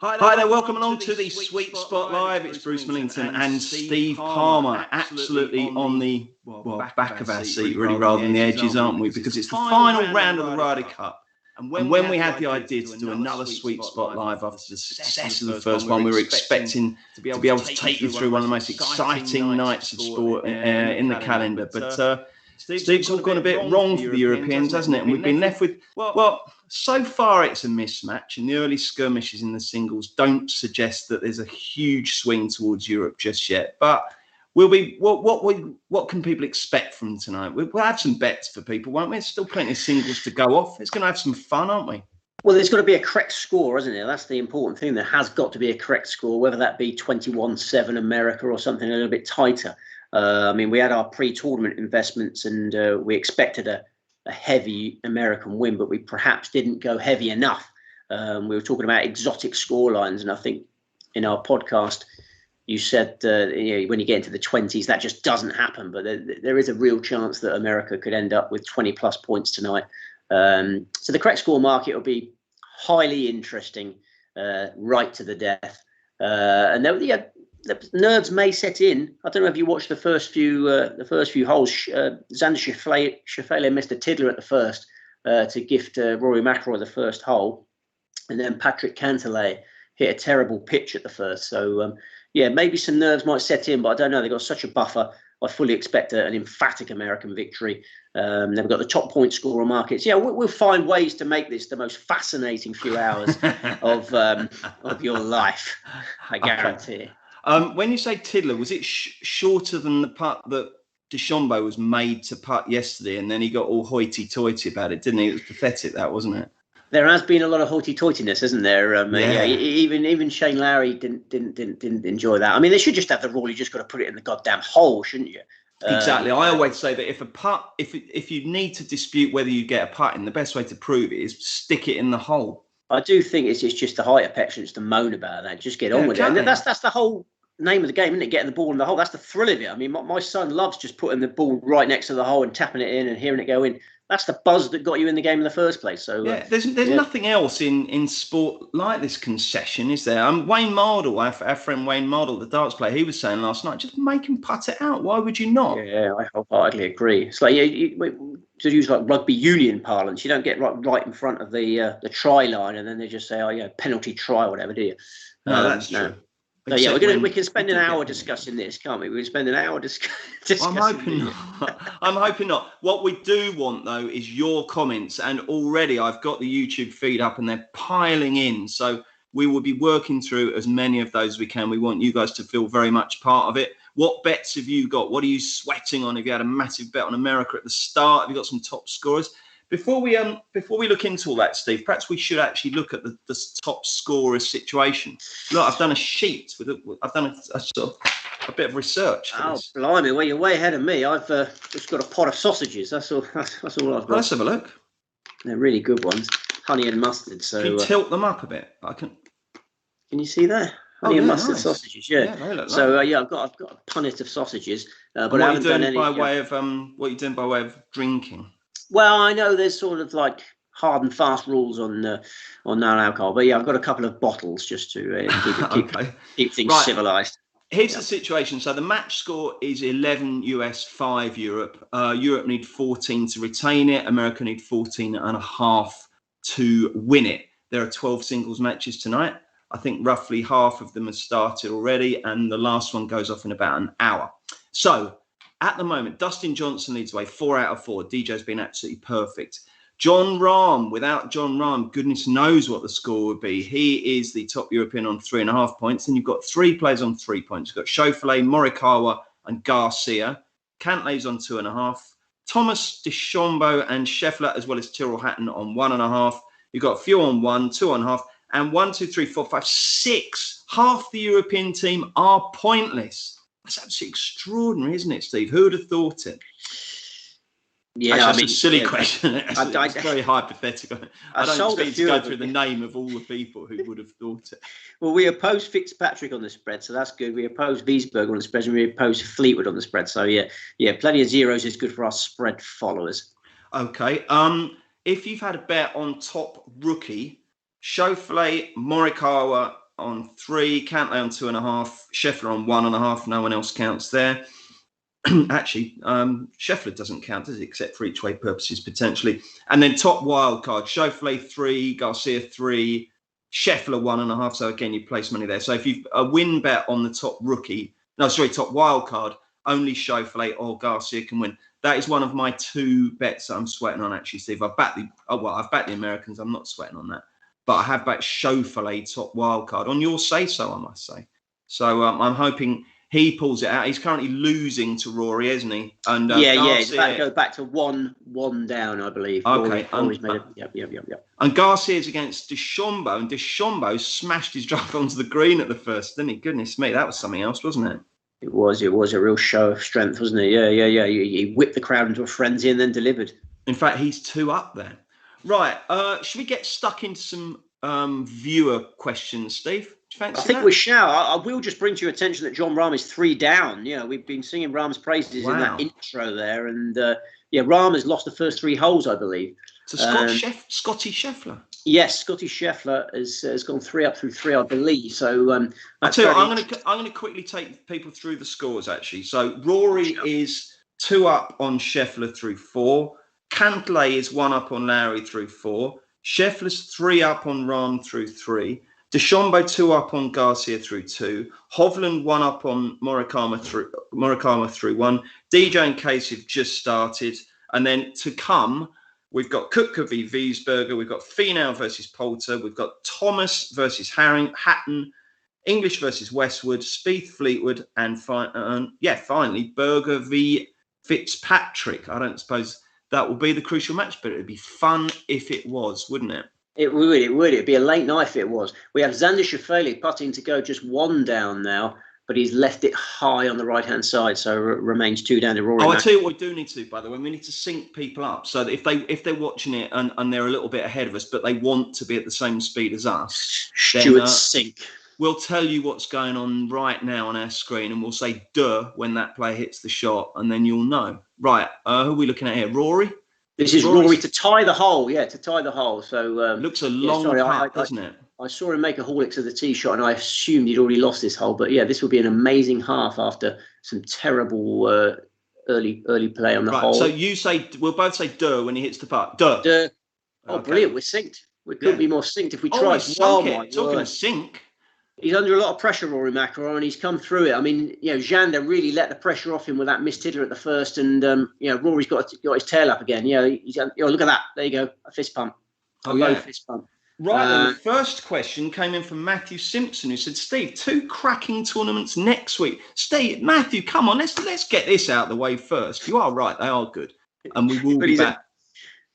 Hi there, welcome along to the Sweet Spot Live. It's Bruce Millington and Steve Palmer, absolutely on the back of our seat, really, rather than the edges, aren't we? Because it's the final round of the Ryder Cup. And when we had the idea to do another Sweet Spot Live after the success of the first one, we were expecting to be able to take you through one of the most exciting nights of sport in the calendar. But Steve's all gone a bit wrong for the Europeans, hasn't it? And we've been left with, well, so far it's a mismatch, and the early skirmishes in the singles don't suggest that there's a huge swing towards Europe just yet. But what can people expect from tonight? We'll have some bets for people, won't we? There's still plenty of singles to go off. It's going to have some fun, aren't we? Well, there's got to be a correct score, isn't it? That's the important thing. There has got to be a correct score, whether that be 21-7 America or something a little bit tighter. I mean, we had our pre-tournament investments and we expected a heavy American win, but we perhaps didn't go heavy enough. We were talking about exotic score lines, and I think in our podcast you said when you get into the 20s, that just doesn't happen. But there is a real chance that America could end up with 20-plus points tonight. So the correct score market will be highly interesting, right to the death. And the nerves may set in. I don't know if you watched the first few holes. Xander Schauffele missed a tiddler at the first to gift Rory McIlroy the first hole, and then Patrick Cantlay hit a terrible pitch at the first. So maybe some nerves might set in, but I don't know. They've got such a buffer. I fully expect an emphatic American victory. They've got the top point scorer markets. Yeah, we'll find ways to make this the most fascinating few hours of your life. I guarantee. Okay. When you say tiddler, was it shorter than the putt that DeChambeau was made to putt yesterday, and then he got all hoity-toity about it, didn't he? It was pathetic, that, wasn't it? There has been a lot of hoity-toityness, isn't there? Even Shane Lowry didn't enjoy that. I mean, they should just have the rule. You just got to put it in the goddamn hole, shouldn't you? Exactly. I always say that if you need to dispute whether you get a putt in, the best way to prove it is stick it in the hole. I do think it's just the height of petulant to moan about that. Just get on with it. And that's the whole name of the game, isn't it? Getting the ball in the hole. That's the thrill of it. I mean, my son loves just putting the ball right next to the hole and tapping it in and hearing it go in. That's the buzz that got you in the game in the first place. So there's nothing else in sport like this concession, is there? Wayne Mardle, our friend Wayne Mardle, the darts player, he was saying last night, just make him putt it out. Why would you not? Yeah, I wholeheartedly agree. It's like to use like rugby union parlance, you don't get right in front of the try line and then they just say, penalty try or whatever, do you? No, that's true. So we can spend an hour discussing this, can't we? We can spend an hour discussing. I'm hoping not. I'm hoping not. What we do want, though, is your comments. And already I've got the YouTube feed up and they're piling in. So we will be working through as many of those as we can. We want you guys to feel very much part of it. What bets have you got? What are you sweating on? Have you had a massive bet on America at the start? Have you got some top scorers? Before we look into all that, Steve, perhaps we should actually look at the top scorers situation. Look, I've done a sheet I've done a bit of research. Blimey! Well, you're way ahead of me. I've just got a pot of sausages. That's all I've got. Let's have a look. They're really good ones, honey and mustard. So can you tilt them up a bit? I can. Can you see that? Honey and mustard sausages. Yeah. They look so I've got a punnet of sausages. But what are you doing by way of drinking? Well, I know there's sort of like hard and fast rules on non-alcohol, but I've got a couple of bottles just to keep things civilized. Here's the situation. So the match score is 11 US, 5 Europe. Europe need 14 to retain it. America need 14.5 to win it. There are 12 singles matches tonight. I think roughly half of them have started already, and the last one goes off in about an hour. So at the moment, Dustin Johnson leads away 4 out of 4. DJ's been absolutely perfect. Jon Rahm, without Jon Rahm, goodness knows what the score would be. He is the top European on 3.5 points. Then you've got 3 players on 3 points. You've got Schauffele, Morikawa and Garcia. Cantlay's on 2.5. Thomas, DeChambeau and Scheffler, as well as Tyrrell Hatton on 1.5. You've got a few on 1, 2.5. And 1, 2, 3, 4, 5, 6. Half the European team are pointless. That's absolutely extraordinary, isn't it, Steve? Who would have thought it? Yeah, that's a silly question. It's very hypothetical. I don't expect you to go through the name of all the people who would have thought it. Well, we oppose Fitzpatrick on the spread, so that's good. We oppose Wiesberg on the spread, and we oppose Fleetwood on the spread. So yeah, plenty of zeros is good for our spread followers. Okay. If you've had a bet on top rookie, Schauffele, Morikawa on 3, Cantlay on 2.5, Scheffler on 1.5. No one else counts there. Actually, Scheffler doesn't count, does it? Except for each way purposes, potentially. And then top wild card, Schauffele 3, Garcia 3, Scheffler 1.5. So again, you place money there. So if you've a win bet on the top top wild card, only Schauffele or Garcia can win. That is one of my 2 bets that I'm sweating on, actually, Steve. I've backed the Americans. I'm not sweating on that. But I have backed Schauffele top wild card on your say-so, I must say. So I'm hoping he pulls it out. He's currently losing to Rory, isn't he? And Garcia, he's about to go back to one down, I believe. Okay. Yep. And Garcia's against DeChambeau, and DeChambeau smashed his drive onto the green at the first, didn't he? Goodness me, that was something else, wasn't it? It was a real show of strength, wasn't it? Yeah. He whipped the crowd into a frenzy and then delivered. In fact, he's 2 up there. Right. Should we get stuck into some viewer questions, Steve? I think we shall. I will just bring to your attention that Jon Rahm is 3 down. We've been singing Rahm's praises in that intro there. And Rahm has lost the first 3 holes, I believe. So Scotty Scheffler. Yes, Scotty Scheffler has gone 3 up through 3, I believe. So I tell you, I'm going to quickly take people through the scores, actually. So Rory is 2 up on Scheffler through 4. Cantlay is 1 up on Lowry through 4. Scheffler's 3 up on Rahm through 3. DeChambeau 2 up on Garcia through 2. Hovland 1 up on Morikawa through 1. DJ and Casey have just started. And then to come, we've got Koepka v Wiesberger. We've got Finau versus Poulter. We've got Thomas versus Hatton. English versus Westwood. Spieth, Fleetwood. And finally, Berger v Fitzpatrick. I don't suppose that will be the crucial match, but it would be fun if it was, wouldn't it? It would. It'd be a late night if it was. We have Xander Schauffele putting to go just 1 down now, but he's left it high on the right-hand side, so remains 2 down to Rory. I tell you what we do need to do, by the way. We need to sync people up so that if they're watching it and they're a little bit ahead of us, but they want to be at the same speed as us, Stuart sync. We'll tell you what's going on right now on our screen, and we'll say "duh" when that player hits the shot, and then you'll know. Right, who are we looking at here? Rory? This is Rory to tie the hole. Yeah, to tie the hole. So looks a long putt, doesn't it? I saw him make a Horlicks of the tee shot, and I assumed he'd already lost this hole. But yeah, this will be an amazing half after some terrible early play on the hole. So you say we'll both say "duh" when he hits the putt. Duh. Duh. Oh, okay. Brilliant! We're synced. We couldn't be more synced if we tried. Talking of sync. He's under a lot of pressure, Rory McIlroy, and he's come through it. I mean, Xander really let the pressure off him with that missed hitter at the first, and Rory's got his tail up again. Look at that. There you go, a fist pump, low fist pump. Right, the first question came in from Matthew Simpson, who said, "Steve, 2 cracking tournaments next week." Matthew, come on, let's get this out of the way first. You are right; they are good, and we will be back.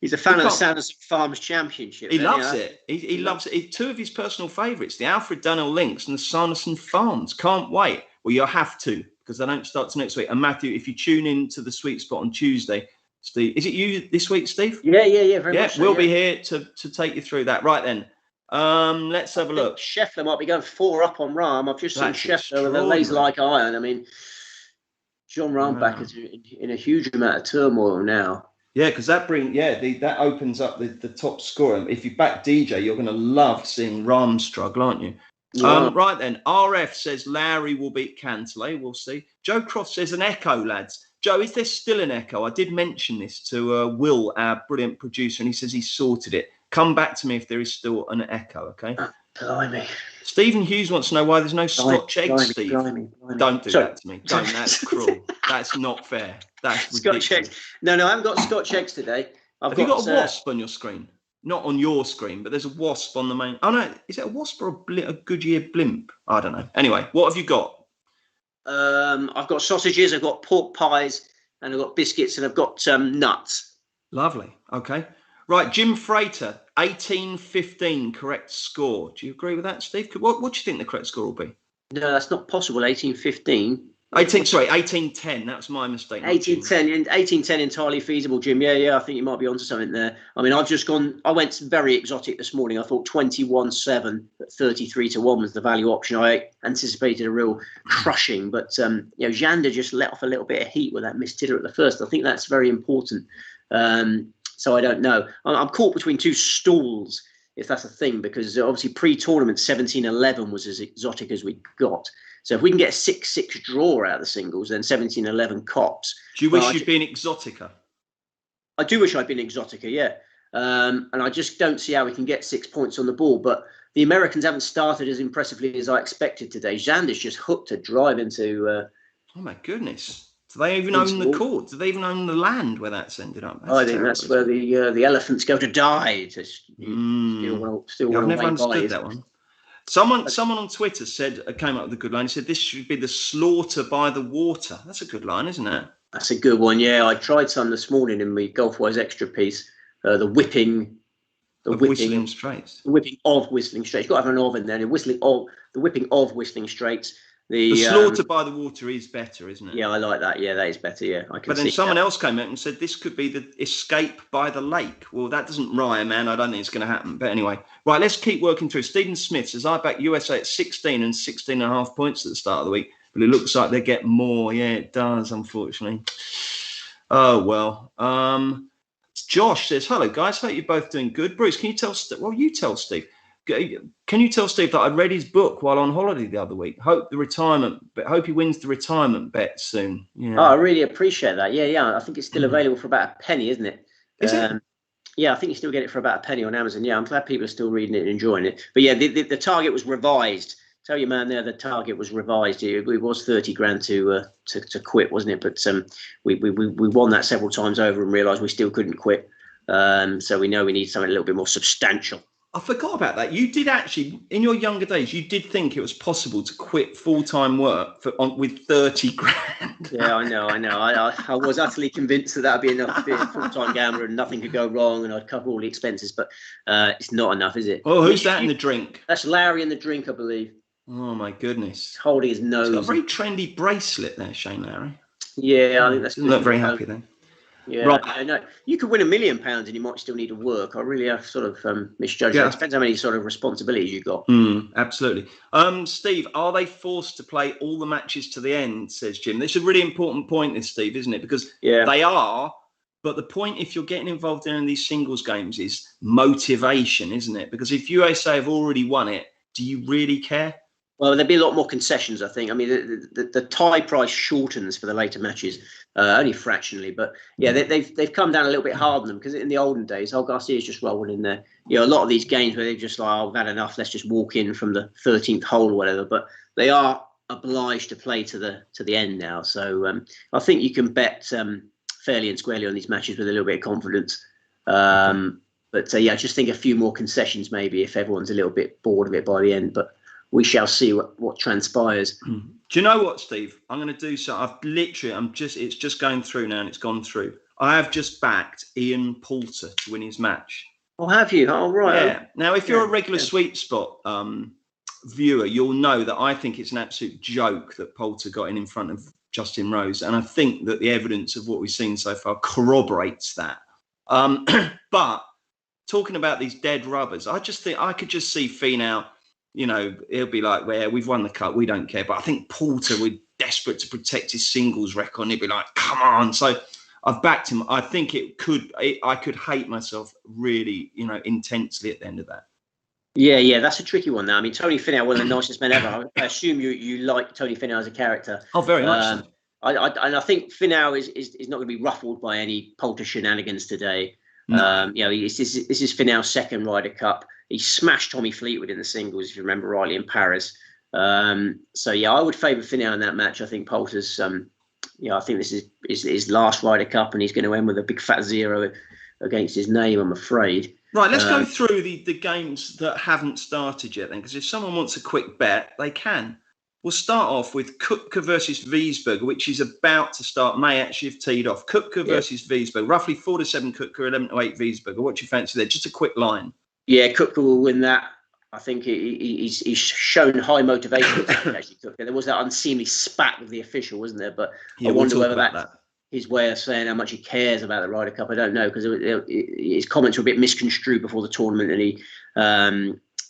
He's a fan of the Sanderson Farms Championship. He loves it. He loves it. 2 of his personal favourites, the Alfred Dunhill Links and the Sanderson Farms. Can't wait. Well, you'll have to, because they don't start till next week. And Matthew, if you tune in to the Sweet Spot on Tuesday, Steve, is it you this week, Steve? Yeah, very much. We'll be here to take you through that. Right then, let's have a look. Scheffler might be going 4 up on Rahm. I've just seen Scheffler with a laser-like iron. I mean, Jon Rahm back is in a huge amount of turmoil now. Yeah, because that opens up the top score. If you back DJ, you're going to love seeing Rahm struggle, aren't you? Yeah. Right then, RF says Lowry will beat Cantlay. We'll see. Joe Croft says an echo, lads. Joe, is there still an echo? I did mention this to Will, our brilliant producer, and he says he's sorted it. Come back to me if there is still an echo, okay? Blimey. Stephen Hughes wants to know why there's no Scotch eggs, Steve. Blimey. Don't do that to me. Don't. That's cruel. That's not fair. That's ridiculous. Scotch eggs. No, I haven't got Scotch eggs today. Have you got a wasp on your screen? Not on your screen, but there's a wasp on the main. Oh, no. Is it a wasp or a Goodyear blimp? I don't know. Anyway, what have you got? I've got sausages, I've got pork pies, and I've got biscuits, and I've got nuts. Lovely. Okay. Right, Jim Freighter, 18-15 correct score. Do you agree with that, Steve? What do you think the correct score will be? No, that's not possible. 18-15. 18-10. That was my mistake. 18-10 entirely feasible, Jim. Yeah. I think you might be onto something there. I mean, I went very exotic this morning. I thought 21-7 at 33-1 was the value option. I anticipated a real crushing, but Xander just let off a little bit of heat with that missed hitter at the first. I think that's very important. So I don't know. I'm caught between 2 stools if that's a thing, because obviously pre-tournament 17-11 was as exotic as we got. So if we can get a 6-6 draw out of the singles, then 17-11 cops. Do you wish you'd been Exotica? I do wish I'd been Exotica, yeah. And I just don't see how we can get 6 points on the ball. But the Americans haven't started as impressively as I expected today. Zander's just hooked a drive into... oh, my goodness. Do they even own the court? Do they even own the land where that's ended up? I think that's where the elephants go to die. I've never understood that one. Someone on Twitter came up with a good line. He said, this should be the slaughter by the water. That's a good line, isn't it? That's a good one, yeah. I tried some this morning in my Golfwise Extra piece. The whipping of Whistling Straits. The whipping of Whistling Straits. You've got to have an of in there. The whipping of Whistling Straits. The slaughter by the water is better, isn't it? Yeah, I like that. Yeah, that is better. Yeah, I can. But then someone else came out and said this could be the escape by the lake. Well, that doesn't rhyme, man. I don't think it's going to happen. But anyway, right, let's keep working through. Stephen Smith says, I back USA at 16 and 16.5 points at the start of the week. But it looks like they get more. Yeah, it does, unfortunately. Oh, well. Josh says, hello, guys. Hope you're both doing good. Bruce, can you tell Steve? Well, you tell Steve. Can you tell Steve that I read his book while on holiday the other week? Hope he wins the retirement bet soon. Yeah. Oh, I really appreciate that. Yeah. I think it's still available for about a penny, isn't it? Is it? Yeah, I think you still get it for about a penny on Amazon. Yeah, I'm glad people are still reading it and enjoying it. But yeah, the target was revised. Tell your man there, the target was revised. It was 30 grand to quit, wasn't it? But we won that several times over and realised we still couldn't quit. So we know we need something a little bit more substantial. I forgot about that. You did actually, in your younger days, you did think it was possible to quit full-time work with 30 grand. Yeah, I know. I was utterly convinced that would be enough to be a full-time gambler and nothing could go wrong and I'd cover all the expenses. But it's not enough, is it? Oh, who's that in the drink? That's Larry in the drink, I believe. Oh, my goodness. Holding his nose. He's got a very trendy bracelet there, Shane Larry. Yeah, I think that's... Doesn't look very happy then. Yeah, right. I know. You could win £1 million and you might still need to work. I really have sort of misjudged that. It depends how many sort of responsibilities you've got. Absolutely. Steve, are they forced to play all the matches to the end, says Jim? This is a really important point, this, Steve, isn't it? Because they are, but the point if you're getting involved in these singles games is motivation, isn't it? Because if USA have already won it, do you really care? Well, there'd be a lot more concessions, I think. I mean, the tie price shortens for the later matches, only fractionally. But yeah, they've come down a little bit hard on them because in the olden days, Garcia's just rolling in there. You know, a lot of these games where they're just like, oh, we've had enough. Let's just walk in from the 13th hole or whatever. But they are obliged to play to the end now. So I think you can bet fairly and squarely on these matches with a little bit of confidence. But I just think a few more concessions maybe if everyone's a little bit bored of it by the end. But we shall see what transpires. Do you know what, Steve? I'm going to do so. It's just going through now and it's gone through. I have just backed Ian Poulter to win his match. Oh, have you? Oh, right. Yeah. Now, if you're a regular Sweet Spot viewer, you'll know that I think it's an absolute joke that Poulter got in front of Justin Rose. And I think that the evidence of what we've seen so far corroborates that. But talking about these dead rubbers, I just think I could just see Finau. You know, he'll be like, well, we've won the cup. We don't care. But I think Poulter, we're desperate to protect his singles record. And he'd be like, come on. So I've backed him. I think I could hate myself really, intensely at the end of that. Yeah. That's a tricky one now. I mean, Tony Finau, one of the nicest men ever. I assume you like Tony Finau as a character. Oh, very much so. I think Finau is not going to be ruffled by any Poulter shenanigans today. No. This is Finau's second Ryder Cup. He smashed Tommy Fleetwood in the singles, if you remember rightly, in Paris. I would favour Finau in that match. I think Poulter's, I think this is his last Ryder Cup, and he's going to end with a big fat 0 against his name, I'm afraid. Right, let's go through the games that haven't started yet then, because if someone wants a quick bet, they can. We'll start off with Kupka versus Wiesberger, which is about to start. May actually have teed off. Kupka versus Wiesberger, roughly 4-7 Kupka, 11-8 Wiesberger. What do you fancy there? Just a quick line. Yeah, Kupka will win that. I think he's shown high motivation. Actually, Kupka. There was that unseemly spat with the official, wasn't there? But I wonder whether that's his way of saying how much he cares about the Ryder Cup. I don't know, because his comments were a bit misconstrued before the tournament, and he,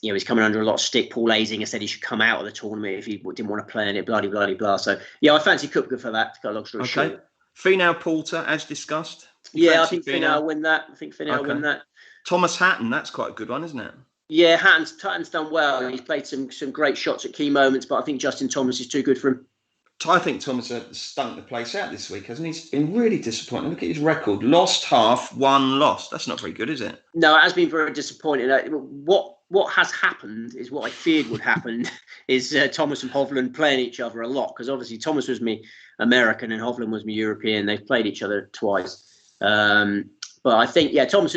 he's coming under a lot of stick. Paul Azinger said he should come out of the tournament if he didn't want to play in it. Blah blah blah blah. So I fancy Kupka for that. To cut a long story short. Finau Poulter, as discussed. I think Finau win that. Win that. Thomas Hatton, that's quite a good one, isn't it? Yeah, Hatton's done well. He's played some great shots at key moments, but I think Justin Thomas is too good for him. I think Thomas has stunk the place out this week, hasn't he? He's been really disappointing. Look at his record. Lost half, won lost. That's not very good, is it? No, it has been very disappointing. What has happened is what I feared would happen is Thomas and Hovland playing each other a lot, because obviously Thomas was me American and Hovland was me European. They've played each other twice. But I think, Thomas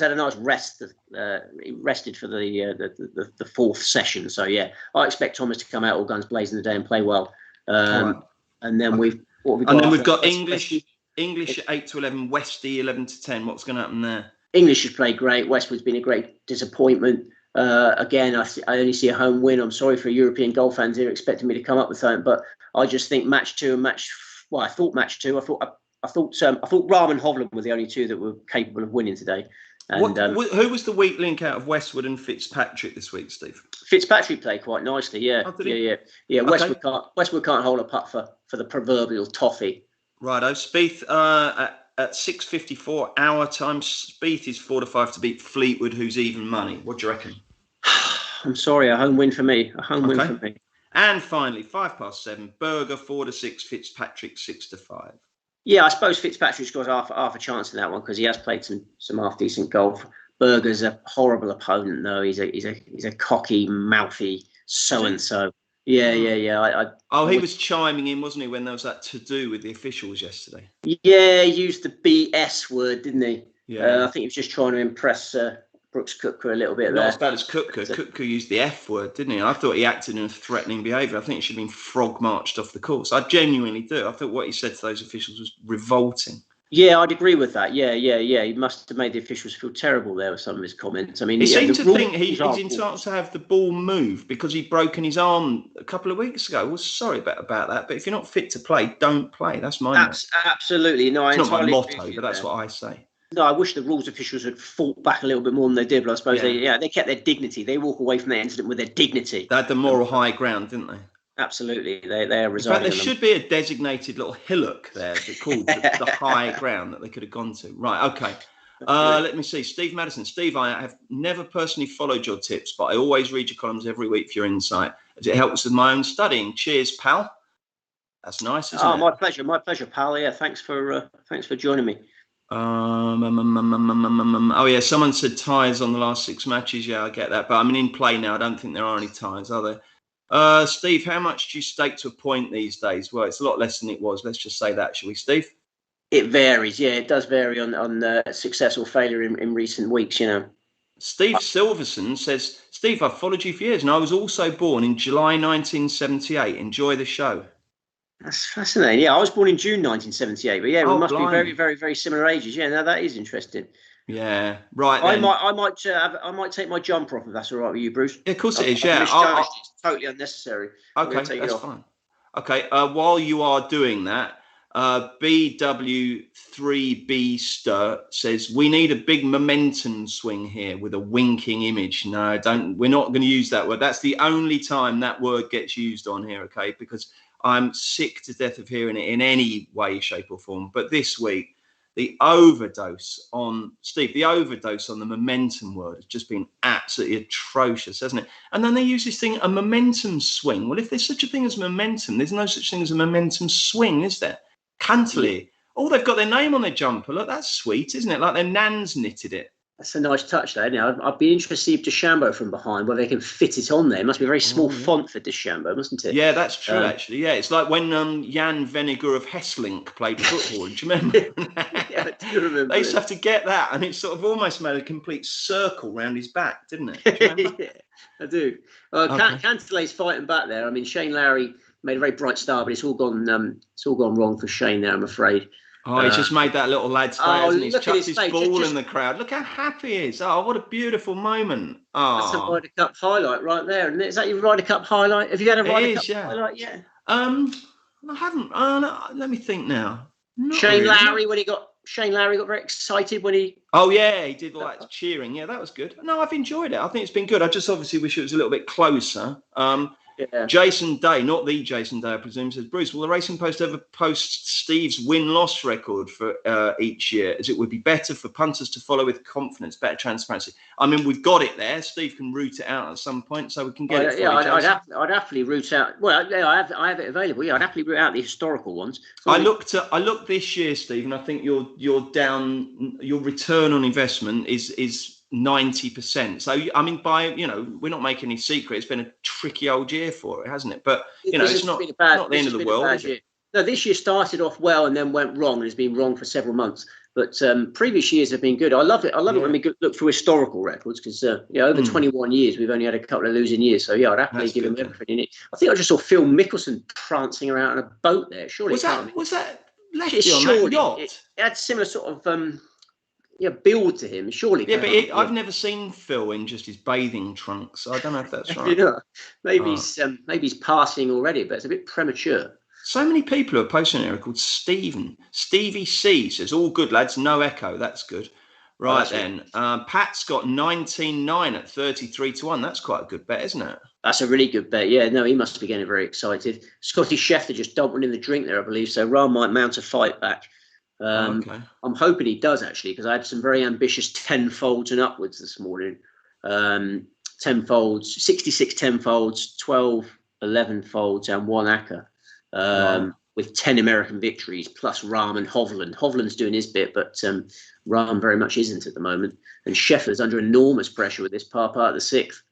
had a nice rest. He rested for the fourth session. So, I expect Thomas to come out all guns blazing today and play well. Right. And then we've got English at 8 to 11, Westy 11 to 10. What's going to happen there? English has played great. Westwood's been a great disappointment. Again, I only see a home win. I'm sorry for European golf fans who are expecting me to come up with something, but I just think match two. I thought Rahm and Hovland were the only two that were capable of winning today. And, who was the weak link out of Westwood and Fitzpatrick this week, Steve? Fitzpatrick played quite nicely, yeah. Oh, yeah. Okay. Westwood can't hold a putt for the proverbial toffee. Righto. Spieth at 6:54 our time. Spieth is 4-5 to beat Fleetwood, who's even money. What do you reckon? I'm sorry, a home win for me. Win for me. And finally, 7:05, Berger 4-6, Fitzpatrick 6-5. Yeah, I suppose Fitzpatrick's got half a chance in that one because he has played some half decent golf. Berger's a horrible opponent though. He's a cocky, mouthy so and so. Yeah. He was chiming in, wasn't he, when there was that to do with the officials yesterday? Yeah, he used the BS word, didn't he? Yeah. I think he was just trying to impress Brooks Koepka a little bit there. Not as bad as Koepka. Koepka used the F word, didn't he? I thought he acted in a threatening behaviour. I think he should have been frog marched off the course. I genuinely do. I thought what he said to those officials was revolting. Yeah, I'd agree with that. Yeah. He must have made the officials feel terrible there with some of his comments. I mean, he seemed to think he's entitled to have the ball move because he'd broken his arm a couple of weeks ago. Well, sorry about that, but if you're not fit to play, don't play. That's my motto. Absolutely. No, it's not my motto, but that's what I say. No, I wish the rules officials had fought back a little bit more than they did, but I suppose they kept their dignity. They walk away from that incident with their dignity. They had the moral high ground, didn't they? Absolutely. They are resigning. In fact, there should be a designated little hillock there called the high ground that they could have gone to. Right, okay. Let me see. Steve Madison. Steve, I have never personally followed your tips, but I always read your columns every week for your insight, as it helps with my own studying. Cheers, pal. That's nice, isn't it? My pleasure, pal. Yeah, thanks for joining me. Someone said ties on the last 6 matches. Yeah, I get that, but I mean, in play now, I don't think there are any ties, are there? Steve, how much do you stake to a point these days? Well, it's a lot less than it was. Let's just say that, shall we, Steve? It varies. Yeah, it does vary on success or failure in recent weeks, Steve Silverson says, Steve, I've followed you for years and I was also born in July 1978. Enjoy the show. That's fascinating. Yeah, I was born in June 1978, but we must be very, very, very similar ages. Yeah, now that is interesting. Yeah, right. I might take my jumper off if that's all right with you, Bruce. Yeah, of course it is. Yeah, it's totally unnecessary. Okay, that's fine. Okay, while you are doing that, BW3B Sturt says we need a big momentum swing here with a winking image. No, don't. We're not going to use that word. That's the only time that word gets used on here. Okay, because I'm sick to death of hearing it in any way, shape, or form. But this week, the overdose on the momentum word has just been absolutely atrocious, hasn't it? And then they use this thing, a momentum swing. Well, if there's such a thing as momentum, there's no such thing as a momentum swing, is there? Cantley. Oh, they've got their name on their jumper. Look, that's sweet, isn't it? Like their nans knitted it. That's a nice touch, though. Now, I'd be interested to see if DeChambeau from behind, whether they can fit it on there. It must be a very small font for DeChambeau, mustn't it? Yeah, that's true, actually. Yeah, it's like when Jan Vennegoor of Hesselink played football. Do you remember? Yeah, I do remember. They used to have to get that, and it sort of almost made a complete circle round his back, didn't it? Do yeah, I do. Cantley's fighting back there. I mean, Shane Lowry made a very bright start, but it's all gone wrong for Shane there, I'm afraid. Oh, he's just made that little lad stay, hasn't he? He's chucked his ball in the crowd. Look how happy he is. Oh, what a beautiful moment. Oh. That's a Ryder Cup highlight right there, isn't it? Is that your Ryder Cup highlight? Have you had a Ryder Cup highlight yet? I haven't. Let me think now. Shane Lowry got very excited when he... Oh, yeah, he did all that cheering. Yeah, that was good. No, I've enjoyed it. I think it's been good. I just obviously wish it was a little bit closer. Yeah. Jason Day, not the Jason Day, I presume, says, Bruce, will the Racing Post ever post Steve's win-loss record for each year, as it would be better for punters to follow with confidence, better transparency? I mean, we've got it there. Steve can root it out at some point, so we can get it for you, Jason. I'd happily root out. Well, yeah, I have it available. Yeah, I'd happily root out the historical ones. I looked this year, Steve, and I think your return on investment is 90%. So I mean, we're not making any secret. It's been a tricky old year for it, hasn't it? But it's not the end of the world, is it? No, this year started off well and then went wrong, and has been wrong for several months. But previous years have been good. I love it. I love it when we look through historical records, because over 21 years we've only had a couple of losing years. So yeah, I'd happily give him everything in it. I think I just saw Phil Mickelson prancing around on a boat there. Surely was that Lefty on that yacht? It had similar sort of build to him. Surely. Yeah, but I've never seen Phil in just his bathing trunks. So I don't know if that's right. Maybe he's passing already, but it's a bit premature. So many people who are posting here are called Stephen. Stevie C says, all good, lads. No echo. That's good. Right then. Pat's got 19.9 at 33-1. That's quite a good bet, isn't it? That's a really good bet. Yeah, no, he must be getting very excited. Scotty Scheffler just dumped one in the drink there, I believe. So Rahm might mount a fight back. Okay. I'm hoping he does, actually, because I had some very ambitious 10 folds and upwards this morning. 10 folds, 66 10 folds, 12 11 folds, and 1 acca. With 10 American victories, plus Rahm and Hovland. Hovland's doing his bit, but Rahm very much isn't at the moment. And Scheffler's under enormous pressure with this par part of the 6th.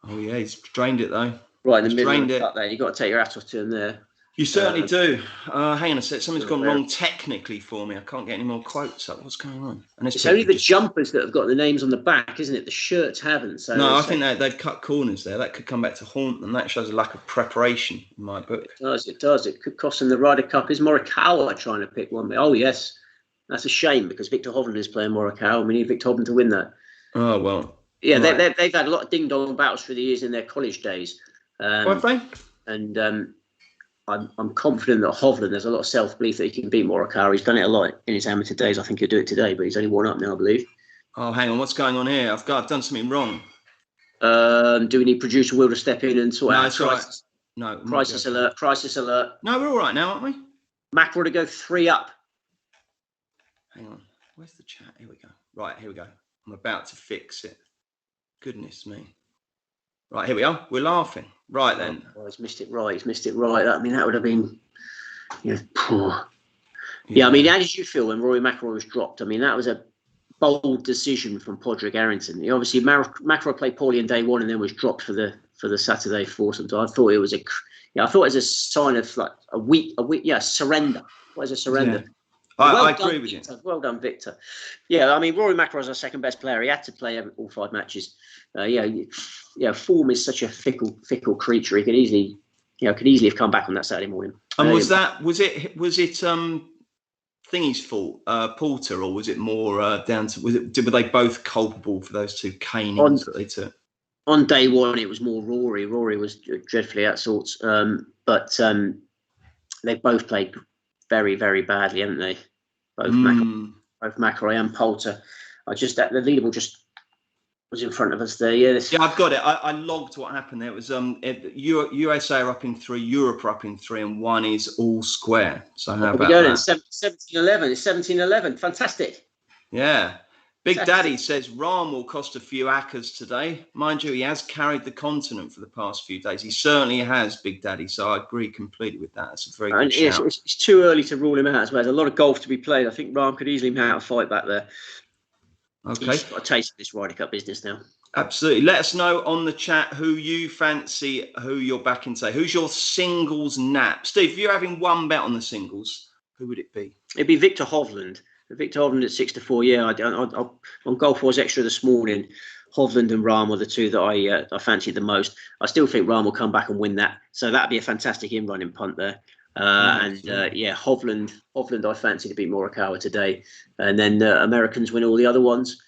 Oh, yeah, he's drained it, though. Right in the middle of the cut there. You've got to take your hat off to him there. You certainly do. Hang on a sec. Something's gone wrong technically for me. I can't get any more quotes up. What's going on? And it's only the jumpers that have got the names on the back, isn't it? The shirts haven't. So no, I think they've cut corners there. That could come back to haunt them. That shows a lack of preparation in my book. It does. It could cost them the Ryder Cup. Is Morikawa trying to pick one? Oh, yes. That's a shame, because Victor Hovland is playing Morikawa. We need Victor Hovland to win that. Oh, well. Yeah, right. They've had a lot of ding-dong battles through the years in their college days. Have they? And I'm confident that Hovland, there's a lot of self-belief that he can beat Morikawa. He's done it a lot in his amateur days. I think he'll do it today, but he's only 1 up now, I believe. Oh, hang on. What's going on here? I've done something wrong. Do we need producer Will to step in and sort out crisis? Right. No. Crisis alert. Crisis alert. No, we're all right now, aren't we? Mackerel to go 3 up. Hang on. Where's the chat? Here we go. Right, here we go. I'm about to fix it. Goodness me. Right, here we are. We're laughing. Right then. Oh, he's missed it right. I mean, that would have been, poor. Yeah, I mean, how did you feel when Rory McIlroy was dropped? I mean, that was a bold decision from Padraig Harrington. Obviously, McIlroy played poorly in day 1 and then was dropped for the Saturday foursome. So I thought it was a sign of like a weak, surrender. What is a surrender? Yeah. I agree with you. Well done, Victor. Yeah, I mean, Rory McIlroy's our second best player. He had to play all 5 matches. Form is such a fickle creature. He could easily have come back on that Saturday morning. And was it Thingy's fault, Porter, or was it more down to? Were they both culpable for those 2 canings that they took? On day 1, it was more Rory. Rory was dreadfully out of sorts, but they both played very, very badly, haven't they? Both McIlroy and Poulter. The leaderboard just was in front of us there. Yeah, I've got it. I logged what happened there. It was USA are up in 3, Europe are up in 3, and 1 is all square. So how about that? 17-11. It's 17-11. Fantastic. Yeah. Big Daddy says Rahm will cost a few accas today. Mind you, he has carried the continent for the past few days. He certainly has, Big Daddy. So I agree completely with that. It's a very good shout. It's too early to rule him out as well. There's a lot of golf to be played. I think Rahm could easily mount a fight back there. Okay. He's got a taste of this Ryder Cup business now. Absolutely. Let us know on the chat who you fancy, who you're backing today. Who's your singles nap? Steve, if you're having one bet on the singles, who would it be? It'd be Victor Hovland. Victor Hovland at 6-4. Yeah, on Golf Wars Extra this morning, Hovland and Rahm were the 2 that I fancied the most. I still think Rahm will come back and win that. So that'd be a fantastic in-running punt there. Hovland I fancy to beat Morikawa today, and then Americans win all the other ones.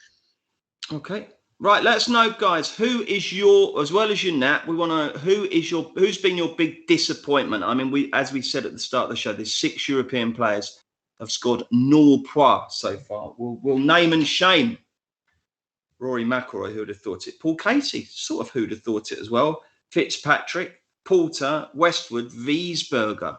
Okay, right. Let us know, guys. Who is your, as well as your nap? We want to. Who's been your big disappointment? I mean, as we said at the start of the show, there's 6 European players have scored 0 points so far. We'll name and shame. Rory McIlroy, who'd have thought it? Paul Casey, sort of who'd have thought it as well. Fitzpatrick, Poulter, Westwood, Wiesberger.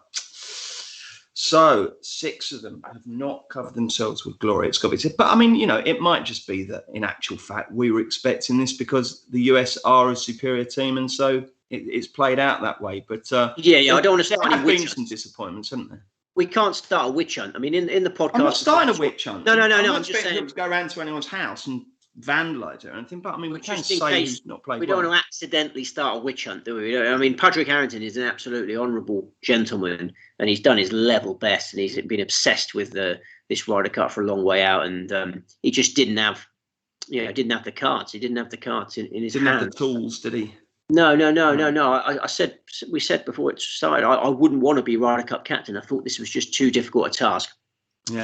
So 6 of them have not covered themselves with glory. It's got to be said. But I mean, it might just be that in actual fact we were expecting this because the US are a superior team, and so it's played out that way. But I don't want to start. There have been some disappointments, haven't there? We can't start a witch hunt. I mean, in the podcast, I'm not starting a witch hunt. No. I'm just saying to go around to anyone's house and vandalise it or anything. But I mean, we can say who's not played. We don't want to accidentally start a witch hunt, do we? I mean, Patrick Harrington is an absolutely honourable gentleman, and he's done his level best, and he's been obsessed with this Ryder Cup for a long way out, and he just didn't have the cards. He didn't have the cards in his hands. Didn't have the tools, did he? No. We said before it started, I wouldn't want to be Ryder Cup captain. I thought this was just too difficult a task. Yeah.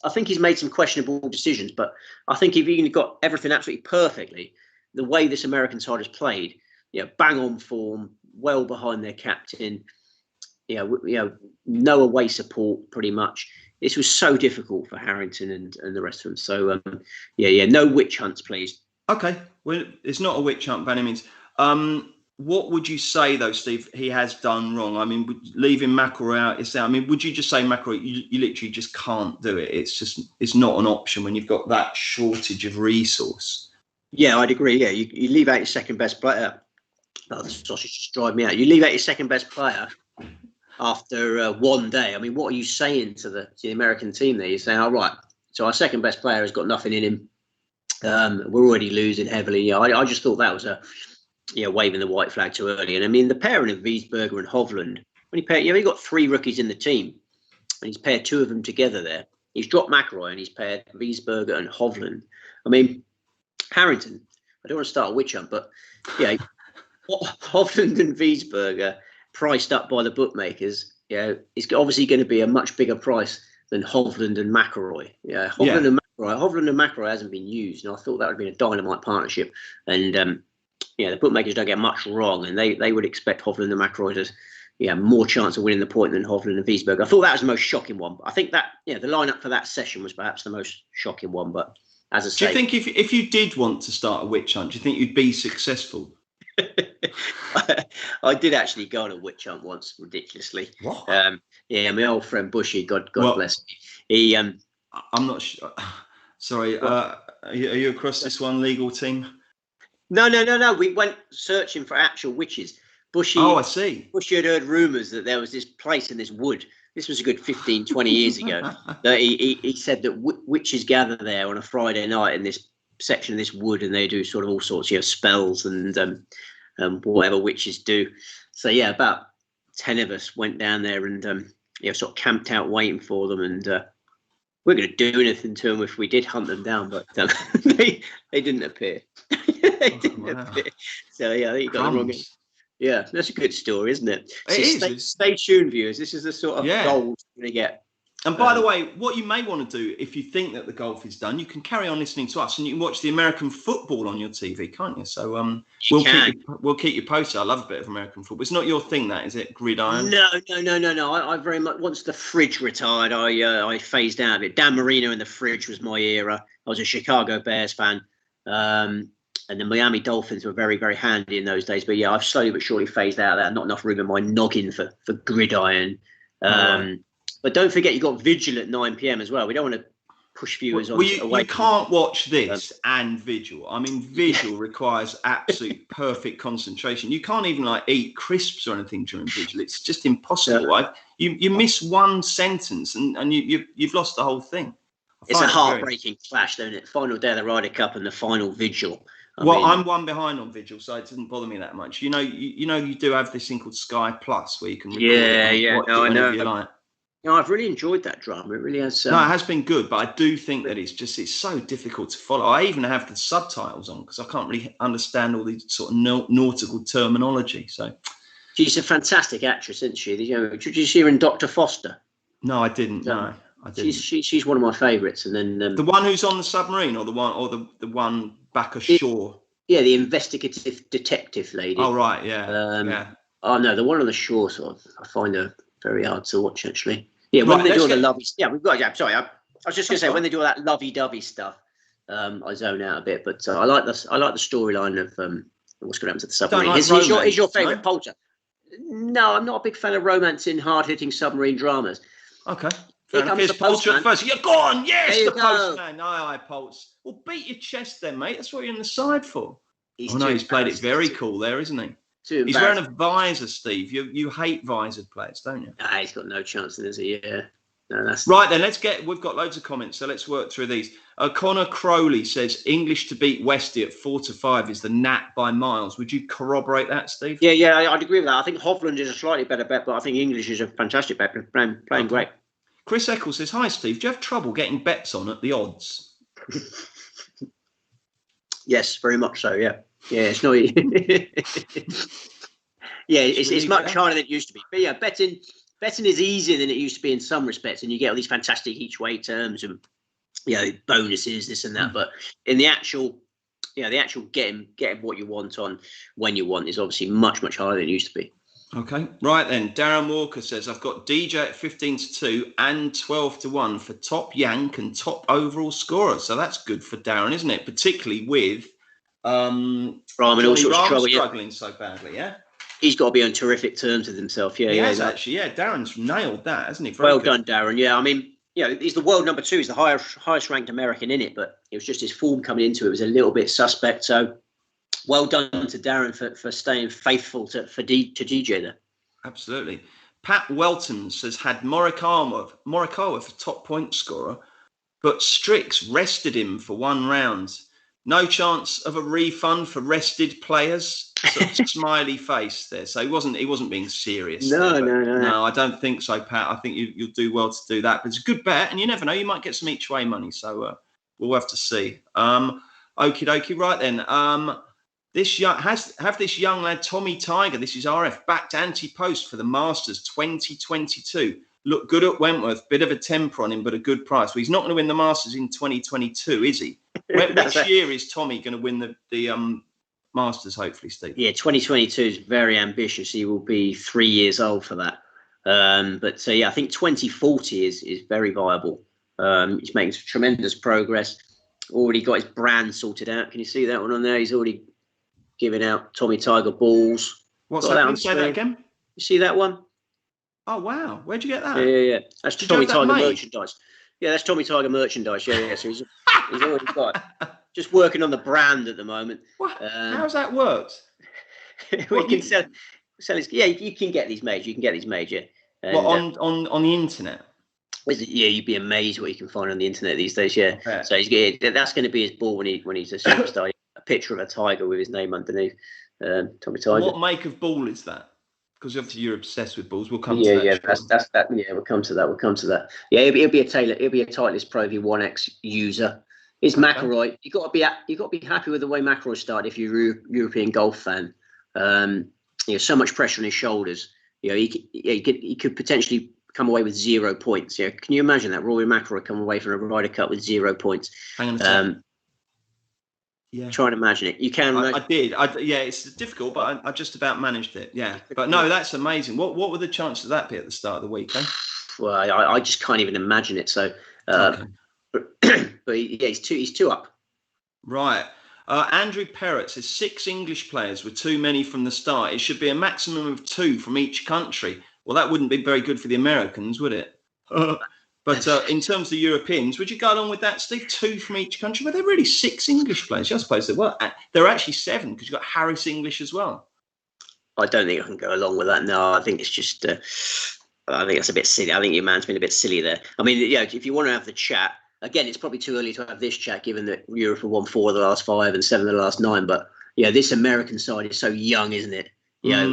I think he's made some questionable decisions, but I think if he got everything absolutely perfectly, the way this American side has played, bang on form, well behind their captain, no away support pretty much. This was so difficult for Harrington and the rest of them. So no witch hunts, please. Okay, well, it's not a witch hunt by any means. What would you say, though, Steve, he has done wrong? I mean, leaving McIlroy out, I mean, would you just say McIlroy, you literally just can't do it? It's not an option when you've got that shortage of resource. Yeah, I'd agree. Yeah, you leave out your second best player. Oh, the sausage just drive me out. You leave out your second best player after one day. I mean, what are you saying to the American team there? You're saying, all right, so our second best player has got nothing in him. We're already losing heavily. I just thought that was waving the white flag too early. And I mean, the pairing of Wiesberger and Hovland, when he got 3 rookies in the team, and he's paired 2 of them together there. He's dropped McIlroy and he's paired Wiesberger and Hovland. I mean, Harrington, I don't want to start a witch hunt, but Hovland and Wiesberger priced up by the bookmakers, it's obviously going to be a much bigger price than Hovland and McIlroy. Hovland and McIlroy hasn't been used, and I thought that would have been a dynamite partnership. And the bookmakers don't get much wrong, and they would expect Hovland and McIlroy to more chance of winning the point than Hovland and Wiesberger. I thought that was the most shocking one. I think that the lineup for that session was perhaps the most shocking one. But as I say, do you think if you did want to start a witch hunt, do you think you'd be successful? I did actually go on a witch hunt once, ridiculously. What? My old friend Bushy, God bless him. He I'm not sure. Sorry, are you across this one, legal team? No. We went searching for actual witches. Bushy. Oh, I see. Bushy had heard rumours that there was this place in this wood. This was a good 15, 20 years ago. That he said that witches gather there on a Friday night in this section of this wood, and they do sort of all sorts of spells and whatever witches do. So about 10 of us went down there and sort of camped out waiting for them, and we're going to do anything to them if we did hunt them down, but they didn't appear. They didn't appear. So I think you got the wrong. Yeah, that's a good story, isn't it? Stay tuned, viewers. This is the sort of gold you're going to get. And by the way, what you may want to do, if you think that the golf is done, you can carry on listening to us, and you can watch the American football on your TV, can't you? So we'll keep you posted. I love a bit of American football. It's not your thing, that is it? Gridiron? No. I very much, once the fridge retired, I phased out of it. Dan Marino and the fridge was my era. I was a Chicago Bears fan, and the Miami Dolphins were very, very handy in those days. But I've slowly but surely phased out of that. Not enough room in my noggin for gridiron. But don't forget, you've got Vigil at 9 p.m. as well. We don't want to push viewers on. You can't watch this and Vigil. I mean, Vigil requires absolute perfect concentration. You can't even eat crisps or anything during Vigil. It's just impossible. You miss one sentence and you've lost the whole thing. It's a heartbreaking clash, don't it? Final day of the Ryder Cup and the final Vigil. I'm one behind on Vigil, so it doesn't bother me that much. You do have this thing called Sky Plus where you can record I know. You like. No, I've really enjoyed that drama. It really has. No, it has been good, but I do think that it's so difficult to follow. I even have the subtitles on because I can't really understand all these sort of nautical terminology. So, she's a fantastic actress, isn't she? Did you see her in Dr. Foster? No, I didn't. No, I didn't. She's one of my favourites. And then the one who's on the submarine, or the one back ashore. The investigative detective lady. Oh right, yeah. Oh no, the one on the shore I find her very hard to watch, actually. Yeah, when they do all the lovey. Yeah, we've got. Yeah, sorry. I was just going to say when they do all that lovey-dovey stuff. I zone out a bit. But I like the storyline of what's going to happen to the submarine. Like Is your favourite no? Poulter? No, I'm not a big fan of romancing, hard-hitting submarine dramas. Okay. Here comes the postman. First. You're gone. Yes, the go. postman. Aye, Pulse. Well, beat your chest then, mate. That's what you're in the side for. He's played it very cool there, isn't he? He's wearing a visor, Steve. You hate visored players, don't you? He's got no chance, is he? Yeah. No, that's right then. We've got loads of comments, so let's work through these. Connor Crowley says English to beat Westy at 4-5 is the Nat by miles. Would you corroborate that, Steve? Yeah, I'd agree with that. I think Hovland is a slightly better bet, but I think English is a fantastic bet. Playing great. Chris Eccles says, hi, Steve. Do you have trouble getting bets on at the odds? Yes, very much so. Yeah, it's not. Yeah, it's much harder than it used to be. But yeah, betting is easier than it used to be in some respects, and you get all these fantastic each way terms and bonuses, this and that. But in the actual getting what you want on when you want is obviously much harder than it used to be. Okay, right then. Darren Walker says I've got DJ at 15-2 and 12-1 for top yank and top overall scorer. So that's good for Darren, isn't it? Particularly with Rahman struggling so badly. Yeah. He's got to be on terrific terms with himself. Yeah, he has actually. Yeah, Darren's nailed that, hasn't he? Well done, Darren. Yeah, I mean, he's the world number 2. He's the highest ranked American in it, but it was just his form coming into it was a little bit suspect. So, well done to Darren for staying faithful to DJ there. Absolutely. Pat Welton says had Morikawa for top point scorer, but Strix rested him for 1 round. No chance of a refund for rested players. Sort of smiley face there. So he wasn't being serious. No, I don't think so, Pat. I think you'll do well to do that. But it's a good bet, and you never know. You might get some each way money. So we'll have to see. Okie dokie. Right then. This young lad Tommy Tiger. This is RF backed anti-post for the Masters 2022. Looked good at Wentworth. Bit of a temper on him, but a good price. Well, he's not going to win the Masters in 2022, is he? Which year is Tommy going to win the Masters, hopefully, Steve? Yeah, 2022 is very ambitious. He will be 3 years old for that. But I think 2040 is very viable. He's making tremendous progress. Already got his brand sorted out. Can you see that one on there? He's already giving out Tommy Tiger balls. What's that? Can you say that again? You see that one? Oh, wow. Where'd you get that? Yeah. That's Tommy Tiger merchandise. Yeah, that's Tommy Tiger merchandise. Yeah. So he's already got it. Just working on the brand at the moment. What? How's that worked? We can sell his. Yeah, you can get these made. Yeah. And, on the internet? Yeah, you'd be amazed what you can find on the internet these days. Yeah. So that's going to be his ball when he's a superstar. A picture of a tiger with his name underneath. Tommy Tiger. What make of ball is that? Because obviously you're obsessed with balls. We'll come to that. Yeah, that's that. Yeah, we'll come to that. Yeah, it'll be a Titleist Pro V1X user. It's McIlroy. You got to be happy with the way McIlroy started if you're a European golf fan. So much pressure on his shoulders. He could potentially come away with 0 points. Yeah, can you imagine that Rory McIlroy come away from a Ryder Cup with 0 points? Hang on a second. Yeah. Try and imagine it. You can. I did. It's difficult, but I just about managed it. Yeah. But no, that's amazing. What were the chances of that be at the start of the week? Eh? Well, I just can't even imagine it. So, but he's two up. Right. Andrew Perrott says 6 English players were too many from the start. It should be a maximum of 2 from each country. Well, that wouldn't be very good for the Americans, would it? But in terms of the Europeans, would you go along with that, Steve? 2 from each country? Well, they're really 6 English players. I suppose they're actually 7 because you've got Harris English as well. I don't think I can go along with that. No, I think it's just. I think that's a bit silly. I think your man's been a bit silly there. I mean, if you want to have the chat again, it's probably too early to have this chat, given that Europe have won 4 of the last 5 and 7 of the last 9. But this American side is so young, isn't it? Dare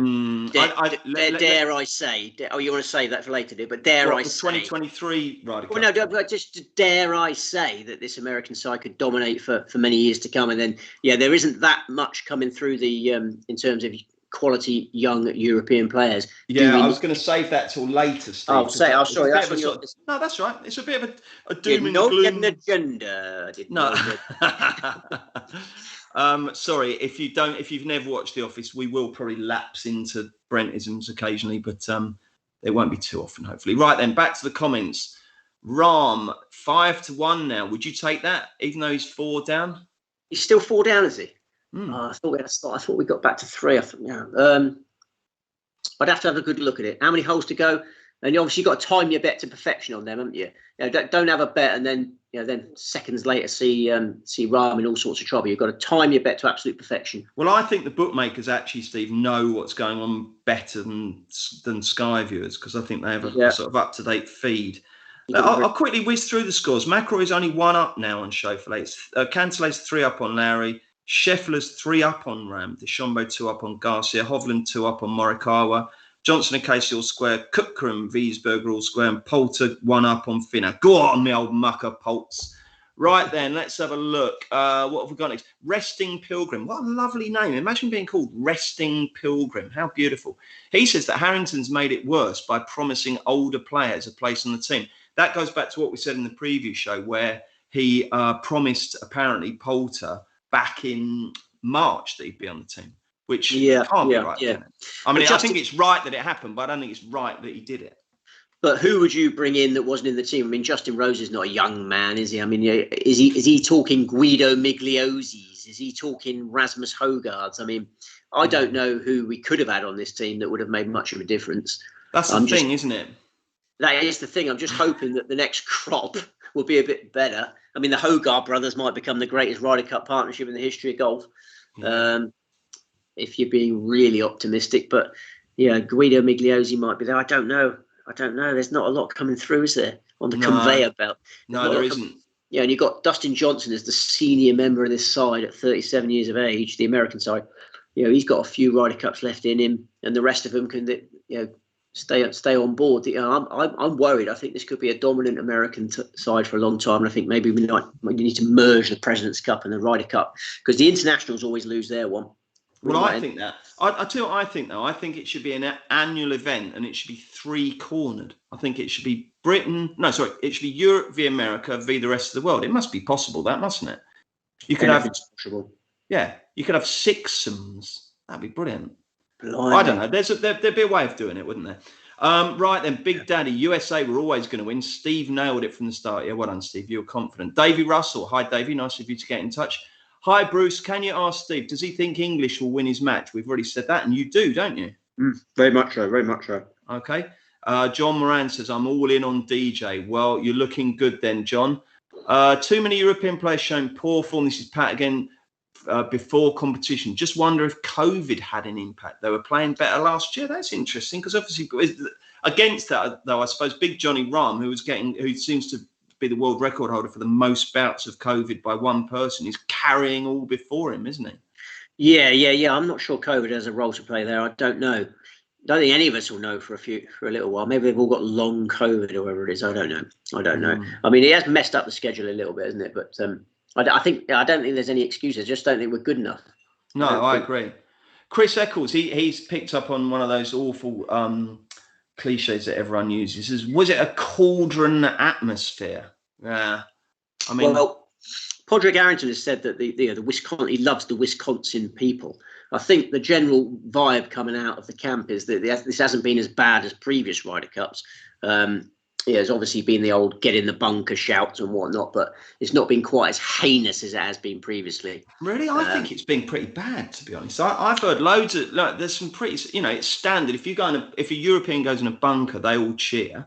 I say? You want to save that for later, but dare I say? 2023 Ryder Cup. Well, no, but just dare I say that this American side could dominate for many years to come, and then there isn't that much coming through the in terms of quality young European players. I was going to save that till later, Steve. Sorry. No, that's right. It's a bit of a doom and gloom. Not an agenda. No. Sorry, if you've never watched The Office, we will probably lapse into Brentisms occasionally, but it won't be too often, hopefully. Right then, back to the comments. Rahm 5-1 now. Would you take that, even though he's 4 down? He's still 4 down, is he? Hmm. I thought we got back to 3. I'd have to have a good look at it. How many holes to go? And you obviously got to time your bet to perfection on them, haven't you? Don't have a bet and then then seconds later see Rahm in all sorts of trouble. You've got to time your bet to absolute perfection. Well, I think the bookmakers actually, Steve, know what's going on better than Sky viewers, because I think they have a sort of up-to-date feed. I'll quickly whiz through the scores. McIlroy is only 1 up now on Schauffele. Cantley's 3 up on Lowry. Scheffler's 3 up on Ram. DeChambeau 2 up on Garcia. Hovland 2 up on Morikawa. Johnson and Casey all square. Koepka and Wiesberger all square. And Poulter 1 up on Finau. Go on, me old mucker, Poltz. Right then, let's have a look. What have we got next? Resting Pilgrim. What a lovely name. Imagine being called Resting Pilgrim. How beautiful. He says that Harrington's made it worse by promising older players a place on the team. That goes back to what we said in the preview show, where he promised, apparently, Poulter back in March that he'd be on the team, which can't be right. Can it? I mean, I think it's right that it happened, but I don't think it's right that he did it. But who would you bring in that wasn't in the team? I mean, Justin Rose is not a young man, is he? I mean, is he talking Guido Migliozzi's? Is he talking Rasmus Højgaard's? I mean, I don't know who we could have had on this team that would have made much of a difference. That's the thing, isn't it? That is the thing. I'm just hoping that the next crop will be a bit better. I mean, the Højgaard brothers might become the greatest Ryder Cup partnership in the history of golf, if you're being really optimistic. But Guido Migliozzi might be there. I don't know. There's not a lot coming through, is there, on the conveyor belt? No, there isn't. And you've got Dustin Johnson as the senior member of this side at 37 years of age, the American side. He's got a few Ryder Cups left in him, and the rest of them can, stay on board. I'm worried. I think this could be a dominant American side for a long time, and I think maybe we need to merge the President's Cup and the Ryder Cup, because the internationals always lose their one. Well, I think that. I tell you what I think, though. I think it should be an annual event, and it should be 3-cornered. I think it should be it should be Europe v America v the rest of the world. It must be possible, that, mustn't it? You could have possible. Yeah, you could have 6-somes. That'd be brilliant. Blimey. I don't know. There'd be a way of doing it, wouldn't there? Right then, Big Daddy, USA were always going to win. Steve nailed it from the start. Yeah, well done, Steve. You were confident. Davey Russell. Hi, Davey. Nice of you to get in touch. Hi, Bruce. Can you ask Steve, does he think English will win his match? We've already said that, and you do, don't you? Very much so. Very much so. Okay. John Moran says, I'm all in on DJ. Well, you're looking good then, John. Too many European players showing poor form. This is Pat again. Before competition. Just wonder if COVID had an impact. They were playing better last year. That's interesting, because obviously against that, though, I suppose Big Johnny Rahm, who seems to be the world record holder for the most bouts of COVID by one person, is carrying all before him, isn't he? Yeah. I'm not sure COVID has a role to play there. I don't know. I don't think any of us will know for a little while. Maybe they've all got long COVID or whatever it is. I don't know. I mean, it has messed up the schedule a little bit, isn't it? But I don't think there's any excuses. I just don't think we're good enough. No, I agree. Chris Eccles, he's picked up on one of those awful cliches that everyone uses. He says, was it a cauldron atmosphere? Yeah. I mean, well, Podrick Harrington has said that the Wisconsin, he loves the Wisconsin people. I think the general vibe coming out of the camp is that this hasn't been as bad as previous Ryder Cups. There's obviously been the old get in the bunker shouts and whatnot, but it's not been quite as heinous as it has been previously. Really? I think it's been pretty bad, to be honest. I've heard loads of, there's some pretty, it's standard. If a European goes in a bunker, they all cheer.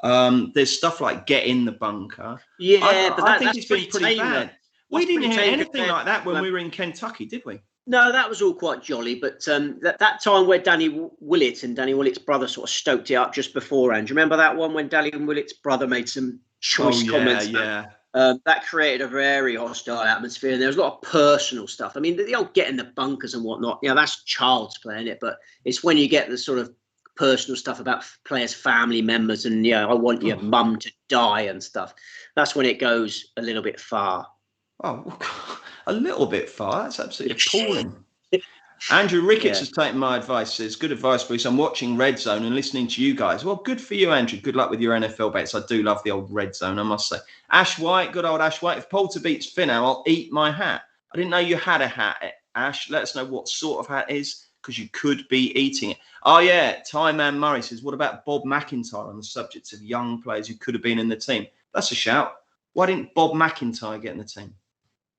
There's stuff like get in the bunker. Yeah, I think it's been pretty bad. We didn't hear anything like that when we were in Kentucky, did we? No, that was all quite jolly. But that time where Danny Willett and Danny Willett's brother sort of stoked it up just beforehand. Do you remember that one when Danny Willett's brother made some choice comments? Yeah. That created a very hostile atmosphere, and there was a lot of personal stuff. I mean, the old get in the bunkers and whatnot, that's child's play, isn't it? But it's when you get the sort of personal stuff about players' family members and, I want your mum to die and stuff. That's when it goes a little bit far. Oh, a little bit far. That's absolutely appalling. Andrew Ricketts has taken my advice, says, good advice, Bruce. I'm watching Red Zone and listening to you guys. Well, good for you, Andrew. Good luck with your NFL bets. I do love the old Red Zone, I must say. Ash White, good old Ash White. If Poulter beats Finau, I'll eat my hat. I didn't know you had a hat, Ash. Let us know what sort of hat it is. because you could be eating it. Oh, yeah. Ty Man Murray says, what about Bob McIntyre on the subject of young players who could have been in the team? That's a shout. Why didn't Bob McIntyre get in the team?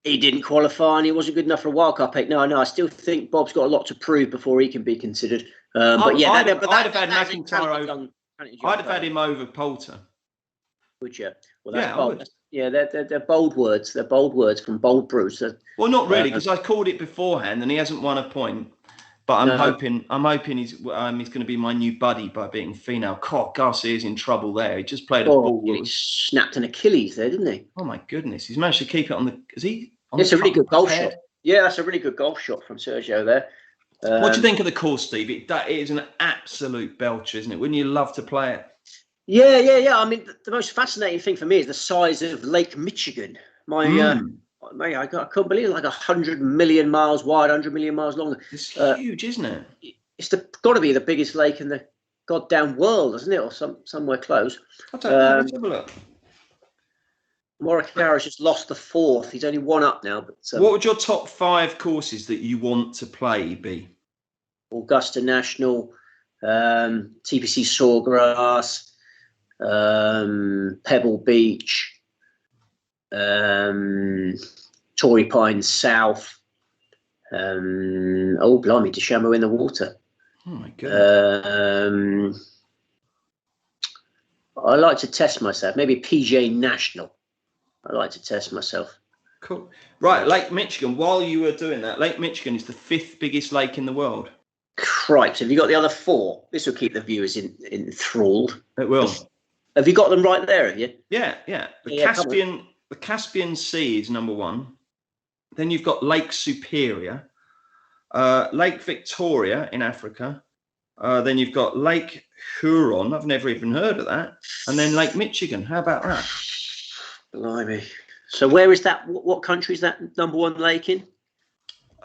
He didn't qualify and he wasn't good enough for a wildcard pick. No, I still think Bob's got a lot to prove before he can be considered. But yeah, I'd have had McIntyre over. I'd have had him over Poulter. Would you? Well, that's bold. They're bold words. They're bold words from bold Bruce. Well, not really, because I called it beforehand and he hasn't won a point. But I'm hoping he's going to be my new buddy by beating Finau. God, Garcia's in trouble there. He just played a ball. He snapped an Achilles there, didn't he? Oh my goodness, he's managed to keep it on the. Is he? It's a really good golf shot. Yeah, that's a really good golf shot from Sergio there. What do you think of the course, Steve? It is an absolute belcher, isn't it? Wouldn't you love to play it? Yeah. I mean, the most fascinating thing for me is the size of Lake Michigan. I couldn't believe it, like 100 million miles wide, 100 million miles long. It's huge, isn't it? It's got to be the biggest lake in the goddamn world, isn't it? Or somewhere close. I don't know. Let's have a look. Morikawa's just lost the fourth. He's only one up now. But what would your top 5 courses that you want to play be? Augusta National, TPC Sawgrass, Pebble Beach, Torrey Pines South. Oh, blimey, DeChambeau in the water. Oh, my goodness. I like to test myself. Maybe PGA National. I like to test myself. Cool. Right, Lake Michigan. While you were doing that, Lake Michigan is the 5th biggest lake in the world. Cripes. Have you got the other 4? This will keep the viewers enthralled. It will. Have you got them right there, have you? Yeah. The Caspian Sea is number 1. Then you've got Lake Superior, Lake Victoria in Africa. Then you've got Lake Huron. I've never even heard of that. And then Lake Michigan. How about that? Blimey. So where is that? What country is that number 1 lake in?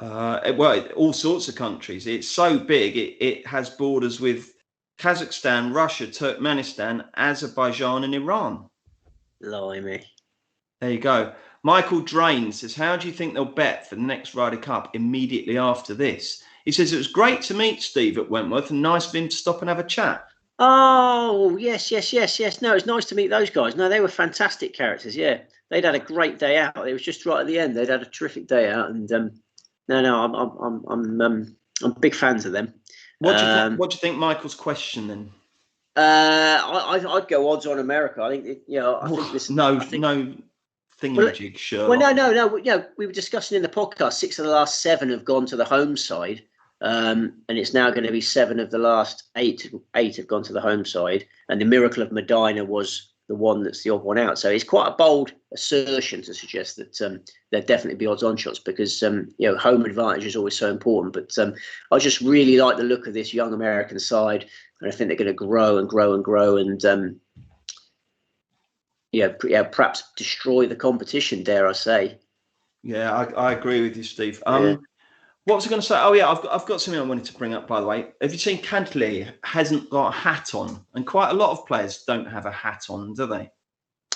All sorts of countries. It's so big. It has borders with Kazakhstan, Russia, Turkmenistan, Azerbaijan, and Iran. Blimey. There you go. Michael Drain says, how do you think they'll bet for the next Ryder Cup immediately after this? He says, it was great to meet Steve at Wentworth and nice of him to stop and have a chat. Oh, yes. No, it's nice to meet those guys. No, they were fantastic characters. Yeah, they'd had a great day out. It was just right at the end. They'd had a terrific day out, and I'm big fans of them. What do you think Michael's question then? I'd go odds on America. I think think this. No thingamajig, sure. Well, no. Yeah, we were discussing in the podcast. 6 of the last 7 have gone to the home side. And it's now going to be 7 of the last 8 have gone to the home side, and the Miracle of Medina was the one that's the odd one out. So it's quite a bold assertion to suggest that there'd definitely be odds on shots because home advantage is always so important. But I just really like the look of this young American side, and I think they're going to grow and grow and grow, and perhaps destroy the competition. Dare I say? Yeah, I agree with you, Steve. What was I going to say? Oh, yeah, I've got something I wanted to bring up, by the way. Have you seen Cantley hasn't got a hat on? And quite a lot of players don't have a hat on, do they?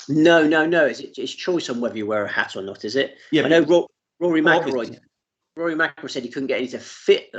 No. It's choice on whether you wear a hat or not, is it? Yeah. I know Rory McIlroy said he couldn't get any to fit.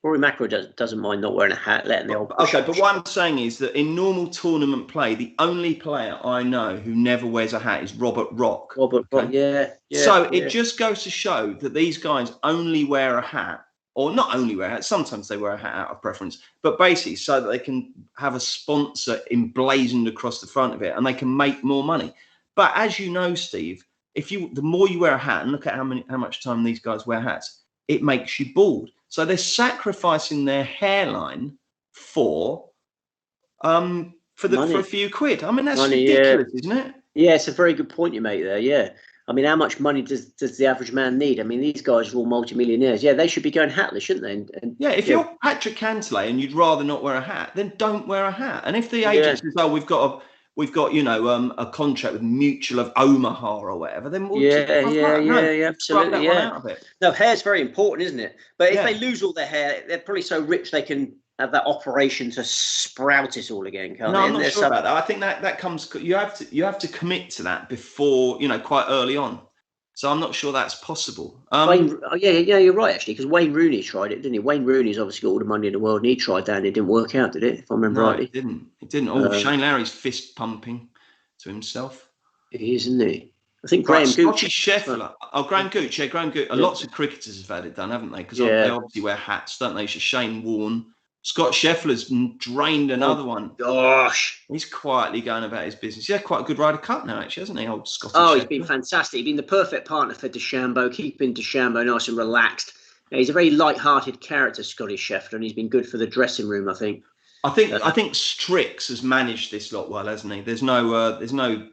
Rory McIlroy doesn't mind not wearing a hat, letting the old... Okay, but what I'm saying is that in normal tournament play, the only player I know who never wears a hat is Robert Rock. Rock, yeah. So it just goes to show that these guys only wear a hat, or not only wear a hat, sometimes they wear a hat out of preference, but basically so that they can have a sponsor emblazoned across the front of it and they can make more money. But as you know, Steve, the more you wear a hat, and look at how much time these guys wear hats, it makes you bald. So they're sacrificing their hairline for a few quid. I mean, that's ridiculous, isn't it? Yeah, it's a very good point you make there. Yeah, I mean, how much money does the average man need? I mean, these guys are all multimillionaires. Yeah, they should be going hatless, shouldn't they? And if you're Patrick Cantlay and you'd rather not wear a hat, then don't wear a hat. And if the agent says, "Oh, we've got a contract with Mutual of Omaha or whatever," then we'll absolutely. No, hair's very important, isn't it? But if they lose all their hair, they're probably so rich they can have that operation to sprout it all again, can't they? I'm not sure about that. I think that comes. You have to commit to that before, quite early on. So I'm not sure that's possible. Yeah, you're right, actually, because Wayne Rooney tried it, didn't he? Wayne Rooney's obviously got all the money in the world, and he tried that, and it didn't work out, did it? If I remember rightly. It didn't. It didn't. Oh, Shane Lowry's fist pumping to himself. He is, isn't he? I think Graham Gooch. Scottish Scheffler. Oh, Graham Gooch. Yeah, Graham Gooch. Lots of cricketers have had it done, haven't they? Because they obviously wear hats, don't they? Shane Warne. Scott Scheffler's drained another one. Gosh. He's quietly going about his business. Yeah, quite a good Ryder Cup now, actually, hasn't he, old Scottish Scheffler? He's been fantastic. He's been the perfect partner for DeChambeau, keeping DeChambeau nice and relaxed. He's a very light-hearted character, Scottish Scheffler, and he's been good for the dressing room, I think. I think Strix has managed this lot well, hasn't he? There's no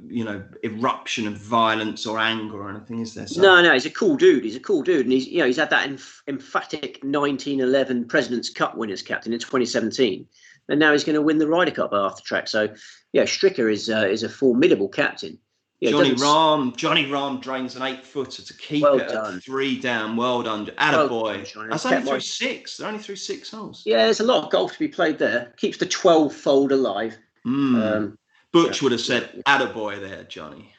eruption of violence or anger or anything, is there? So. No, he's a cool dude. And he's had that emphatic 1911 President's Cup winners captain in 2017, and now he's going to win the Ryder Cup after track. So yeah, Stricker is a formidable captain. Yeah, Johnny Rahm drains an 8-footer to keep it at 3 down. Well done. Attaboy. That's only through 6. They're only through 6 holes. Yeah, there's a lot of golf to be played there. Keeps the 12-fold alive. Butch would have said attaboy there, Johnny.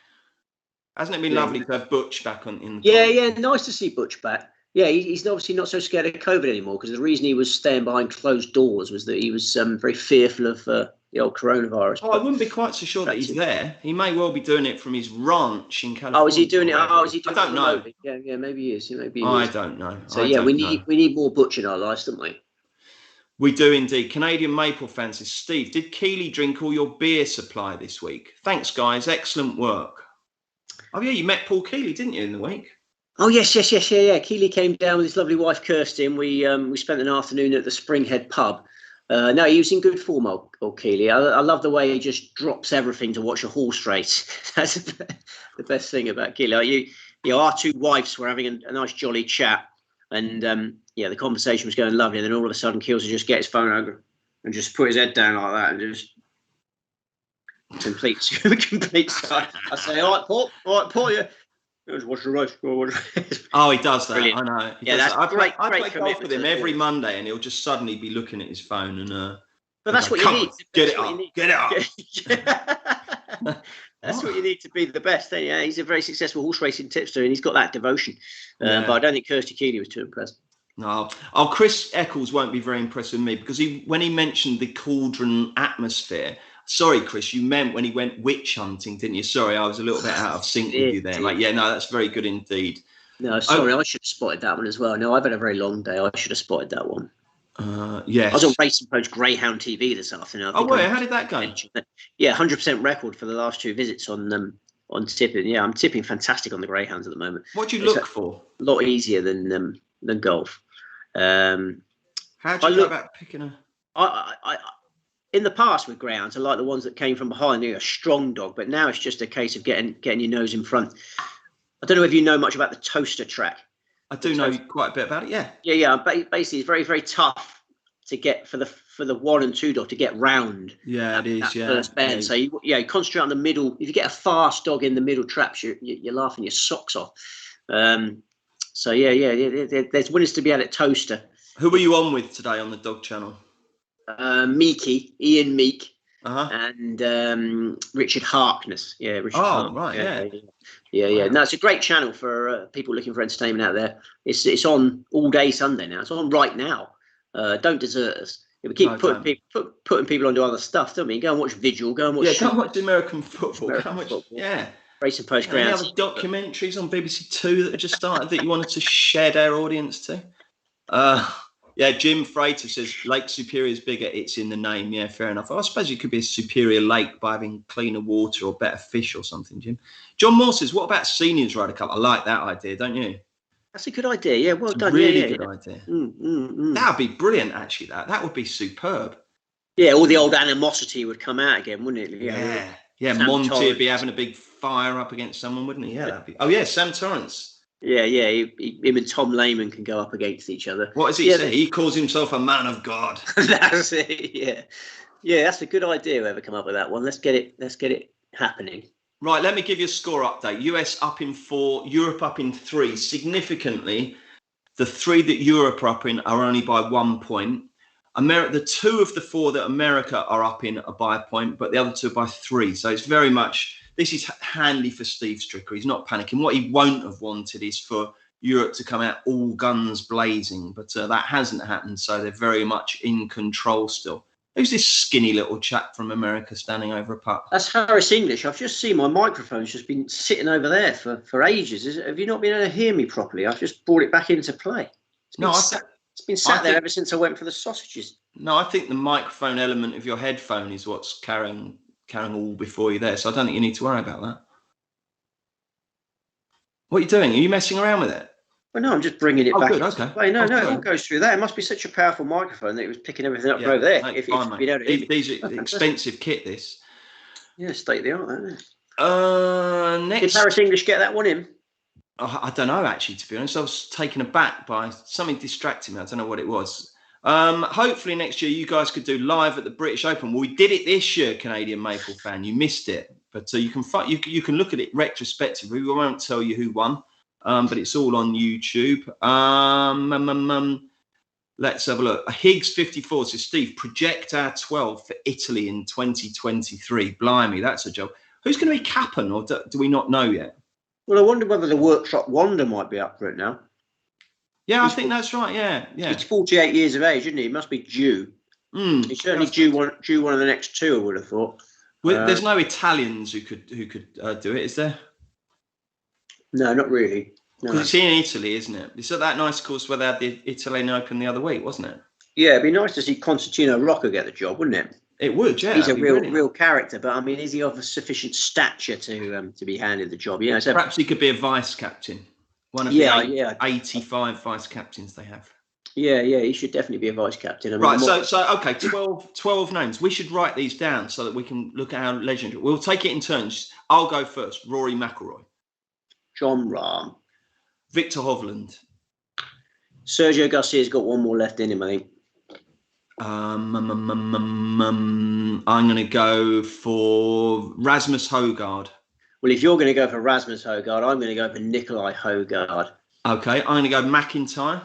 Hasn't it been lovely to have Butch back in the Yeah, nice to see Butch back. Yeah, he's obviously not so scared of COVID anymore, because the reason he was staying behind closed doors was that he was very fearful of the old coronavirus. I wouldn't be quite so sure that he's there. He may well be doing it from his ranch in California. Oh, is he doing it? Is he doing it? I don't know. Yeah, maybe he is. I don't know. So we need more Butch in our lives, don't we? We do indeed. Canadian Maple fan says, Steve, did Keeley drink all your beer supply this week? Thanks, guys. Excellent work. Oh yeah, you met Paul Keeley, didn't you, in the week? Oh yes. Keeley came down with his lovely wife Kirstin. We spent an afternoon at the Springhead pub. No, he was in good form, old Keeley. I love the way he just drops everything to watch a horse race. That's the best thing about Keeley. Our 2 wives were having a nice jolly chat, and the conversation was going lovely. And then all of a sudden, Keeley just get his phone over and just put his head down like that, and just complete side. I say, all right, Paul, yeah. Watch the race. Oh, he does that. Brilliant. I know. I play golf with him every Monday, and he'll just suddenly be looking at his phone and. But that's what you need. Get it up. That's what you need to be the best. Yeah, he's a very successful horse racing tipster, and he's got that devotion. But I don't think Kirsty Keeley was too impressed. No. Chris Eccles won't be very impressed with me, because when he mentioned the cauldron atmosphere. Sorry, Chris, you meant when he went witch hunting, didn't you? Sorry, I was a little bit out of sync with you there. That's very good indeed. No, sorry, I should have spotted that one as well. No, I've had a very long day. I should have spotted that one. Yes. I was on Racing Post Greyhound TV this afternoon. How did that go? Yeah, 100% record for the last 2 visits on tipping. Yeah, I'm tipping fantastic on the Greyhounds at the moment. What do you look for? A lot easier than golf. How do you go about picking a... In the past with Greyhounds, I like the ones that came from behind. They're a strong dog, but now it's just a case of getting your nose in front. I don't know if you know much about the toaster track. I do know quite a bit about it. Yeah. Yeah. Basically, it's very, very tough to get for the 1 and 2 dog to get round. Yeah, it is. Yeah. First bend. So you concentrate on the middle. If you get a fast dog in the middle traps, you're laughing your socks off. There's winners to be had at toaster. Who were you on with today on the dog channel? Ian Meek, and Richard Harkness. Yeah, Richard. Oh, right, yeah. No, it's a great channel for people looking for entertainment out there. It's on all day Sunday now. It's on right now. Don't desert us. We keep putting people onto other stuff, don't we? Go and watch Vigil. Go and watch. Go and watch American football. Racing Post Ground. Any other documentaries on BBC Two that have just started that you wanted to shed our audience to? Jim Freighter says Lake Superior is bigger. It's in the name. Yeah, fair enough. I suppose it could be a superior lake by having cleaner water or better fish or something, Jim. John Moore says, what about Seniors Ryder Cup? I like that idea, don't you? That's a good idea. Yeah, well done. Really good idea. That would be brilliant, actually. That would be superb. Yeah, all the old animosity would come out again, wouldn't it? Yeah. Monty would be having a big fire up against someone, wouldn't he? Yeah, that'd be. Oh yeah, Sam Torrance. Yeah. Him and Tom Lehman can go up against each other. What does he say? He calls himself a man of God. That's it. Yeah. That's a good idea. Whoever come up with that one. Let's get it happening. Right. Let me give you a score update. US up in 4, Europe up in 3. Significantly, the 3 that Europe are up in are only by 1 point. The 2 of the 4 that America are up in are by a point, but the other 2 are by 3. So it's very much this is handy for Steve Stricker. He's not panicking. What he won't have wanted is for Europe to come out all guns blazing, but that hasn't happened. So they're very much in control still. Who's this skinny little chap from America standing over a putt? That's Harris English. I've just seen my microphone's just been sitting over there for ages. Have you not been able to hear me properly? I've just brought it back into play. It's been sat there ever since I went for the sausages. No, I think the microphone element of your headphone is what's carrying all before you there. So I don't think you need to worry about that. What are you doing? Are you messing around with it? Well, no, I'm just bringing it back. Good, okay. No, it all goes through that. It must be such a powerful microphone that it was picking everything up over there. Mate, if you don't these are expensive kit, this. Yeah, state of the art, isn't it? Next. Did Harris English get that one in? I don't know, actually, to be honest. I was taken aback by something distracting me. I don't know what it was. Hopefully next year you guys could do live at the British Open. Well, we did it this year, Canadian Maple fan. You missed it. But you can look at it retrospectively. We won't tell you who won. But it's all on YouTube. Let's have a look. Higgs 54 says, Steve, project our 12 for Italy in 2023. Blimey, that's a job. Who's going to be capping, or do we not know yet? Well, I wonder whether the Workshop Wonder might be up for it now. Yeah, I think that's right. Yeah. He's 48 years of age, isn't he? He must be due. He's certainly due one of the next two, I would have thought. Well, there's no Italians who could do it, is there? No, not really. No. It's in Italy, isn't it? It's at that nice course where they had the Italian Open the other week, wasn't it? Yeah, it'd be nice to see Constantino Rocca get the job, wouldn't it? It would, yeah. He's a real character, but I mean, is he of a sufficient stature to be handed the job? Yeah, so perhaps he could be a vice captain. One of the 85 vice captains they have. Yeah, he should definitely be a vice captain. I mean, right, so okay, 12 names. We should write these down so that we can look at our legendary. We'll take it in turns. I'll go first. Rory McIlroy. John Rahm. Victor Hovland. Sergio Garcia's got one more left in him, I think. I'm going to go for Rasmus Højgaard. Well, if you're going to go for Rasmus Højgaard, I'm going to go for Nikolai Højgaard. Okay, I'm going to go McIntyre.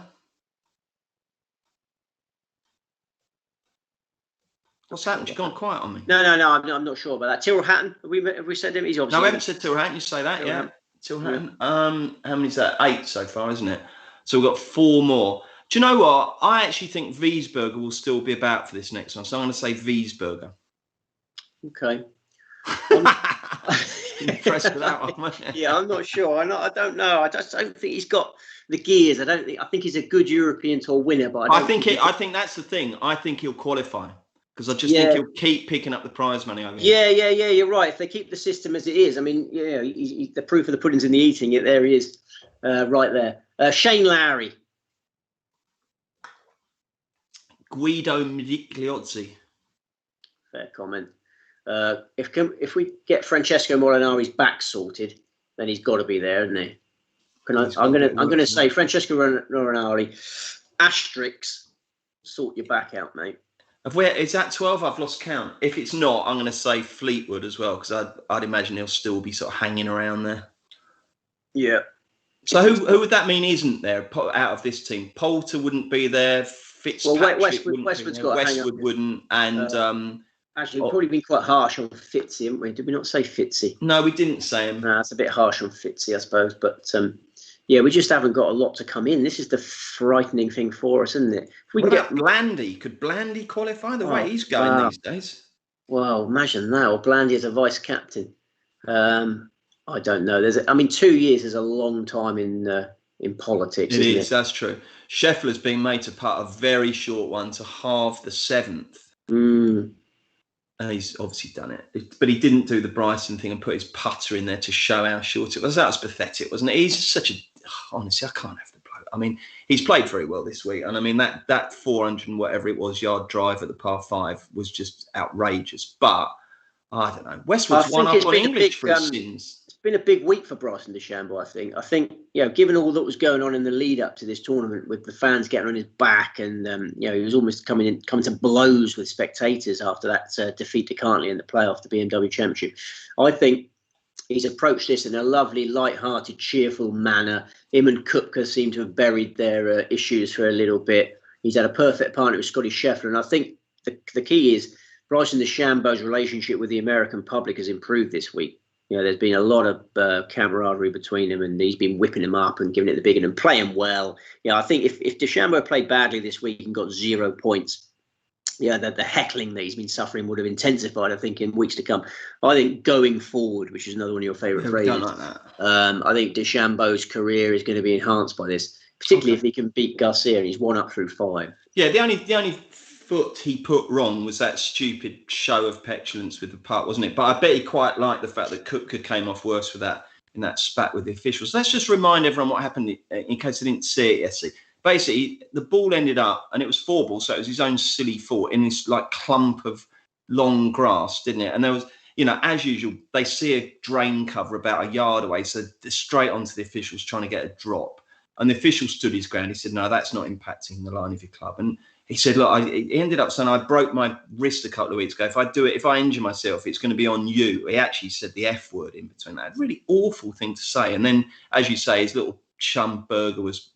What's happened? You've gone quiet on me. No, I'm not sure about that. Tyrrell Hatton, have we said him? He's obviously. No, we haven't said Tyrrell Hatton. You say that, yeah. Tyrrell Hatton. How many is that? 8 so far, isn't it? So we've got 4 more. Do you know what? I actually think Wiesberger will still be about for this next one. So I'm going to say Wiesberger. Okay. Impressed with that one. Yeah, I'm not sure. I don't know. I just don't think he's got the gears. I think he's a good European Tour winner, but I think that's the thing. I think he'll qualify. Because I just think he'll keep picking up the prize money over here. Yeah, you're right. If they keep the system as it is, I mean, the proof of the pudding's in the eating. There he is, right there. Shane Lowry. Guido Migliozzi. Fair comment. If we get Francesco Molinari's back sorted, then he's got to be there, isn't he? I'm going to say Francesco Molinari, asterisks, sort your back out, mate. Is that 12? I've lost count. If it's not, I'm going to say Fleetwood as well, because I'd imagine he'll still be sort of hanging around there. Yeah. So who would that mean isn't there out of this team? Poulter wouldn't be there. Fitzpatrick Westwood's got Westwood wouldn't, and actually, we've probably been quite harsh on Fitzy, haven't we? Did we not say Fitzy? No, we didn't say him. No, it's a bit harsh on Fitzy, I suppose, but. Yeah, we just haven't got a lot to come in. This is the frightening thing for us, isn't it? If we can get Blandy, could Blandy qualify the way he's going these days? Well, imagine that. Or Blandy as a vice captain. I don't know. 2 years is a long time in politics. It is. That's true. Scheffler's been made to putt a very short one to halve the 7th. And he's obviously done it, but he didn't do the Bryson thing and put his putter in there to show how short it was. That was pathetic, wasn't it? He's such honestly, I can't have the bloke. I mean, he's played very well this week, and I mean that 400 and whatever it was yard drive at the par 5 was just outrageous. But I don't know. Westwood's one up on English for his sins. It's been a big week for Bryson DeChambeau, I think, given all that was going on in the lead up to this tournament with the fans getting on his back and, he was almost coming to blows with spectators after that defeat to Cantley in the playoff, the BMW Championship. I think he's approached this in a lovely, light-hearted, cheerful manner. Him and Kupka seem to have buried their issues for a little bit. He's had a perfect partner with Scotty Scheffler, and I think the key is Bryson DeChambeau's relationship with the American public has improved this week. there's been a lot of camaraderie between them, and he's been whipping him up and giving it the big one and playing well. I think if DeChambeau played badly this week and got 0 points, the heckling that he's been suffering would have intensified, I think, in weeks to come. I think going forward, which is another one of your favourite phrases, don't like that. I think DeChambeau's career is going to be enhanced by this, particularly if he can beat Garcia, and he's 1 up through 5. Yeah, the only foot he put wrong was that stupid show of petulance with the putt, wasn't it? But I bet he quite liked the fact that Koepka came off worse for that in that spat with the officials. Let's just remind everyone what happened in case they didn't see it yesterday. Basically, the ball ended up, and it was 4 ball, so it was his own silly fault in this like clump of long grass, didn't it? And there was, as usual, they see a drain cover about a yard away, so they're straight onto the officials trying to get a drop. And the official stood his ground. He said, "No, that's not impacting the line of your club." And he said, "Look, he ended up saying, I broke my wrist a couple of weeks ago. If I injure myself, it's going to be on you." He actually said the F word in between that. Really awful thing to say. And then, as you say, his little chum Berger was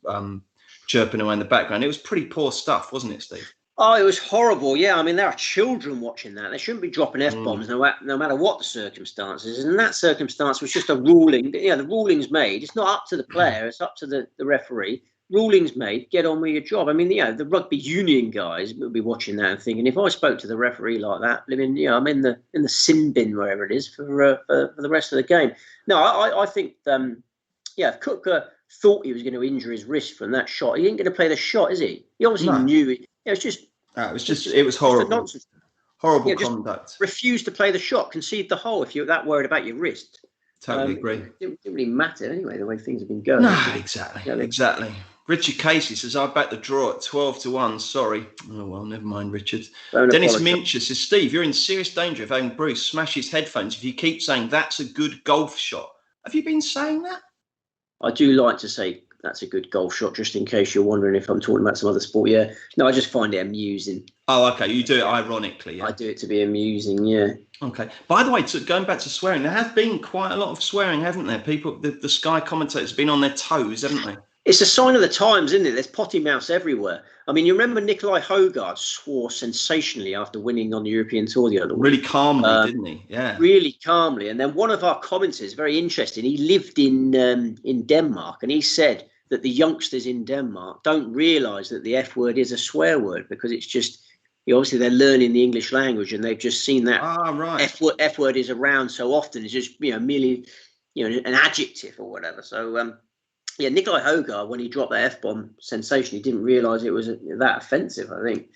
chirping away in the background. It was pretty poor stuff, wasn't it, Steve? Oh, it was horrible. Yeah, I mean, there are children watching that. They shouldn't be dropping F-bombs no matter what the circumstances. And that circumstance was just a ruling. The ruling's made. It's not up to the player. It's up to the referee. Ruling's made. Get on with your job. I mean, the rugby union guys will be watching that and thinking, if I spoke to the referee like that, I'm in the sin bin, wherever it is, for the rest of the game. No, I think, if Koepka thought he was going to injure his wrist from that shot, he ain't going to play the shot, is he? He obviously knew it. It was horrible. Nonsense. Horrible conduct. Refuse to play the shot, concede the hole if you're that worried about your wrist. Totally agree. It didn't really matter anyway, the way things have been going. No, exactly. Richard Casey says, "I bet the draw at 12-1. Sorry." Oh, well, never mind, Richard. Dennis Mincher says, "Steve, you're in serious danger of having Bruce smash his headphones if you keep saying that's a good golf shot." Have you been saying that? I do like to say that's a good golf shot, just in case you're wondering if I'm talking about some other sport. Yeah. No, I just find it amusing. Oh, okay. You do it ironically. Yeah. I do it to be amusing, yeah. Okay. By the way, going back to swearing, there has been quite a lot of swearing, haven't there? People, the Sky commentators have been on their toes, haven't they? It's a sign of the times, isn't it? There's potty mouths everywhere. I mean, you remember Nikolai Højgaard swore sensationally after winning on the European Tour the other week. Really calmly, didn't he? Yeah. Really calmly. And then one of our commenters, very interesting, he lived in Denmark, and he said that the youngsters in Denmark don't realise that the F word is a swear word, because it's just, obviously they're learning the English language and they've just seen that F word is around so often. It's just, merely, an adjective or whatever. So, Nikolai Højgaard, when he dropped that F-bomb sensation, he didn't realise it was that offensive, I think.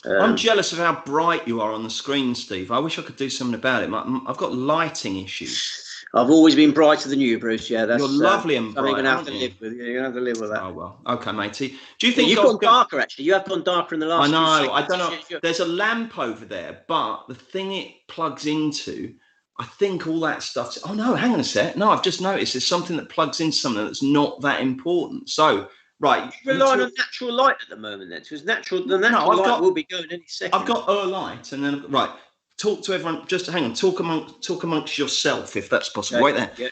I'm jealous of how bright you are on the screen, Steve. I wish I could do something about it. I've got lighting issues. I've always been brighter than you, Bruce. Yeah, that's you're lovely and bright. You're going to have to live with. You're going to have to live with that. Oh well, okay, matey. Do you think you've gone darker? Actually, you have gone darker in the last. I know. I don't know. There's a lamp over there, but the thing it plugs into, I think all that stuff. Oh no, hang on a sec. No, I've just noticed there's something that plugs into something that's not that important. So right, you're relying on natural light at the moment, then, because the natural light will be going any second. I've got a light, and then right. Talk to everyone. Just hang on. Talk amongst yourself, if that's possible. Okay. Right there. Yeah.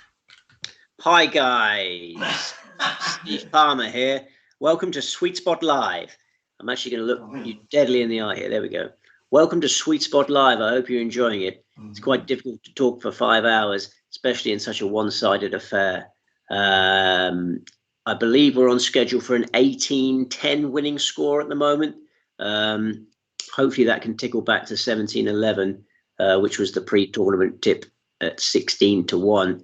Hi guys, Steve Palmer here. Welcome to Sweet Spot Live. I'm actually going to look you deadly in the eye here. There we go. Welcome to Sweet Spot Live. I hope you're enjoying it. It's quite difficult to talk for 5 hours, especially in such a one-sided affair. I believe we're on schedule for an 18-10 winning score at the moment. Hopefully that can tickle back to 17-11, which was the pre-tournament tip at 16-1.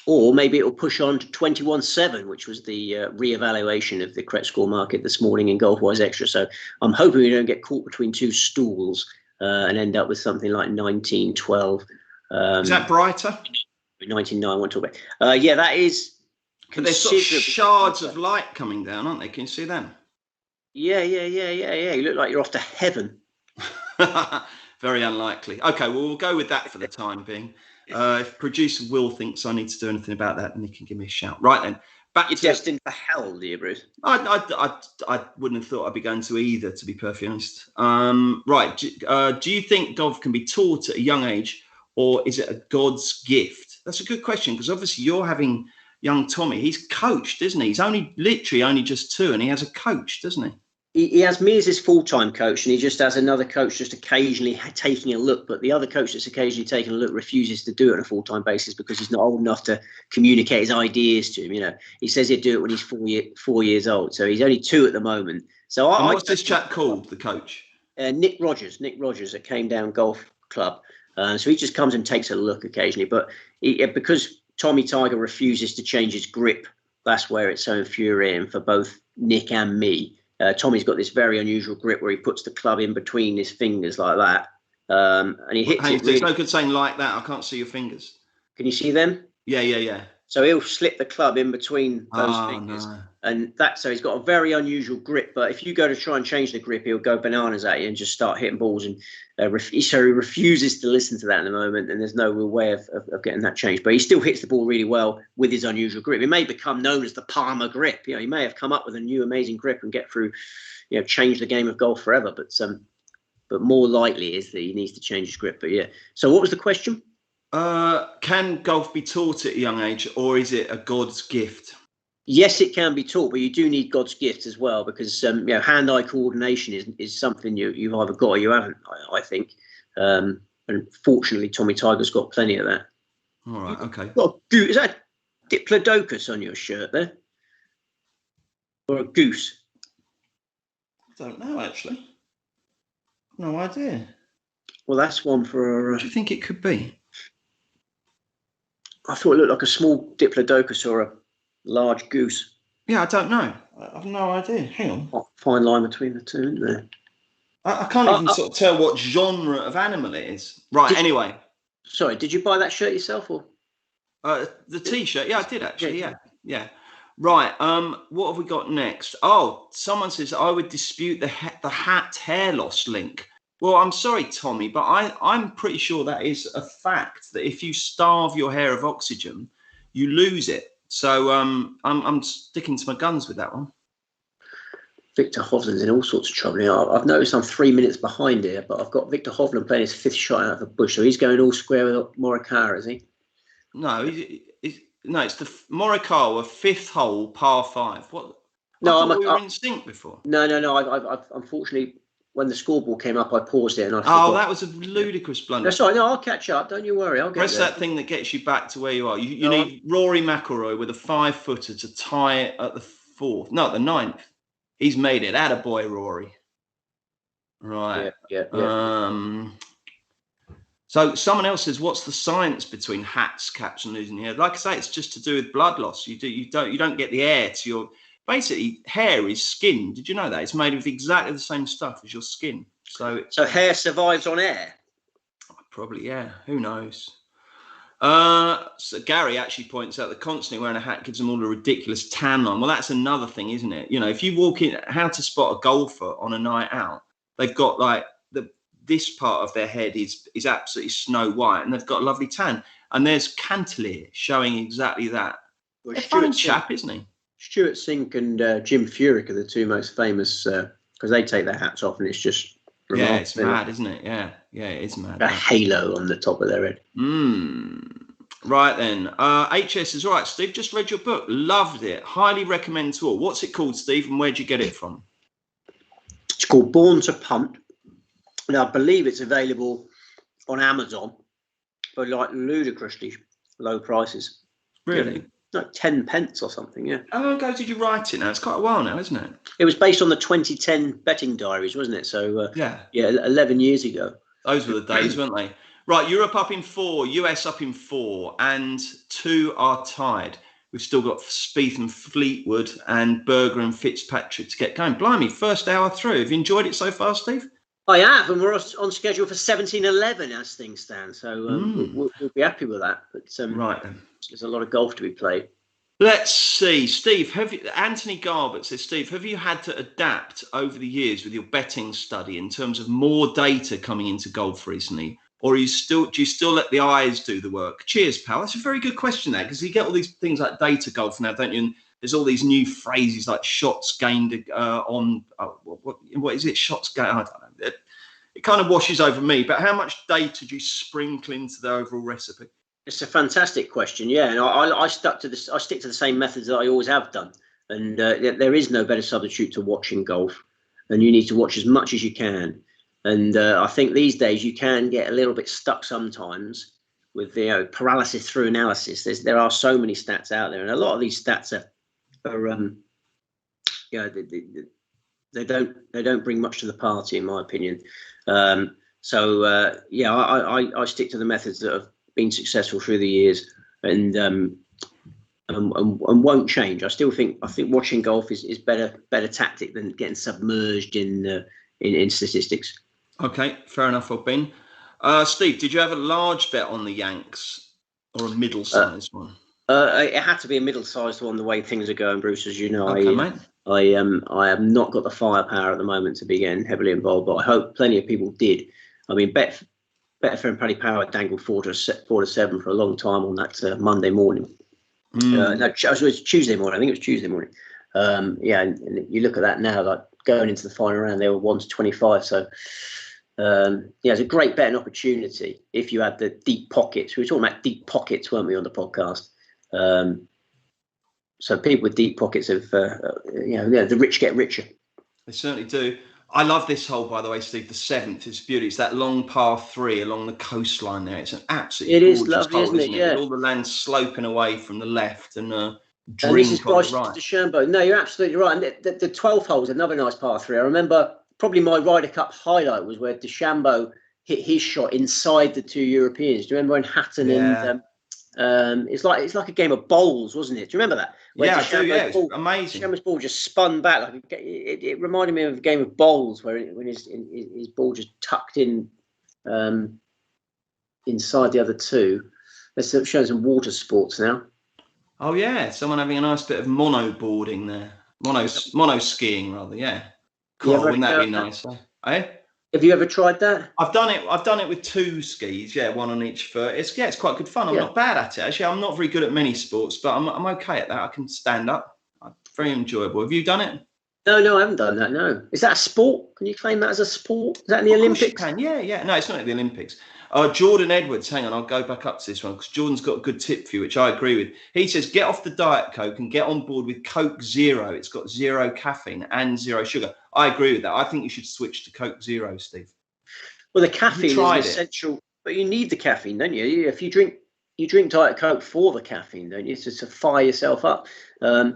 Or maybe it will push on to 21-7, which was the re-evaluation of the correct score market this morning in GolfWise Extra. So I'm hoping we don't get caught between two stools and end up with something like 19-12. Is that brighter? 19-9, I want to talk about. Yeah, that is. But there's sort of shards of light coming down, aren't they? Can you see them? Yeah. You look like you're off to heaven. Very unlikely. Okay, well, we'll go with that for the time being. If producer Will thinks I need to do anything about that, then he can give me a shout. Right then, you're destined for hell, do you, Bruce? I wouldn't have thought I'd be going to either, to be perfectly honest. Right. Do you think golf can be taught at a young age, or is it a God's gift? That's a good question, because obviously you're having young Tommy. He's coached, isn't he? He's literally only just 2, and he has a coach, doesn't he? he has me as his full-time coach, and he just has another coach just occasionally taking a look. But the other coach that's occasionally taking a look refuses to do it on a full-time basis because he's not old enough to communicate his ideas to him. You know, he says he'd do it when he's 4 years old. So he's only 2 at the moment. So and what's this chap called, the coach? Nick Rogers, that came down golf club. So he just comes and takes a look occasionally. But because Tommy Tiger refuses to change his grip, that's where it's so infuriating for both Nick and me. Tommy's got this very unusual grip where he puts the club in between his fingers like that. And he hits it. There's no good saying like that. I can't see your fingers. Can you see them? Yeah. So he'll slip the club in between those fingers. No. And so he's got a very unusual grip. But if you go to try and change the grip, he'll go bananas at you and just start hitting balls. And so he refuses to listen to that in the moment. And there's no real way of getting that changed. But he still hits the ball really well with his unusual grip. It may become known as the Palmer grip. You know, he may have come up with a new amazing grip and get through, you know, change the game of golf forever. But more likely is that he needs to change his grip. But yeah. So what was the question? Can golf be taught at a young age, or is it a God's gift? Yes, it can be taught, but you do need God's gift as well, because you know, hand-eye coordination is something you've either got or you haven't. I think, and fortunately, Tommy Tiger's got plenty of that. All right, okay. Is that Diplodocus on your shirt there, or a goose? I don't know, actually. No idea. Well, that's one for. What do you think it could be? I thought it looked like a small Diplodocus or a large goose. Yeah, I don't know. I've no idea. Hang on. Fine line between the two, isn't there? I can't even sort of tell what genre of animal it is. Right, anyway. Sorry, did you buy that shirt yourself, or? The T-shirt. Yeah, I did actually. Yeah. Right. What have we got next? Oh, someone says I would dispute the hat hair loss link. Well, I'm sorry, Tommy, but I'm pretty sure that is a fact, that if you starve your hair of oxygen, you lose it. So I'm sticking to my guns with that one. Victor Hovland's in all sorts of trouble here. I've noticed I'm 3 minutes behind here, but I've got Victor Hovland playing his 5th shot out of the bush. So he's going all square with Morikawa, is he? No, it's the Morikawa 5th hole, par 5. What? No, we were in sync before. No. I've unfortunately, when the scoreboard came up, I paused it and I forgot. That was a ludicrous blunder. That's right. No, I'll catch up. Don't you worry. I'll get Press there. That thing that gets you back to where you are. You need Rory McIlroy with a 5-footer to tie it at the 4th. No, the 9th. He's made it. Attaboy, Rory. Right. Yeah. So someone else says, what's the science between hats, caps, and losing hair? Like I say, it's just to do with blood loss. You don't get the air to your. Basically, hair is skin. Did you know that? It's made of exactly the same stuff as your skin. So hair survives on air? Probably, yeah. Who knows? So Gary actually points out that constantly wearing a hat gives them all a ridiculous tan line. Well, that's another thing, isn't it? You know, if you walk in, how to spot a golfer on a night out, they've got like this part of their head is absolutely snow white, and they've got a lovely tan. And there's Cantley showing exactly that. Well, a funny chap, isn't he? Stuart Sink and Jim Furyk are the two most famous because they take their hats off and it's just remarkable. Yeah, it's mad, isn't it? Yeah, it is mad. A halo on the top of their head. Right then. HS is all right, Steve. Just read your book. Loved it. Highly recommend to all. What's it called, Steve, and where'd you get it from? It's called Born to Punt. And I believe it's available on Amazon for like ludicrously low prices. Really? Like 10 pence or something, yeah. How long ago did you write it now? It's quite a while now, isn't it? It was based on the 2010 betting diaries, wasn't it? So, yeah, 11 years ago. Those were the days, weren't they? Right, Europe up in 4, US up in 4, and 2 are tied. We've still got Spieth and Fleetwood and Berger and Fitzpatrick to get going. Blimey, first hour through. Have you enjoyed it so far, Steve? I have, and we're on schedule for 17:11 as things stand. So we'll be happy with that. But right then. There's a lot of golf to be played. Let's see, Steve. Anthony Garbett says, Steve, have you had to adapt over the years with your betting study in terms of more data coming into golf recently, or do you still let the eyes do the work? Cheers, pal. That's a very good question there, because you get all these things like data golf now, don't you? And there's all these new phrases like shots gained on what is it? Shots gained. I don't know. It kind of washes over me. But how much data do you sprinkle into the overall recipe? It's a fantastic question, yeah. And I stick to the same methods that I always have done. And there is no better substitute to watching golf. and you need to watch as much as you can. And I think these days you can get a little bit stuck sometimes with the paralysis through analysis. There are so many stats out there, and a lot of these stats are they don't bring much to the party, in my opinion. I stick to the methods that have been successful through the years, and won't change. I think watching golf is better tactic than getting submerged in statistics. Okay, fair enough, Robin. Steve, did you have a large bet on the Yanks or a middle-sized one? It had to be a middle-sized one. The way things are going, Bruce, as you know, okay, mate. I have not got the firepower at the moment to be getting heavily involved, but I hope plenty of people did. I mean, Betfair and Paddy Power dangled 4 to 7 for a long time on that Monday morning. No, it was Tuesday morning. I think it was Tuesday morning. And you look at that now, like going into the final round, they were 1 to 25. So, it's a great betting opportunity if you had the deep pockets. We were talking about deep pockets, weren't we, on the podcast? So people with deep pockets of, the rich get richer. They certainly do. I love this hole, by the way, Steve. The 7th is beauty. It's that long par 3 along the coastline there. It's an absolutely gorgeous lovely, hole, isn't it? Yeah. With all the land sloping away from the left and and this is on the right. DeChambeau. No, you're absolutely right. And the 12th hole is another nice par 3. I remember probably my Ryder Cup highlight was where DeChambeau hit his shot inside the 2 Europeans. Do you remember when Hatton and it's like a game of bowls, wasn't it? Do you remember that? Where I do. Yeah, it's amazing. DeChambeau's ball just spun back. It reminded me of a game of bowls when his ball just tucked in inside the other 2. Let's show some water sports now. Oh yeah, someone having a nice bit of mono-boarding there. Mono skiing rather. Yeah. Cool. Wouldn't that be nice? Eh? Have you ever tried that? I've done it with 2 skis, one on each foot. It's quite good fun. I'm not bad at it. Actually, I'm not very good at many sports, but I'm okay at that. I can stand up. Very enjoyable. Have you done it? No, I haven't done that. No. Is that a sport? Can you claim that as a sport? Is that in the Olympics? You can. Yeah. No, it's not at the Olympics. Jordan Edwards, hang on, I'll go back up to this one because Jordan's got a good tip for you, which I agree with. He says, get off the Diet Coke and get on board with Coke Zero. It's got 0 caffeine and 0 sugar. I agree with that. I think you should switch to Coke Zero, Steve. Well, the caffeine is essential, but you need the caffeine, don't you? If you drink Diet Coke for the caffeine, don't you? It's just to fire yourself up. I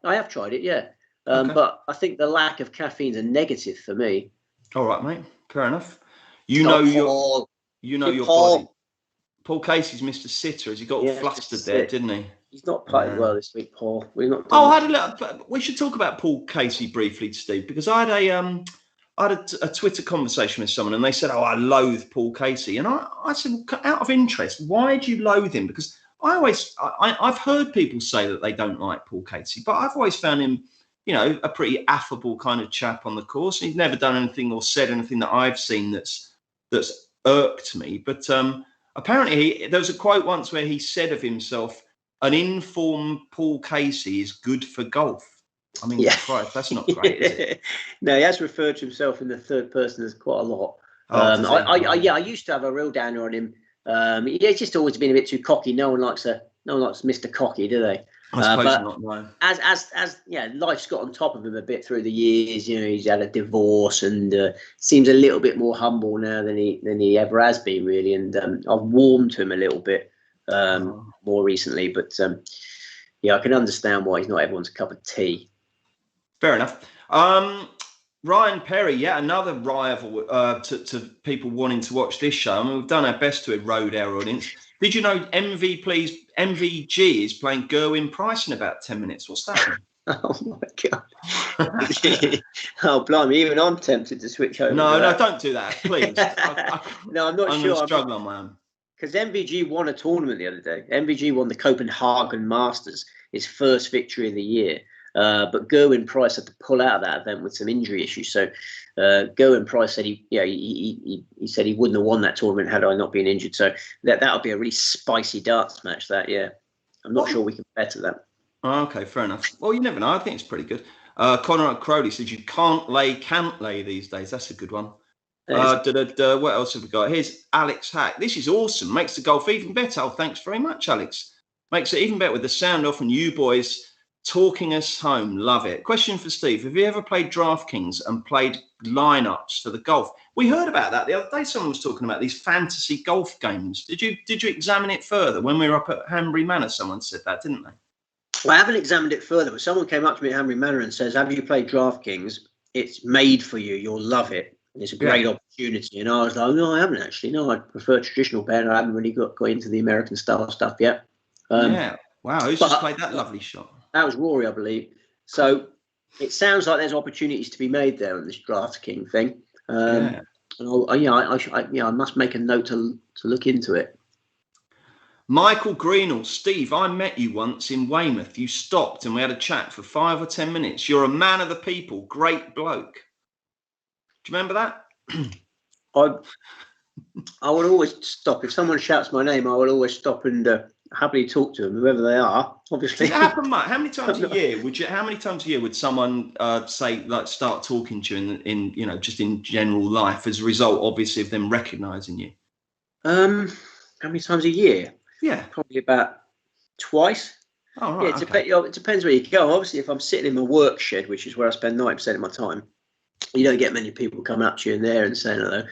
have tried it, yeah. Okay. But I think the lack of caffeine is a negative for me. All right, mate. Fair enough. You know your body. Paul Casey's Mr. Sitter. Has he got all flustered there, didn't he? He's not playing well this week, Paul. We should talk about Paul Casey briefly, Steve, because I had a Twitter conversation with someone and they said, I loathe Paul Casey. And I said, out of interest, why do you loathe him? Because I've heard people say that they don't like Paul Casey, but I've always found him, a pretty affable kind of chap on the course. He's never done anything or said anything that I've seen that's irked me. But apparently there was a quote once where he said of himself, an informed Paul Casey is good for golf. I mean, Christ, that's not great, is it? No, he has referred to himself in the third person as quite a lot. I used to have a real downer on him. He's just always been a bit too cocky. No one likes Mr. Cocky, do they? I suppose not. No. As life's got on top of him a bit through the years. He's had a divorce and seems a little bit more humble now than he ever has been, really. And I've warmed to him a little bit more recently, but I can understand why he's not everyone's cup of tea. Fair enough. Ryan Perry, another rival to people wanting to watch this show. I mean, we've done our best to erode our audience. Did you know MVG is playing Gerwyn Price in about 10 minutes? What's that? Oh, my God. Oh, blimey. Even I'm tempted to switch over. No, don't do that, please. No, I'm not sure. I'm going to struggle on my own. Because MVG won a tournament the other day. MVG won the Copenhagen Masters, his first victory of the year. But Gerwyn Price had to pull out of that event with some injury issues. So Gerwyn Price said he said he wouldn't have won that tournament had I not been injured. So that would be a really spicy darts match. I'm not sure we can better that. Oh, okay, fair enough. Well, you never know. I think it's pretty good. Connor Crowley says you can't lay these days. That's a good one. What else have we got? Here's Alex Hack. This is awesome. Makes the golf even better. Oh, thanks very much, Alex. Makes it even better with the sound off and you boys Talking us home. Love it. Question for Steve. Have you ever played DraftKings and played lineups for the golf? We heard about that the other day. Someone was talking about these fantasy golf games. Did you examine it further? When we were up at Hanbury Manor, someone said that, didn't they? Well, I haven't examined it further, but someone came up to me at Hanbury Manor and says, have you played DraftKings? It's made for you. You'll love it. And it's a great opportunity. And I was like, no, I haven't actually. No, I prefer traditional betting. I haven't really got into the American style stuff yet. Wow. Who's just played that lovely shot? That was Rory, I believe. So it sounds like there's opportunities to be made there on this DraftKings thing. And I must make a note to look into it. Michael Greenall, Steve, I met you once in Weymouth. You stopped and we had a chat for 5 or 10 minutes. You're a man of the people, great bloke. Do you remember that? I would always stop. If someone shouts my name, I would always stop and happily talk to them, whoever they are. Obviously, does it happen much? How many times a year How many times a year would someone start talking to you in just in general life as a result, obviously, of them recognising you? How many times a year? Yeah, probably about twice. Oh, right. Yeah, it depends where you go. Obviously, if I'm sitting in my work shed, which is where I spend 90% of my time, you don't get many people coming up to you in there and saying hello.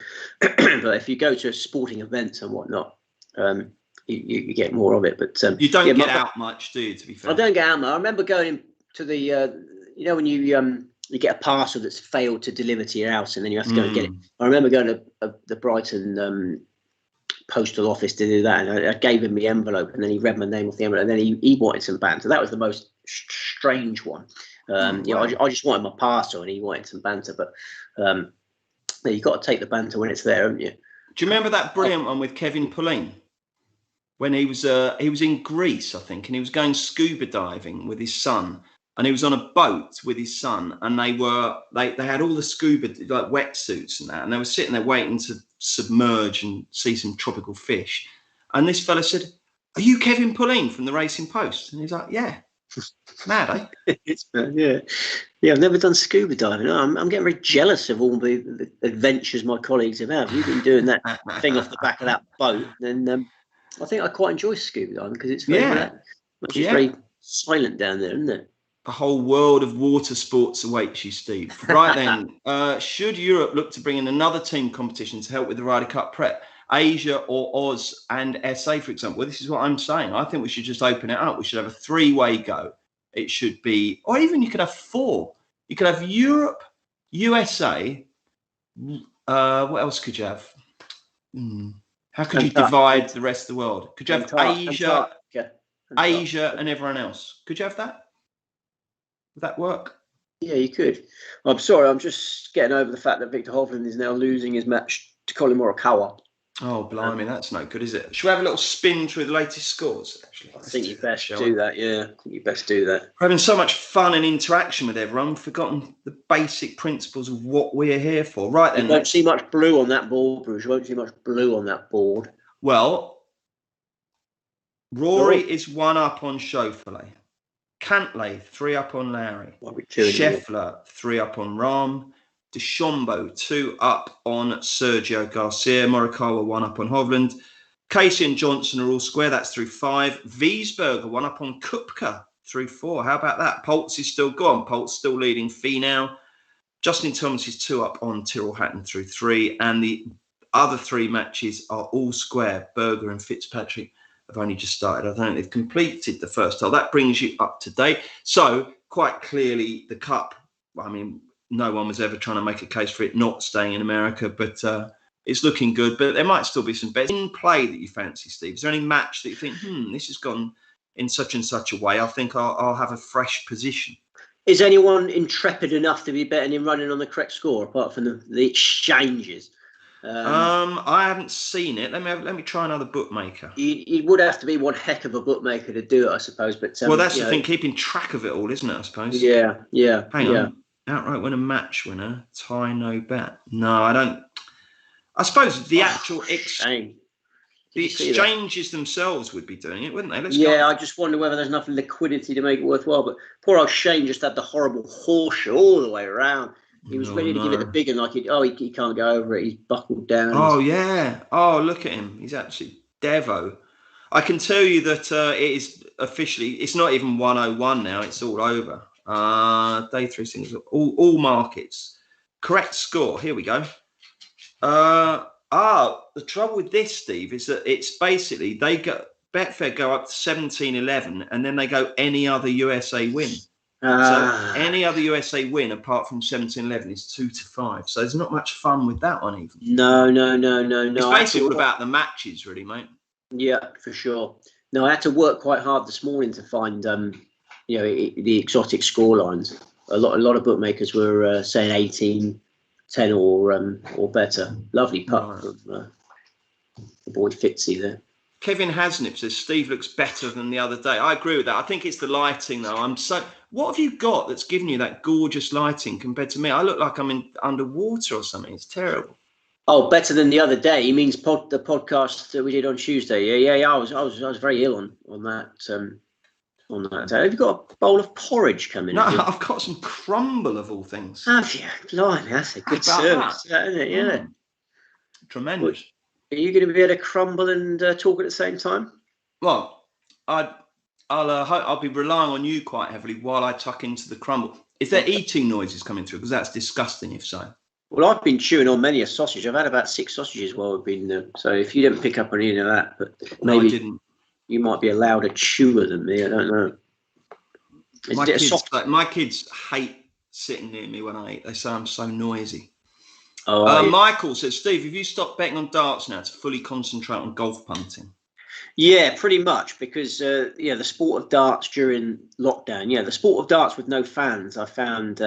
But if you go to sporting events and whatnot, you get more of it. But you don't get out much, do you? To be fair, I don't get out much. I remember going to the, when you get a parcel that's failed to deliver to your house, and then you have to go and get it. I remember going to the Brighton postal office to do that, and I gave him the envelope, and then he read my name off the envelope, and then he wanted some banter. That was the most strange one. I just wanted my parcel, and he wanted some banter. But you've got to take the banter when it's there, haven't you? Do you remember that brilliant one with Kevin Pauline when he was in Greece, I think, and he was going scuba diving with his son, and he was on a boat with his son, and they had all the scuba like wetsuits and that, and they were sitting there waiting to submerge and see some tropical fish, and this fella said, "Are you Kevin Pauline from the Racing Post?" And he's like, "Yeah." Mad, eh? It's mad, yeah. I've never done scuba diving. I'm getting very jealous of all the adventures my colleagues have had. You've been doing that thing off the back of that boat, and I think I quite enjoy scuba diving because it's very silent down there, isn't it? A whole world of water sports awaits you, Steve. Right then, should Europe look to bring in another team competition to help with the Ryder Cup prep? Asia or Oz and SA, for example. Well, this is what I'm saying. I think we should just open it up. We should have a 3-way go. It should be, or even you could have 4. You could have Europe, USA. What else could you have? How could you divide the rest of the world? Could you have Asia and everyone else? Could you have that? Would that work? Yeah, you could. I'm sorry. I'm just getting over the fact that Victor Hovland is now losing his match to Colin Morikawa. Oh, blimey, that's no good, is it? Should we have a little spin through the latest scores, actually? I think you best do that, yeah. I think you best do that. We're having so much fun and interaction with everyone, we've forgotten the basic principles of what we're here for. Right then. You won't see much blue on that board, Bruce. You won't see much blue on that board. Well, Rory is 1 up on Schauffele. Cantlay, 3 up on Lowry. Scheffler, 3 up on Rahm. DeChambeau, 2 up on Sergio Garcia. Morikawa, 1 up on Hovland. Casey and Johnson are all square. That's through 5. Wiesberger, 1 up on Kupka through 4. How about that? Poltz is still gone. Poltz still leading Finau. Justin Thomas is 2 up on Tyrrell Hatton through 3. And the other 3 matches are all square. Berger and Fitzpatrick have only just started. I don't think they've completed the first hole. That brings you up to date. So quite clearly the Cup, I mean, no one was ever trying to make a case for it not staying in America, but it's looking good. But there might still be some bets in play that you fancy, Steve. Is there any match that you think, this has gone in such and such a way? I think I'll have a fresh position. Is anyone intrepid enough to be betting in running on the correct score, apart from the exchanges? I haven't seen it. Let me try another bookmaker. You would have to be one heck of a bookmaker to do it, I suppose. But well, that's the thing, keeping track of it all, isn't it? I suppose. Yeah. Hang on. Outright winner, match winner, tie, no bet. No, I don't. I suppose the actual exchanges themselves would be doing it, wouldn't they? I just wonder whether there's enough liquidity to make it worthwhile. But poor old Shane just had the horrible horseshoe all the way around. He was ready to give it the big one, like he can't go over it. He's buckled down. Oh yeah. Oh, look at him. He's absolutely Devo. I can tell you that it is officially, it's not even 101 now, it's all over. Day 3 singles, all markets. Correct score, here we go. The trouble with this, Steve, is that it's basically, Betfair go up to 17-11 and then they go any other USA win. So any other USA win apart from 17-11 is 2-5. So there's not much fun with that one even. No. It's basically all about the matches, really, mate. Yeah, for sure. No, I had to work quite hard this morning to find, the exotic score lines. A lot of bookmakers were saying 18, 10 or better. Lovely putt from the boy Fitzy there. Kevin Hasnip says Steve looks better than the other day. I agree with that. I think it's the lighting, though. What have you got that's giving you that gorgeous lighting compared to me? I look like I'm underwater or something. It's terrible. Oh, better than the other day. He means the podcast that we did on Tuesday. Yeah. I was very ill on that day. Have you got a bowl of porridge coming? No, I've got some crumble of all things. Have you? Blimey, that's a good service, isn't it? Yeah. Tremendous. Are you going to be able to crumble and talk at the same time? Well, I'll be relying on you quite heavily while I tuck into the crumble. Is there eating noises coming through? Because that's disgusting if so. Well, I've been chewing on many a sausage. I've had about 6 sausages while we've been there. So if you didn't pick up on any of that, but maybe no, I didn't. You might be a louder chewer than me. I don't know. My kids hate sitting near me when I eat. They say I'm so noisy. Oh, Michael says, Steve, have you stopped betting on darts now to fully concentrate on golf punting? Yeah, pretty much, because the sport of darts during lockdown, the sport of darts with no fans, I found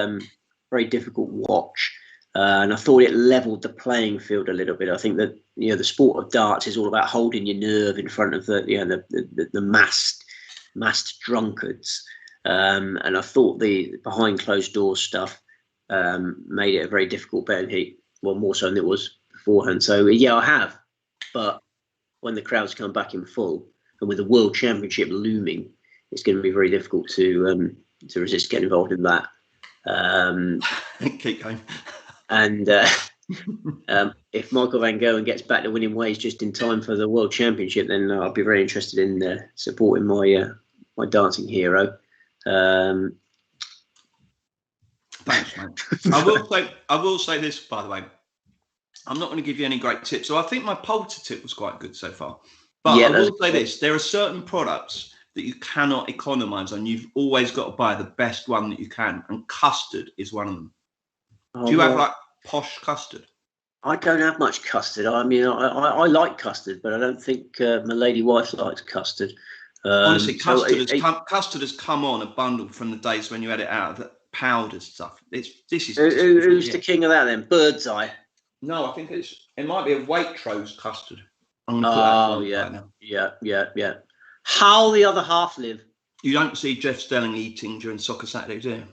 very difficult to watch, and I thought it leveled the playing field a little bit. I think that the sport of darts is all about holding your nerve in front of the massed drunkards, and I thought the behind closed doors stuff made it a very difficult betting heat. Well, more so than it was beforehand. So I have, but when the crowds come back in full and with the World Championship looming, it's going to be very difficult to resist getting involved in that. Keep going. And if Michael Van Gogh gets back to winning ways just in time for the World Championship, then I'll be very interested in supporting my dancing hero. Thanks, mate. I will say this, by the way. I'm not going to give you any great tips. So I think my Poulter tip was quite good so far. But I will say this. There are certain products that you cannot economise on. You've always got to buy the best one that you can. And custard is one of them. Do you have like posh custard? I don't have much custard. I mean, I like custard, but I don't think my lady wife likes custard. Honestly, custard has come on a bundle from the days when you had it out of powdered stuff. Who's the king of that then? Birdseye. No, I think it might be a Waitrose custard. Yeah. How the other half live? You don't see Jeff Stelling eating during Soccer Saturday, do you?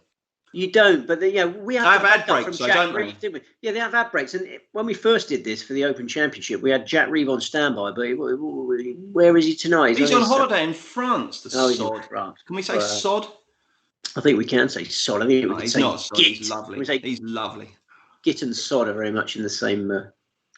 You don't, but we have ad breaks, so don't we? Didn't we? Yeah, they have ad breaks. And when we first did this for the Open Championship, we had Jack Reeve on standby. But where is he tonight? He's on holiday in France. He's in France. Can we say sod? I think we can say sod. I think we can say not sod. Git. He's lovely. He's lovely. Git and sod are very much in the same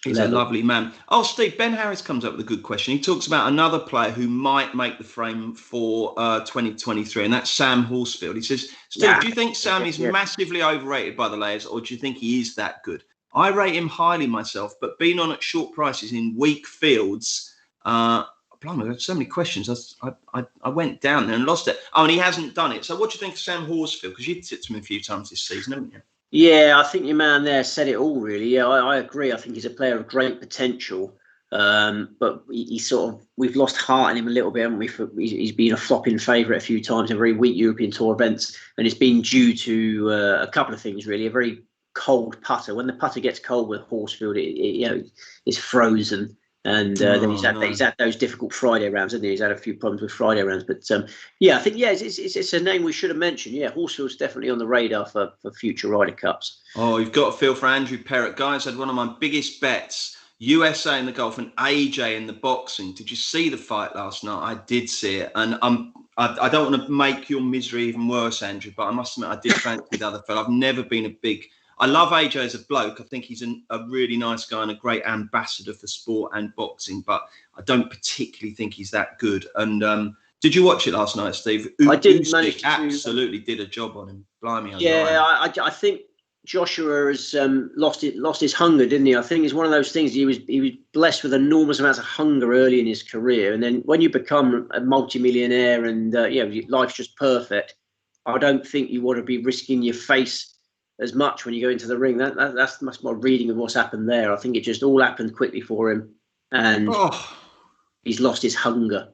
He's level. A lovely man. Oh, Steve, Ben Harris comes up with a good question. He talks about another player who might make the frame for 2023, and that's Sam Horsfield. He says, Steve, do you think Sam is massively overrated by the layers, or do you think he is that good? I rate him highly myself, but being on at short prices in weak fields, blimey, I had so many questions. I went down there and lost it. Oh, and he hasn't done it. So what do you think of Sam Horsfield? Because you've tipped him a few times this season, haven't you? Yeah, I think your man there said it all, really. Yeah, I agree. I think he's a player of great potential. But we've lost heart in him a little bit, haven't we? He's been a flopping favourite a few times in very weak European Tour events. And it's been due to a couple of things, really. A very cold putter. When the putter gets cold with Horsfield, it's frozen. And then he's had those difficult Friday rounds, hasn't he? He's had a few problems with Friday rounds. But I think, it's a name we should have mentioned. Yeah, Horsfield's definitely on the radar for future Ryder Cups. Oh, you've got to feel for Andrew Perrott. Guys, had one of my biggest bets, USA in the golf and AJ in the boxing. Did you see the fight last night? I did see it. And I don't want to make your misery even worse, Andrew, but I must admit I did fancy the other fellow. I've never been a big I love AJ as a bloke. I think he's a really nice guy and a great ambassador for sport and boxing, but I don't particularly think he's that good. And did you watch it last night, Steve? I didn't manage to. Absolutely did a job on him. Blimey, yeah, I think Joshua has lost his hunger, didn't he? I think it's one of those things. He was blessed with enormous amounts of hunger early in his career, and then when you become a multimillionaire and life's just perfect, I don't think you want to be risking your face as much when you go into the ring. That's much more reading of what's happened there. I think it just all happened quickly for him, and he's lost his hunger.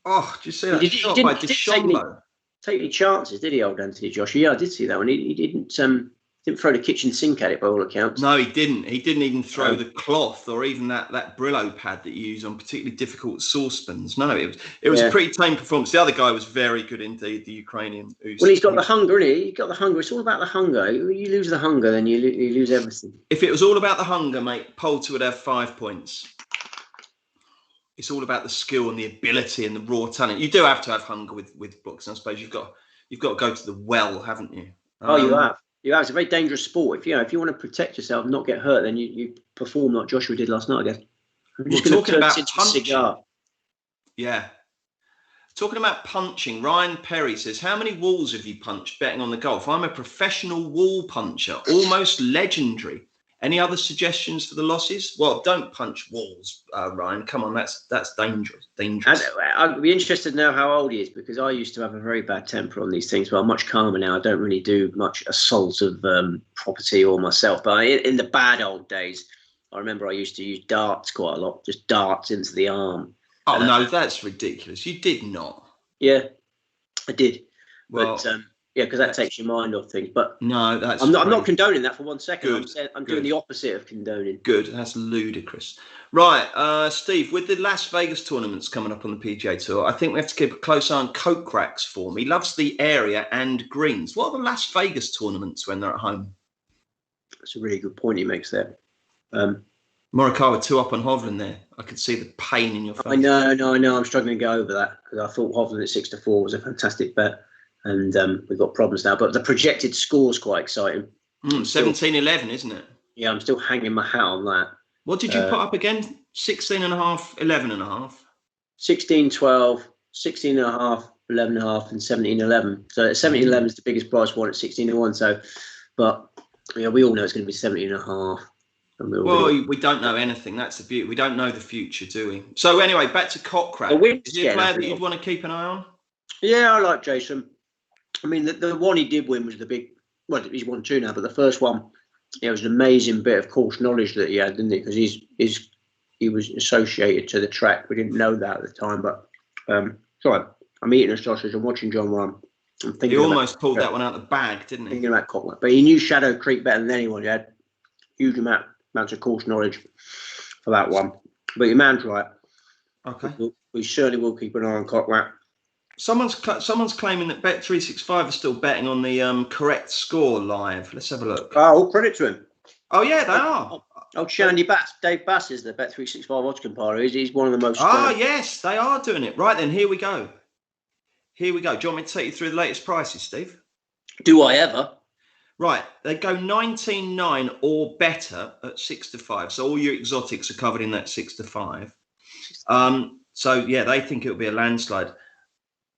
Oh, did you see that shot by Deschambault? Take any chances, did he, old Anthony Joshua? Yeah, I did see that one. He didn't throw the kitchen sink at it by all accounts. No, he didn't. He didn't even throw the cloth or even that Brillo pad that you use on particularly difficult saucepans. No, it was a pretty tame performance. The other guy was very good indeed, the Ukrainian. Well, he's got the hunger, isn't he? He's got the hunger. It's all about the hunger. You lose the hunger, then you lose everything. If it was all about the hunger, mate, Poulter would have 5 points. It's all about the skill and the ability and the raw talent. You do have to have hunger with boxing. I suppose you've got to go to the well, haven't you? You have. You have. It's a very dangerous sport. If you want to protect yourself and not get hurt, then you perform like Joshua did last night, I guess. We're talking about punching. Yeah. Talking about punching, Ryan Perry says, how many walls have you punched betting on the golf? I'm a professional wall puncher, almost legendary. Any other suggestions for the losses? Well, don't punch walls, Ryan. Come on, that's dangerous. I'd be interested to know how old he is, because I used to have a very bad temper on these things, but I'm much calmer now. I don't really do much assault of property or myself. But in the bad old days, I remember I used to use darts quite a lot, just darts into the arm. Oh, no, that's ridiculous. You did not. Yeah, I did. Well, but because that takes your mind off things. But no, that's I'm not condoning that for 1 second. Good. I'm doing the opposite of condoning. Good. That's ludicrous. Right, Steve, with the Las Vegas tournaments coming up on the PGA Tour, I think we have to keep a close eye on coke racks for me. He loves the area and greens. What are the Las Vegas tournaments when they're at home? That's a really good point he makes there. Morikawa 2 up on Hovland there. I could see the pain in your face. I know. I'm struggling to go over that because I thought Hovland at 6-4 was a fantastic bet. And we've got problems now, but the projected score is quite exciting. 17-11, isn't it? Yeah, I'm still hanging my hat on that. What did you put up again? 16.5, 11.5? 16-12, 16.5, 11.5, and 17-11. So 17-11 is the biggest price one at 16-1. So, but we all know it's going to be 17.5. Well, we don't know anything. That's the beauty. We don't know the future, do we? So anyway, back to Cochrane. Is he a player that you'd want to keep an eye on? Yeah, I like Jason. I mean, the one he did win was the big. Well, he's won 2 now, but the first one, it was an amazing bit of course knowledge that he had, didn't he? Because he was associated to the track. We didn't know that at the time, but sorry, I'm eating a sausage. I'm watching John Ryan. I'm thinking he almost pulled that one out of the bag, didn't he? Thinking about Cochrane, but he knew Shadow Creek better than anyone. He had huge amounts of course knowledge for that one. But your man's right. Okay. We certainly will keep an eye on Cochrane. Someone's claiming that Bet365 is still betting on the correct score live. Let's have a look. Oh, all credit to him. Oh, yeah, they are. Oh, Shandy Bass. Dave Bass is the Bet365 odds compiler. He's one of the most... Yes, they are doing it. Right then, here we go. Do you want me to take you through the latest prices, Steve? Do I ever? Right, they go 19.9 or better at 6-5. So all your exotics are covered in that 6-5. So, yeah, they think it'll be a landslide.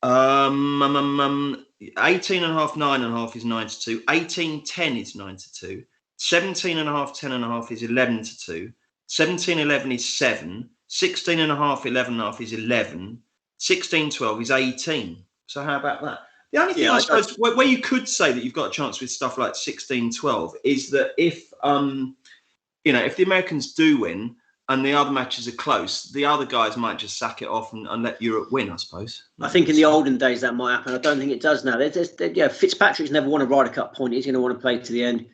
18.5, 9.5 is 9-2. 18.10 is 9-2. 17.5, 10.5 is 11-2. 17.11 is 7. 16.5, 11.5 is 11. 16.12 is 18. So how about that? The only thing I suppose where you could say that you've got a chance with stuff like 16-12 is that if if the Americans do win and the other matches are close, the other guys might just sack it off and let Europe win, I suppose. I think in the olden days that might happen. I don't think it does now. Fitzpatrick's never won a Ryder Cup point. He's going to want to play to the end.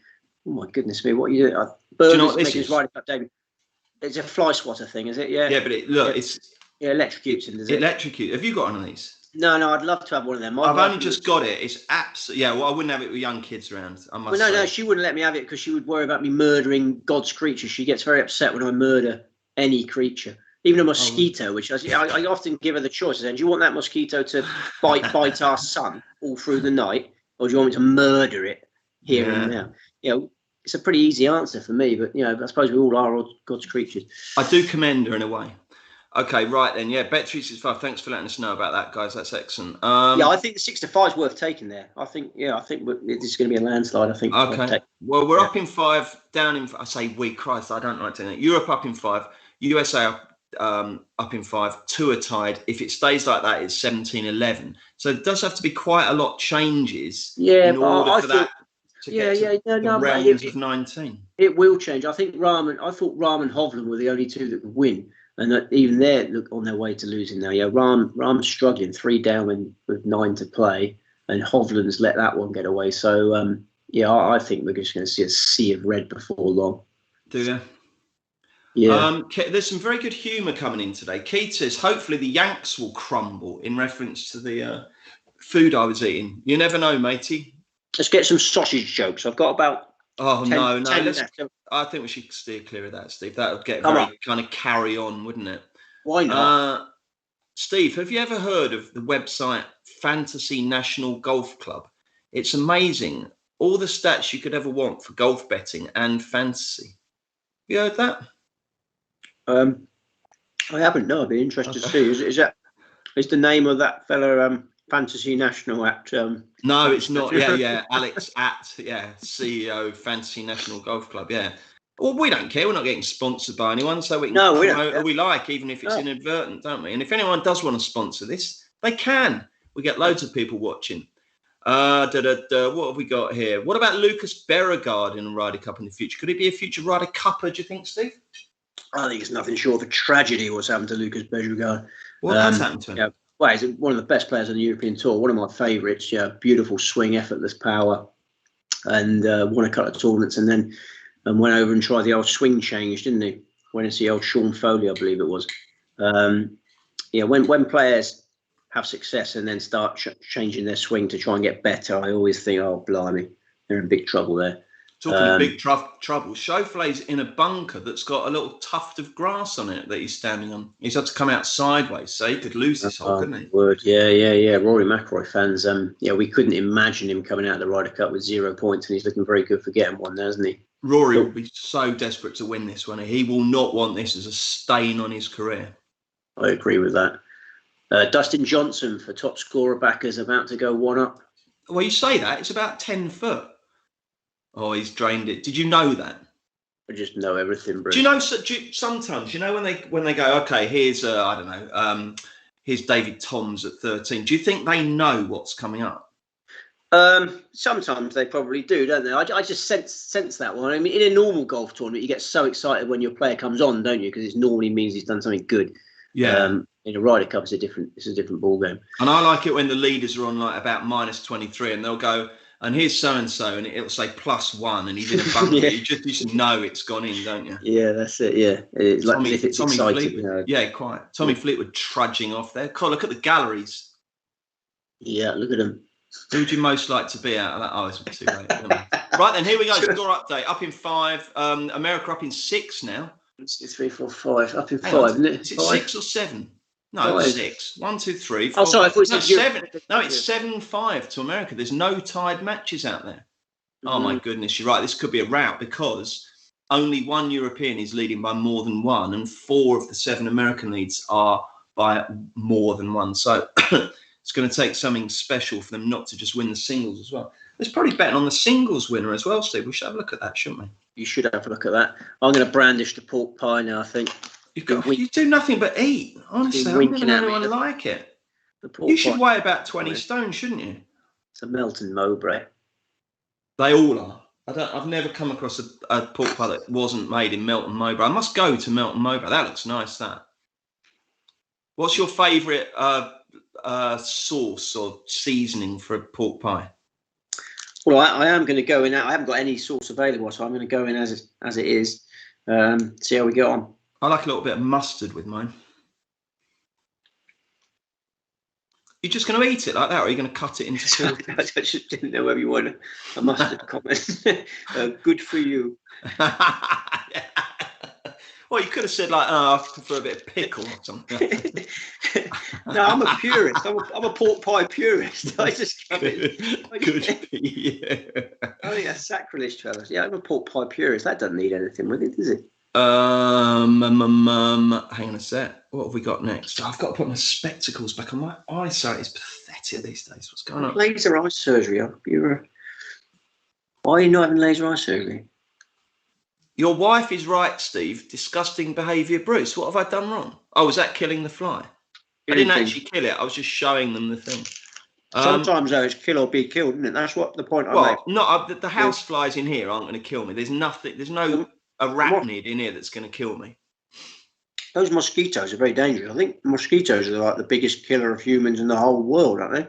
Oh, my goodness me. What are you doing? Do you know what this is? Ryder Cup debut. It's a fly swatter thing, is it? Yeah. Yeah, but it electrocutes him, does it? Electrocute. Have you got one of these? No, I'd love to have one of them. I've only just got it. It's absolutely... Yeah, well, I wouldn't have it with young kids around, I must say. No, she wouldn't let me have it because she would worry about me murdering God's creatures. She gets very upset when I murder any creature, even a mosquito, which I often give her the choice. I say, do you want that mosquito to bite our son all through the night, or do you want me to murder it here and now? it's a pretty easy answer for me, but I suppose we all are God's creatures. I do commend her in a way. Okay, right then. Yeah, Bet365. Thanks for letting us know about that, guys. That's excellent. I think the 6-5 is worth taking there. I think this is going to be a landslide. I think. Okay. Well, we're up in 5, down in. I say we. Christ, I don't like doing that. Europe up in 5. USA up in 5. 2 are tied. If it stays like that, it's 17-11. So it does have to be quite a lot changes. Yeah, in order for that to get to the realms of 19. It will change. I think I thought Rahm and Hovland were the only two that could win. And that even they're on their way to losing now. Yeah, Rahm's struggling, 3 down with 9 to play, and Hovland's let that one get away. So, I think we're just going to see a sea of red before long. Do you? Yeah. There's some very good humour coming in today. Keith says, hopefully the Yanks will crumble, in reference to the food I was eating. You never know, matey. Let's get some sausage jokes. I've got about... Oh, 10 I think we should steer clear of that, Steve. That would get kind of carry on, wouldn't it? Why not? Steve, have you ever heard of the website Fantasy National Golf Club? It's amazing. All the stats you could ever want for golf betting and fantasy. Have you heard that? I haven't. No, I'd be interested to see. Is the name of that fellow Fantasy National at? No, it's not. Yeah. Alex at CEO Fantasy National Golf Club. Yeah. Well, we don't care. We're not getting sponsored by anyone, so we can promote what we like, even if it's inadvertent, don't we? And if anyone does want to sponsor this, they can. We get loads of people watching. What have we got here? What about Lucas Beauregard in a Ryder Cup in the future? Could he be a future Ryder Cupper, do you think, Steve? I think it's nothing short of a tragedy what's happened to Lucas Beauregard. What has happened to him? Yeah, well, he's one of the best players on the European Tour. One of my favourites. Yeah, beautiful swing, effortless power, and won a couple of tournaments, and then went over and tried the old swing change, didn't he? Went to see old Sean Foley, I believe it was. When players have success and then start changing their swing to try and get better, I always think, oh, blimey, they're in big trouble there. Talking of big trouble, Schauffele's in a bunker that's got a little tuft of grass on it that he's standing on. He's had to come out sideways, so he could lose his hole, couldn't he? Word. Yeah. Rory McIlroy fans, we couldn't imagine him coming out of the Ryder Cup with 0 points, and he's looking very good for getting one now, isn't he? Rory will be so desperate to win this one. He will not want this as a stain on his career. I agree with that. Dustin Johnson for top scorer backers about to go 1 up. Well, you say that. It's about 10 foot. Oh, he's drained it. Did you know that? I just know everything, Bruce. Do you know sometimes, when they go, okay, here's, here's David Toms at 13. Do you think they know what's coming up? Sometimes they probably do, don't they? I just sense that one. I mean, in a normal golf tournament, you get so excited when your player comes on, don't you? Because it normally means he's done something good. Yeah. In a Ryder Cup, it's a different ball game. And I like it when the leaders are on like about -23, and they'll go, and here's so and so, and it'll say +1, and he's in a bunker. Yeah. You just know it's gone in, don't you? Yeah, that's it. Yeah, it's like if it's exciting. Fleetwood, yeah, quite. Tommy Fleetwood trudging off there. God, look at the galleries. Yeah, look at them. Who would you most like to be out of that? Oh, it's too late. Right then, here we go. Score update. Up in 5. America up in 6 now. 1, 2, 3, 4, 5. Up in 5, isn't it? Is it 6 or 7? No, 6. 1, 2, 3, 4. Oh, sorry, I thought it was 7. No, it's 7-5 to America. There's no tied matches out there. Oh my goodness, you're right. This could be a rout because only one European is leading by more than 1, and 4 of the 7 American leads are by more than 1. So it's going to take something special for them not to just win the singles as well. There's probably betting on the singles winner as well, Steve. We should have a look at that, shouldn't we? You should have a look at that. I'm going to brandish the pork pie now, I think. You do nothing but eat. Honestly, I've never known anyone like it. You should weigh about 20 stone, shouldn't you? It's a Melton Mowbray. They all are. I've never come across a pork pie that wasn't made in Melton Mowbray. I must go to Melton Mowbray. That looks nice, that. What's your favourite sauce or seasoning for a pork pie? Well, I am going to go in. I haven't got any sauce available, so I'm going to go in as it is. See how we get on. I like a little bit of mustard with mine. You're just going to eat it like that, or are you going to cut it into quarters? I just didn't know whether you want a mustard comment. Good for you. Well, you could have said like, "Oh, I prefer a bit of pickle or something." No, I'm a purist. I'm a pork pie purist. I just could be. Yeah. I think that's sacrilege, Trevor. Yeah, I'm a pork pie purist. That doesn't need anything with it, does it? Hang on a sec. What have we got next? Oh, I've got to put my spectacles back on. My eyesight is pathetic these days. What's going on? Laser eye surgery. Why are you not having laser eye surgery? Your wife is right, Steve. Disgusting behaviour, Bruce. What have I done wrong? Oh, was that killing the fly? I didn't actually kill it. I was just showing them the thing. Sometimes though, it's kill or be killed, isn't it? That's what the point I make. Well, the house flies in here aren't going to kill me. There's nothing. There's no arachnid in here that's going to kill me. Those mosquitoes are very dangerous. I think mosquitoes are like the biggest killer of humans in the whole world, aren't they?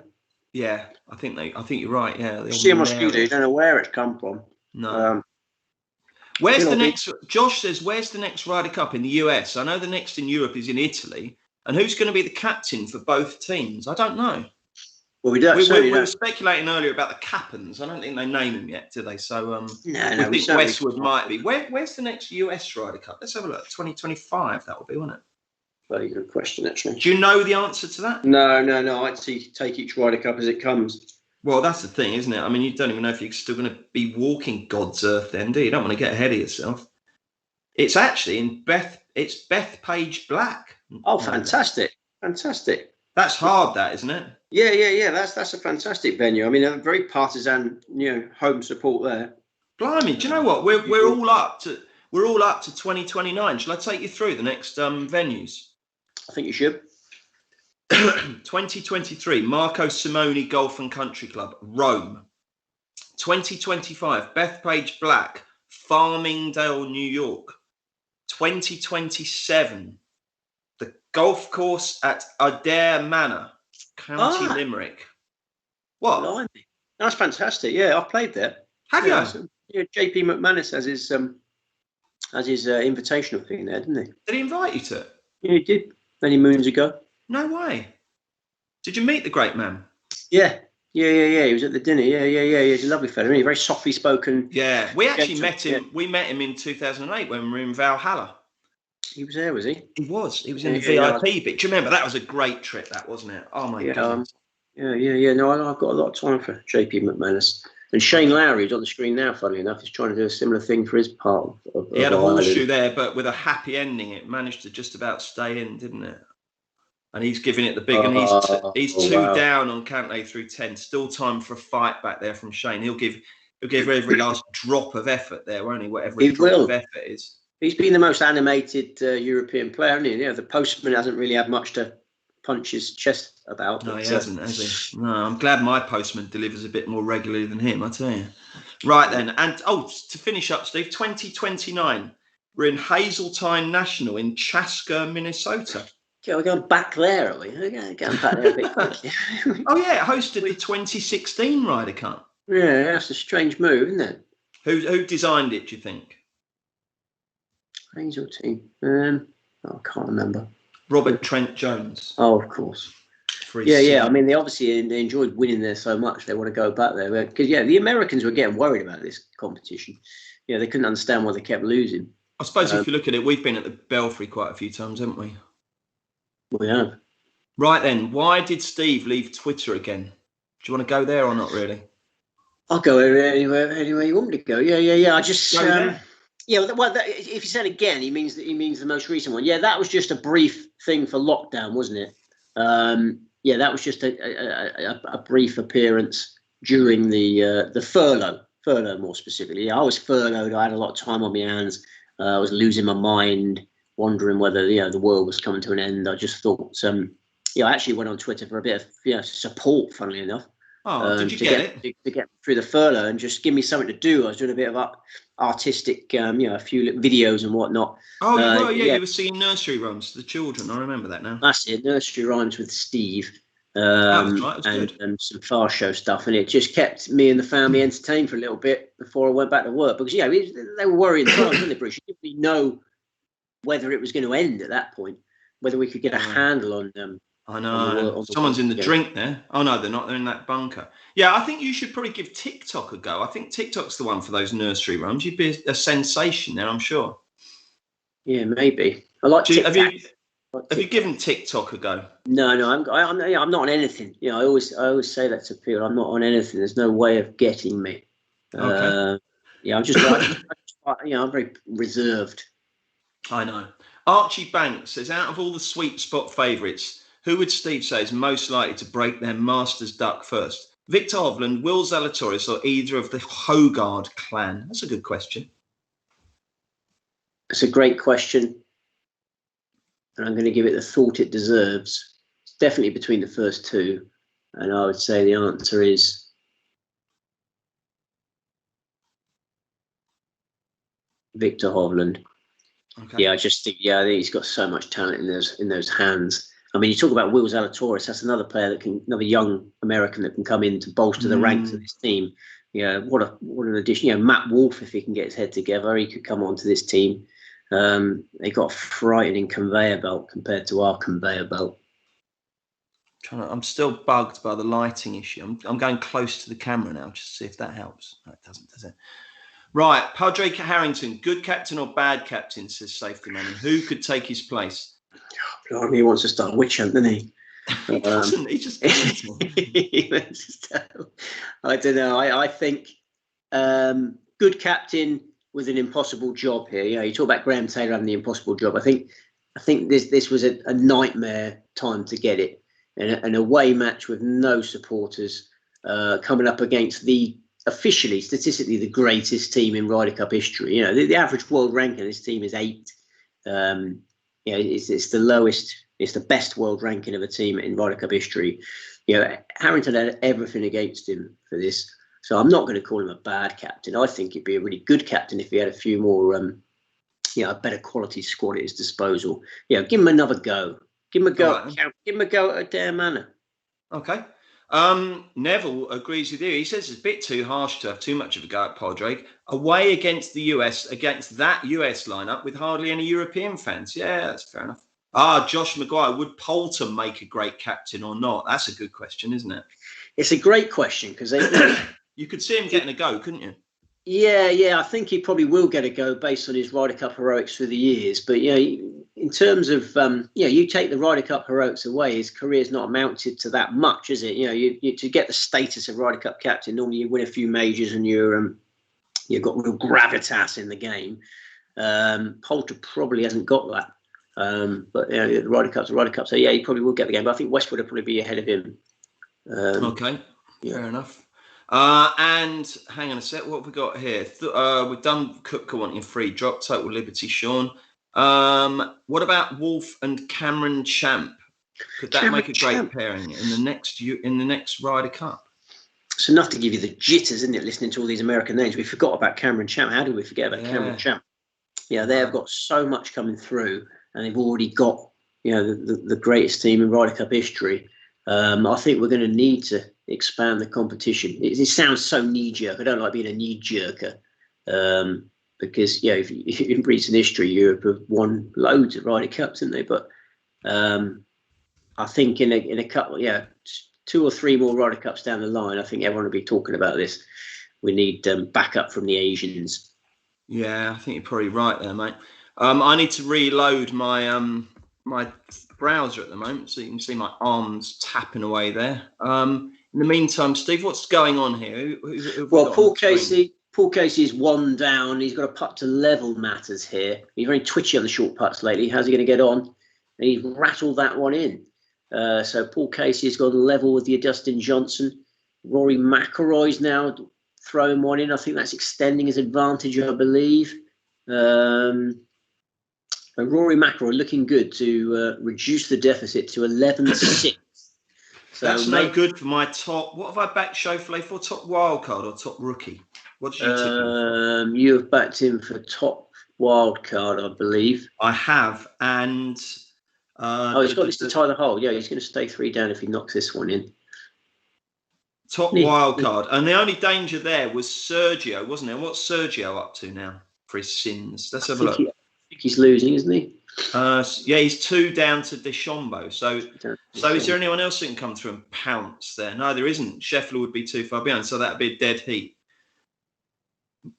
Yeah, I think you're right. Yeah, you see a mosquito, you don't know where it's come from. No. Where's the next? Josh says, "Where's the next Ryder Cup in the US?" I know the next in Europe is in Italy, and who's going to be the captain for both teams? I don't know. Well, we were speculating earlier about the captains. I don't think they name him yet, do they? So no, we think Westwood might be. Where's the next US Ryder Cup? Let's have a look. 2025. That will be, won't it? Very good question, actually. Do you know the answer to that? No. I'd take each Ryder Cup as it comes. Well, that's the thing, isn't it? I mean, you don't even know if you're still going to be walking God's earth then, do you? You don't want to get ahead of yourself. It's actually in Bethpage Black. Oh, fantastic. Fantastic. That's hard, that, isn't it? Yeah. That's a fantastic venue. I mean, a very partisan, home support there. Blimey, do you know what? We're all up to 2029. Shall I take you through the next venues? I think you should. 2023, Marco Simone Golf and Country Club, Rome. 2025, Bethpage Black, Farmingdale, New York. 2027, the golf course at Adair Manor, County Limerick. What? Blimey. That's fantastic. Yeah, I've played there. Have you? Yeah, JP McManus has his invitational thing there, didn't he? Did he invite you to it? Yeah, he did. Many moons ago. No way. Did you meet the great man? Yeah. He was at the dinner. Yeah. He's a lovely fella. Really, very softly spoken. Yeah, we actually met him. Yeah. We met him in 2008 when we were in Valhalla. He was there, was he? He was. He was in the VIP bit. Do you remember? That was a great trip, that, wasn't it? Oh my God. Yeah. No, I've got a lot of time for JP McManus. And Shane Lowry, who's on the screen now, funnily enough, is trying to do a similar thing for his part. He had a horseshoe there, but with a happy ending. It managed to just about stay in, didn't it? And he's giving it the big, and he's two down on Cantlay through 10. Still time for a fight back there from Shane. He'll give every last drop of effort there, won't he? Whatever his drop of effort is. He's been the most animated European player, hasn't he? The postman hasn't really had much to punch his chest about. No, he hasn't, has he? No, I'm glad my postman delivers a bit more regularly than him, I tell you. Right then, and to finish up, Steve, 2029, we're in Hazeltine National in Chaska, Minnesota. Okay, we're going back there, are we? We're going back there a bit quickly. Oh yeah, it hosted the 2016 Ryder Cup. Yeah, that's a strange move, isn't it? Who designed it, do you think? Hazeltine. I can't remember. Robert Trent Jones. Oh, of course. Yeah. I mean, they enjoyed winning there so much they want to go back there because the Americans were getting worried about this competition. Yeah, they couldn't understand why they kept losing. I suppose if you look at it, we've been at the Belfry quite a few times, haven't we? We have. Right then, why did Steve leave Twitter again? Do you want to go there or not really? I'll go anywhere you want me to go. Yeah. I just well, if you said again, he means the most recent one. Yeah, that was just a brief thing for lockdown, wasn't it? That was just a brief appearance during the furlough more specifically. Yeah, I was furloughed. I had a lot of time on my hands. I was losing my mind, wondering whether the world was coming to an end. I just thought, I actually went on Twitter for a bit of support, funnily enough. Oh, did you get it? To get through the furlough and just give me something to do. I was doing a bit of artistic, a few videos and whatnot. Oh, you were singing nursery rhymes to the children. I remember that now. That's it, nursery rhymes with Steve. That was right, that was good. And some fast show stuff, and it just kept me and the family entertained for a little bit before I went back to work. Because they were worrying times, weren't they, Bruce? You didn't really know whether it was going to end at that point, whether we could get a handle on them. I know. Someone's in the drink there. Oh, no, they're not. They're in that bunker. Yeah, I think you should probably give TikTok a go. I think TikTok's the one for those nursery rhymes. You'd be a sensation there, I'm sure. Yeah, maybe. I like Have TikTok. you given TikTok a go? No, I'm not on anything. You know, I always say that to people. I'm not on anything. There's no way of getting me. Okay. Yeah, I'm very reserved. I know. Archie Banks says, out of all the sweet spot favourites, who would Steve say is most likely to break their master's duck first? Victor Hovland, Will Zalatoris, or either of the Hogard clan? That's a good question. It's a great question, and I'm going to give it the thought it deserves. It's definitely between the first two, and I would say the answer is Victor Hovland. Okay. Yeah, I think he's got so much talent in those hands. I mean, you talk about Will Zalatoris. That's another player another young American that can come in to bolster the ranks of this team. Yeah, what an addition. You know, Matt Wolff, if he can get his head together, he could come onto this team. They got a frightening conveyor belt compared to our conveyor belt. I'm still bugged by the lighting issue. I'm going close to the camera now just to see if that helps. No, it doesn't, does it? Right, Padraig Harrington, good captain or bad captain, says Safety Man. Who could take his place? Oh, he wants to start a witch hunt, doesn't he? He doesn't. He just I don't know. I think good captain with an impossible job here. You know, you talk about Graham Taylor having the impossible job. I think this was a nightmare time to get it. An away match with no supporters, coming up against officially, statistically, the greatest team in Ryder Cup history. You know, the average world ranking of this team is 8. You know, it's the lowest. It's the best world ranking of a team in Ryder Cup history. You know, Harrington had everything against him for this. So I'm not going to call him a bad captain. I think he'd be a really good captain if he had a few more, a better quality squad at his disposal. You know, give him another go. Give him a go. Right. Give him a go at Adair Manor. Okay. Neville agrees with you. He says it's a bit too harsh to have too much of a go at Padraig. Away against the US, against that US lineup with hardly any European fans. Yeah, that's fair enough. Josh Maguire, would Poulter make a great captain or not? That's a good question, isn't it? It's a great question because you could see him getting a go, couldn't you? Yeah. I think he probably will get a go based on his Ryder Cup heroics through the years. But in terms of you take the Ryder Cup heroics away, his career's not amounted to that much, is it? You know, you to get the status of Ryder Cup captain, normally you win a few majors and you've got real gravitas in the game. Poulter probably hasn't got that. But the Ryder Cup's a Ryder Cup, so yeah, he probably will get the game. But I think Westwood will probably be ahead of him. Okay, fair enough. And hang on a sec, what have we got here? We've done Koepka wanting a free drop, Total Liberty, Sean. What about Wolf and Cameron Champ? Could that make a great pairing in the next Ryder Cup? It's enough to give you the jitters, isn't it? Listening to all these American names, we forgot about Cameron Champ. How did we forget about Cameron Champ? Yeah, they have got so much coming through, and they've already got the greatest team in Ryder Cup history. I think we're going to need to expand the competition. It sounds so knee-jerk. I don't like being a knee-jerker because, if in recent history, Europe have won loads of Ryder Cups, haven't they? But I think in a couple, 2 or 3 more Ryder Cups down the line, I think everyone will be talking about this. We need backup from the Asians. Yeah, I think you're probably right there, mate. I need to reload my my browser at the moment, so you can see my arms tapping away there. In the meantime, Steve, what's going on here? Well, Paul Casey's 1 down. He's got a putt to level matters here. He's very twitchy on the short putts lately. How's he going to get on? And he's rattled that one in. So Paul Casey's gone level with the Dustin Johnson. Rory McIlroy's now throwing one in. I think that's extending his advantage, I believe. Rory McIlroy looking good to reduce the deficit to 11-6. So that's no good for my top. What have I backed Schauffele for? Top wildcard or top rookie? What did you tip him for? You have backed him for top wildcard, I believe. I have, and he's got this to tie the hole. Yeah, he's going to stay 3 down if he knocks this one in. Top wildcard, and the only danger there was Sergio, wasn't there? What's Sergio up to now for his sins? Let's have a look. I think he's losing, isn't he? He's 2 down to DeChambeau. So is there anyone else that can come through and pounce there? No, there isn't. Scheffler would be too far behind, so that'd be a dead heat.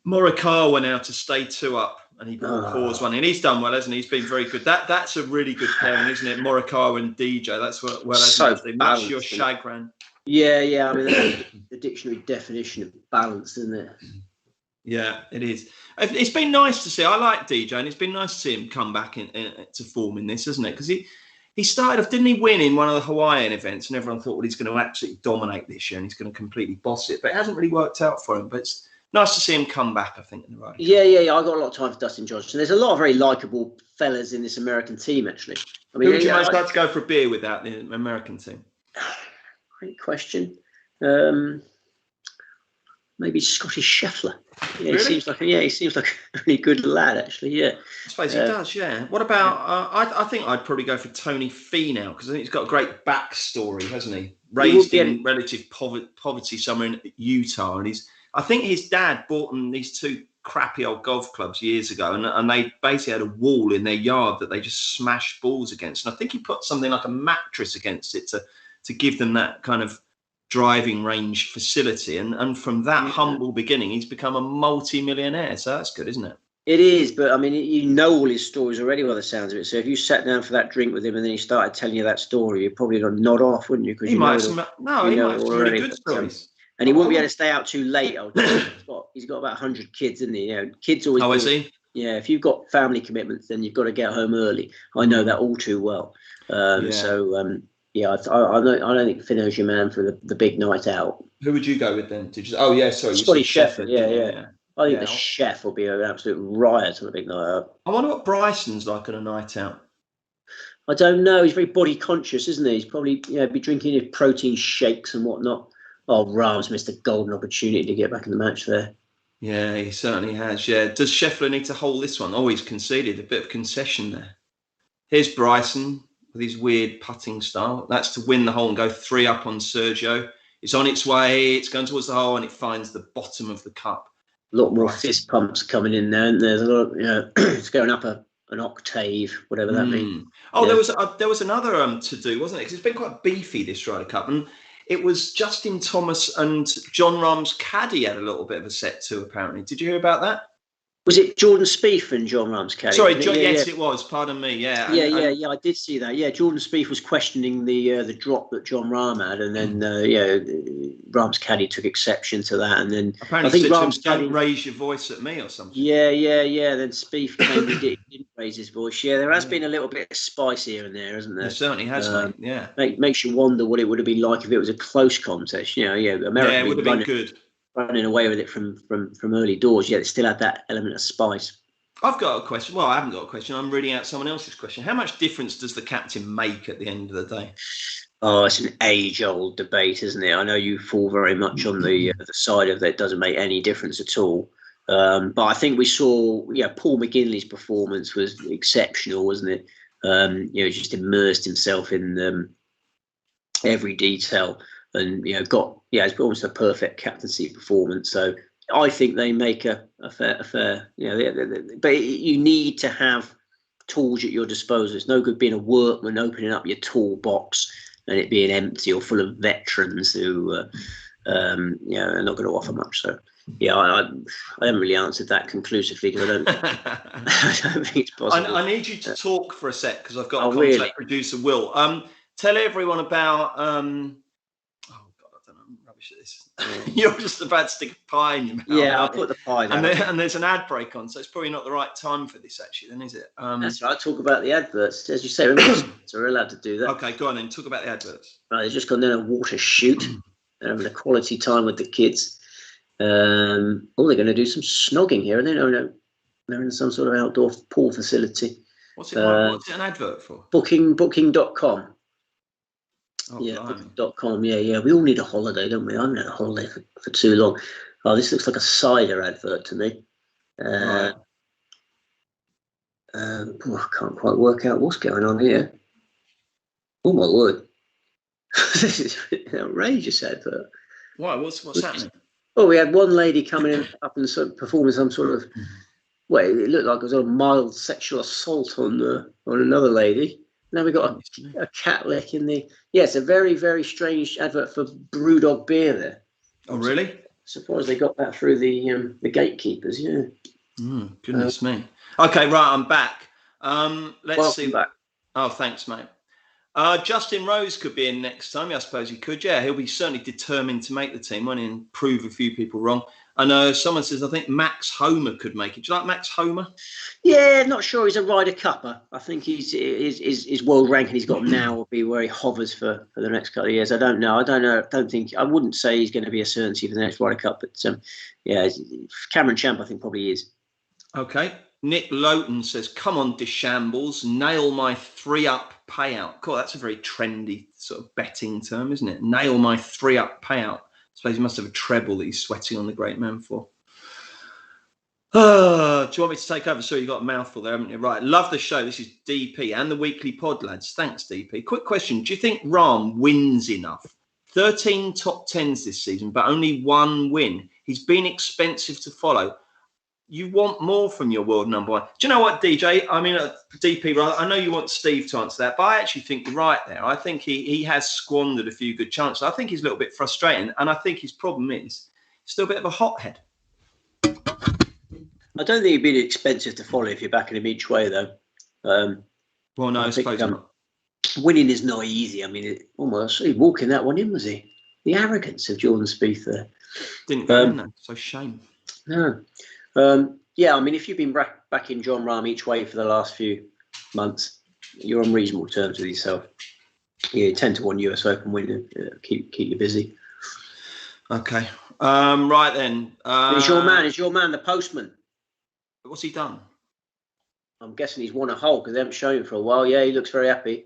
Morikawa now to stay 2 up. and he brought Hawes one in. He's done well, hasn't he? He's been very good. That's a really good pairing, isn't it? Morikawa and DJ. That's what so much your chagrin. Yeah. I mean, that's the dictionary definition of balance, isn't it? Yeah, it is. It's been nice to see. I like DJ, and it's been nice to see him come back to form in this, isn't it? Because he started off, didn't he win in one of the Hawaiian events, and everyone thought, well, he's going to absolutely dominate this year and he's going to completely boss it. But it hasn't really worked out for him. But it's nice to see him come back, I think, in the Ryder Cup. Yeah. I got a lot of time for Dustin Johnson. There's a lot of very likeable fellas in this American team, actually. I mean, who would you most like to go for a beer with that, the American team? Great question. Maybe Scotty Scheffler. Yeah, really? He seems like a really good lad, actually. Yeah, I suppose he does. Yeah. What about? I think I'd probably go for Tony Finau, because I think he's got a great backstory, hasn't he? Raised in relative poverty somewhere in Utah, and I think his dad bought them these two crappy old golf clubs years ago, and they basically had a wall in their yard that they just smashed balls against, and I think he put something like a mattress against it to give them that kind of driving range facility, and from that humble beginning he's become a multi-millionaire. So that's good, isn't it? It is, but I mean, you know all his stories already by the sounds of it. So if you sat down for that drink with him and then he started telling you that story, you'd probably nod off, wouldn't you? He might have some really good stories. And he won't be able to stay out too late. He's got about 100 kids, isn't he? Kids always. Oh, is he? Yeah, if you've got family commitments, then you've got to get home early. I know that all too well. Yeah, I don't think Finau's your man for the big night out. Who would you go with then? Scotty Scheffler. Yeah. I think the chef will be an absolute riot on a big night out. I wonder what Bryson's like on a night out. I don't know. He's very body conscious, isn't he? He's probably be drinking his protein shakes and whatnot. Oh, Rahm's missed a golden opportunity to get back in the match there. Yeah, he certainly has. Yeah. Does Scheffler need to hold this one? Oh, he's conceded a bit of concession there. Here's Bryson with his weird putting style. That's to win the hole and go 3 up on Sergio. It's on its way. It's going towards the hole and it finds the bottom of the cup. A lot more fist pumps coming in there. And there's a lot. It's going up an octave, whatever that means. Oh, there was another to do, wasn't it? Because it's been quite beefy, this Ryder Cup, and it was Justin Thomas and John Rahm's caddy had a little bit of a set too, apparently. Did you hear about that? Was it Jordan Spieth and John Rahm's caddy? Sorry, it was. Pardon me. Yeah. I did see that. Yeah, Jordan Spieth was questioning the drop that John Rahm had, and then Rahm's caddy took exception to that, and then apparently I think Rahm's caddy, don't raise your voice at me or something. Yeah. Then Spieth claimed he didn't raise his voice. Yeah, there has been a little bit of spice here and there, hasn't there? It certainly has. Yeah. Makes you wonder what it would have been like if it was a close contest. America it would have been good. Running away with it from early doors, yet it still had that element of spice. I've got a question. Well, I haven't got a question. I'm reading out someone else's question. How much difference does the captain make at the end of the day? Oh, it's an age-old debate, isn't it? I know you fall very much on the side of that it doesn't make any difference at all. But I think we saw, Paul McGinley's performance was exceptional, wasn't it? Just immersed himself in every detail. And it's almost a perfect captaincy performance. So I think they make a fair. But you need to have tools at your disposal. It's no good being a workman opening up your toolbox and it being empty or full of veterans who are not going to offer much. So I haven't really answered that conclusively because I don't think it's possible. I need you to talk for a sec because I've got a contact producer, Will. Tell everyone about. You're just about to stick a pie in your mouth. Yeah, I'll put the pie down. And there's an ad break on, so it's probably not the right time for this, actually, then, is it? That's right. Talk about the adverts. As you say, we're allowed to do that. Okay, go on then. Talk about the adverts. Right, they've just gone down a water shoot. They're having a quality time with the kids. They're going to do some snogging here. No, they're in some sort of outdoor pool facility. What's it like? What's it an advert for? Booking.com. Oh, booking.com. Yeah. We all need a holiday, don't we? I haven't had a holiday for too long. Oh, this looks like a cider advert to me. I can't quite work out what's going on here. Oh my word. This is an outrageous advert. Why? What's happening? Oh, we had one lady coming in up and performing some sort of, it looked like it was a mild sexual assault on another lady. Now we got a cat lick in the. Yeah, it's a very, very strange advert for Brewdog beer there. Oh, really? Surprised they got that through the gatekeepers. Yeah. Goodness me. Okay, right, I'm back. Let's see. Back. Oh, thanks, mate. Justin Rose could be in next time. I suppose he could. Yeah, he'll be certainly determined to make the team, won't he, and prove a few people wrong. I know someone says, I think Max Homer could make it. Do you like Max Homer? Yeah, not sure. He's a Ryder Cupper. I think his world ranking he's got now will be where he hovers for the next couple of years. I don't know. I wouldn't say he's going to be a certainty for the next Ryder Cup. But yeah, Cameron Champ, I think, probably is. Okay. Nick Lowton says, come on, DeChambles, nail my 3-up payout. Cool, that's a very trendy sort of betting term, isn't it? Nail my 3-up payout. I suppose he must have a treble that he's sweating on the great man for. Do you want me to take over? Sorry, you got a mouthful there, haven't you? Right, love the show. This is DP and the weekly pod, lads. Thanks, DP. Quick question. Do you think Rahm wins enough? 13 top 10s this season, but only 1 win. He's been expensive to follow. You want more from your world number 1. Do you know what, DJ? I mean, DP, I know you want Steve to answer that, but I actually think you're right there. I think he has squandered a few good chances. I think he's a little bit frustrating, and I think his problem is he's still a bit of a hothead. I don't think he'd be expensive to follow if you're backing him each way, though. Well, no, I suppose not. Winning is not easy. I mean, he walking that one in, was he? The arrogance of Jordan Spieth there. Didn't go in there, so shame. No. Yeah, I mean, if you've been backing Jon Rahm each way for the last few months, you're on reasonable terms with yourself. Yeah, 10-1 US Open winner, keep you busy. Okay. Right then. Is your man the postman? What's he done? I'm guessing he's won a hole because they haven't shown him for a while. Yeah, he looks very happy.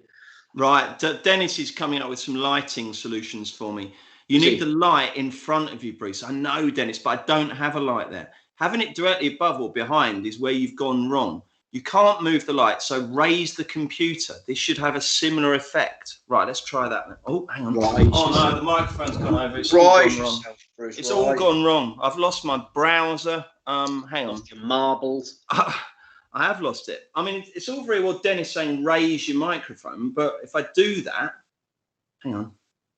Right. Dennis is coming up with some lighting solutions for me. You need the light in front of you, Bruce. I know, Dennis, but I don't have a light there. Having it directly above or behind is where you've gone wrong. You can't move the light, so raise the computer. This should have a similar effect. Right, let's try that then. Oh, hang on. Oh, no, the microphone's gone over. It's all gone wrong. It's all gone wrong. I've lost my browser. Hang on. Your marbles. I have lost it. I mean, it's all very well Dennis saying raise your microphone, but if I do that, hang on.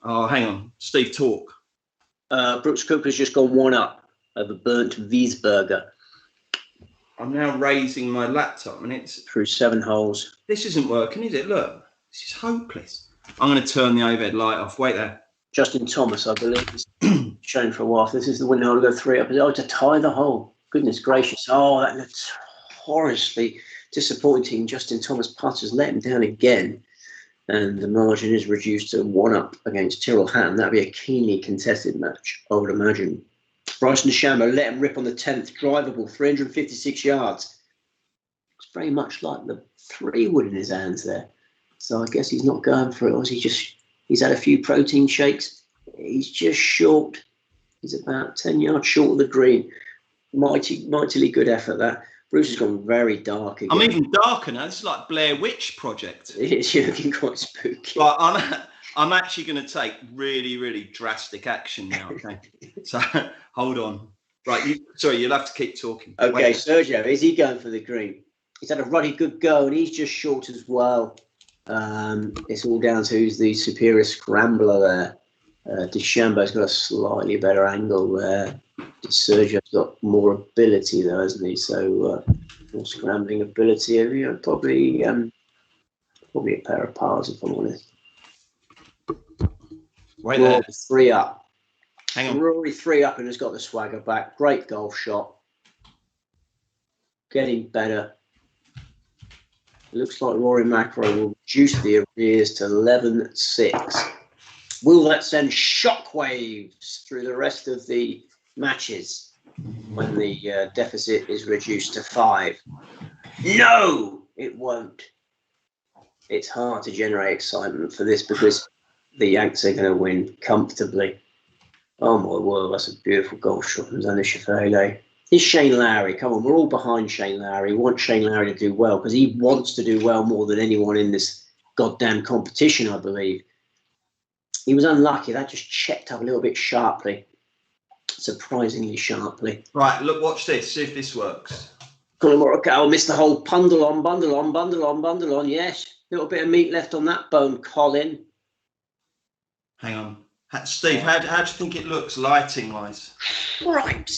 Oh, hang on. Steve, talk. Brooks Cooper's just gone 1 up over Bernd Wiesberger. I'm now raising my laptop and it's through 7 holes. This isn't working, is it? Look, this is hopeless. I'm going to turn the overhead light off. Wait there. Justin Thomas, I believe, is shown for a while. This is the winner. I'll go 3 up. Oh, to tie the hole. Goodness gracious. Oh, that's horribly disappointing. Justin Thomas putters let him down again. And the margin is reduced to 1 up against Tyrrell Hatton. That'd be a keenly contested match, I would imagine. Bryson DeChambeau let him rip on the 10th, drivable, 356 yards. It's very much like the 3-wood in his hands there. So I guess he's not going for it. Or he's had a few protein shakes. He's just short. He's about 10 yards short of the green. Mightily good effort, that. Bruce has gone very dark again. I'm even darker now. This is like Blair Witch Project. It's looking quite spooky. But I'm actually going to take really, really drastic action now. Okay, so hold on. Right, you'll have to keep talking. Okay, wait. Sergio, is he going for the green? He's had a ruddy good go, and he's just short as well. It's all down to who's the superior scrambler there. DeChambeau's got a slightly better angle there. Sergio's got more ability though, hasn't he? So more scrambling ability. Probably a pair of pars, if I'm honest. Wait there. 3 up. Hang on. Rory 3 up and has got the swagger back. Great golf shot. Getting better. Looks like Rory McIlroy will reduce the arrears to 11-6. Will that send shockwaves through the rest of the matches when the deficit is reduced to 5? No, it won't. It's hard to generate excitement for this because the Yanks are going to win comfortably. Oh my word, that's a beautiful golf shot from Xander Schauffele. It's Shane Lowry. Come on, we're all behind Shane Lowry. We want Shane Lowry to do well because he wants to do well more than anyone in this goddamn competition, I believe. He was unlucky. That just checked up a little bit sharply. Surprisingly sharply. Right, look, watch this. See if this works. Colin Morikawa missed the whole bundle on. Yes, a little bit of meat left on that bone, Colin. Hang on. Steve, how do you think it looks lighting-wise? Right.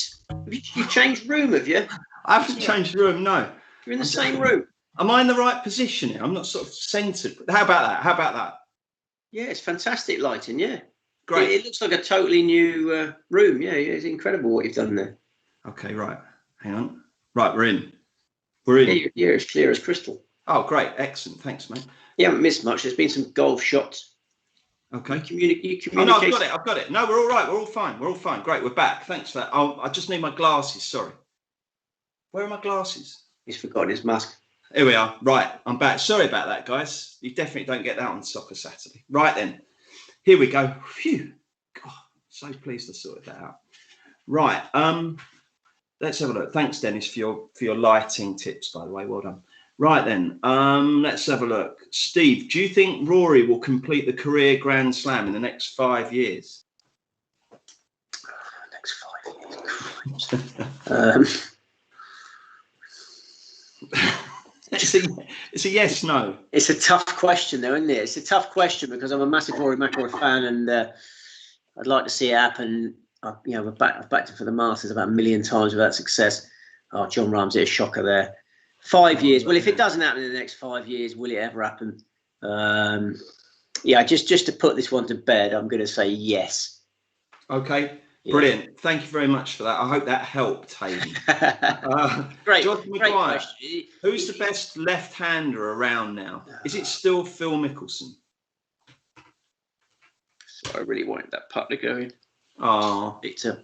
You've changed room, have you? I haven't changed the room. No. You're in the same room. Am I in the right position here? I'm not sort of centered. How about that? How about that? Yeah, it's fantastic lighting. Yeah. Great. It looks like a totally new room. Yeah, it's incredible what you've done there. Okay, right. Hang on. Right, we're in. We're in. Yeah, it's clear as crystal. Oh, great. Excellent. Thanks, mate. You haven't missed much. There's been some golf shots. Okay. You communicate. Oh, no, I've got it. No, we're all right. We're all fine. We're all fine. Great. We're back. Thanks for that. I just need my glasses. Sorry. Where are my glasses? He's forgotten his mask. Here we are. Right. I'm back. Sorry about that, guys. You definitely don't get that on Soccer Saturday. Right then. Here we go. Phew. God, so pleased I sorted that out. Right. Let's have a look. Thanks, Dennis, for your lighting tips, by the way. Well done. Right then. Let's have a look. Steve, do you think Rory will complete the career Grand Slam in the next 5 years? Next 5 years. It's a yes, no. It's a tough question, though, isn't it? It's a tough question because I'm a massive Rory McIlroy fan, and I'd like to see it happen. I've backed it for the Masters about 1 million times without success. Oh, John Rahm's a shocker there. 5 years. Well, if it doesn't happen in the next 5 years, will it ever happen? Just to put this one to bed, I'm going to say yes. Okay. Brilliant. Thank you very much for that. I hope that helped, Hayden. Great. Jonathan Great McGuire, question. who's the best left-hander around now? Is it still Phil Mickelson? So I really wanted that putt to go in. Oh, Victor,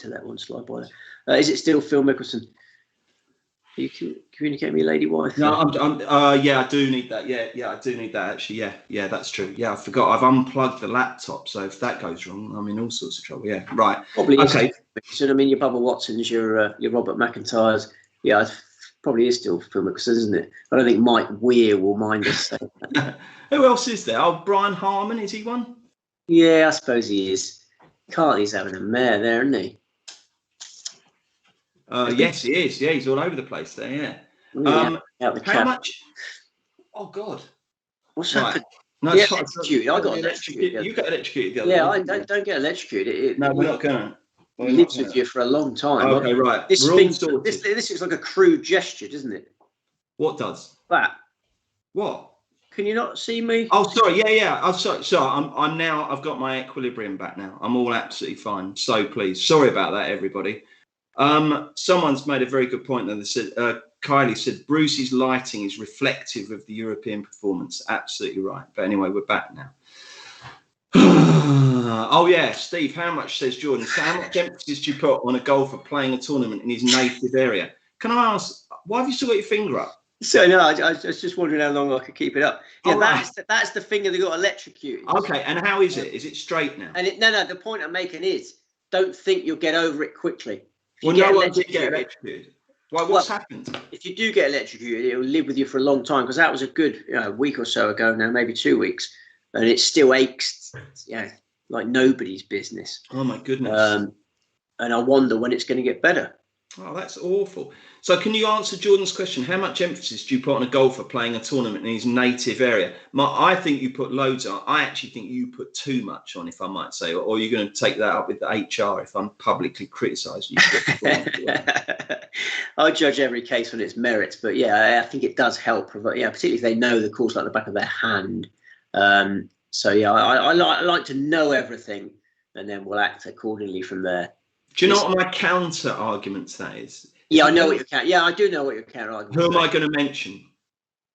let one slide by there. Is it still Phil Mickelson? Are you communicating with your lady wife? No, I do need that. Yeah, I do need that actually. Yeah, that's true. Yeah, I forgot. I've unplugged the laptop, so if that goes wrong, I'm in all sorts of trouble. Yeah, right. Probably. Okay. So I mean, your Bubba Watsons, your Robert McIntyres. Yeah, it probably is still Phil Mickelson, isn't it? I don't think Mike Weir will mind us saying that. Who else is there? Oh, Brian Harman, is he one? Yeah, I suppose he is. Carly's having a mare there, isn't he? Yes, he is. Yeah, he's all over the place there. Yeah. How much? Oh God. What's happened? No, yeah, electrocuted. I got electrocuted. You got electrocuted the other day. Yeah, I don't get electrocuted. No, we're not going. It lives with you for a long time. Okay, right. This looks like a crude gesture, doesn't it? What does? That. What? Can you not see me? Oh, sorry. Yeah. I'm sorry. I'm now. I've got my equilibrium back now. I'm all absolutely fine. So pleased. Sorry about that, everybody. Someone's made a very good point that they said. Kylie said Bruce's lighting is reflective of the European performance. Absolutely right. But anyway, we're back now. Oh yeah, Steve. How much, says Jordan? So how much emphasis do you put on a golfer playing a tournament in his native area? Can I ask, why have you still got your finger up? So no, I was just wondering how long I could keep it up. Yeah, right. that's the finger that got electrocuted. Okay, and how is it? Is it straight now? And no. The point I'm making is, don't think you'll get over it quickly. Well, no one did get electrocuted. What's happened? If you do get electrocuted, it will live with you for a long time, because that was a good week or so ago now, maybe 2 weeks, and it still aches, like nobody's business. Oh my goodness! And I wonder when it's going to get better. Oh, that's awful. So can you answer Jordan's question? How much emphasis do you put on a golfer playing a tournament in his native area? I think you put loads on. I actually think you put too much on, if I might say, or you're going to take that up with the HR if I'm publicly criticising you. I judge every case on its merits, but yeah, I think it does help. Particularly if they know the course like the back of their hand. So yeah, I like to know everything, and then we'll act accordingly from there. Do you know what my counter argument to that is? Yeah, I know what your counter. Yeah, I do know what your counter argument. Who am I going to mention?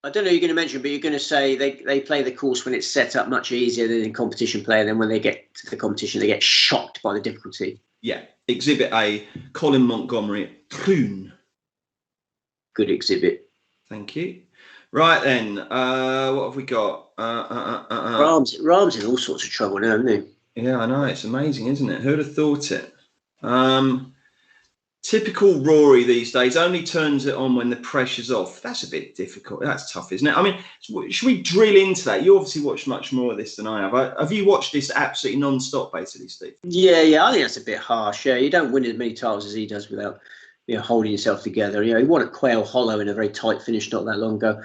I don't know who you're going to mention, but you're going to say they play the course when it's set up much easier than in competition play, and then when they get to the competition, they get shocked by the difficulty. Yeah. Exhibit A, Colin Montgomery at Troon. Good exhibit. Thank you. Right then, what have we got? Rahm's in all sorts of trouble now, isn't he? Yeah, I know. It's amazing, isn't it? Who'd have thought it? Typical Rory these days only turns it on when the pressure's off. That's a bit difficult. That's tough, isn't it? I mean, should we drill into that? You obviously watch much more of this than I have. Have you watched this absolutely non-stop, basically, Steve? Yeah. I think that's a bit harsh. Yeah, you don't win as many titles as he does without holding yourself together. He won at Quail Hollow in a very tight finish not that long ago.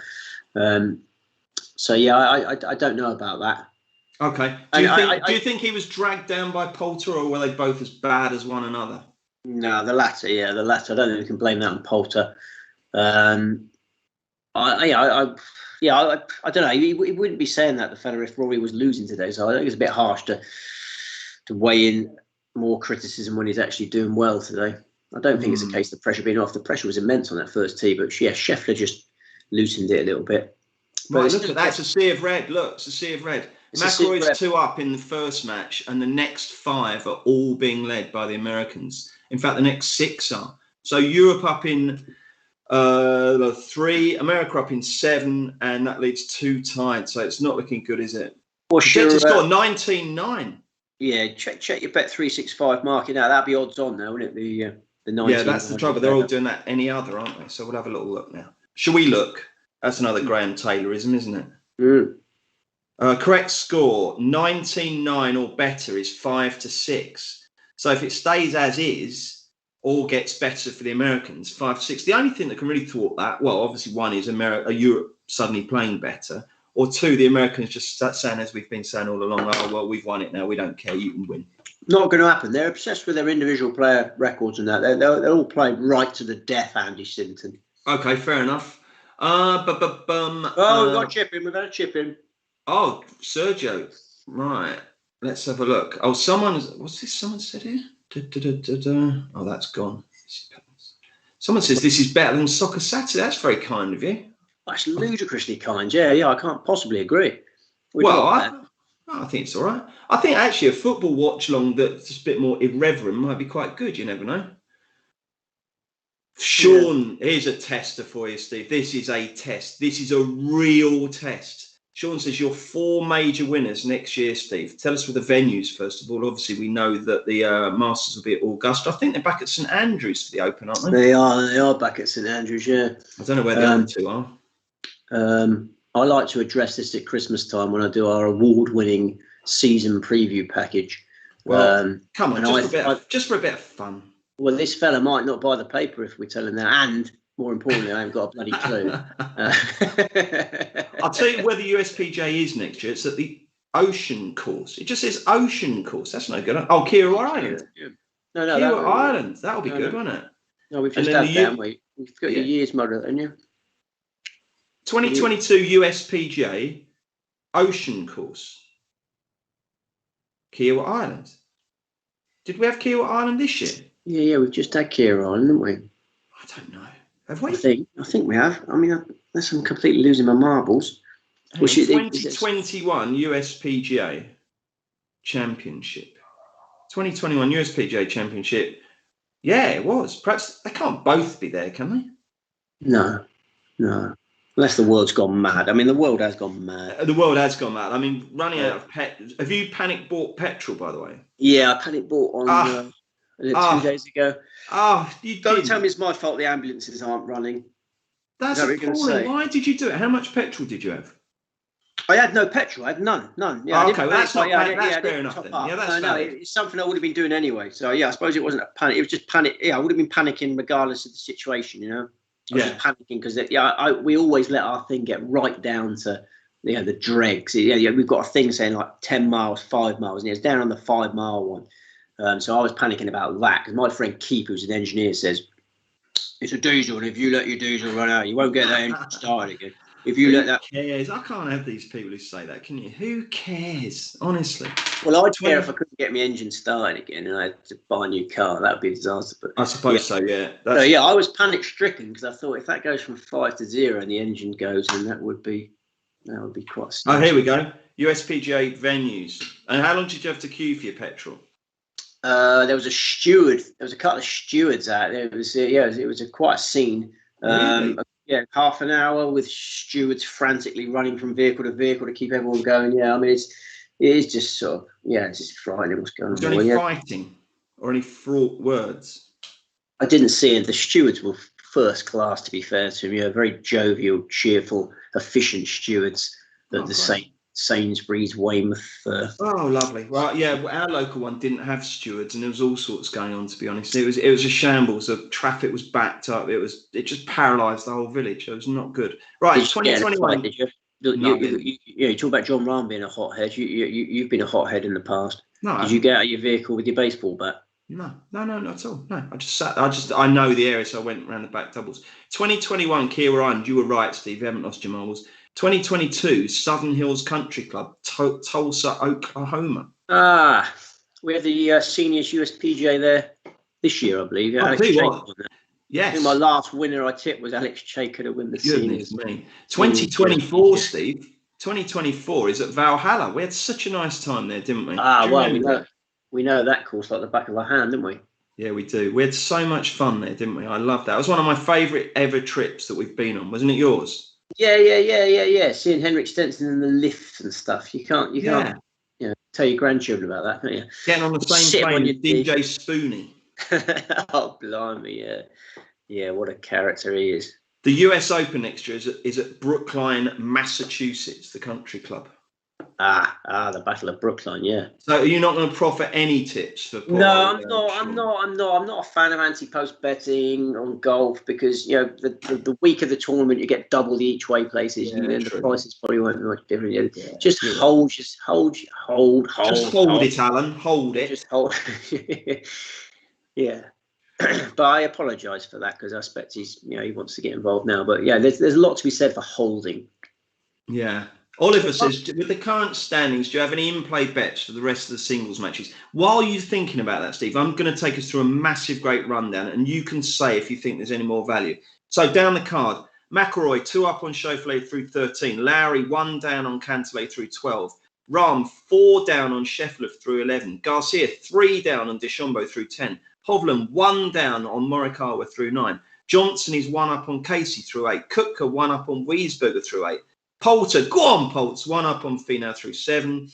So yeah, I don't know about that. Okay. Do you think he was dragged down by Poulter, or were they both as bad as one another? No, the latter. Yeah, the latter. I don't think we can blame that on Poulter. I don't know. He wouldn't be saying that, the fella, if Rory was losing today. So I think it's a bit harsh to weigh in more criticism when he's actually doing well today. I don't think it's a case of the pressure being off. The pressure was immense on that first tee, but yeah, Scheffler just loosened it a little bit. Right, look at that. It's a sea of red. Look, it's a sea of red. McIlroy's 2 up in the first match, and the next 5 are all being led by the Americans. In fact, the next 6 are. So Europe up in 3, America up in 7, and that leaves 2 tied. So it's not looking good, is it? Well, it's got 19-9. Yeah, check your Bet365 market now. That'd be odds on now, wouldn't it? The 19. Yeah, that's the trouble. They're all doing that any other, aren't they? So we'll have a little look now. Shall we look? That's another Graham Taylorism, isn't it? Mm. Correct score 19-9 or better is 5-6. So if it stays as is or gets better for the Americans, 5-6. The only thing that can really thwart that, well, obviously one is Europe suddenly playing better, or 2, the Americans just saying, as we've been saying all along, oh well, we've won it now, we don't care, you can win. Not going to happen. They're obsessed with their individual player records and that. They're all playing right to the death, Andy Sinton. Okay, fair enough. We've got a chip in. We've had a chip in. Oh, Sergio. Right. Let's have a look. Oh, what's this someone said here? Oh, that's gone. Someone says this is better than Soccer Saturday. That's very kind of you. That's ludicrously kind. Yeah, I can't possibly agree. I think it's all right. I think actually a football watch-along that's just a bit more irreverent might be quite good. You never know. Sean, here's a tester for you, Steve. This is a test. This is a real test. Sean says your 4 major winners next year, Steve. Tell us with the venues, first of all. Obviously, we know that the Masters will be at Augusta. I think they're back at St Andrews for the Open, aren't they? They are back at St Andrews, yeah. I don't know where the other 2 are. I like to address this at Christmas time when I do our award-winning season preview package. Well, come on, just for a bit of fun. Well, this fella might not buy the paper if we tell him that, and more importantly, I haven't got a bloody clue. I'll tell you where the USPGA is next year. It's at the Ocean Course. It just says Ocean Course. That's no good. Oh, Kira Island. Yeah. No, Kira Island. That'll be good, won't it? No, we've just had that, haven't we? We've got your year's model, haven't you? 2022 USPGA Ocean Course. Kiowa Island. Did we have Kiowa Island this year? Yeah, we've just had Kiowa Island, haven't we? I don't know. Have we? I think we have. I mean, unless I'm completely losing my marbles. 2021 USPGA Championship. 2021 USPGA Championship. Yeah, it was. Perhaps they can't both be there, can they? No. Unless the world's gone mad. I mean, the world has gone mad. The world has gone mad. I mean, running out of Have you panic bought petrol, by the way? Yeah, I panic bought on 2 days ago. You don't tell me it's my fault the ambulances aren't running. That's appalling. Why did you do it? How much petrol did you have? I had no petrol. I had none. Yeah, okay, well, that's fair enough then. Yeah, that's no, it's something I would have been doing anyway. So yeah, I suppose it wasn't a panic. It was just panic. Yeah, I would have been panicking regardless of the situation. You know. I was just panicking because we always let our thing get right down to the dregs. Yeah, we've got a thing saying like 10 miles, 5 miles, and it's down on the 5 mile one. So I was panicking about that because my friend Keith, who's an engineer, says it's a diesel, and if you let your diesel run out, you won't get that engine started again. If you let that, cares? I can't have these people who say that, can you? Who cares? Honestly. Well, I'd care if I couldn't get my engine started again and I had to buy a new car. That would be a disaster. But I suppose so. Yeah. I was panic stricken because I thought if that goes from 5 to 0 and the engine goes, then that would be quite. Oh, here we go. USPGA venues. And how long did you have to queue for your petrol? There was a steward. There was a couple of stewards out there. It was quite a scene. Really? Yeah, half an hour with stewards frantically running from vehicle to vehicle to keep everyone going. Yeah, I mean, it is just sort of, it's just frightening what's going on. Was there any fighting or any fraught words? I didn't see it. The stewards were first class, to be fair to them. Yeah, very jovial, cheerful, efficient stewards. Sainsbury's, Weymouth. Oh, lovely. Well, yeah, our local one didn't have stewards, and there was all sorts going on. To be honest, it was a shambles. The traffic was backed up. It just paralysed the whole village. It was not good. Right, 2021. Did you? You talk about John Rahm being a hothead. You've been a hothead in the past. No. Did you get out of your vehicle with your baseball bat? No, not at all. No, I know the area, so I went around the back doubles. 2021, Kira Island, you were right, Steve. You haven't lost your marbles. 2022, Southern Hills Country Club, Tulsa, Oklahoma. We had the seniors USPGA there this year, I believe. I'll tell you what. Yes. I think my last winner I tipped was Alex Chaker to win the seniors. Me. 2024, Steve. 2024 is at Valhalla. We had such a nice time there, didn't we? We know that course like the back of our hand, didn't we? Yeah, we do. We had so much fun there, didn't we? I love that. It was one of my favourite ever trips that we've been on, wasn't it yours? Yeah. Seeing Henrik Stenson in the lift and stuff. You can't tell your grandchildren about that, can't you? Getting on the same plane with DJ Spoonie. Oh, blimey, yeah, what a character he is. The US Open next year is at Brookline, Massachusetts, the country club. The Battle of Brookline, yeah. So are you not going to proffer any tips for Paul? No, I'm not a fan of anti-post betting on golf because the week of the tournament you get double the each way places. Yeah, the prices probably won't be much different. Yeah, just hold it, Alan. Hold it. Just hold. Yeah. But I apologise for that because I expect he wants to get involved now. But yeah, there's a lot to be said for holding. Yeah. Oliver says, with the current standings, do you have any in-play bets for the rest of the singles matches? While you're thinking about that, Steve, I'm going to take us through a massive, great rundown, and you can say if you think there's any more value. So down the card, McIlroy 2 up on Schauffele through 13, Lowry 1 down on Cantlay through 12, Rahm 4 down on Scheffler through 11, Garcia 3 down on DeChambeau through 10, Hovland 1 down on Morikawa through 9, Johnson is 1 up on Casey through 8, Koepka 1 up on Wiesberger through 8, Poulter, go on, Poulter, 1 up on Finau through 7.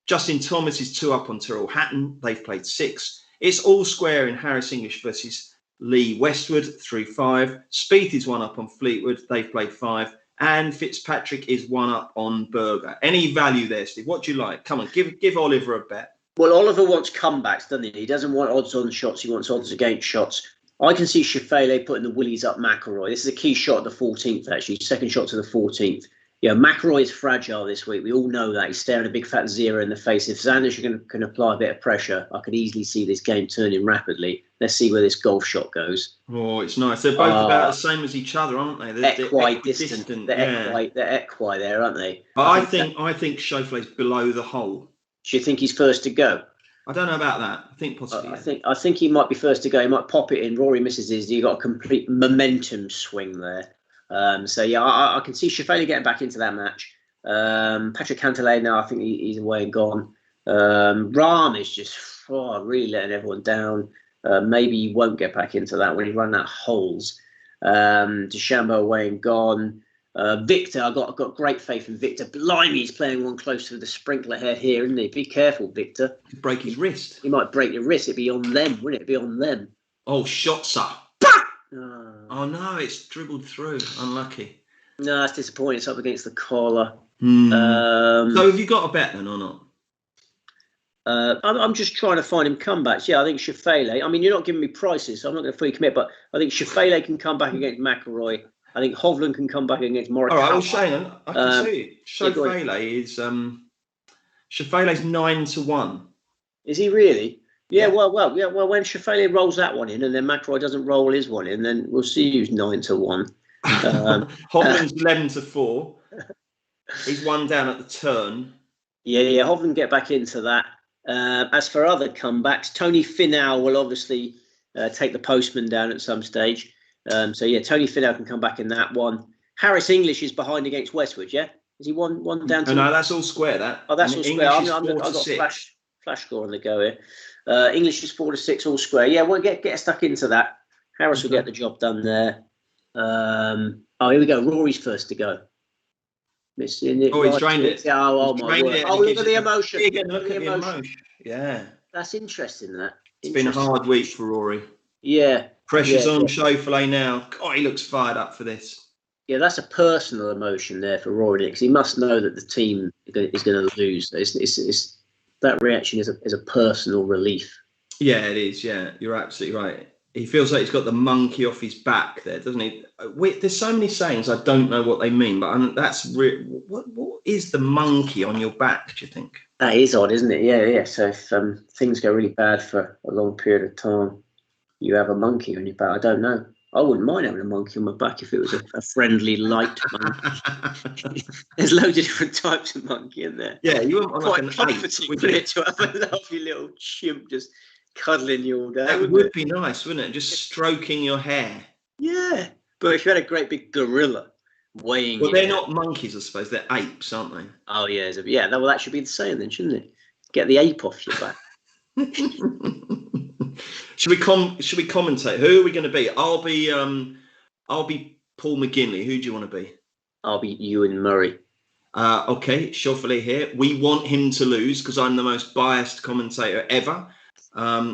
Justin Thomas is 2 up on Tyrrell Hatton. They've played 6. It's all square in Harris English versus Lee Westwood through 5. Spieth is 1 up on Fleetwood. They've played 5. And Fitzpatrick is 1 up on Berger. Any value there, Steve? What do you like? Come on, give Oliver a bet. Well, Oliver wants comebacks, doesn't he? He doesn't want odds on shots. He wants odds against shots. I can see Schauffele putting the willies up McIlroy. This is a key shot at the 14th, actually. Second shot to the 14th. Yeah, McIlroy is fragile this week. We all know that. He's staring a big fat 0 in the face. If Xander can apply a bit of pressure, I could easily see this game turning rapidly. Let's see where this golf shot goes. Oh, it's nice. They're both about the same as each other, aren't they? They're equidistant. They're equi there, aren't they? I think Schauffele's below the hole. Do you think he's first to go? I don't know about that. I think possibly. I think he might be first to go. He might pop it in. Rory misses his. You got a complete momentum swing there. I can see Schauffele getting back into that match. Patrick Cantlay now, I think he's away and gone. Rahm is just really letting everyone down. Maybe he won't get back into that when he run out holes. DeChambeau away and gone. Victor, I've got great faith in Victor. Blimey, he's playing one close to the sprinkler head here, isn't he? Be careful, Victor. He'd break his wrist. He might break your wrist. It'd be on them, wouldn't it? Be on them. Oh, shots up. Oh no, it's dribbled through. Unlucky. No, it's disappointing. It's up against the collar. So have you got a bet then or not? I'm just trying to find him comebacks. Yeah, I think Schauffele. I mean, you're not giving me prices, so I'm not going to fully commit. But I think Schauffele can come back against McIlroy. I think Hovland can come back against Morikawa. All right, well, Shane, I can see Schauffele's 9-1. Is he really? Yeah, well, when Schauffele rolls that one in and then McIlroy doesn't roll his one in, then we'll see who's 9-1. Hovland's 11-4. He's 1 down at the turn. Yeah, Hovland get back into that. As for other comebacks, Tony Finau will obviously take the postman down at some stage. Tony Finau can come back in that one. Harris English is behind against Westwood, yeah? Is he one down to... No, that's all square, that. Oh, that's all square. I've got flash score on the go here. English is 4-6, all square. Yeah, we'll get stuck into that. Harris will get the job done there. Here we go. Rory's first to go. Missing it. Oh, he's drained it. Oh my word. Look at the emotion. Look at the emotion. Yeah. That's interesting, that. It's been a hard week for Rory. Yeah. Pressure's on Schauffele now. God, he looks fired up for this. Yeah, that's a personal emotion there for Rory, because he must know that the team is going to lose. That reaction is a personal relief. Yeah, it is. Yeah, you're absolutely right. He feels like he's got the monkey off his back there, doesn't he? There's so many sayings, I don't know what they mean, but that's what is the monkey on your back, do you think? That is odd, isn't it? Yeah. So if things go really bad for a long period of time, you have a monkey on your back. I don't know. I wouldn't mind having a monkey on my back if it was a friendly, light monkey. There's loads of different types of monkey in there. Yeah, you wouldn't want quite like comforting, wouldn't it, to have a lovely little chimp just cuddling you all day. That would be nice, wouldn't it? Just stroking your hair. Yeah, but if you had a great big gorilla weighing, well, they're not monkeys, I suppose. They're apes, aren't they? Oh yeah, yeah. Well, that should be the same then, shouldn't it? Get the ape off your back. Should we commentate? Who are we going to be? I'll be Paul McGinley. Who do you want to be? I'll be Ewan Murray. Okay, Shoffley here. We want him to lose because I'm the most biased commentator ever.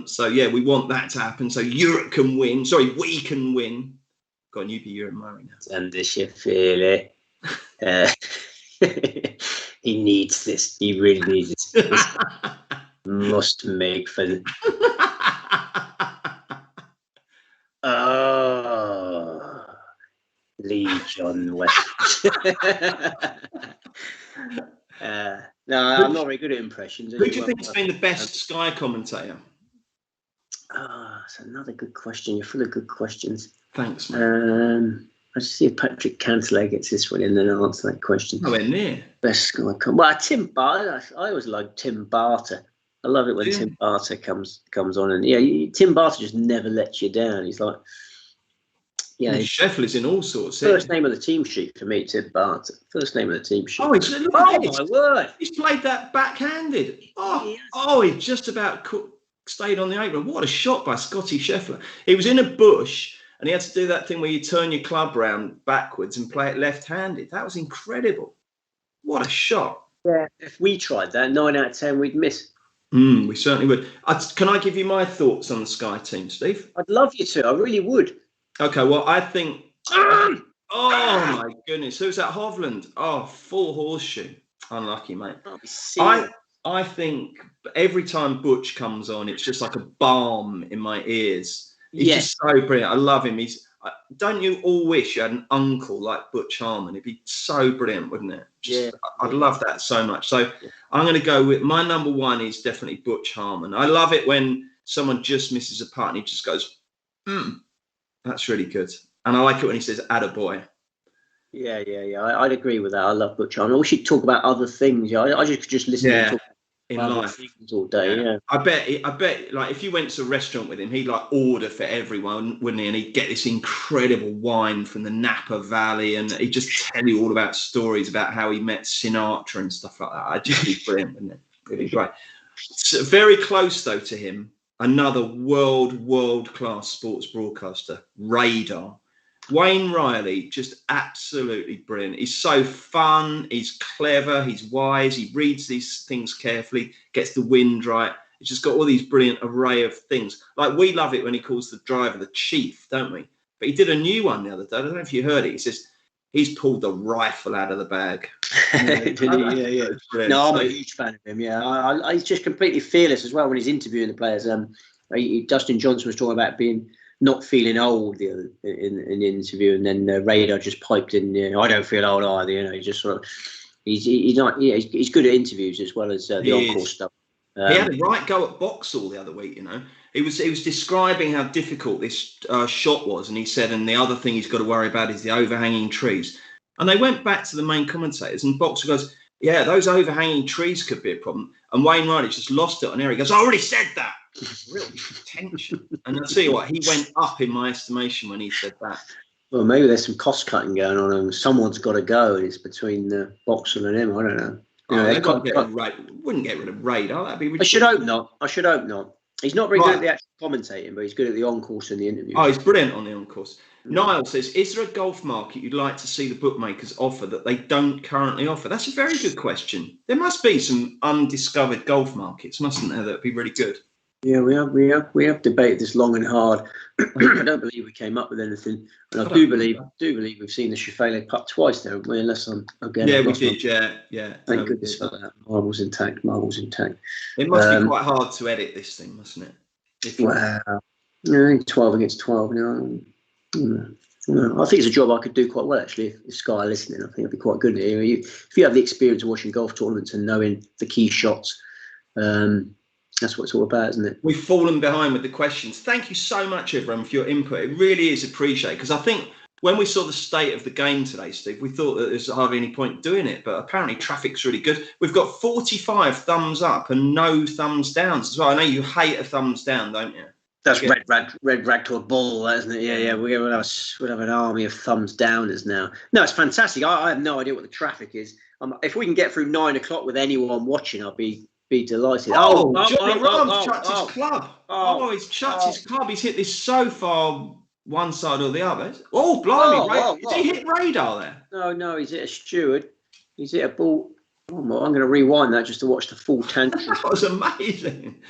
So yeah, we want that to happen. So Europe can win. Sorry, we can win. Go on, you be Ewan Murray now. And Sheffield. He needs this. He really needs this. Must make fun. Oh, Lee John West. No, I'm not very good at impressions. Who do you think has been the best Sky commentator? That's another good question. You're full of good questions. Thanks, man. I just see if Patrick Cantlay gets this one in and I'll answer that question. Nowhere near. Best Sky well, Tim Barter. I always like Tim Barter. I love it when Tim Barter comes on, and Tim Barter just never lets you down. He's like, Sheffield is in all sorts. First name of the team sheet for me, Tim Barter. First name of the team sheet. Oh, my word! He's played that backhanded. He just about stayed on the apron. What a shot by Scotty Scheffler. He was in a bush and he had to do that thing where you turn your club round backwards and play it left-handed. That was incredible. What a shot. Yeah, if we tried that, 9 out of 10 we'd miss. We certainly would. Can I give you my thoughts on the Sky team, Steve? I'd love you to. I really would. Okay, well, I think... Oh, my goodness. Who's that? Hovland. Oh, full horseshoe. Unlucky, mate. I think every time Butch comes on, it's just like a balm in my ears. He's just so brilliant. I love him. Don't you all wish you had an uncle like Butch Harmon? It'd be so brilliant, wouldn't it? I'd love that so much. So I'm going to go with my number one is definitely Butch Harmon. I love it when someone just misses a putt and he just goes, that's really good. And I like it when he says, attaboy. Yeah. I'd agree with that. I love Butch Harmon. I wish he'd talk about other things. I just listen to talk in life all day. Yeah. I bet like if you went to a restaurant with him, he'd like order for everyone, wouldn't he? And he'd get this incredible wine from the Napa Valley, and he'd just tell you all about stories about how he met Sinatra and stuff like that. I'd just be brilliant, wouldn't it? Really great. So very close though to him, another world class sports broadcaster, Radar. Wayne Riley, just absolutely brilliant. He's so fun, he's clever, he's wise, he reads these things carefully, gets the wind right. He's just got all these brilliant array of things. Like we love it when he calls the driver the chief, don't we? But he did a new one the other day. I don't know if you heard it. He says he's pulled the rifle out of the bag. Yeah. No, I'm a huge fan of him. Yeah, he's just completely fearless as well when he's interviewing the players. Dustin Johnson was talking about not feeling old in the interview, and then Radar just piped in. I don't feel old either. He just sort of he's he's good at interviews as well as the on-course stuff. He had a right go at Boxall the other week. He was describing how difficult this shot was, and he said, and the other thing he's got to worry about is the overhanging trees. And they went back to the main commentators, and Boxall goes, "Yeah, those overhanging trees could be a problem." And Wayne Riley just lost it on air. He goes, "I already said that." Real tension. And I'll tell you what, he went up in my estimation when he said that. Well, maybe there's some cost cutting going on, and someone's got to go. It's between Boxall and him. I don't know. Wouldn't get rid of Radar. That'd be ridiculous. I should hope not. He's not very good at the actual commentating, but he's good at the on-course and the interview. Oh, he's brilliant on the on-course. Niall says, is there a golf market you'd like to see the bookmakers offer that they don't currently offer? That's a very good question. There must be some undiscovered golf markets, mustn't there? That'd be really good. Yeah, we have debated this long and hard. I don't believe we came up with anything, and I do believe we've seen the Scheffler putt twice, haven't we? Unless I'm again. Yeah, we did. Yeah. Thank goodness for that. Marbles intact. It must be quite hard to edit this thing, mustn't it? I think 12 against 12. I think it's a job I could do quite well, actually. If Sky are listening, I think it'd be quite good. If you have the experience of watching golf tournaments and knowing the key shots, that's what it's all about, isn't it? We've fallen behind with the questions. Thank you so much, everyone, for your input. It really is appreciated, because I think when we saw the state of the game today, Steve, we thought that there's hardly any point doing it, but apparently traffic's really good. We've got 45 thumbs up and no thumbs downs as well. I know you hate a thumbs down, don't you? That's red rag to a bull, isn't it? Yeah. We'll have an army of thumbs downers now. No, it's fantastic. I have no idea what the traffic is. If we can get through 9 o'clock with anyone watching, I'll be delighted. Johnny Rahm's chucked his club. He's chucked his club. He's hit this so far one side or the other. Oh, blimey. Did he hit radar there? No, he's hit a steward. He's hit a ball. I'm going to rewind that just to watch the full tantrum. That was amazing.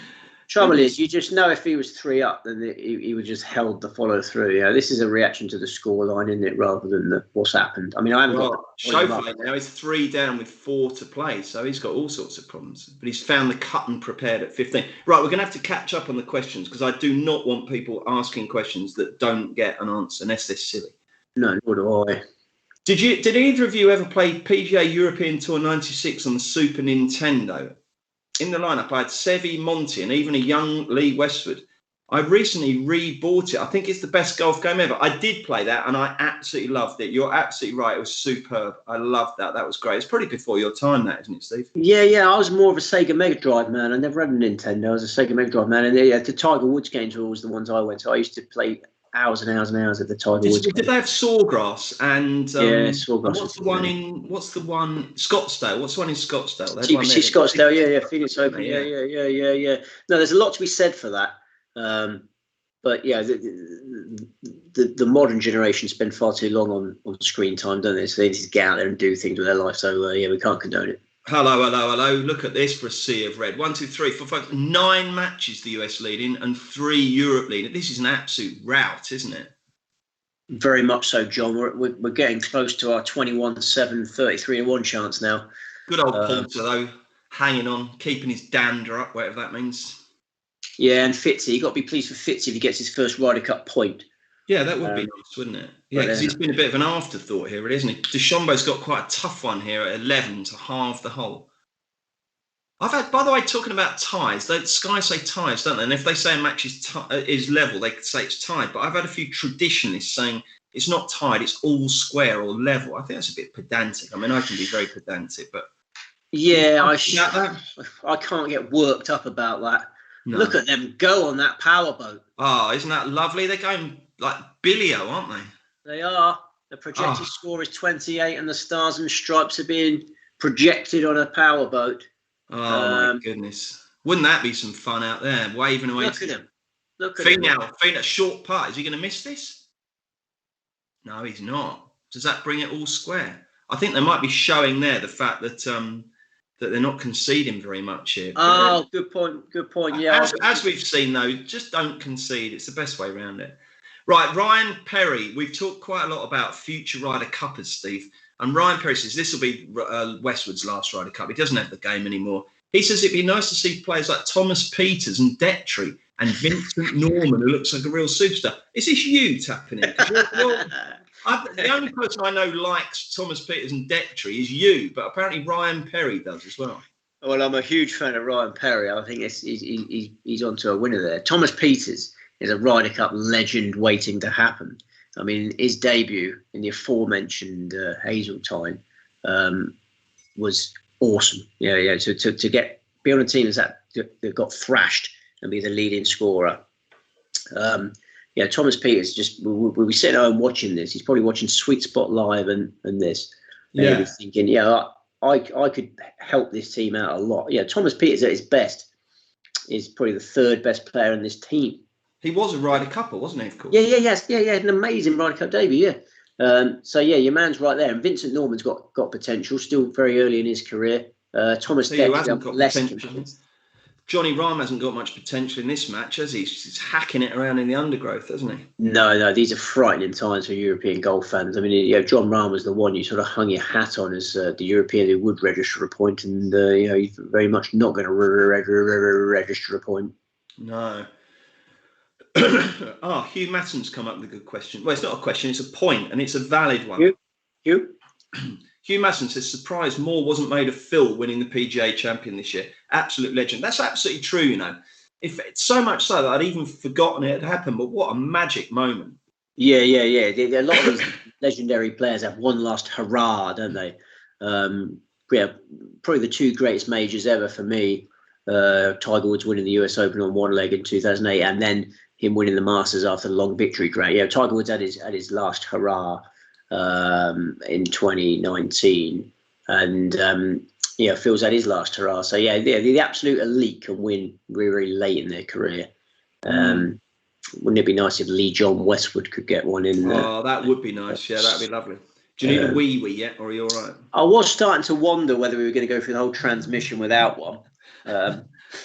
Trouble is, you just know if he was 3 up, then he would just held the follow through. Yeah, this is a reaction to the scoreline, isn't it, rather than what's happened. I mean, I haven't got. Schauffele now is 3 down with 4 to play, so he's got all sorts of problems. But he's found the cut and prepared at 15. Right, we're going to have to catch up on the questions, because I do not want people asking questions that don't get an answer unless they're silly. No, nor do I. Did either of you ever play PGA European Tour 96 on the Super Nintendo? In the lineup, I had Seve, Monty, and even a young Lee Westwood. I recently re-bought it. I think it's the best golf game ever. I did play that, and I absolutely loved it. You're absolutely right. It was superb. I loved that. That was great. It's probably before your time, that, isn't it, Steve? Yeah. I was more of a Sega Mega Drive man. I never had a Nintendo. I was a Sega Mega Drive man. And the Tiger Woods games were always the ones I went to. I used to play hours and hours and hours at the Tiger Woods. Did they have Sawgrass and Sawgrass? What's the one Scottsdale? What's the one in Scottsdale? TPC Scottsdale, yeah, Phoenix Open, yeah. No, there's a lot to be said for that. But yeah, the modern generation spend far too long on screen time, don't they? So they need to get out there and do things with their life. So yeah, we can't condone it. Hello. Look at this for a sea of red. 1, 2, 3, 4, 5, 9 matches the US leading and 3 Europe leading. This is an absolute rout, isn't it? Very much so, John. We're getting close to our 21-7, 33-1 chance now. Good old Porter, though, hanging on, keeping his dander up, whatever that means. Yeah, and Fitzy, you've got to be pleased for Fitzy if he gets his first Ryder Cup point. Yeah, that would be nice, wouldn't it? Yeah, because he's been a bit of an afterthought here, really, isn't he? DeChambeau's got quite a tough one here at 11 to halve the hole. I've had, by the way, talking about ties, Sky say ties, don't they? And if they say a match is level, they could say it's tied. But I've had a few traditionalists saying it's not tied, it's all square or level. I think that's a bit pedantic. I mean, I can be very pedantic, but... Yeah, I can't get worked up about that. No. Look at them go on that powerboat. Oh, isn't that lovely? They're going like Billio, aren't they? They are. The projected score is 28 and the stars and stripes are being projected on a powerboat. Oh, my goodness. Wouldn't that be some fun out there? Waving away. Look at him. Look at him. Finau, short putt. Is he going to miss this? No, he's not. Does that bring it all square? I think they might be showing there the fact that that they're not conceding very much here. Oh, good point. Yeah. As we've seen, though, just don't concede. It's the best way around it. Right, Ryan Perry. We've talked quite a lot about future Ryder Cuppers, Steve. And Ryan Perry says this will be Westwood's last Ryder Cup. He doesn't have the game anymore. He says it'd be nice to see players like Thomas Peters and Detry and Vincent Norman, who looks like a real superstar. Is this you tapping in? The only person I know likes Thomas Peters and Detry is you, but apparently Ryan Perry does as well. Well, I'm a huge fan of Ryan Perry. I think he's onto a winner there. Thomas Peters is a Ryder Cup legend waiting to happen. I mean, his debut in the aforementioned Hazeltine was awesome. Yeah. To be on a team that got thrashed and be the leading scorer. Thomas Peters, we'll be sitting at home watching this. He's probably watching Sweet Spot Live and this. And he'll be thinking, I could help this team out a lot. Yeah, Thomas Peters at his best is probably the 3rd best player in this team. He was a Ryder Cupper, wasn't he, of course? Yeah, an amazing Ryder Cup debut, your man's right there. And Vincent Norman's got potential, still very early in his career. Thomas hasn't got less potential. Johnny Rahm hasn't got much potential in this match, has he? He's hacking it around in the undergrowth, hasn't he? No, these are frightening times for European golf fans. I mean, John Rahm was the one you sort of hung your hat on as the European who would register a point, and he's very much not going to register a point. No. Hugh Matton's come up with a good question. Well, it's not a question, it's a point, and it's a valid one. Hugh? Hugh Masson says, surprised more wasn't made of Phil winning the PGA champion this year. Absolute legend. That's absolutely true, you know. If it's so much so that I'd even forgotten it had happened, but what a magic moment. Yeah. A lot of these legendary players have one last hurrah, don't they? Probably the two greatest majors ever for me. Tiger Woods winning the US Open on one leg in 2008, and then him winning the Masters after the long victory. Great. Yeah, Tiger Woods had his last hurrah in 2019, and Phil's had his last hurrah. So the absolute elite can win really, really late in their career. Wouldn't it be nice if Lee John Westwood could get one in there? Oh, that would be nice. Yeah, that'd be lovely. Do you need a wee yet, or are you all right? I was starting to wonder whether we were going to go through the whole transmission without one.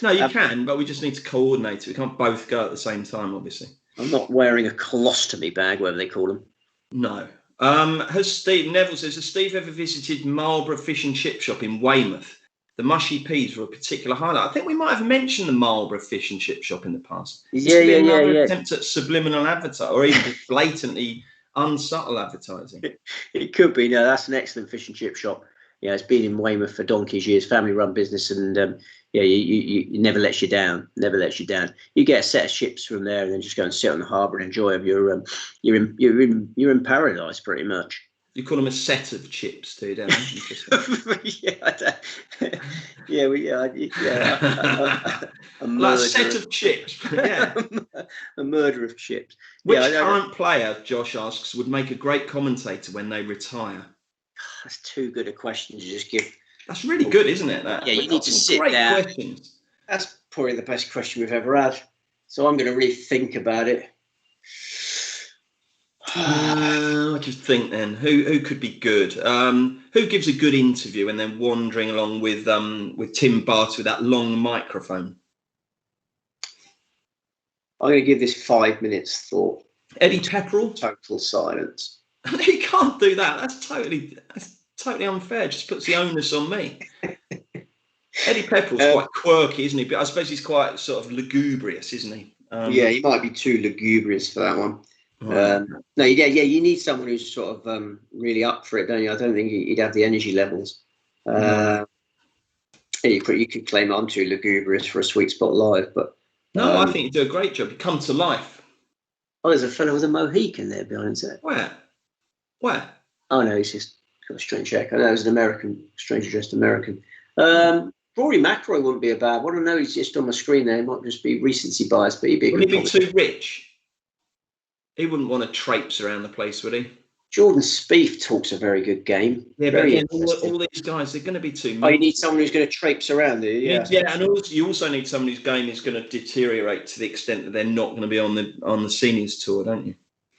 No, you can, but we just need to coordinate it. We can't both go at the same time, obviously. I'm not wearing a colostomy bag, whatever they call them. No. Neville says, has Steve ever visited Marlborough Fish and Chip Shop in Weymouth? The mushy peas were a particular highlight. I think we might have mentioned the Marlborough Fish and Chip Shop in the past. Yeah. Attempt at subliminal advertising, or even blatantly unsubtle advertising. It could be. No, that's an excellent fish and chip shop. Yeah, it's been in Weymouth for donkey's years, family-run business, and you never lets you down. Never lets you down. You get a set of chips from there, and then just go and sit on the harbour and enjoy them. You're in paradise, pretty much. You call them a set of chips, too, don't you? A set of chips. Yeah. A murder of chips. Which current player, Josh asks, would make a great commentator when they retire? That's too good a question to just give. That's really good, isn't it? That? Yeah, you need to sit there. Questions. That's probably the best question we've ever had. So I'm going to really think about it. I just think then who could be good? Who gives a good interview and then wandering along with Tim Barter with that long microphone? I'm going to give this 5 minutes thought. Eddie Pepperell? Total silence. You can't do that. That's totally unfair. It just puts the onus on me. Eddie Pepperell's quite quirky, isn't he? But I suppose he's quite sort of lugubrious, isn't he? He might be too lugubrious for that one. You need someone who's sort of really up for it, don't you? I don't think he'd have the energy levels. You could claim I'm too lugubrious for a Sweet Spot Live, but no, I think you do a great job. You come to life. Oh, there's a fellow with a Mohican there behind that. Where? Oh no, he's just got a strange haircut. No, he's an American, strange dressed American. Rory McIlroy wouldn't be a bad one. I know he's just on my screen there. He might just be recency bias, but he'd be. Would he be too rich? He wouldn't want to traipse around the place, would he? Jordan Spieth talks a very good game. Yeah, but again, all these guys, they're going to be too much. Oh, you need someone who's going to traipse around, do you? Yeah, and you also need someone whose game is going to deteriorate to the extent that they're not going to be on the seniors tour, don't you?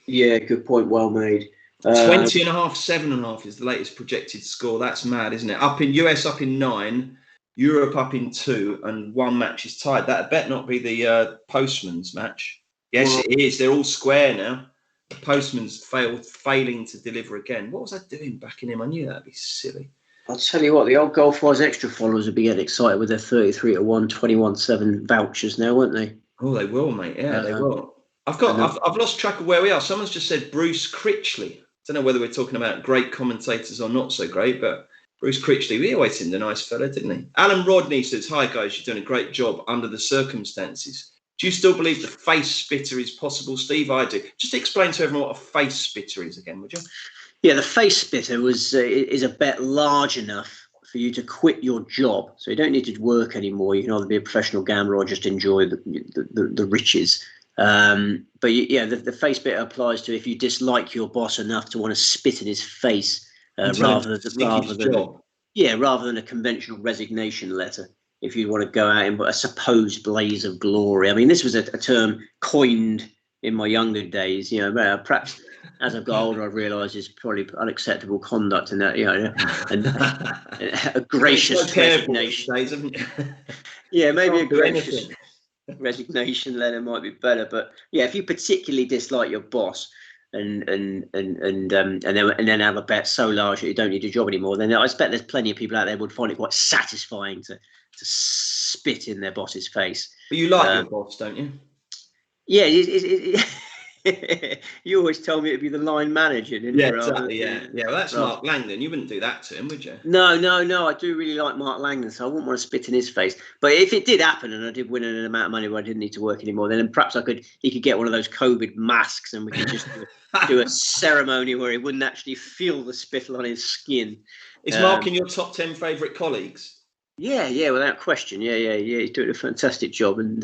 Yeah, good point. Well made. 20 and a half, 7.5 is the latest projected score. That's mad, isn't it? US up in 9, Europe up in 2, and one match is tied. That bet not be the Postman's match. Yes, it is. They're all square now. The Postman's failing to deliver again. What was I doing backing him? I knew that'd be silly. I'll tell you what, the old Golf-Wise Extra followers would be getting excited with their 33-1, 21-7 vouchers now, won't they? Oh, they will, mate. Yeah, they will. I've lost track of where we are. Someone's just said Bruce Critchley. I don't know whether we're talking about great commentators or not so great, but Bruce Critchley, he always seemed a nice fella, didn't he? Alan Rodney says, hi guys, you're doing a great job under the circumstances. Do you still believe the face spitter is possible, Steve? I do. Just explain to everyone what a face spitter is again, would you? Yeah, the face spitter is a bet large enough for you to quit your job. So you don't need to work anymore. You can either be a professional gambler or just enjoy the riches. The face spitter applies to if you dislike your boss enough to want to spit in his face rather than a conventional resignation letter. If you want to go out in a supposed blaze of glory. I mean, this was a term coined in my younger days. You know, perhaps as I've got older, I've realised it's probably unacceptable conduct in that. You know, and a gracious resignation. Yeah, maybe a gracious resignation letter might be better. But yeah, if you particularly dislike your boss and then have a bet so large that you don't need a job anymore, then I expect there's plenty of people out there would find it quite satisfying to spit in their boss's face. But you like your boss, don't you? Yeah, you always told me it'd be the line manager, didn't Yeah, you? exactly. Yeah. Well, that's Mark Langdon. You wouldn't do that to him, would you? No. I do really like Mark Langdon, so I wouldn't want to spit in his face. But if it did happen and I did win an amount of money where I didn't need to work anymore, then perhaps he could get one of those COVID masks and we could just do a ceremony where he wouldn't actually feel the spittle on his skin. Is Mark in your top 10 favourite colleagues? Yeah, without question. Yeah. He's doing a fantastic job, and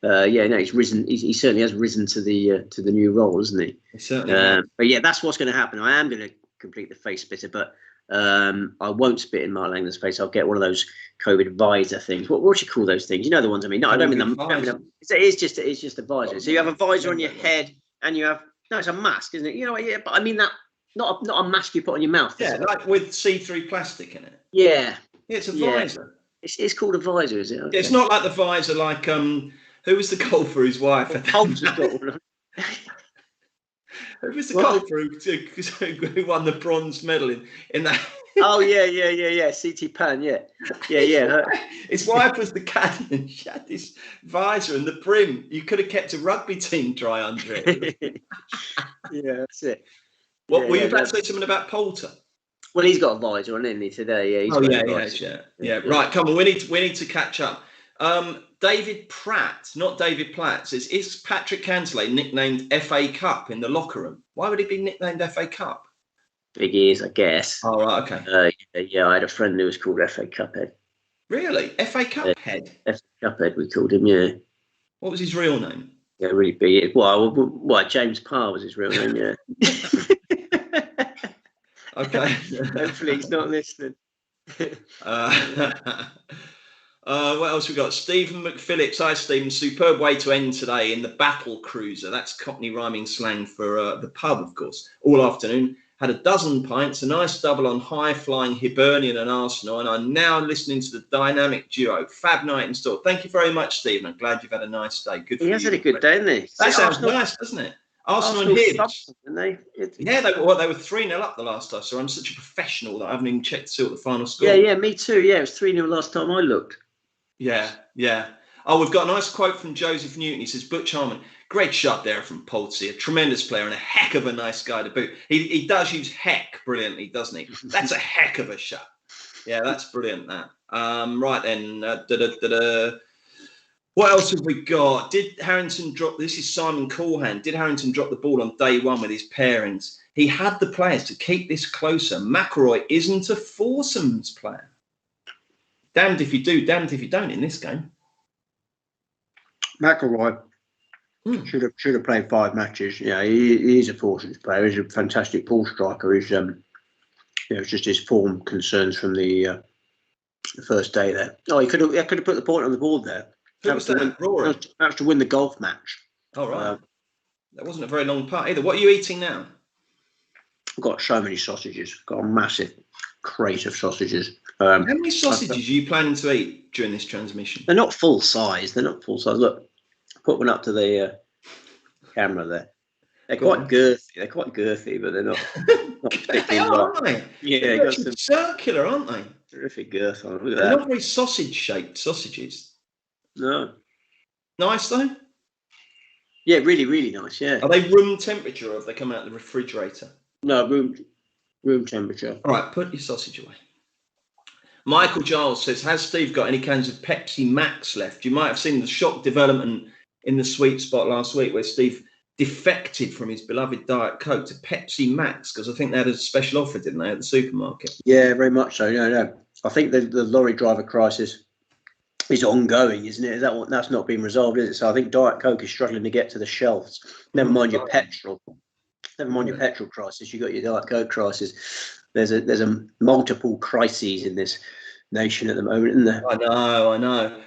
he's risen. He certainly has risen to the new role, isn't he? He certainly has. But yeah, that's what's going to happen. I am going to complete the face splitter, but I won't spit in Mark Langdon's face. I'll get one of those COVID visor things. What do you call those things? You know the ones I mean. No, I don't mean them. It's just a visor. So you have a visor on your head, and you have it's a mask, isn't it? You know, yeah, but I mean that not a mask you put on your mouth. Yeah, like with see-through plastic in it. Yeah. It's a visor. It's called a visor, is it? Okay. It's not like the visor like who was the golfer whose wife had Holmes has got one. Who was the golfer who won the bronze medal in that? Oh yeah. C.T. Pan, yeah. His wife was the caddy, and she had this visor and the brim. You could have kept a rugby team dry under it. Yeah, that's it. What were you about to say something about Poulter? Well, he's got a visor on, isn't he, today? Yeah. Right, come on. We need to catch up. David Pratt, not David Platt, says, is Patrick Cantlay nicknamed FA Cup in the locker room? Why would he be nicknamed FA Cup? Big ears, I guess. Oh, right, okay. I had a friend who was called FA Cup Head. Really? FA Cup Head? FA Cup Head, we called him, yeah. What was his real name? Yeah, really big. Well, James Parr was his real name, yeah. Okay. Hopefully he's not listening. What else we got? Stephen McPhillips. Hi, Stephen. Superb way to end today in the battle cruiser. That's Cockney rhyming slang for the pub, of course. All afternoon. Had a dozen pints, a nice double on high-flying Hibernian and Arsenal, and I'm now listening to the dynamic duo. Fab night in store. Thank you very much, Stephen. I'm glad you've had a nice day. Good for you. He has had a good day, hasn't he? That sounds nice, doesn't it? Arsenal and Hibs. Yeah, they were 3-0 up the last time, so I'm such a professional that I haven't even checked to see what the final score was. Yeah, me too. Yeah, it was 3-0 last time I looked. Yeah. Oh, we've got a nice quote from Joseph Newton. He says, Butch Harmon, great shot there from Polsey, a tremendous player and a heck of a nice guy to boot. He does use heck brilliantly, doesn't he? That's a heck of a shot. Yeah, that's brilliant, that. Right then, what else have we got? Did Harrington drop? This is Simon Coolhand. Did Harrington drop the ball on day one with his parents? He had the players to keep this closer. McIlroy isn't a foursomes player. Damned if you do, damned if you don't in this game. McIlroy should have played 5 matches. Yeah, he's a foursomes player. He's a fantastic ball striker. He's it's just his form concerns from the first day there. Oh, he could have put the point on the board there. That was to win the golf match. Oh, right. That wasn't a very long part either. What are you eating now? I've got so many sausages. Got a massive crate of sausages. How many sausages are you planning to eat during this transmission? They're not full size. Look, put one up to the camera there. They're quite girthy. But they're not they are, aren't they? Yeah, they're circular, aren't they? Terrific girth on them. Look at they're that. Not very sausage-shaped sausages. No. Nice though? Yeah, really, really nice, yeah. Are they room temperature or have they come out of the refrigerator? No, room temperature. All right, put your sausage away. Michael Giles says, has Steve got any cans of Pepsi Max left? You might have seen the shock development in the sweet spot last week where Steve defected from his beloved Diet Coke to Pepsi Max because I think they had a special offer, didn't they, at the supermarket? Yeah, very much so. No. I think the lorry driver crisis is ongoing, isn't it? That's not been resolved, is it? So I think Diet Coke is struggling to get to the shelves. Never mind your petrol. Never mind your petrol crisis. You got your Diet Coke crisis. There's a multiple crises in this nation at the moment, isn't there? I know.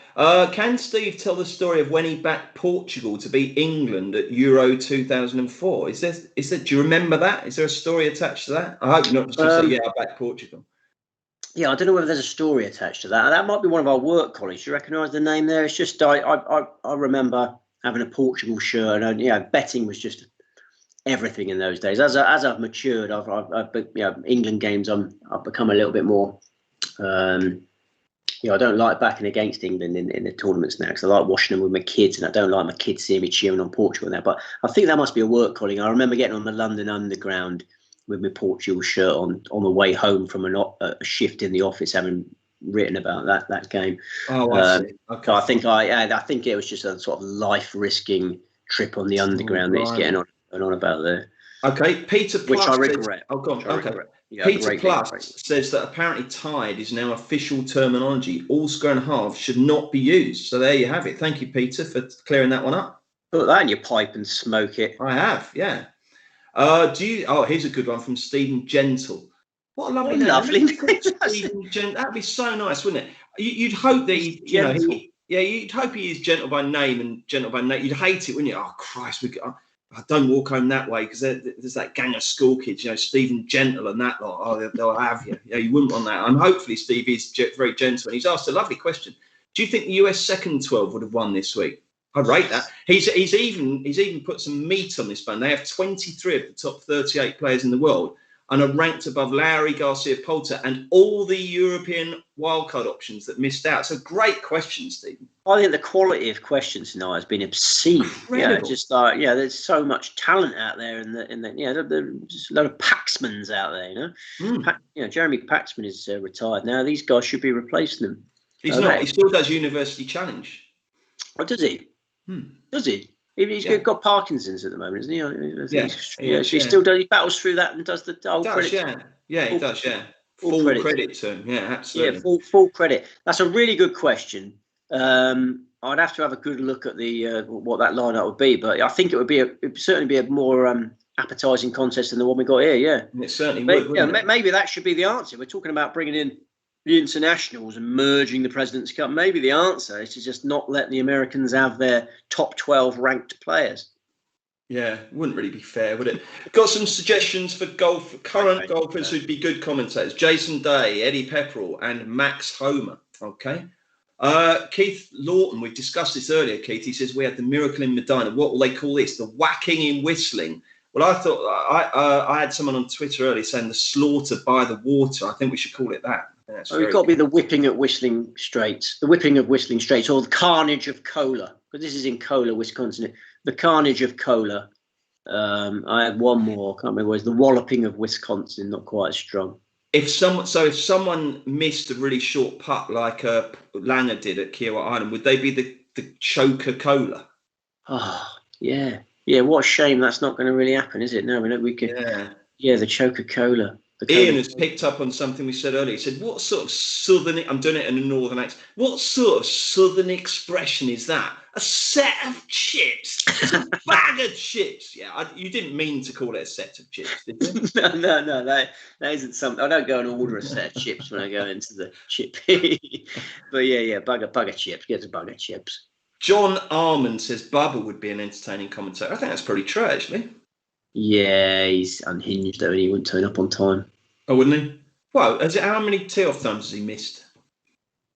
Can Steve tell the story of when he backed Portugal to beat England at Euro 2004? Is there? Do you remember that? Is there a story attached to that? I hope not. Just to say, I backed Portugal. Yeah, I don't know whether there's a story attached to that. That might be one of our work colleagues. Do you recognise the name there? It's just I remember having a Portugal shirt, and betting was just everything in those days. As I've matured, I've England games. I've become a little bit more I don't like backing against England in the tournaments now because I like watching them with my kids, and I don't like my kids seeing me cheering on Portugal now. But I think that must be a work calling. I remember getting on the London Underground with my Portugal shirt on the way home from a shift in the office, having written about that game. Oh, I see. Okay. So I think it was just a sort of life-risking trip on the Underground that he's getting on about there. Okay, Peter Plus, which I regret. Peter Plus says that apparently "tied" is now official terminology. All square and halves should not be used. So there you have it. Thank you, Peter, for clearing that one up. Put that in your pipe and smoke it. I have, yeah. Here's a good one from Stephen Gentle. What a lovely name. Stephen Gentle. That'd be so nice, wouldn't it? You'd hope that you'd hope he is gentle by name and gentle by name. You'd hate it, wouldn't you? Oh Christ, I don't walk home that way because there's that gang of school kids, Stephen Gentle and that lot. Oh, they'll have you. You wouldn't want that. And hopefully Steve is very gentle. And he's asked a lovely question. Do you think the US second 12 would have won this week? I'd rate that. He's even put some meat on this bone. They have 23 of the top 38 players in the world and are ranked above Lowry, Garcia, Poulter, and all the European wildcard options that missed out. So great question, Stephen. I think the quality of questions tonight has been obscene. Incredible. There's so much talent out there, there's just a lot of Paxmans out there. Jeremy Paxman is retired now. These guys should be replacing him. He's not. He still does University Challenge. Oh, does he? Does he? He's got Parkinson's at the moment, isn't he? He still does. He battles through that and does the whole credit. He does. Full credit to him. Yeah, absolutely. Yeah, full credit. That's a really good question. I'd have to have a good look at the what that lineup would be, but I think it would certainly be a more appetising contest than the one we got here. Yeah, it certainly would. Maybe that should be the answer. We're talking about bringing in the internationals and merging the President's Cup. Maybe the answer is to just not let the Americans have their top 12 ranked players. Yeah, wouldn't really be fair, would it? Got some suggestions for current golfers who'd be good commentators. Jason Day, Eddie Pepperell, and Max Homer. Okay. Keith Lawton, we've discussed this earlier, Keith. He says we had the miracle in Medina. What will they call this? The whacking in whistling. Well, I thought I had someone on Twitter earlier saying the slaughter by the water. I think we should call it that. It's got to be the whipping of Whistling Straits, or the carnage of Kohler, because this is in Kohler, Wisconsin. The carnage of Kohler. I had one more. I can't remember. It was the walloping of Wisconsin. Not quite as strong. If someone missed a really short putt like Langer did at Kiowa Island, would they be the choker Kohler? Oh yeah. What a shame that's not going to really happen, is it? No, we could. Yeah, the choker Kohler. Ian has picked up on something we said earlier. He said, what sort of southern, I'm doing it in a northern accent, what sort of southern expression is that? A set of chips? It's a bag of chips. Yeah, you didn't mean to call it a set of chips, did you? No, that isn't something. I don't go and order a set of chips when I go into the chip. But bag of chips. Get a bag of chips. John Armand says Bubba would be an entertaining commentator. I think that's pretty true, actually. Yeah, he's unhinged though, and he wouldn't turn up on time. Oh, wouldn't he? Well, how many tee-off times has he missed?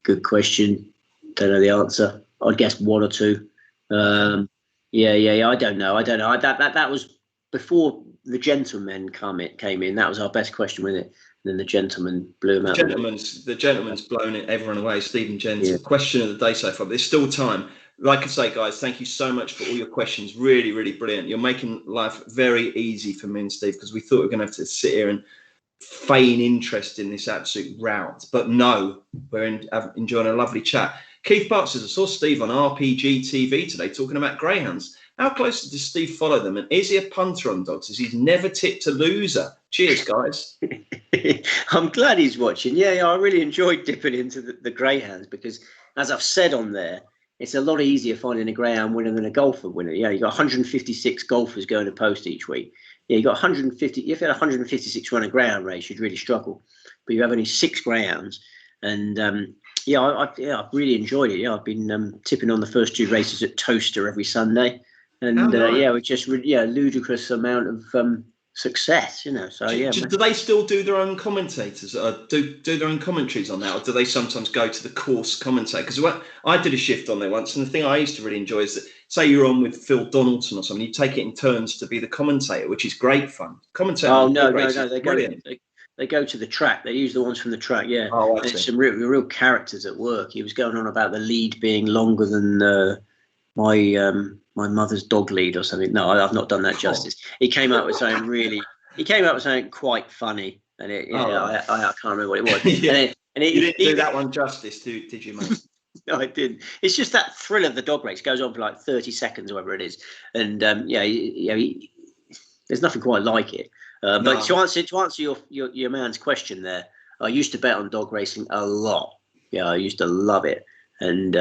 Good question. Don't know the answer. I'd guess one or two. I don't know. That was before the gentlemen came in. That was our best question, wasn't it? And then the gentleman blew him out. The gentleman's blown everyone away. Stephen Gentle. Yeah. Question of the day so far. But there's still time. Like I say, guys, thank you so much for all your questions. Really, really brilliant. You're making life very easy for me and Steve, because we thought we were going to have to sit here and feign interest in this absolute rout. But no, we're enjoying a lovely chat. Keith Park says, I saw Steve on RPG TV today talking about greyhounds. How closely does Steve follow them? And is he a punter on dogs? As he's never tipped a loser. Cheers, guys. I'm glad he's watching. Yeah, I really enjoyed dipping into the greyhounds, because, as I've said on there, it's a lot easier finding a greyhound winner than a golfer winner. Yeah, you got 156 golfers going to post each week. Yeah, you got 150. If you had 156 run a greyhound race, you'd really struggle. But you have only 6 greyhounds, and I've really enjoyed it. Yeah, I've been tipping on the first 2 races at Toaster every Sunday, and it's just a ludicrous amount of success. So do they still do their own commentators? Do their own commentaries on that, or do they sometimes go to the course commentator? Because I did a shift on there once, and the thing I used to really enjoy is that, say you're on with Phil Donaldson or something, you take it in turns to be the commentator, which is great fun. Commentator. Oh no, They go to the track. They use the ones from the track. Yeah. Oh, There's some real characters at work. He was going on about the lead being longer than my mother's dog lead or something. No, I've not done that justice. He came up with something quite funny, and I can't remember what it was. Yeah. You didn't do that one justice, did you, mate? No, I didn't. It's just that thrill of the dog race goes on for like 30 seconds or whatever it is, and there's nothing quite like it. But to answer your man's question there, I used to bet on dog racing a lot. Yeah, I used to love it, and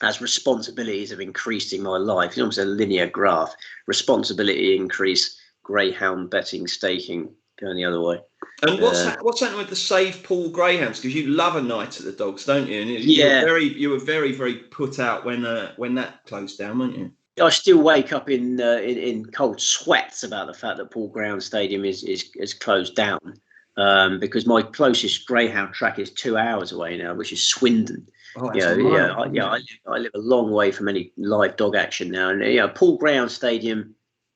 as responsibilities have increased in my life, it's almost a linear graph. Responsibility increase, greyhound betting, staking going the other way. And what's happening with the Save Paul greyhounds? Because you love a night at the dogs, don't you? And you were very, very put out when that closed down, weren't you? I still wake up in cold sweats about the fact that Paul Ground Stadium is closed down, because my closest greyhound track is 2 hours away now, which is Swindon. Oh, I live a long way from any live dog action now, and Paul Ground Stadium.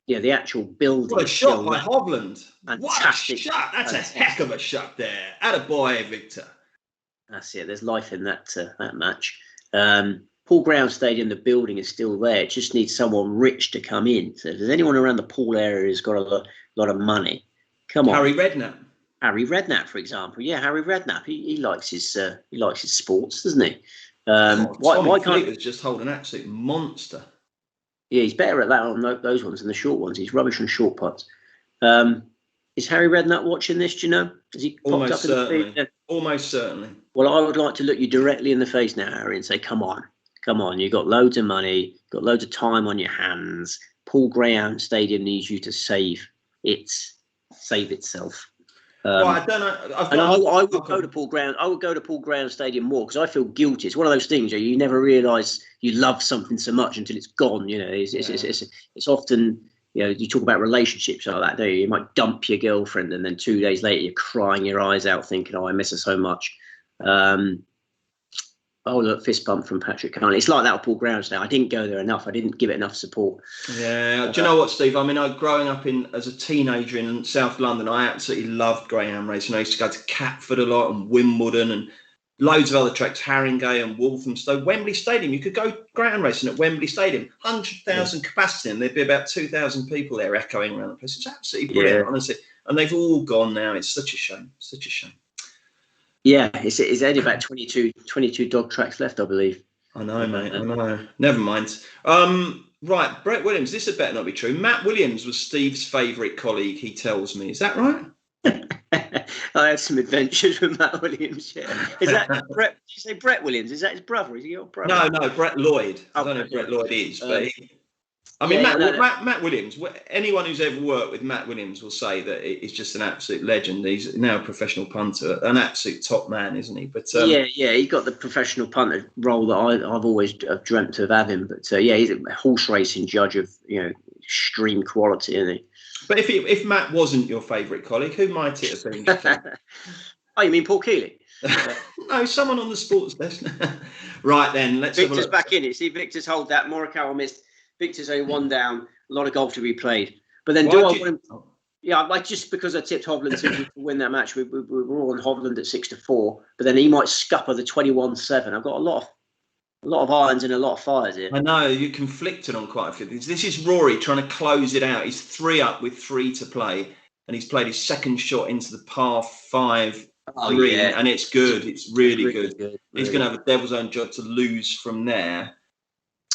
Yeah, the actual building. What a shot by Hovland. Fantastic. What a shot. That's a heck of a shot there. Attaboy, Victor. That's it. There's life in that match. Paul Ground Stadium, the building is still there. It just needs someone rich to come in. So if there's anyone around the Poole area who's got a lot of money, come on. Harry Redknapp. Harry Redknapp, for example. Yeah, Harry Redknapp. He likes his sports, doesn't he? Why can't he just hold an absolute monster? Yeah, he's better at that on those ones than the short ones. He's rubbish on short putts. Is Harry Redknapp watching this? Do you know? Has he popped up in the feed? Almost certainly. Well, I would like to look you directly in the face now, Harry, and say, come on. You've got loads of money, got loads of time on your hands. Paul Ground Stadium needs you to save itself. Well, I don't know. I would go to Paul Ground. I would go to Paul Ground Stadium more because I feel guilty. It's one of those things where you never realise you love something so much until it's gone. It's often you talk about relationships like that, don't you? You might dump your girlfriend and then 2 days later you're crying your eyes out, thinking, "Oh, I miss her so much." Oh, look, fist bump from Patrick Carney. It's like that at Paul Ground Stadium. I didn't go there enough. I didn't give it enough support. Yeah. Do you know what, Steve? I mean, growing up as a teenager in South London, I absolutely loved greyhound racing. I used to go to Catford a lot and Wimbledon and loads of other tracks, Haringey and Walthamstow. Wembley Stadium, you could go greyhound racing at Wembley Stadium. 100,000 capacity, and there'd be about 2,000 people there echoing around the place. It's absolutely brilliant, honestly. And they've all gone now. It's such a shame. Such a shame. Yeah, it's only about 22 dog tracks left, I believe. I know, mate. I know. Never mind. Right, Brett Williams. This had better not be true. Matt Williams was Steve's favourite colleague, he tells me. Is that right? I had some adventures with Matt Williams. Yeah. Is that Brett? Did you say Brett Williams? Is that his brother? Is he your brother? No, Brett Lloyd. I don't know who Brett Lloyd is, but Matt Williams. Anyone who's ever worked with Matt Williams will say that he's just an absolute legend. He's now a professional punter, an absolute top man, isn't he? But he got the professional punter role that I've always dreamt of having. But he's a horse racing judge of extreme quality, isn't he? But if Matt wasn't your favourite colleague, who might it have been? Oh, you mean Paul Keeley? No, someone on the sports desk. Right then, let's. Victor's back in it. See, Victor's hold that. Morikawa missed. Victor's only one down. A lot of golf to be played. But then, just because I tipped Hovland to win that match, we were all on Hovland at 6-4. But then he might scupper the 21-7. I've got a lot of irons and a lot of fires here. I know you're conflicted on quite a few things. This is Rory trying to close it out. He's 3 up with 3 to play, and he's played his second shot into the par 5 green, and it's good. It's really good. He's going to have a devil's own job to lose from there.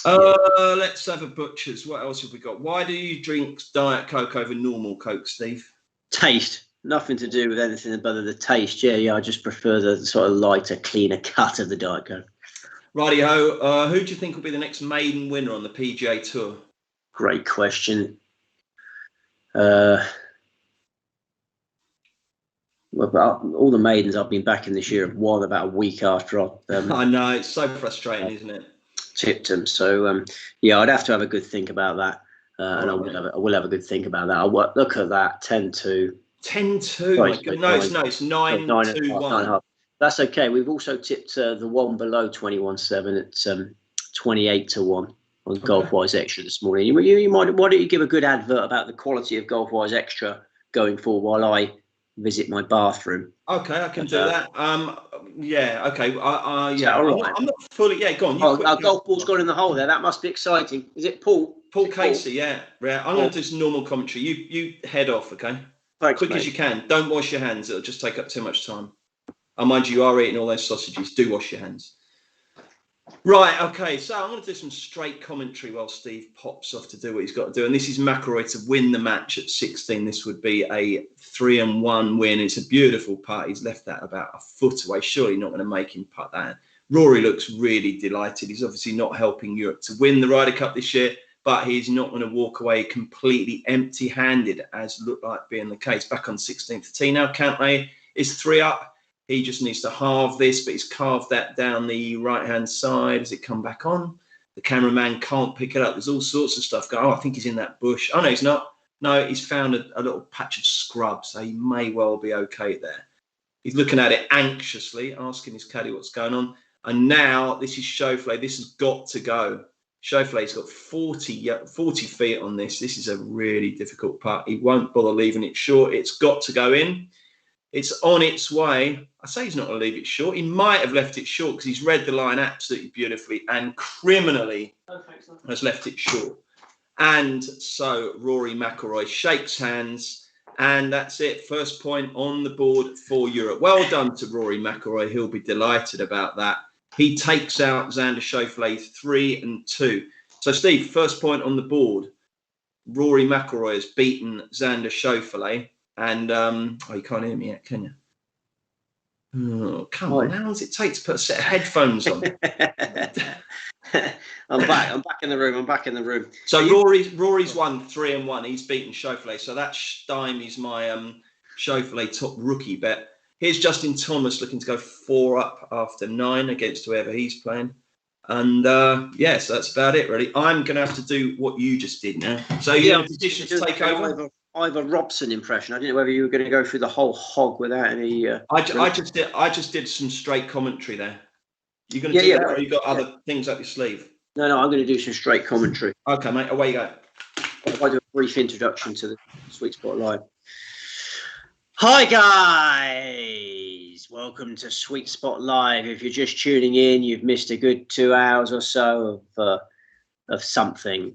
Let's have a butcher's. What else have we got? Why do you drink Diet Coke over normal Coke, Steve? Taste. Nothing to do with anything but the taste. Yeah. I just prefer the sort of lighter, cleaner cut of the Diet Coke. Righty-ho. Who do you think will be the next maiden winner on the PGA Tour? Great question. Well, all the maidens I've been backing this year have won about a week after I know, it's so frustrating, isn't it? Tipped them. So I'd have to have a good think about that, and I will have a good think about that. Look at that, 10-2. 10-2. No, it's 9-2-1. That's okay. We've also tipped the one below 21-7 at 28-1 on GolfWise Extra this morning. You might. Why don't you give a good advert about the quality of GolfWise Extra going forward while I visit my bathroom. Okay, I can do that. Yeah, okay. Yeah, all right? I'm not fully. Yeah, go on. Our golf ball's gone in the hole there. That must be exciting. Is it Paul? Paul Casey, yeah. I'm going to do some normal commentary. You head off, okay? Thanks, quick mate. as you can. Don't wash your hands. It'll just take up too much time. And mind you are eating all those sausages. Do wash your hands. Right, okay. So I'm going to do some straight commentary while Steve pops off to do what he's got to do. And this is McIlroy to win the match at 16. This would be a 3-1 win. It's a beautiful putt. He's left that about a foot away. Surely not going to make him putt that. Rory looks really delighted. He's obviously not helping Europe to win the Ryder Cup this year, but he's not going to walk away completely empty-handed, as looked like being the case. Back on 16th tee now, Cantlay is 3 up. He just needs to halve this, but he's carved that down the right-hand side. Does it come back on? The cameraman can't pick it up. There's all sorts of stuff going. Oh, I think he's in that bush. Oh, no, he's not. No, he's found a little patch of scrub, so he may well be okay there. He's looking at it anxiously, asking his caddy what's going on. And now this is Schauffele. This has got to go. Schauffele's got 40 feet on this. This is a really difficult putt. He won't bother leaving it short. It's got to go in. It's on its way. I say he's not going to leave it short. He might have left it short because he's read the line absolutely beautifully and criminally has left it short. And so Rory McIlroy shakes hands, and that's it. First point on the board for Europe. Well done to Rory McIlroy. He'll be delighted about that. He takes out Xander Schauffele 3-2. So, Steve, first point on the board. Rory McIlroy has beaten Xander Schauffele. And, you can't hear me yet, can you? Oh, come on. How long does it take to put a set of headphones on? I'm back in the room. So Rory's won 3-1. He's beaten Schauffele. So that stymies my Schauffele top rookie bet. Here's Justin Thomas looking to go 4 up after 9 against whoever he's playing. And, so that's about it, really. I'm going to have to do what you just did now. So you're in a position to take over? Ivor Robson impression. I didn't know whether you were going to go through the whole hog without any... I just did some straight commentary there. You going to do that, or you got other things up your sleeve? No, I'm going to do some straight commentary. Okay, mate, away you go. I'll do a brief introduction to the Sweet Spot Live. Hi, guys. Welcome to Sweet Spot Live. If you're just tuning in, you've missed a good 2 hours or so of something.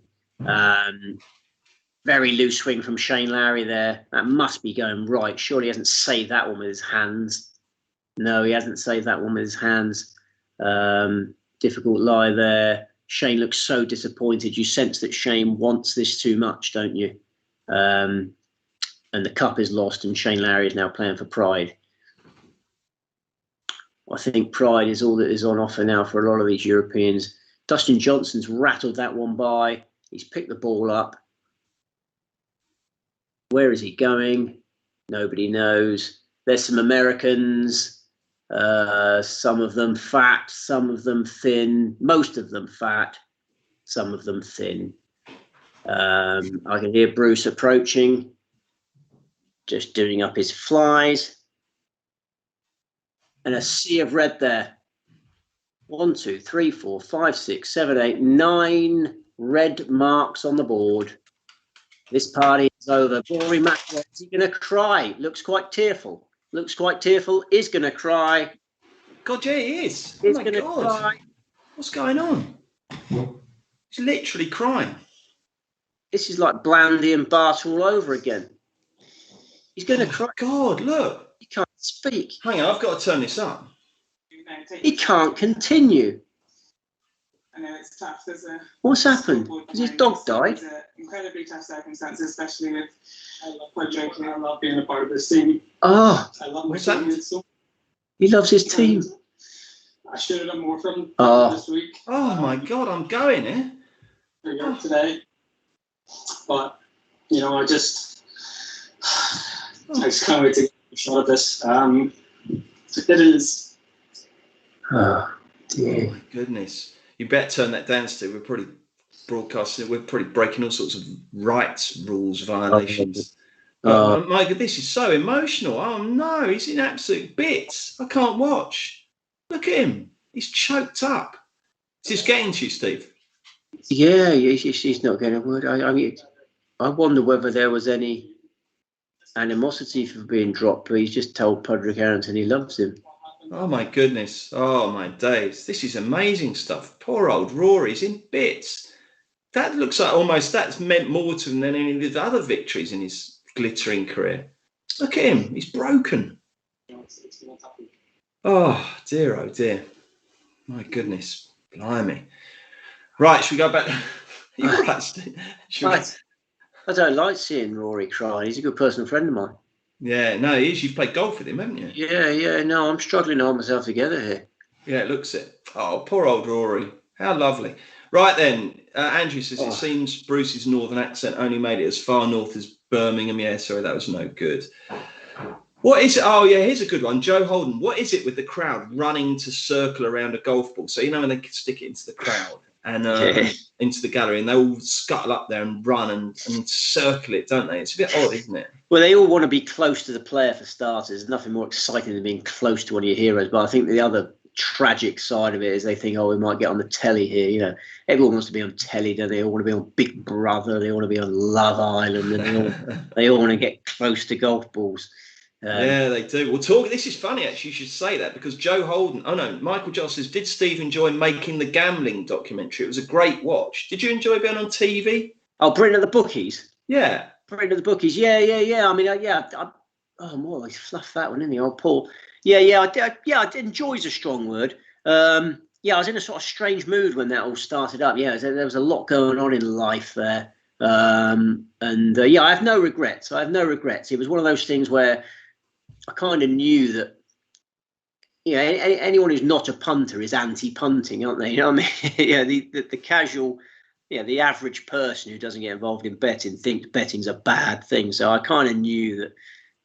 Very loose swing from Shane Lowry there. That must be going right. Surely he hasn't saved that one with his hands. No, he hasn't saved that one with his hands. Difficult lie there. Shane looks so disappointed. You sense that Shane wants this too much, don't you? And the cup is lost, and Shane Lowry is now playing for Pride. I think Pride is all that is on offer now for a lot of these Europeans. Dustin Johnson's rattled that one by. He's picked the ball up. Where is he going? Nobody knows. There's some Americans, some of them fat, some of them thin, most of them fat, some of them thin. I can hear Bruce approaching, just doing up his flies. And a sea of red there. 1, 2, 3, 4, 5, 6, 7, 8, 9 red marks on the board. This party is over. Rory McIlroy, is he going to cry? Looks quite tearful. Is going to cry. God, yeah, he is. He's going to cry. What's going on? He's literally crying. This is like Blandy and Bart all over again. He's going to cry. God, look. He can't speak. Hang on, I've got to turn this up. He can't continue. I know it's tough. What's happened? Has his dog died? Incredibly tough circumstances, especially with. I love my joking. I love being a part of this team. Oh, I love my team. He loves his team. I should have done more from this week. Oh my God, I'm going here. Today, but I just can't wait to get a shot of this. It is. Oh dear. Oh my goodness. You better turn that down, Steve. We're probably broadcasting. We're probably breaking all sorts of rights rules violations. My God, this is so emotional. Oh no, he's in absolute bits. I can't watch. Look at him. He's choked up. Is this getting to you, Steve? Yeah, he's not getting a word. I wonder whether there was any animosity for being dropped, but he's just told Padraig Harrington he loves him. Oh my goodness. Oh my days. This is amazing stuff. Poor old Rory's in bits. That looks like almost that's meant more to him than any of the other victories in his glittering career. Look at him. He's broken. Oh dear. My goodness. Blimey. Right, should we go back? You're right, Steve. I don't like seeing Rory cry. He's a good personal friend of mine. Yeah, no, he is. You've played golf with him, haven't you? Yeah. No, I'm struggling to hold myself together here. Yeah, it looks it. Oh, poor old Rory. How lovely. Right then, Andrew says, It seems Bruce's northern accent only made it as far north as Birmingham. Yeah, sorry, that was no good. What is it? Oh, yeah, here's a good one. Joe Holden. What is it with the crowd running to circle around a golf ball? So, you know, when they stick it into the crowd and into the gallery and they all scuttle up there and run and circle it, don't they? It's a bit odd, isn't it? Well, they all want to be close to the player for starters. There's nothing more exciting than being close to one of your heroes. But I think the other tragic side of it is they think, we might get on the telly here. You know, everyone wants to be on telly, don't they? They all want to be on Big Brother. They want to be on Love Island, and they all want to get close to golf balls. Yeah, they do. Well, this is funny, actually. You should say that because Joe Holden. Oh, no. Michael Joss says, did Steve enjoy making the gambling documentary? It was a great watch. Did you enjoy being on TV? Oh, Britain at the Bookies? Yeah. Britain at the Bookies. Yeah. I mean, I fluffed that one, didn't he, old Paul? Yeah, I did. Enjoy's a strong word. I was in a sort of strange mood when that all started up. Yeah, there was a lot going on in life there. I have no regrets. It was one of those things where I kind of knew that, anyone who's not a punter is anti-punting, aren't they? You know what I mean? The casual, the average person who doesn't get involved in betting thinks betting's a bad thing. So I kind of knew that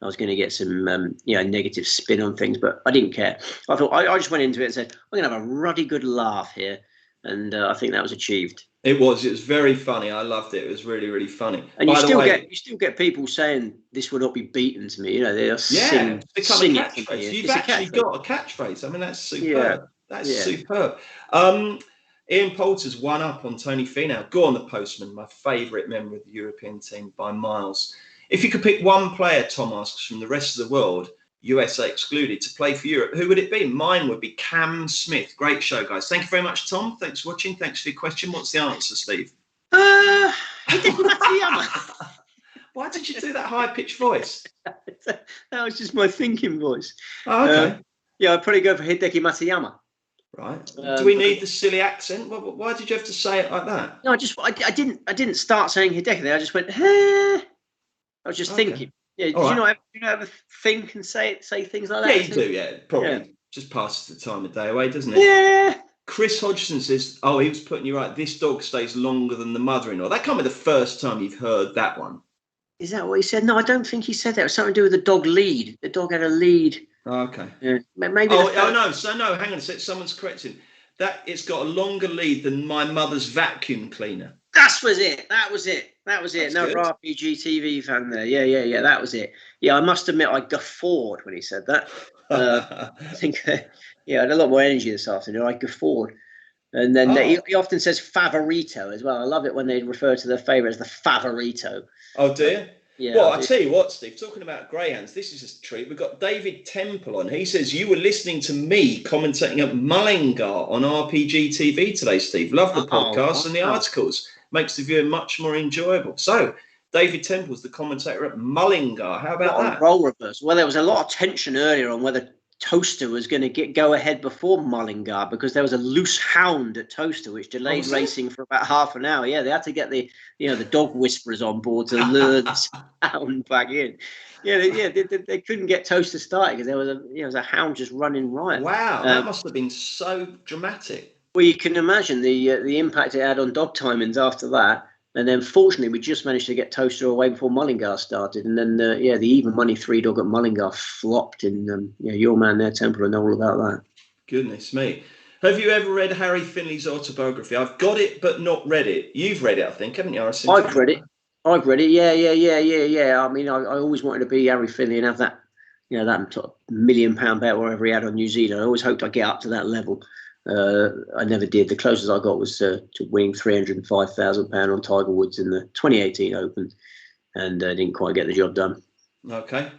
I was going to get some, negative spin on things, but I didn't care. I thought I just went into it and said, I'm going to have a ruddy good laugh here. And I think that was achieved. It was very funny. I loved it. It was really, really funny. And you still get people saying this will not be beaten to me. They'll sing a catchphrase. You've actually got a catchphrase. I mean, that's superb. Superb. Ian Poulter's 1 up on Tony Finau. Go on, the Postman, my favourite member of the European team by miles. If you could pick one player, Tom asks, from the rest of the world, USA excluded, to play for Europe, who would it be? Mine would be Cam Smith. Great show, guys. Thank you very much, Tom. Thanks for watching. Thanks for your question. What's the answer, Steve? Matsuyama. Why did you do that high-pitched voice? That was just my thinking voice. Oh, okay. I'd probably go for Hideki Matsuyama. Right. Do we need the silly accent? Why did you have to say it like that? No, I didn't start saying Hideki there. I just went, I was just thinking. Yeah, do you not ever think and say things like that? Yeah, you do. Yeah, probably just passes the time of day away, doesn't it? Yeah. Chris Hodgson says, he was putting you right. This dog stays longer than the mother-in-law. That can't be the first time you've heard that one. Is that what he said? No, I don't think he said that. It was something to do with the dog lead. The dog had a lead. Oh, okay. Yeah. Maybe. No. Hang on a sec. Someone's correcting. That it's got a longer lead than my mother's vacuum cleaner. That was it. That's no good. RPG TV fan there. Yeah. That was it. Yeah, I must admit I guffawed when he said that. I think, I had a lot more energy this afternoon. I guffawed. And then he often says favorito as well. I love it when they refer to their favourite as the favorito. Oh, do you? Yeah. Well, I tell you what, Steve, talking about greyhounds, this is a treat. We've got David Temple on. He says, you were listening to me commentating at Mullingar on RPG TV today, Steve. Love the podcast and the articles. Makes the viewing much more enjoyable. So, David Temple's the commentator at Mullingar. How about that? Role reversal. Well, there was a lot of tension earlier on whether Toaster was going to go ahead before Mullingar because there was a loose hound at Toaster which delayed racing for about half an hour. Yeah, they had to get the dog whisperers on board to lure the hound back in. They couldn't get Toaster started because there was a hound just running riot. Wow, that must have been so dramatic. Well, you can imagine the impact it had on dog timings after that. And then, fortunately, we just managed to get Toaster away before Mullingar started. And then, the even money 3 dog at Mullingar flopped. And, your man there, Temple, and know all about that. Goodness me. Have you ever read Harry Finley's autobiography? I've got it, but not read it. You've read it, I think, haven't you? I've read it. Yeah. I mean, I always wanted to be Harry Finley and have that, that sort of £1 million bet, whatever he had on New Zealand. I always hoped I'd get up to that level. I never did. The closest I got was to winning £305,000 on Tiger Woods in the 2018 Open, and didn't quite get the job done. Okay.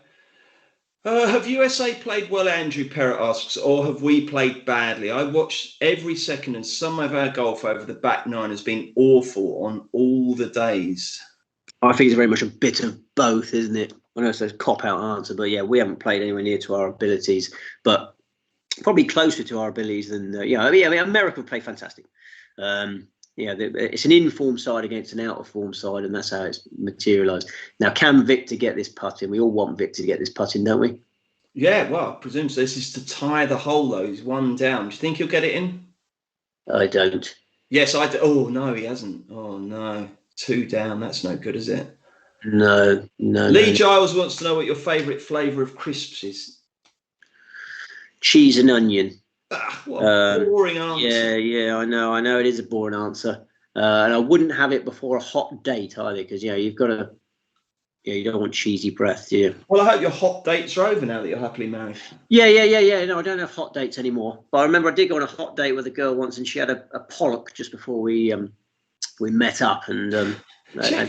Have USA played well, Andrew Perrott asks, or have we played badly? I watched every second, and some of our golf over the back nine has been awful on all the days. I think it's very much a bit of both, isn't it? I know it's a cop-out answer, but yeah, we haven't played anywhere near to our abilities, but probably closer to our abilities than, I mean, America play fantastic. It's an in-form side against an out-of-form side, and that's how it's materialised. Now, can Victor get this putt in? We all want Victor to get this putt in, don't we? Yeah, well, I presume so. This is to tie the hole, though. He's one down. Do you think he'll get it in? I don't. Yes, I do. Oh, no, he hasn't. Oh, no. 2 down. That's no good, is it? No. Lee Giles wants to know what your favourite flavour of crisps is. Cheese and onion. What a boring answer. Yeah, I know it is a boring answer. And I wouldn't have it before a hot date either, because, you've got to, you don't want cheesy breath, do you? Well, I hope your hot dates are over now that you're happily married. Yeah. No, I don't have hot dates anymore. But I remember I did go on a hot date with a girl once, and she had a pollock just before we met up. And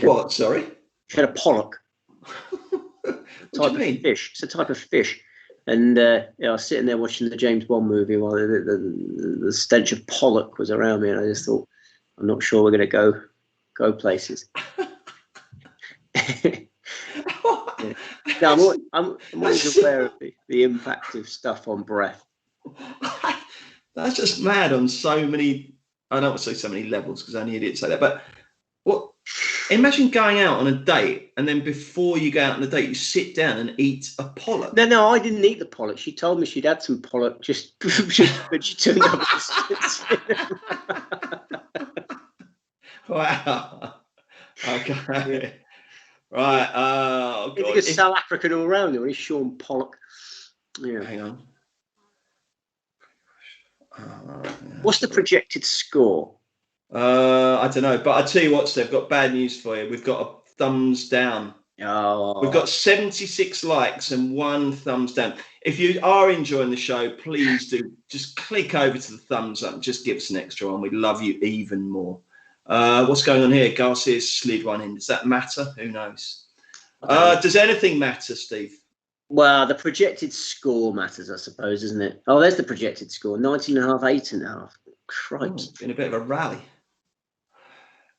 what? Sorry? She had a pollock. What do you mean? Fish. It's a type of fish. And I was sitting there watching the James Bond movie while the stench of pollock was around me, and I just thought, I'm not sure we're going to go places. No, I'm always aware of the impact of stuff on breath. That's just mad on so many. I don't want to say so many levels because only idiots say that. But what? Imagine going out on a date, and then before you go out on the date, you sit down and eat a pollock. No, I didn't eat the pollock. She told me she'd had some pollock just when she turned up. Wow. Okay. Right. Oh, God. It's South African all round there. He's Sean Pollock. Yeah. Hang on. What's the projected score? I don't know, but I tell you what, Steve, I've got bad news for you. We've got a thumbs down. Oh. We've got 76 likes and 1 thumbs down. If you are enjoying the show, please do just click over to the thumbs up and just give us an extra one. We'd love you even more. What's going on here? Garcia's slid one in. Does that matter? Who knows? Does anything matter, Steve? Well, the projected score matters, I suppose, isn't it? Oh, there's the projected score. 19.5, 8.5. Cripes. Been a bit of a rally.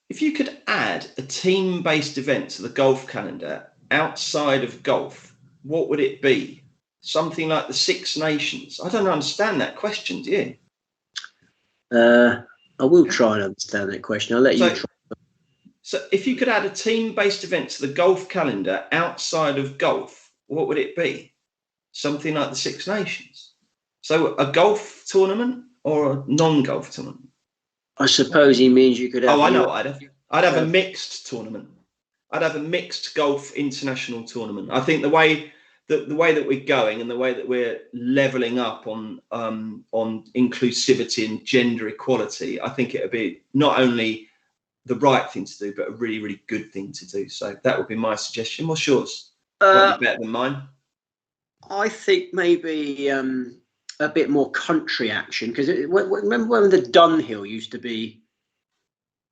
If you could add a team-based event to the golf calendar outside of golf, what would it be? Something like the Six Nations? I don't understand that question, do you? I will try and understand that question. I'll let you try. So if you could add a team-based event to the golf calendar outside of golf, what would it be? Something like the Six Nations? So a golf tournament or a non-golf tournament? I suppose he means you could have... Oh, I know. I'd have a mixed tournament. I'd have a mixed golf international tournament. I think the way that we're going and the way that we're leveling up on inclusivity and gender equality, I think it would be not only the right thing to do, but a really, really good thing to do. So that would be my suggestion. What's yours? Might be better than mine. I think maybe a bit more country action, because remember when the Dunhill used to be?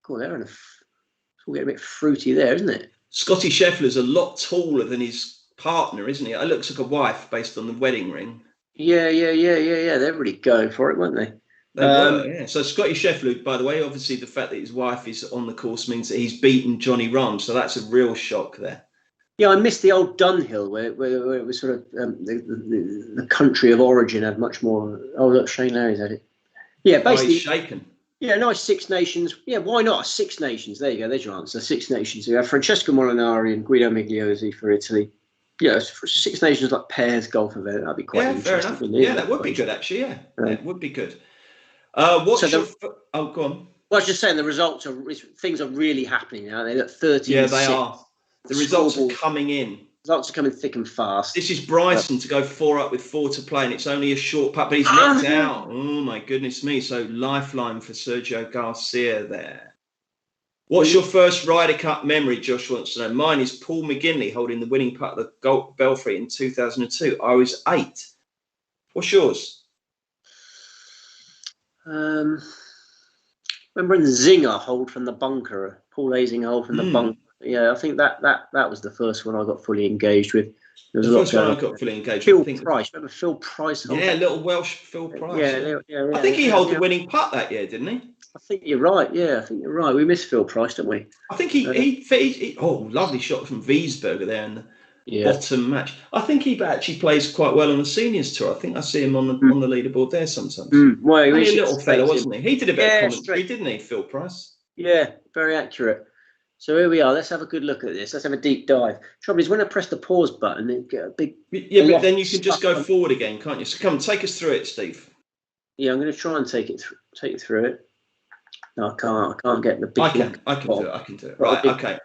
God, it's all getting a bit fruity there, isn't it? Scotty Scheffler's a lot taller than his partner, isn't he? It looks like a wife based on the wedding ring. Yeah. They're really going for it, weren't they? They were, yeah. So Scotty Scheffler, by the way, obviously the fact that his wife is on the course means that he's beaten Johnny Rahm, so that's a real shock there. Yeah, I missed the old Dunhill where it was sort of the country of origin had much more. Oh, look, Shane Larry's had it. Yeah, basically. He's shaken. Yeah, nice Six Nations. Yeah, why not? Six Nations. There you go. There's your answer. Six Nations. We have Francesco Molinari and Guido Migliosi for Italy. Yeah, for Six Nations like pairs golf event. That'd be quite interesting. Fair enough. Yeah, that would be good actually. Yeah, it would be good. Oh, go on. Well, I was just saying the results things are really happening now. They look 13. Yeah, they are. The results are coming in. Results are coming thick and fast. This is Bryson to go 4 up with 4 to play, and it's only a short putt, but he's knocked out. Oh, my goodness me. So lifeline for Sergio Garcia there. What's your first Ryder Cup memory, Josh wants to know? Mine is Paul McGinley holding the winning putt at the Belfry in 2002. I was 8. What's yours? Remember in the Zinger hold from the bunker, Paul Azinger hold from the bunker. Yeah, I think that was the first one I got fully engaged with. There was The a lot first one going I on. got fully engaged. Phil I think, Price, remember Phil Price? yeah, little Welsh Phil Price. Yeah. I think he held the winning putt that year, didn't he? I think you're right. Yeah, I think you're right. We missed Phil Price, don't we? I think he oh, lovely shot from Wiesberger there in the bottom match. I think he actually plays quite well on the seniors tour. I think I see him on the leaderboard there sometimes. Well, Only a little fella, wasn't he? He did a bit of commentary, straight. didn't he, Phil Price? Yeah, very accurate. So here we are. Let's have a good look at this. Let's have a deep dive. Trouble is, when I press the pause button, then get a big. Yeah, but then you can just go forward again, can't you? So come, take us through it, Steve. Yeah, I'm going to try and take you through it. No, I can't. I can't get the big. I can do it. Right. Okay.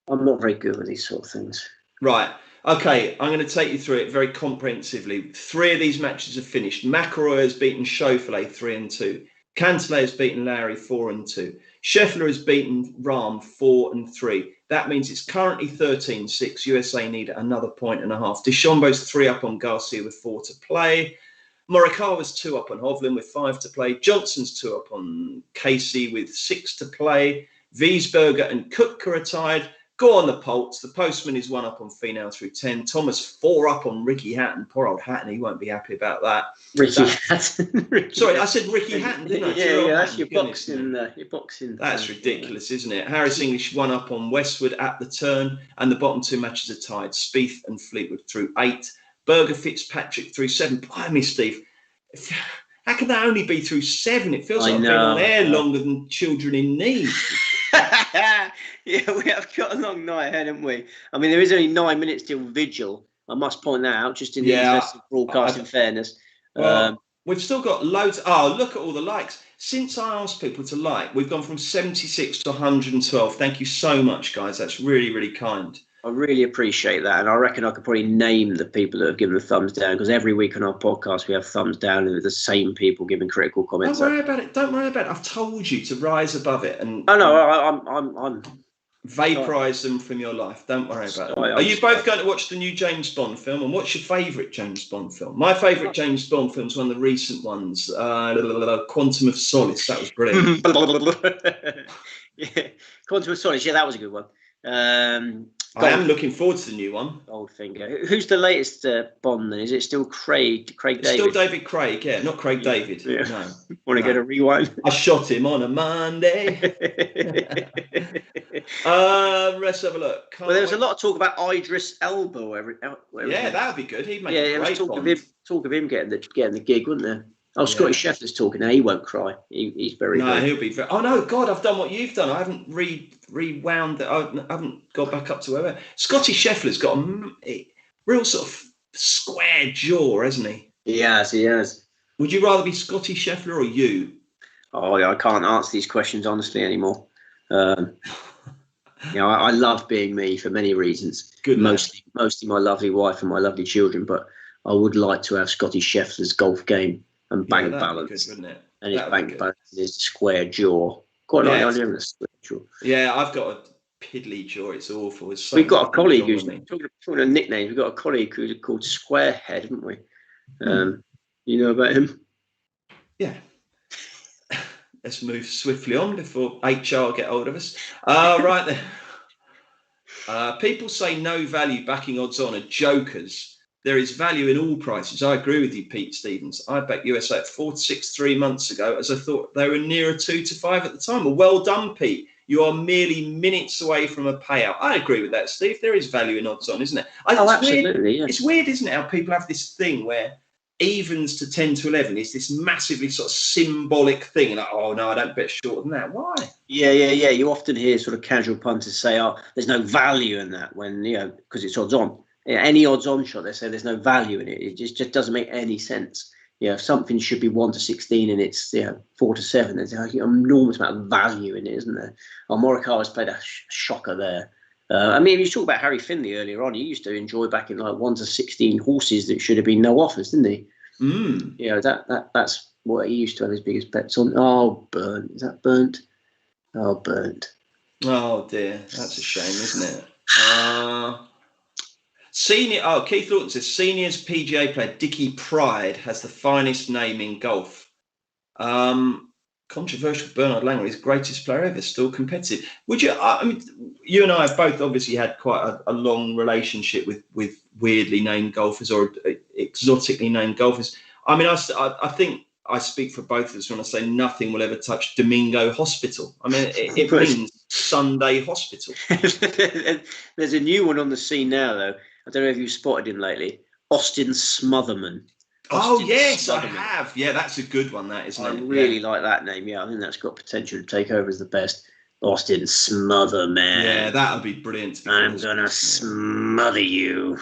I'm not very good with these sort of things. Right. Okay. I'm going to take you through it very comprehensively. 3 of these matches have finished. McIlroy has beaten Schauffele 3-2. Cantlay has beaten Lowry 4-2. Scheffler has beaten Rahm 4-3. That means it's currently 13-6. USA need another 1.5 points. DeChambeau's 3 up on Garcia with 4 to play. Morikawa's 2 up on Hovland with 5 to play. Johnson's 2 up on Casey with 6 to play. Wiesberger and Koepka are tied. Go on the Poltz. The Postman is 1 up on Finau through 10. Thomas 4 up on Ricky Hatton. Poor old Hatton, he won't be happy about that. Hatton. Sorry, I said Ricky Hatton, didn't I? Yeah, that's your boxing. That's ridiculous, isn't it? Harris English 1 up on Westwood at the turn, and the bottom 2 matches are tied. Spieth and Fleetwood through 8. Berger Fitzpatrick through 7. Blimey, Steve. How can that only be through 7? It feels like I've been on air longer than children in need. Yeah, we have got a long night ahead, haven't we? I mean, there is only 9 minutes till vigil. I must point that out, just in the interest of broadcasting fairness. Well, we've still got loads. Oh, look at all the likes. Since I asked people to like, we've gone from 76 to 112. Thank you so much, guys. That's really, really kind. I really appreciate that. And I reckon I could probably name the people that have given the thumbs down, because every week on our podcast, we have thumbs down and the same people giving critical comments. Don't worry about it. Don't worry about it. I've told you to rise above it. And I'm vaporize them from your life. Don't worry about it. Are you both going to watch the new James Bond film? And what's your favourite James Bond film? My favourite James Bond film is one of the recent ones, Quantum of Solace. That was brilliant. Yeah, Quantum of Solace. Yeah, that was a good one. I am looking forward to the new one. Goldfinger. Who's the latest Bond then? Is it still Craig David? Still David Craig, yeah. Not Craig David. Yeah. No. Want to get a rewind? I shot him on a Monday. Let's have a look. There was a lot of talk about Idris Elba. Yeah, that would be good. He'd make a great Bond. Talk of him getting the gig, wasn't there? Oh, Scotty Scheffler's talking now. He won't cry. He's very good. No, he'll be very... Oh, no, God, I've done what you've done. I haven't rewound it. I haven't got back up to where... Scotty Scheffler's got a real sort of square jaw, hasn't he? He has. Would you rather be Scotty Scheffler or you? Oh, I can't answer these questions honestly anymore. I love being me for many reasons. Good. Mostly my lovely wife and my lovely children, but I would like to have Scotty Scheffler's golf game and bank balance. Good, wouldn't it? And his bank balance is square jaw. Quite like the idea of a square jaw. Yeah, I've got a piddly jaw. It's awful. We've got a colleague who's talking of nicknames. We've got a colleague who's called Squarehead, haven't we? You know about him? Yeah. Let's move swiftly on before HR get hold of us. Right then. People say no value backing odds on are jokers. There is value in all prices. I agree with you, Pete Stevens. I backed USA at 4 to 6 3 months ago, as I thought they were nearer 2 to 5 at the time. Well, well done, Pete. You are merely minutes away from a payout. I agree with that, Steve. There is value in odds on, isn't it? Absolutely. Yeah. It's weird, isn't it, how people have this thing where evens to 10 to 11 is this massively sort of symbolic thing. Like, oh, no, I don't bet shorter than that. Why? Yeah. You often hear sort of casual punters say, oh, there's no value in that when, because it's odds on. Any odds on shot, they say there's no value in it. It just doesn't make any sense. If something should be 1 to 16 and it's 4 to 7, there's an enormous amount of value in it, isn't there? Morikawa's played a shocker there. I mean, you talk about Harry Finley earlier on. He used to enjoy backing like 1 to 16 horses that should have been no offers, didn't he? That's what he used to have his biggest bets on. Oh, burnt. Is that burnt? Oh, burnt. Oh dear, that's a shame, isn't it? Keith Lawton says seniors PGA player Dickie Pride has the finest name in golf. Controversial Bernard Langley is the greatest player ever, still competitive. Would you? I mean, you and I have both obviously had quite a long relationship with weirdly named golfers or exotically named golfers. I mean, I think I speak for both of us when I say nothing will ever touch Domingo Hospital. I mean, it means Sunday Hospital. There's a new one on the scene now, though. I don't know if you've spotted him lately. Austin Smotherman. Oh, yes, I have. Yeah, that's a good one, that, isn't it? I really like that name. Yeah, I think that's got potential to take over as the best. Austin Smotherman. Yeah, that would be brilliant. I'm going to smother you.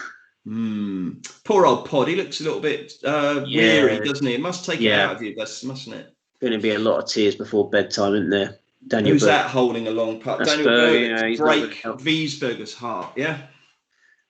Poor old Pod. He looks a little bit weary, doesn't he? It must take it out of you, mustn't it? Going to be a lot of tears before bedtime, isn't there? Who's that holding a long putt? That's Daniel Berger. Break really Wiesberger's heart, yeah?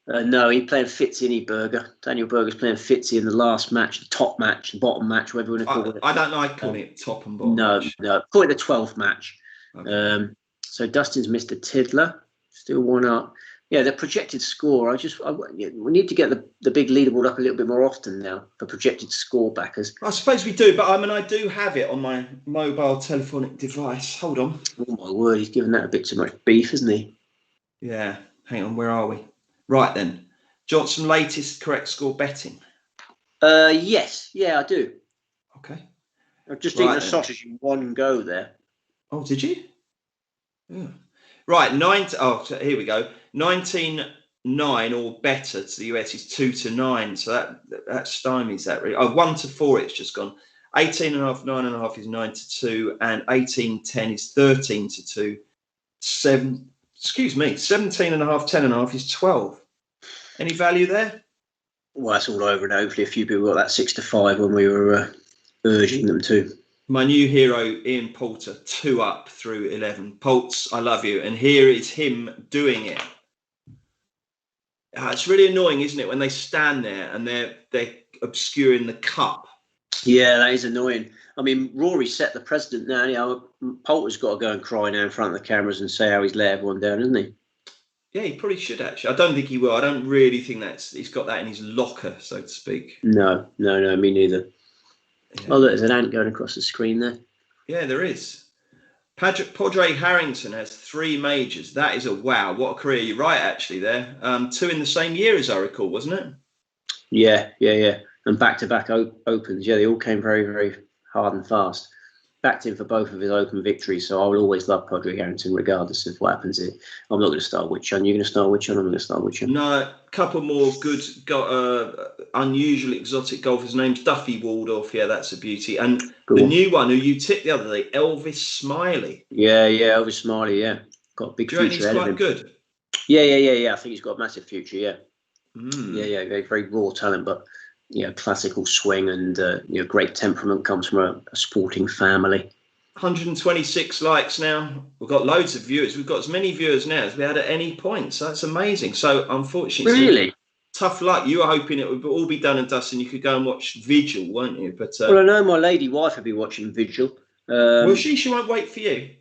No, he's playing Fitzy, Berger. Daniel Berger's playing Fitzy in the last match, the top match, the bottom match, whatever you want to call it. I don't like calling it top and bottom match. No. Call it the 12th match. Okay. So Dustin's missed a tiddler. Still one up. Yeah, the projected score. We need to get the big leaderboard up a little bit more often now for projected score backers. I suppose we do, but I do have it on my mobile telephonic device. Hold on. Oh my word, he's given that a bit too much beef, isn't he? Yeah. Hang on, where are we? Right then. Johnson, latest correct score betting? Yes. Yeah, I do. Okay. I've just eaten a sausage in one go there. Oh, did you? Yeah. Right, here we go. 19-9 or better to the US is 2-9, so that stymies that really. 1-4, it's just gone. 18.5, 9.5 is 9-2, and 18-10 is 13-2. 17.5, 10.5 is 12. Any value there? Well, that's all over, and hopefully a few people got that 6-5 when we were urging them to. My new hero, Ian Poulter, 2 up through 11. Poltz, I love you. And here is him doing it. It's really annoying, isn't it, when they stand there and they're obscuring the cup. Yeah, that is annoying. I mean, Rory set the precedent now. You know, Poulter's got to go and cry now in front of the cameras and say how he's let everyone down, isn't he? Yeah, he probably should, actually. I don't think he will. I don't really think he's got that in his locker, so to speak. No, me neither. Yeah. Oh, look, there's an ant going across the screen there. Yeah, there is. Padre Harrington has 3 majors. That is a wow. What a career. You're right, actually, there. 2 in the same year, as I recall, wasn't it? Yeah. And back-to-back opens. Yeah, they all came very, very hard and fast. Backed him for both of his open victories, so I will always love Padre Harrington regardless of what happens here. I'm not going to start which one. You're going to start which one? I'm going to start which one. No, a couple more good, unusual, exotic golfers' names. Duffy Waldorf, yeah, that's a beauty. And the new one who you tipped the other day, Elvis Smiley. Yeah, Elvis Smiley, yeah. Got a big future he's quite good? Yeah. I think he's got a massive future, yeah. Yeah, very raw talent, but classical swing and great temperament, comes from a sporting family. 126 likes now. We've got loads of viewers. We've got as many viewers now as we had at any point. So that's amazing. So unfortunately, really tough luck. You were hoping it would all be done and dusted and you could go and watch Vigil, weren't you? But well, I know my lady wife will be watching Vigil. Well, she won't wait for you.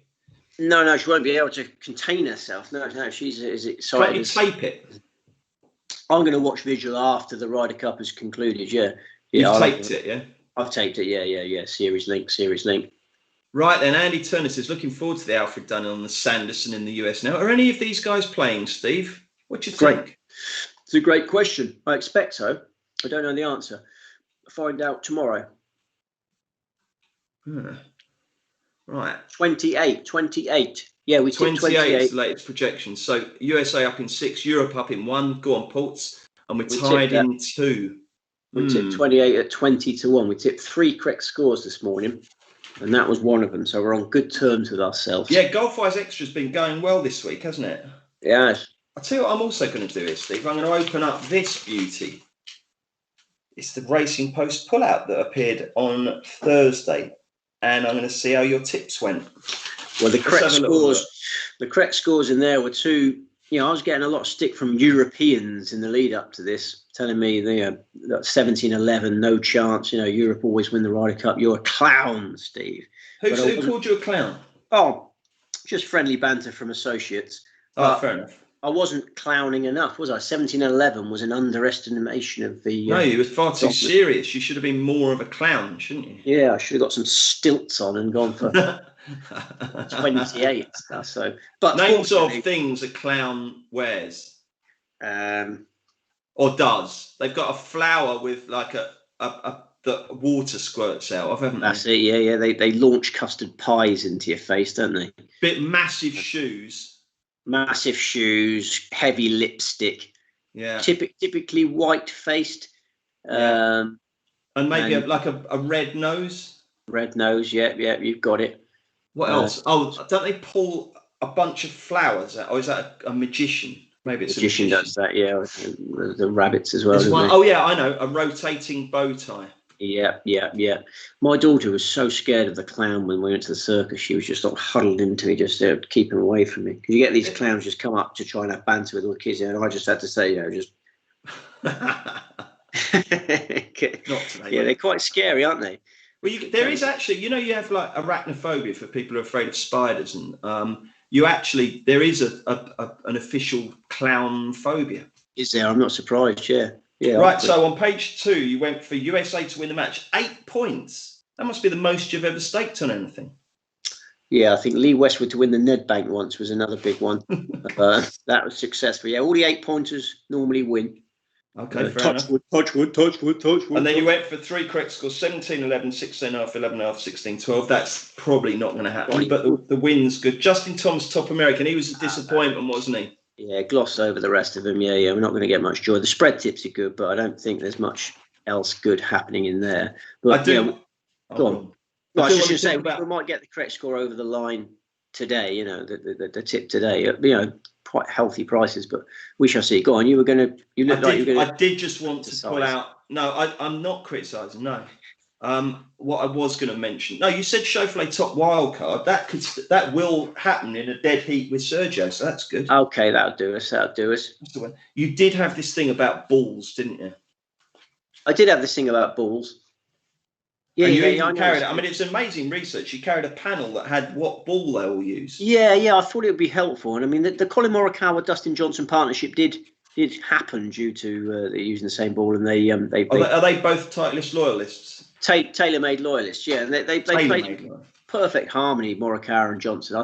No, she won't be able to contain herself. No, she's as excited. Can't you tape it? I'm going to watch Vigil after the Ryder Cup has concluded, yeah. You've taped it, yeah? I've taped it, yeah. Series link. Right then, Andy Turner says, looking forward to the Alfred Dunhill and the Sanderson in the US now. Are any of these guys playing, Steve? What do you think? It's a great question. I expect so. I don't know the answer. I'll find out tomorrow. Right. 28. Yeah, we tipped 28 is the latest projection. So USA up in 6, Europe up in 1. Go on, Ports. And we're tied in 2. We tipped 28 at 20-1. We tipped 3 correct scores this morning, and that was one of them. So we're on good terms with ourselves. Yeah, GolfWise Extra's been going well this week, hasn't it? Yes. I'll tell you what I'm also going to do here, Steve. I'm going to open up this beauty. It's the Racing Post pullout that appeared on Thursday. And I'm going to see how your tips went. Well, the correct scores in there were 2. I was getting a lot of stick from Europeans in the lead up to this, telling me 17-11, no chance. Europe always win the Ryder Cup. You're a clown, Steve. Who called you a clown? Oh, just friendly banter from associates. Oh, fair enough. I wasn't clowning enough, was I? 17-11 was an underestimation of the. No, you were far too serious. You should have been more of a clown, shouldn't you? Yeah, I should have got some stilts on and gone for 28. So, but names of things a clown wears. Or does. They've got a flower with like the water squirts out of, haven't they? That's it. Yeah. They launch custard pies into your face, don't they? Bit massive shoes. Massive shoes, heavy lipstick. Yeah. Typically white-faced. And maybe like a red nose. Red nose. Yeah. You've got it. What else? Don't they pull a bunch of flowers out? Or is that a magician? Maybe it's magician a magician. does that. Yeah. The rabbits as well. Oh yeah, I know. A rotating bow tie. Yeah. My daughter was so scared of the clown when we went to the circus. She was just sort of huddled into me, just to keep him away from me. Because you get these clowns just come up to try and have banter with all the kids, and I just had to say, just. Not today. Yeah, they're quite scary, aren't they? Well, there is actually, you have like arachnophobia for people who are afraid of spiders, and there is an official clown phobia. Is there? I'm not surprised. Yeah. Right. So on page 2, you went for USA to win the match. 8 points. That must be the most you've ever staked on anything. Yeah, I think Lee Westwood to win the Nedbank once was another big one. That was successful. Yeah, all the 8-pointers normally win. Okay, fair enough. Touch wood. And then you went for 3 correct scores: 17-11, 16.5, 11.5, 16-12. That's probably not going to happen, but the win's good. Justin Thomas, top American. He was a disappointment, wasn't he? Yeah, gloss over the rest of them. Yeah. We're not going to get much joy. The spread tips are good, but I don't think there's much else good happening in there. But I do. Go on. I was just going to say, we might get the correct score over the line today. The tip today. Quite healthy prices, but we shall see. Go on. You look like you were going to. I did just want to pull out. No, I'm not criticising. No. What I was going to mention. No, you said Chaufflet top wild card. That will happen in a dead heat with Sergio, so that's good. Okay, that'll do us. That's the one. You did have this thing about balls, didn't you? I did have this thing about balls. Yeah, I carried it. I mean, it's amazing research. You carried a panel that had what ball they all use. Yeah. I thought it would be helpful, and I mean, the Colin Morikawa Dustin Johnson partnership did happen due to using the same ball, and they are they both Titleist loyalists? Tailor-made loyalists, yeah, and they played perfect harmony, Morikawa and Johnson.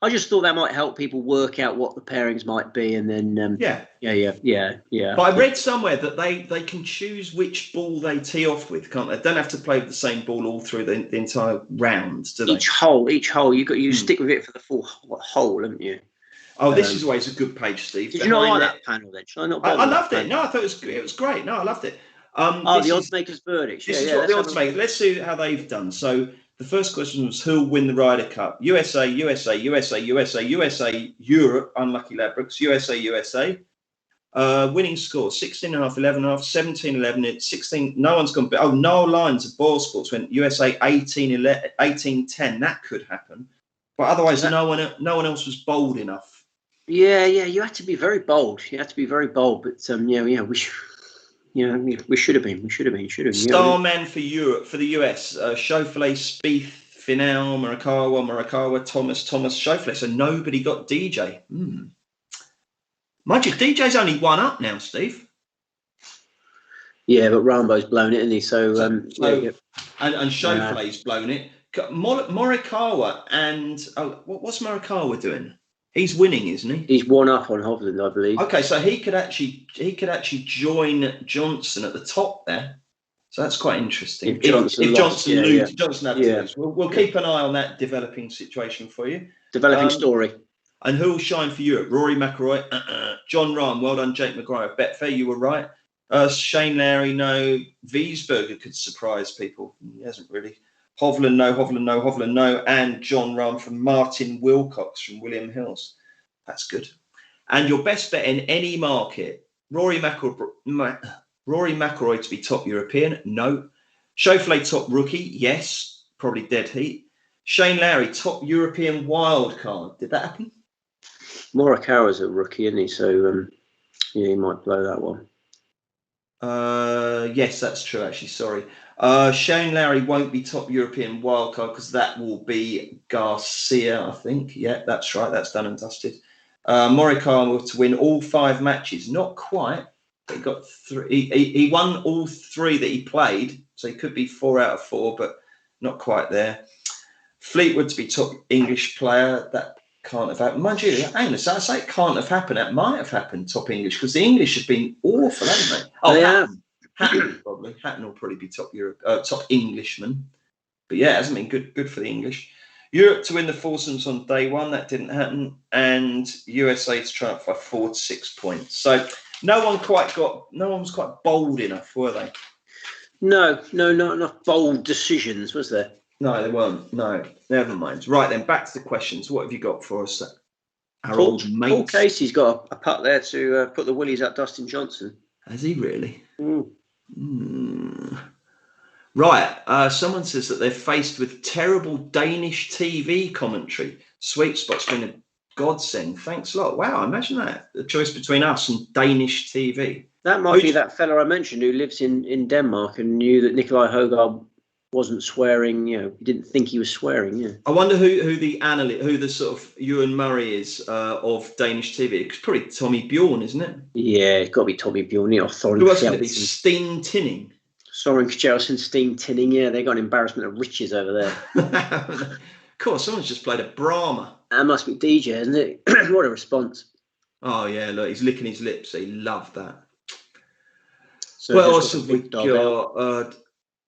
I just thought that might help people work out what the pairings might be, and then yeah. But I read somewhere that they can choose which ball they tee off with, can't they? They don't have to play with the same ball all through the entire round, do they? Each hole, you stick with it for the full hole, haven't you? Oh, this is always a good page, Steve. Did you not like that panel then? I loved it. No, I thought it was great. No, I loved it. The odds makers' verdicts. This is what the odds makers. Let's see how they've done. So the first question was who'll win the Ryder Cup? USA, Europe, unlucky Ladbrokes, USA. Winning score 16.5, 11.5, 17-11. It's 16. No one's gone. Oh, Noel Lyons of Ball Sports went USA 18-10. That could happen, but otherwise no one else was bold enough. Yeah. You had to be very bold. But we should have been. Starman for Europe, for the US, Chaufflet, Spieth, Finau, Morikawa, Thomas, Chaufflet. So nobody got DJ. Mind you, DJ's only one up now, Steve. Yeah, but Rambo's blown it, isn't he? So and Chaufflet's blown it. Morikawa and what's Morikawa doing? He's winning, isn't he? He's one up on Hovland, I believe. Okay, so he could actually join Johnson at the top there. So that's quite interesting. If Johnson loses, Johnson had to lose. We'll keep an eye on that developing situation for you. Developing story. And who will shine for Europe? Rory McIlroy, John Rahm. Well done, Jake McGuire. Betfair, you were right. Shane Lowry, no. Wiesberger could surprise people. He hasn't really. Hovland, no. And John Rahm from Martin Wilcox from William Hills. That's good. And your best bet in any market, Rory McIlroy to be top European? No. Chaufflet top rookie? Yes. Probably dead heat. Shane Lowry top European wild card. Did that happen? Morikawa's a rookie, isn't he? So he might blow that one. Yes, that's true. Actually, sorry. Shane Lowry won't be top European wildcard because that will be Garcia, I think. Yeah, that's right. That's done and dusted. Morikawa to win all 5 matches. Not quite. He got 3. He won all 3 that he played, so he could be 4 out of 4, but not quite there. Fleetwood to be top English player. That can't have happened. Mind you, hang on, so I say it can't have happened. That might have happened, top English, because the English have been awful, haven't they? Oh, yeah. Hatton probably. Hatton will probably be top Englishman. But yeah, it hasn't been good for the English. Europe to win the foursomes on day 1. That didn't happen. And USA to triumph by 4 to 6 points. So no one was quite bold enough, were they? No, not enough bold decisions, was there? No, they weren't. No, never mind. Right then, back to the questions. What have you got for us? Our old mates. Paul Casey's got a putt there to put the willies up Dustin Johnson. Has he really? Right. Someone says that they're faced with terrible Danish TV commentary. Sweet Spot's been a godsend. Thanks a lot. Wow, imagine that. The choice between us and Danish TV. That might be that fella I mentioned who lives in Denmark and knew that Nikolai Højgaard wasn't swearing. He didn't think he was swearing. Yeah. I wonder who the analyst, who the sort of Ewan Murray is of Danish TV. It's probably Tommy Bjorn, isn't it? Yeah, it's got to be Tommy Bjorn. Or Thorin Who else is it? Steen Tinning. Soren Kjellson, Steen Tinning. Yeah, they got an embarrassment of riches over there. Of course, someone's just played a Brahma. That must be DJ, isn't it? What a response. Oh, yeah, look, he's licking his lips. He loved that. So what else have we got?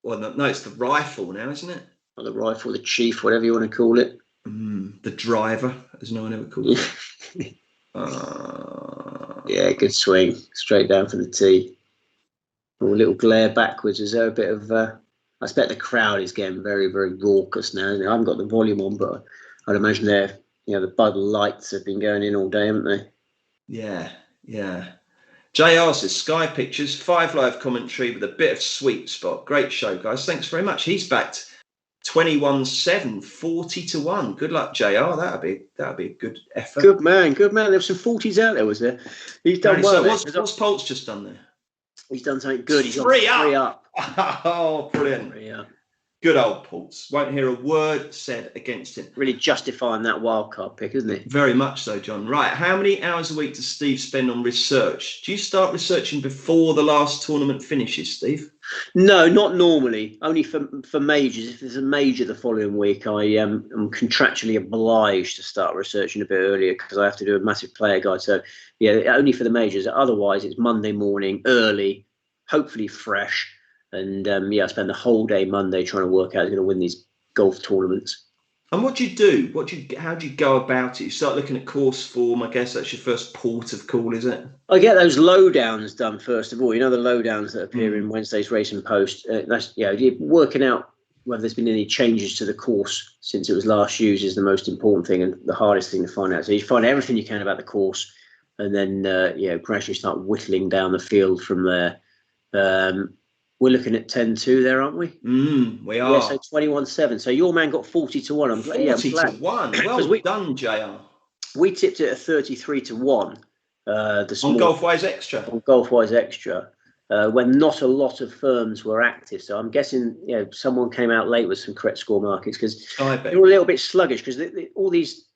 No, it's the rifle now, isn't it? Or the rifle, the chief, whatever you want to call it. The driver, as no one ever called it. Yeah, good swing. Straight down for the tee. A little glare backwards. Is there a bit of... I expect the crowd is getting very, very raucous now. I haven't got the volume on, but I'd imagine the Bud Lights have been going in all day, haven't they? Yeah. JR says, Sky Pictures, 5 live commentary with a bit of Sweet Spot. Great show, guys. Thanks very much. He's backed 21-7, 40 to 1. Good luck, JR. That'd be a good effort. Good man. There were some 40s out there, was there? He's done well. So what's Poltz just done there? He's done something good. He's got 3 up. Oh, brilliant. 3 up. Good old Poltz. Won't hear a word said against him. Really justifying that wildcard pick, isn't it? Very much so, John. Right. How many hours a week does Steve spend on research? Do you start researching before the last tournament finishes, Steve? No, not normally. Only for majors. If there's a major the following week, I am contractually obliged to start researching a bit earlier because I have to do a massive player guide. So, yeah, only for the majors. Otherwise, it's Monday morning, early, hopefully fresh. And I spend the whole day Monday trying to work out who's going to win these golf tournaments. And what do you do? How do you go about it? You start looking at course form. I guess that's your first port of call, is it? I get those lowdowns done first of all. The lowdowns that appear in Wednesday's Racing Post. That's you're working out whether there's been any changes to the course since it was last used is the most important thing and the hardest thing to find out. So you find everything you can about the course, and then gradually start whittling down the field from there. We're looking at 10-2 there, aren't we? We are. Yeah, so 21-7. So your man got 40 to 1. I'm glad. 40 to 1. Well done, JR. We tipped it at 33 to 1. On Golfwise Extra. On Golfwise Extra, when not a lot of firms were active. So I'm guessing someone came out late with some correct score markets because they're a little bit sluggish because all these.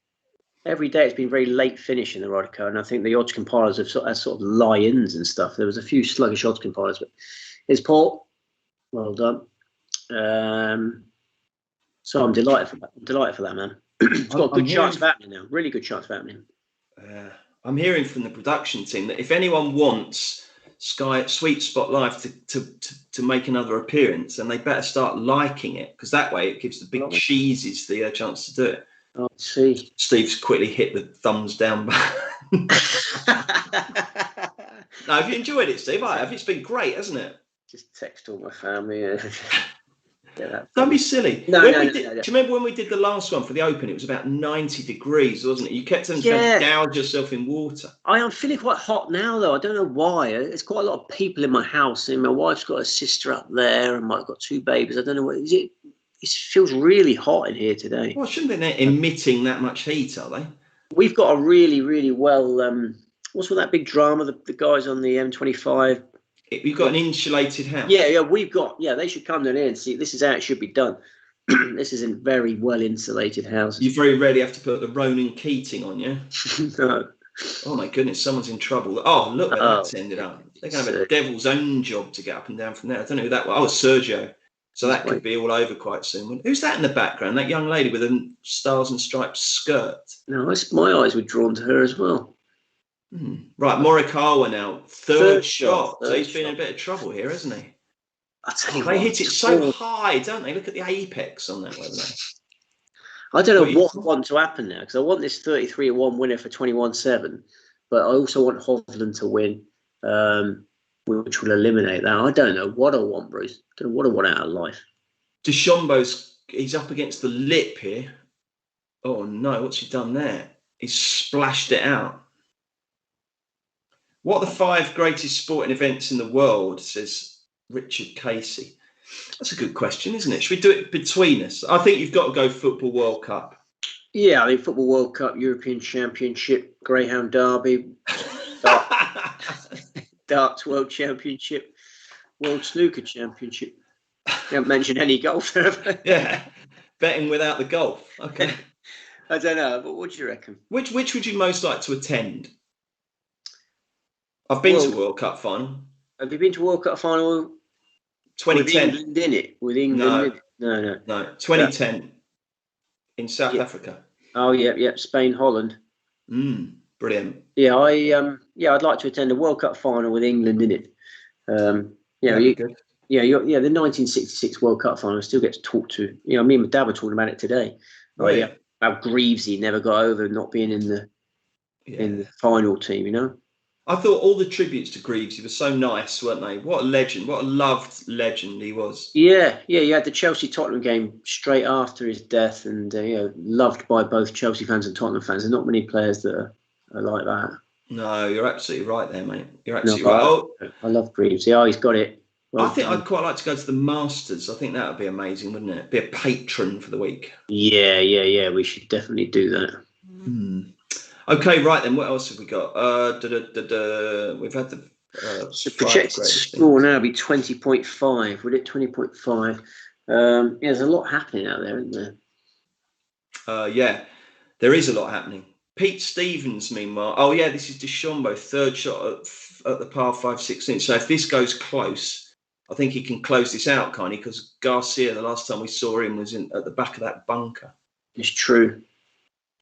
Every day it's been very late finish in the Ryder Cup, and I think the odds compilers have sort of lie-ins and stuff. There was a few sluggish odds compilers, but it's Paul. Well done. So I'm delighted for that. I'm delighted for that, man. It's got a good chance of happening now. Really good chance of happening. I'm hearing from the production team that if anyone wants Sky Sweet Spot Live to make another appearance, then they better start liking it because that way it gives the big cheeses the chance to do it. I see. Steve's quickly hit the thumbs down button. Now, have you enjoyed it, Steve? I have. It's been great, hasn't it? Just text all my family. Don't be silly. No. Do you remember when we did the last one for the Open? It was about 90 degrees, wasn't it? You kept on trying to gouge yourself in water. I am feeling quite hot now, though. I don't know why. There's quite a lot of people in my house, and my wife's got a sister up there, and I've got 2 babies. I don't know what is it. It feels really hot in here today. Well, shouldn't they be emitting that much heat, are they? We've got a really, really well... what's with that big drama, the guys on the M25? You've got an insulated house? Yeah, we've got... Yeah, they should come down here and see. This is how it should be done. This is a very well-insulated house. You very rarely have to put the Ronan Keating on, yeah? No. Oh my goodness, someone's in trouble. Oh, look where that's ended up. They're going to have a devil's own job to get up and down from there. I don't know who that was. Oh, Sergio. So that could be all over quite soon. Who's that in the background? That young lady with a stars and stripes skirt. No, my eyes were drawn to her as well. Right, Morikawa now. Third shot. So he's been in a bit of trouble here, hasn't he? I tell you they hit it so high, don't they? Look at the apex on that one. I don't know what I want to happen now, because I want this 33-1 winner for 21-7, but I also want Hovland to win, which will eliminate that. I don't know what I want, Bruce. I don't know what I want out of life. He's up against the lip here. Oh no, what's he done there? He's splashed it out. What are the 5 greatest sporting events in the world, says Richard Casey. That's a good question, isn't it? Should we do it between us? I think you've got to go Football World Cup. Yeah, I mean, Football World Cup, European Championship, Greyhound Derby, Darts World Championship, World Snooker Championship. You haven't mentioned any golf, have you? Yeah, betting without the golf. Okay. I don't know, but what do you reckon? Which would you most like to attend? I've been to World Cup final. Have you been to World Cup final? 2010. With England in it? With England No. 2010 in South Africa. Oh, yeah, Spain, Holland. Brilliant. Yeah, I'd like to attend a World Cup final with England in it. The 1966 World Cup final still gets talked to. Me and my dad were talking about it today. How Greavesy never got over not being in the final team. I thought all the tributes to Greavesy were so nice, weren't they? What a legend! What a loved legend he was. Yeah. You had the Chelsea-Tottenham game straight after his death, and loved by both Chelsea fans and Tottenham fans. There's not many players that are like that. No, you're absolutely right there, mate. You're absolutely right. I love Greavesy. Oh, he's got it. Well, I think I'd quite like to go to the Masters. I think that would be amazing, wouldn't it? Be a patron for the week. Yeah. We should definitely do that. Okay, right then. What else have we got? We've had the projected score now be 20.5. Would it 20.5? There's a lot happening out there, isn't there? There is a lot happening. Pete Stevens, meanwhile. Oh yeah, this is DeChambeau, third shot at the par 5 16. So if this goes close, I think he can close this out, can't he? Because Garcia, the last time we saw him, was at the back of that bunker. It's true. Do you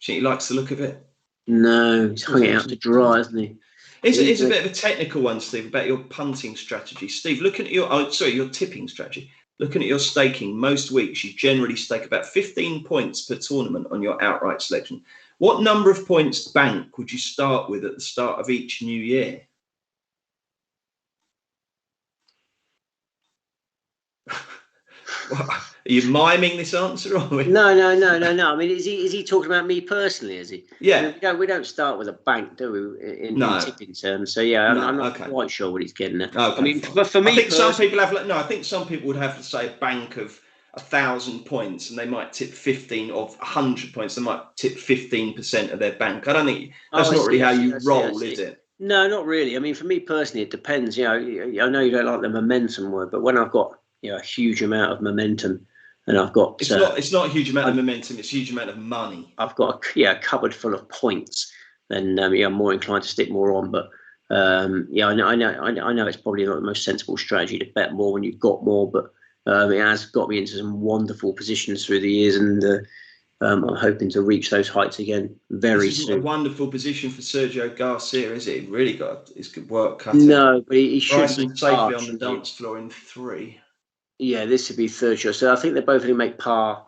think he likes the look of it? No, he's hung it out to dry, hasn't he? It's a bit of a technical one, Steve, about your punting strategy. Steve, looking at your tipping strategy. Looking at your staking, most weeks you generally stake about 15 points per tournament on your outright selection. What number of points bank would you start with at the start of each new year? Are you miming this answer? Or No. I mean, is he talking about me personally? Is he? Yeah. I mean, we don't start with a bank, do we? In tipping terms. So I'm not quite sure what he's getting at. Okay, I mean, for me, I think some people have. I think some people would have to say a bank of 1,000 points, and they might tip 15 of 100 points. They might tip 15% of their bank. I don't think that's not really how you roll, is it? No, not really. I mean, for me personally, it depends. I know you don't like the momentum word, but when I've got a huge amount of momentum. And I've got it's not a huge amount of momentum, it's a huge amount of money. I've got a cupboard full of points, then I'm more inclined to stick more on. But I know it's probably not the most sensible strategy to bet more when you've got more, but it has got me into some wonderful positions through the years, and I'm hoping to reach those heights again very soon. A wonderful position for Sergio Garcia, is it? He really got his good work cut. No, but he should be safely on the dance floor in 3. Yeah, this would be third shot. So I think they're both going to make par,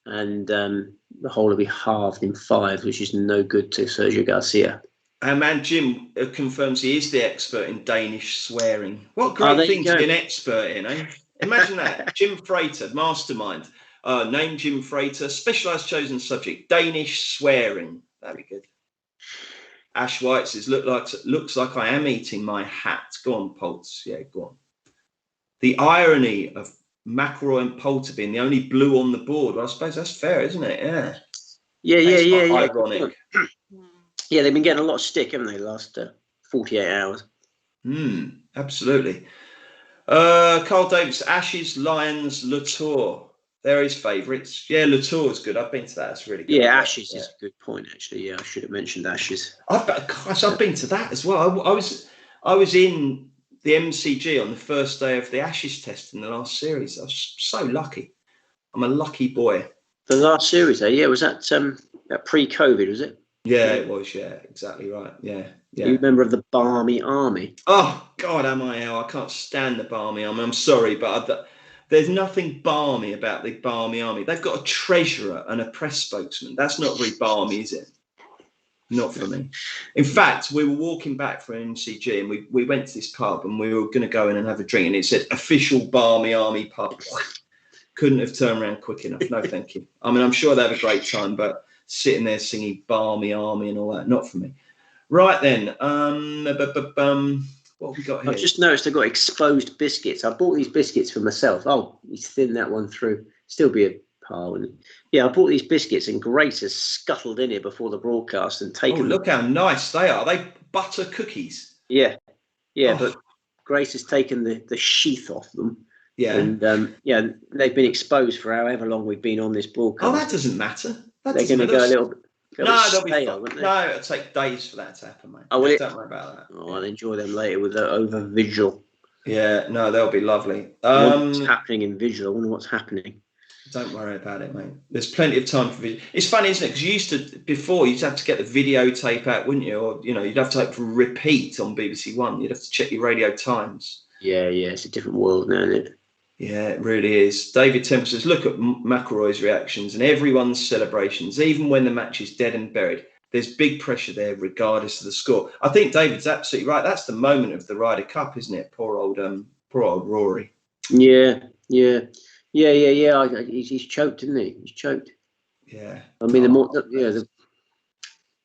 and the hole will be halved in 5, which is no good to Sergio Garcia. Our man Jim confirms he is the expert in Danish swearing. What a great thing to be an expert in, eh? Imagine that. Jim Frater, mastermind. Name Jim Frater, specialised chosen subject, Danish swearing. That'd be good. Ash White says, looks like I am eating my hat. Go on, Pulse. Yeah, go on. The irony of McIlroy and Poulter being the only blue on the board. Well, I suppose that's fair, isn't it? Yeah. Ironic. Yeah, they've been getting a lot of stick, haven't they, the last 48 hours? Absolutely. Carl Davis, Ashes, Lions, Latour. They're his favourites. Yeah, Latour's good. I've been to that. It's really good. Yeah, Ashes is a good point, actually. Yeah, I should have mentioned Ashes. I've been to that as well. I was in the MCG on the first day of the Ashes test in the last series. I was so lucky. I'm a lucky boy. The last series, yeah, was that pre-COVID, was it? Yeah, it was. Yeah, exactly right. Yeah. You remember of the Barmy Army? Oh God, am I hell? I can't stand the Barmy Army. I'm sorry, but there's nothing balmy about the Barmy Army. They've got a treasurer and a press spokesman. That's not very balmy, is it? Not for me. In fact, we were walking back from MCG and we went to this pub and we were going to go in and have a drink and it said official Barmy Army pub. Couldn't have turned around quick enough. No, thank you. I mean, I'm sure they have a great time, but sitting there singing Barmy Army and all that, not for me. Right then. What have we got here? I've just noticed I've got exposed biscuits. I bought these biscuits for myself. Oh, he's thinned that one through. Still be a par, wouldn't it? Yeah, I bought these biscuits and Grace has scuttled in here before the broadcast and taken them. Look how nice they are. Are they butter cookies? Yeah. But Grace has taken the sheath off them. Yeah. And they've been exposed for however long we've been on this broadcast. Oh, that doesn't matter. They're going to go a little bit. They'll be fine. No, it'll take days for that to happen, mate. Oh, will it? Don't worry about that. Oh, I'll enjoy them later with the over visual. Yeah, no, they'll be lovely. What's happening in visual? I wonder what's happening. Don't worry about it, mate. There's plenty of time for video. It's funny, isn't it? Because before you'd have to get the videotape out, wouldn't you? Or you'd have to repeat on BBC One. You'd have to check your radio times. Yeah, it's a different world now, isn't it? Yeah, it really is. David Temple says, look at McIlroy's reactions and everyone's celebrations, even when the match is dead and buried. There's big pressure there, regardless of the score. I think David's absolutely right. That's the moment of the Ryder Cup, isn't it? Poor old Rory. Yeah. He's choked, isn't he? He's choked. Yeah. I mean,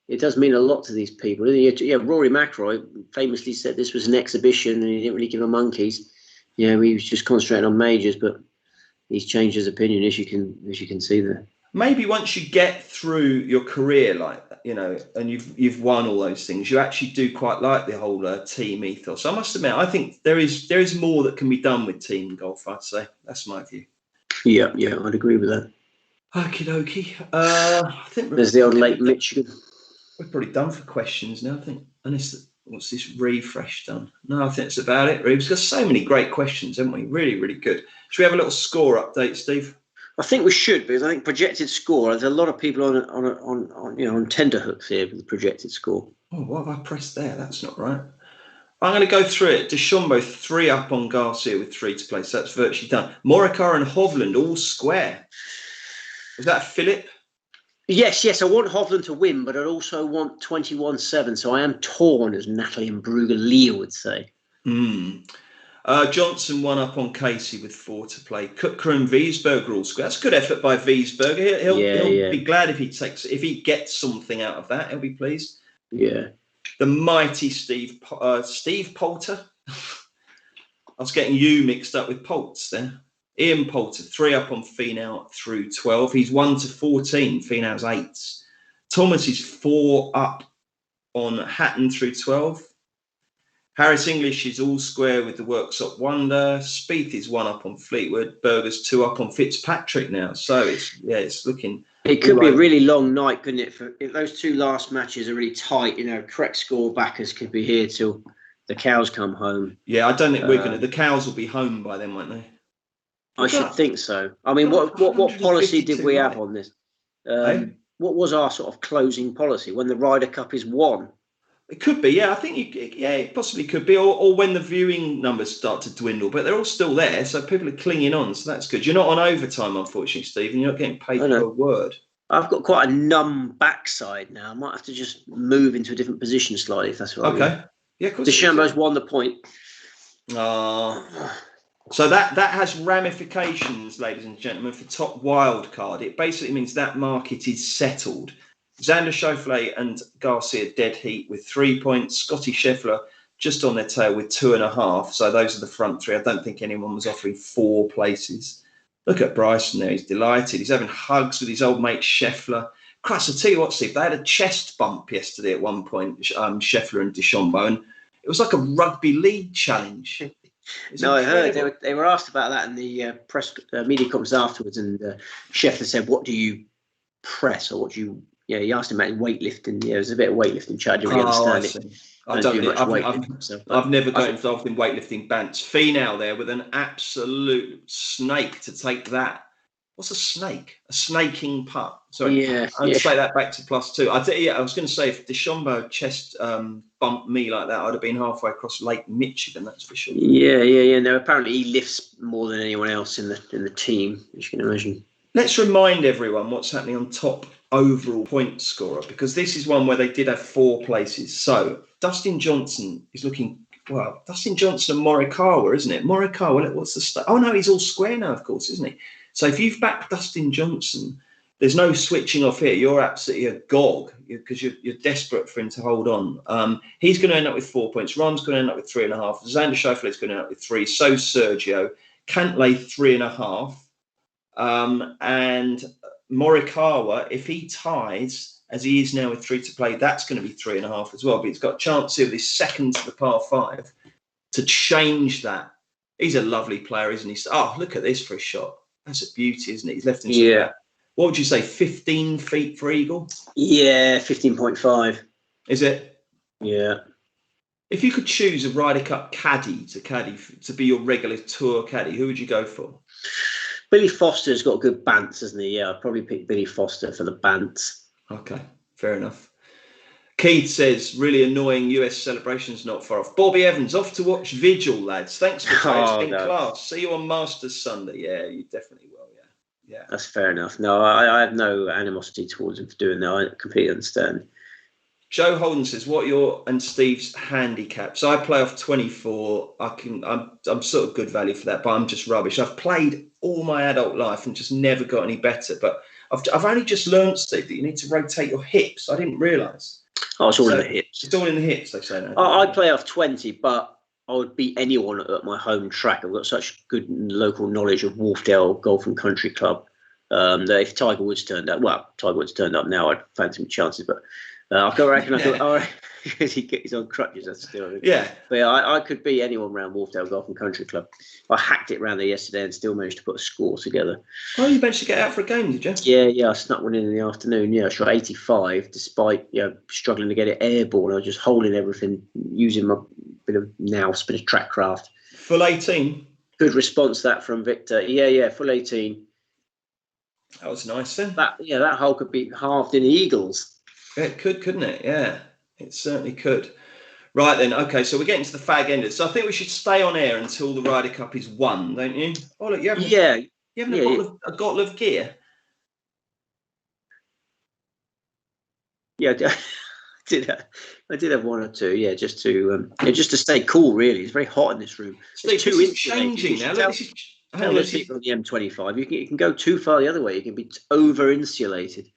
it does mean a lot to these people. Yeah, Rory McIlroy famously said this was an exhibition and he didn't really give a monkeys. Yeah, he was just concentrating on majors, but he's changed his opinion, as you can see there. Maybe once you get through your career like that, and you've won all those things, you actually do quite like the whole team ethos. I must admit, I think there is more that can be done with team golf. I'd say that's my view. Yeah, I'd agree with that. Okie dokie. I think there's the old Lake Michigan. We're probably done for questions now. I think, what's this refresh done? No, I think it's about it. We've got so many great questions, haven't we? Really, really good. Should we have a little score update, Steve? I think we should, because I think projected score. There's a lot of people on tenterhooks here with the projected score. Oh, what have I pressed there? That's not right. I'm going to go through it. DeChambeau 3 up on Garcia with 3 to play, so that's virtually done. Morikawa and Hovland all square. Is that Philip? Yes. I want Hovland to win, but I also want 21-7. So I am torn, as Natalie and Brugger-Lee would say. Johnson 1 up on Casey with 4 to play. Kutka and Wiesberger all square. That's a good effort by Wiesberger. He'll be glad if he gets something out of that. He'll be pleased. Yeah. The mighty Steve Poulter. I was getting you mixed up with Poltz there. Ian Poulter 3 up on Finau through 12. He's 1 to 14. Finau's 8s. Thomas is 4 up on Hatton through 12. Harris English is all square with the Worksop Wonder. Spieth is 1 up on Fleetwood. Berger's 2 up on Fitzpatrick now. So it's looking. It could be a really long night, couldn't it? If those 2 last matches are really tight, correct score backers could be here till the cows come home. Yeah, I don't think we're going to. The cows will be home by then, won't they? I should think so. I mean, what policy did we have on this? What was our sort of closing policy when the Ryder Cup is won? It could be, yeah. I think it possibly could be, or when the viewing numbers start to dwindle, but they're all still there, so people are clinging on, so that's good. You're not on overtime, unfortunately, Stephen. You're not getting paid for a word. I've got quite a numb backside now. I might have to just move into a different position slightly, if that's right. Okay. Yeah, of course. DeChambeau's won the point. So that has ramifications, ladies and gentlemen, for top wild card. It basically means that market is settled. Xander Schauffele and Garcia dead heat with 3 points. Scotty Scheffler just on their tail with 2.5. So those are the front 3. I don't think anyone was offering 4 places. Look at Bryson there. He's delighted. He's having hugs with his old mate Scheffler. Christ, I'll tell you what, Steve, they had a chest bump yesterday at one point, Scheffler and DeChambeau, and it was like a rugby league challenge. It's No, I heard incredible. they were asked about that in the press media conference afterwards, and Scheffler said, "What do you press, or what do you?" Yeah, he asked him about weightlifting. Yeah, there's a bit of weightlifting chat. I didn't really understand it. I Don't don't. do much weightlifting myself. I've never got involved in weightlifting bants. Finau there with an absolute snake to take that. What's a snake? A snaking putt. Sorry. Yeah, I'd take that back to +2. I was going to say, if DeChambeau chest bumped me like that, I'd have been halfway across Lake Michigan. That's for sure. Yeah. No, apparently he lifts more than anyone else in the team, as you can imagine. Let's remind everyone what's happening on top overall point scorer, because this is one where they did have 4 places. So Dustin Johnson is looking, well, Dustin Johnson and Morikawa, isn't it? Morikawa, what's the oh no, he's all square now, of course, isn't he? So if you've backed Dustin Johnson, there's no switching off here. You're absolutely agog because you're desperate for him to hold on. He's going to end up with 4 points. Ron's going to end up with 3.5. Xander Schauffele is going to end up with 3. So Sergio. Cantlay 3.5. And Morikawa, if he ties as he is now with 3 to play, that's going to be 3.5 as well. But he's got a chance here with his second to the par 5 to change that. He's a lovely player, isn't he? Oh, look at this for a shot. That's a beauty, isn't it? He's left him. Yeah. What would you say? 15 feet for eagle? Yeah, 15.5. Is it? Yeah. If you could choose a Ryder Cup caddy to be your regular tour caddy, who would you go for? Billy Foster's got good bants, hasn't he? Yeah, I'd probably pick Billy Foster for the bants. Okay, fair enough. Keith says, really annoying US celebrations not far off. Bobby Evans, off to watch Vigil, lads. Thanks for playing class. See you on Masters Sunday. Yeah, you definitely will, yeah. That's fair enough. No, I have no animosity towards him for doing that. I completely understand. Joe Holden says, what are your and Steve's handicaps? I play off 24. I'm sort of good value for that, but I'm just rubbish. I've played all my adult life and just never got any better. But I've only just learned, Steve, that you need to rotate your hips. I didn't realise. Oh, it's all in the hips. It's all in the hips, they say. I play off 20, but I would beat anyone at my home track. I've got such good local knowledge of Wharfdale Golf and Country Club that if Tiger Woods turned up now, I'd fancy my chances. But because he's on crutches, that's still. Yeah. But yeah, I could beat anyone around Wharfdale Golf and Country Club. I hacked it around there yesterday and still managed to put a score together. Oh, you managed to get out for a game, did you? Yeah, I snuck one in the afternoon. Yeah, I shot 85 despite struggling to get it airborne. I was just holding everything, using my bit of track craft. Full 18. Good response that from Victor. Yeah, full 18. That was nice then. That hole could be halved in eagles. Yeah, it could, couldn't it? Yeah, it certainly could. Right then, okay, so we're getting to the fag end. So I think we should stay on air until the Ryder Cup is won, don't you? Oh, look, you having a bottle of gear? Yeah, I did have one or two. Yeah, just to stay cool. Really, it's very hot in this room. Steve, this is changing now. Tell those people on the M25, you can go too far the other way. You can be over insulated.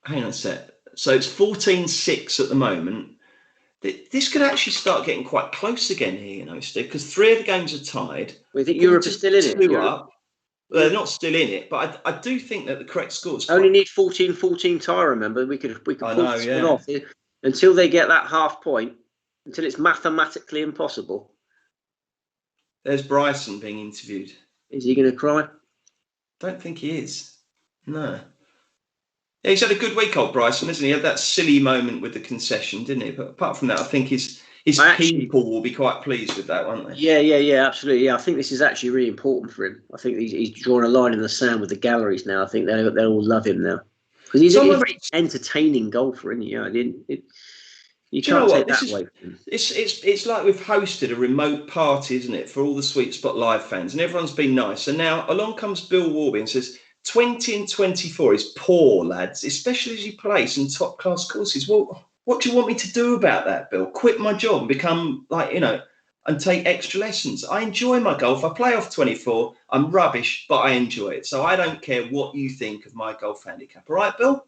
Hang on a sec. So it's 14-6 at the moment. This could actually start getting quite close again here, Steve, because 3 of the games are tied. We think Europe is still in it. 2 up. Well, they're not still in it, but I do think that the correct scores only need 14-14 tie. Remember, we could pull this one off until they get that half point, until it's mathematically impossible. There's Bryson being interviewed. Is he going to cry? Don't think he is. No. Yeah, he's had a good week, old Bryson, hasn't he? He had that silly moment with the concession, didn't he? But apart from that, I think his people will be quite pleased with that, won't they? Yeah, absolutely. Yeah, I think this is actually really important for him. I think he's drawn a line in the sand with the galleries now. I think they'll all love him now because he's a very entertaining golfer, isn't he? You can't take that away from him. It's like we've hosted a remote party, isn't it, for all the Sweet Spot Live fans, and everyone's been nice. And now along comes Bill Warby and says, 20 and 24 is poor, lads, especially as you play some top-class courses. Well, what do you want me to do about that, Bill? Quit my job and become, and take extra lessons? I enjoy my golf. I play off 24. I'm rubbish, but I enjoy it. So I don't care what you think of my golf handicap. All right, Bill?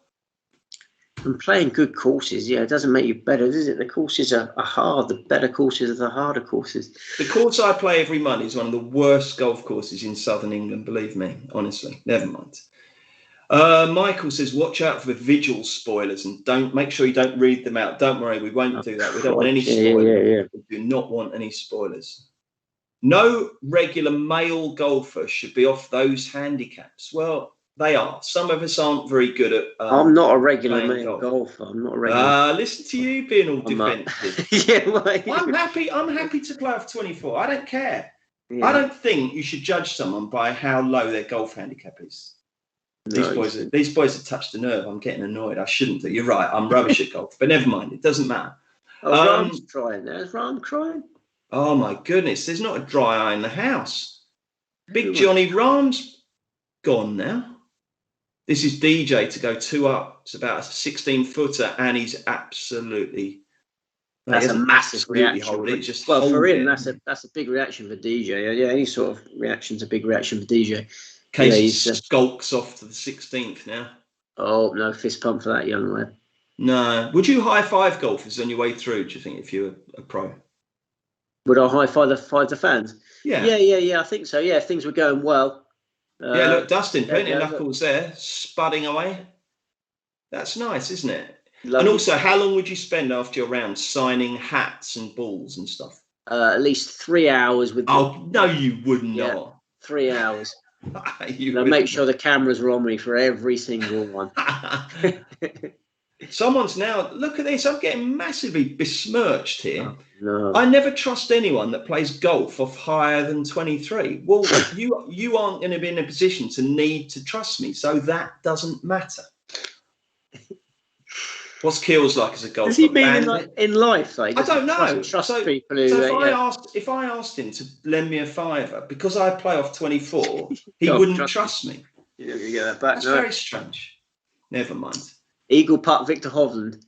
And playing good courses, it doesn't make you better, does it? The courses are hard. The better courses are the harder courses. The course I play every Monday is one of the worst golf courses in southern England, believe me, honestly. Never mind. Michael says, watch out for the Vigil spoilers and make sure you don't read them out. Don't worry, we won't do that. We don't want any spoilers. Yeah. We do not want any spoilers. No regular male golfer should be off those handicaps. Well, they are. Some of us aren't very good at. I'm not a regular playing male golf. golfer. I'm not a regular. Listen to you being all I'm not. defensive. Yeah, well, I'm happy to play off 24. I don't care. yeah. I don't think you should judge someone by how low their golf handicap is. No, These boys have touched a nerve. I'm getting annoyed. I shouldn't do. You're right. I'm rubbish at golf, but never mind. It doesn't matter. Oh, Ram's trying. There's Ram crying. Oh my goodness! There's not a dry eye in the house. Big Johnny Rahm's gone now. This is DJ to go 2 up. It's about a 16-footer, and he's absolutely. That's a massive reaction. Well, for him, that's a big reaction for DJ. Yeah, any sort of reaction's a big reaction for DJ. Casey skulks off to the 16th now. Oh no, fist pump for that young lad. No. Would you high five golfers on your way through? Do you think if you were a pro? Would I high five the fans? Yeah. Yeah. I think so. Yeah, if things were going well. Yeah, look, Dustin, plenty of knuckles there, spudding away. That's nice, isn't it? Lovely. And also, how long would you spend after your round signing hats and balls and stuff? At least 3 hours with. Oh no, you would not. Yeah, 3 hours. You make sure the cameras are on me for every single one. Someone's now, look at this, I'm getting massively besmirched here. Oh, no. I never trust anyone that plays golf off higher than 23. Well, you aren't going to be in a position to need to trust me, so that doesn't matter. What's Keels like as a golfer? Has he been in life? Like, I don't know. Trust people who, if I asked him to lend me a $5 because I play off 24, he wouldn't trust me. You get that back. That's very strange. Never mind. Eagle putt, Victor Hovland.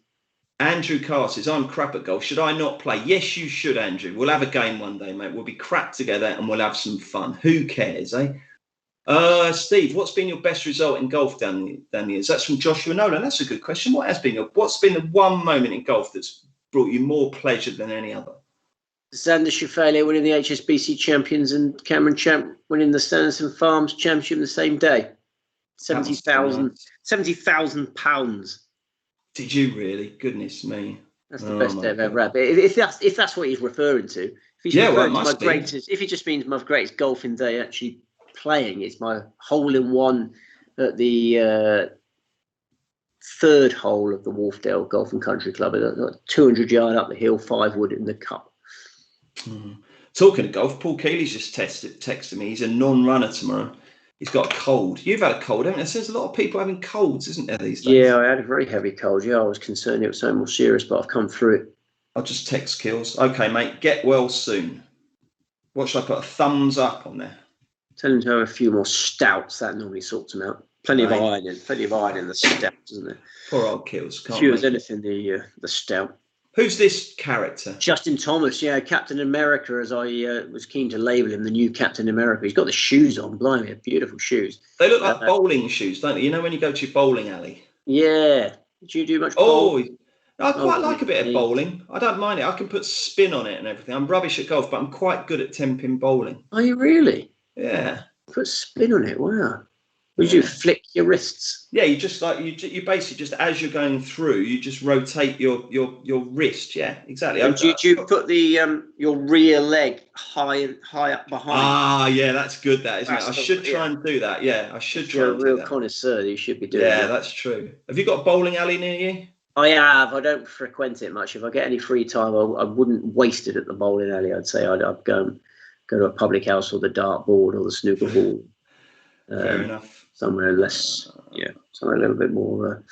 Andrew Carr says, I'm crap at golf. Should I not play? Yes, you should, Andrew. We'll have a game one day, mate. We'll be crap together and we'll have some fun. Who cares, eh? Steve, what's been your best result in golf down the years? That's from Joshua Nolan. That's a good question. What's been the one moment in golf that's brought you more pleasure than any other? Xander Schauffele winning the HSBC Champions and Cameron Champ winning the Sanderson Farms Championship the same day. £70,000. Did you really? Goodness me. That's the best day I've ever had. But if that's what he's referring to, if he just means my greatest golfing day actually playing, it's my hole in one at the third hole of the Wharfdale Golf and Country Club, 200 yard up the hill, 5 wood in the cup. Talking of golf, Paul Keeley's just texted me. He's a non-runner tomorrow. He's got a cold. You've had a cold, haven't you? There's a lot of people having colds, isn't there, these days? Yeah, I had a very heavy cold. Yeah, I was concerned it was something more serious, but I've come through it. I'll just text Kills. Okay, mate, get well soon. What should I put? A thumbs up on there? Tell him to have a few more stouts. That normally sorts him out. Plenty of iron in the stouts, isn't there? Poor old Kills. Few as anything, the stout. Who's this character? Justin Thomas, yeah, Captain America, as I was keen to label him, the new Captain America. He's got the shoes on, blimey, beautiful shoes. They look like bowling shoes, don't they? You know when you go to your bowling alley? Yeah. Do you do much bowling? I quite like a bit of bowling. I don't mind it. I can put spin on it and everything. I'm rubbish at golf, but I'm quite good at 10-pin bowling. Are you really? Yeah. Put spin on it, wow. Would you flick your wrists? Yeah, you just like you basically just as you're going through, you just rotate your wrist. Yeah, exactly. And do you put the your rear leg high up behind? Ah, yeah, that's good. That isn't it? I should try and do that. Yeah, I should try. You're and a real connoisseur. You should be doing. Yeah, that's true. Have you got a bowling alley near you? I have. I don't frequent it much. If I get any free time, I wouldn't waste it at the bowling alley. I'd say I'd go to a public house or the dartboard or the snooker ball. Fair enough. Somewhere less, somewhere a little bit more,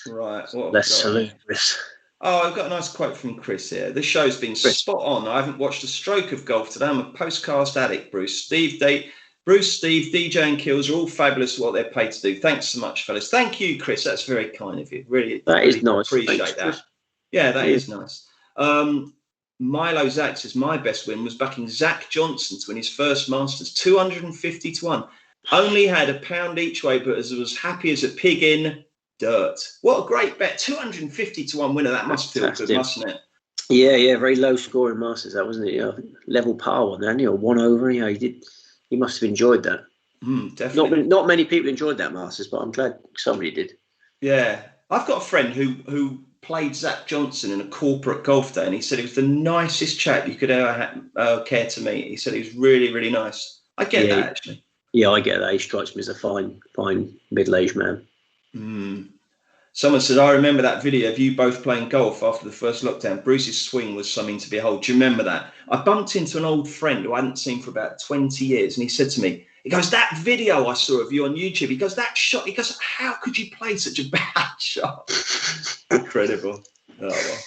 less salubrious. Oh, I've got a nice quote from Chris here. This show's been spot on. I haven't watched a stroke of golf today. I'm a postcast addict, Bruce. Steve, DJ and Kills are all fabulous at what they're paid to do. Thanks so much, fellas. Thank you, Chris. That's very kind of you. Really, that is nice. Appreciate that. Chris. Yeah, that is nice. Milo Zach says, my best win was backing Zach Johnson to win his first Masters, 250 to 1. Only had £1 each way, but was happy as a pig in dirt. What a great bet. 250 to 1 winner. That must feel good, mustn't it? Yeah. Very low scoring Masters, that wasn't it? Level par one, then, 1 over. Yeah, he must have enjoyed that. Definitely. Not many people enjoyed that Masters, but I'm glad somebody did. Yeah. I've got a friend who played Zach Johnson in a corporate golf day, and he said he was the nicest chap you could ever care to meet. He said he was really, really nice. I get that, actually. Yeah, I get that. He strikes me as a fine middle-aged man. Someone said, I remember that video of you both playing golf after the first lockdown. Bruce's swing was something to behold. Do you remember that? I bumped into an old friend who I hadn't seen for about 20 years, and he said to me, he goes, that video I saw of you on YouTube, he goes, that shot, he goes, how could you play such a bad shot? Incredible. Oh, well.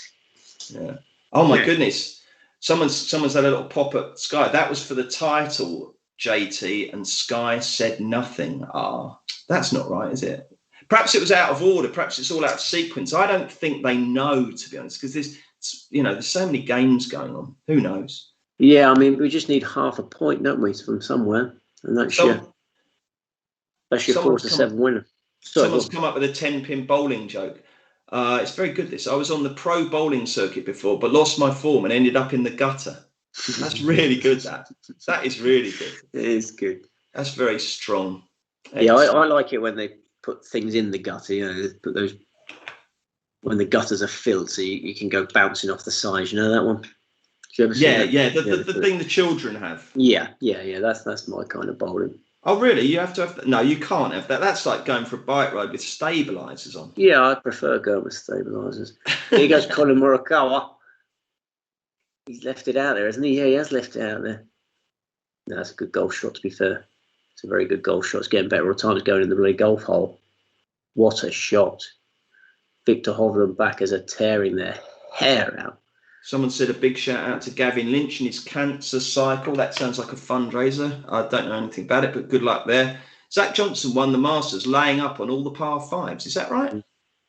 Yeah. Oh, my goodness. Someone's had a little pop at Sky. That was for the title, JT, and Sky said nothing. That's not right, is it? Perhaps it was out of order. Perhaps it's all out of sequence. I don't think they know, to be honest, because there's so many games going on. Who knows? Yeah, I mean, we just need half a point, don't we, from somewhere? And that's your 4-7 winner. Someone's come up with a 10-pin bowling joke. It's very good, this. I was on the pro bowling circuit before, but lost my form and ended up in the gutter. That's really good, that. That is really good. It is good. That's very strong. Yeah, I like it when they put things in the gutter, put those when the gutters are filled so you can go bouncing off the sides. You know that one? You ever seen that? The thing the children have. Yeah. That's my kind of bowling. Oh, really? You have to have... No, you can't have that. That's like going for a bike ride with stabilisers on. Yeah, I prefer going with stabilisers. Here goes Colin Morikawa. He's left it out there, hasn't he? Yeah, he has left it out there. No, that's a good golf shot, to be fair. It's a very good golf shot. It's getting better all the time. It's going in the really golf hole. What a shot. Victor Hovland back as a tearing their hair out. Someone said a big shout out to Gavin Lynch and his cancer cycle. That sounds like a fundraiser. I don't know anything about it, but good luck there. Zach Johnson won the Masters laying up on all the par fives. Is that right?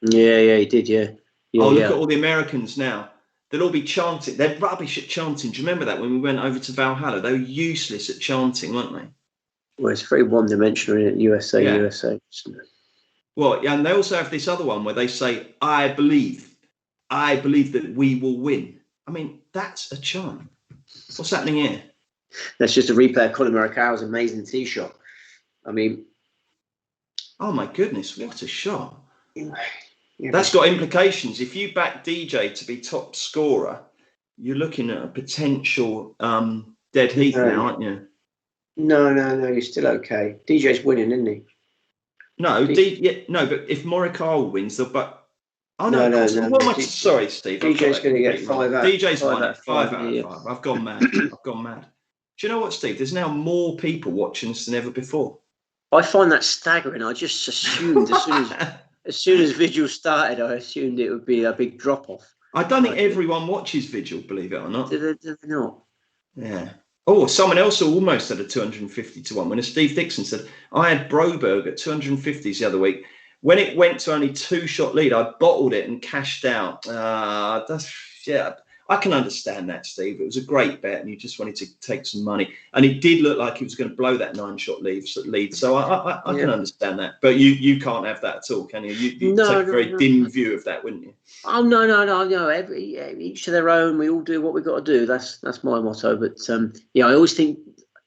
Yeah, he did, yeah. Look at all the Americans now. They'll all be chanting. They're rubbish at chanting. Do you remember that when we went over to Valhalla? They were useless at chanting, weren't they? Well, it's very one-dimensional in USA. Well, yeah, and they also have this other one where they say, I believe that we will win. I mean, that's a chant. What's happening here? That's just a replay of Colin Morikawa's amazing tee shot. I mean... Oh, my goodness, what a shot. Yeah, that's got implications. If you back DJ to be top scorer, you're looking at a potential dead heat now, aren't you? No, you're still okay. DJ's winning, isn't he? No, but if Morikawa wins, they'll but... Oh, no. What am I... Sorry, Steve. DJ's going to get 5 out. DJ's won it. 5 out of 5. I've gone mad. Do you know what, Steve? There's now more people watching us than ever before. I find that staggering. I just assumed as soon as Vigil started, I assumed it would be a big drop-off. I don't think everyone watches Vigil, believe it or not. Do they not? Yeah. Oh, someone else almost had a 250 to 1 winner. Steve Dixon said, I had Broberg at 250s the other week. When it went to only 2-shot lead, I bottled it and cashed out. I can understand that, Steve. It was a great bet, and you just wanted to take some money. And it did look like he was going to blow that 9-shot lead. So I can understand that. But you can't have that at all, can you? You take a very dim view of that, wouldn't you? Oh, no. Each to their own. We all do what we've got to do. That's my motto. But, I always think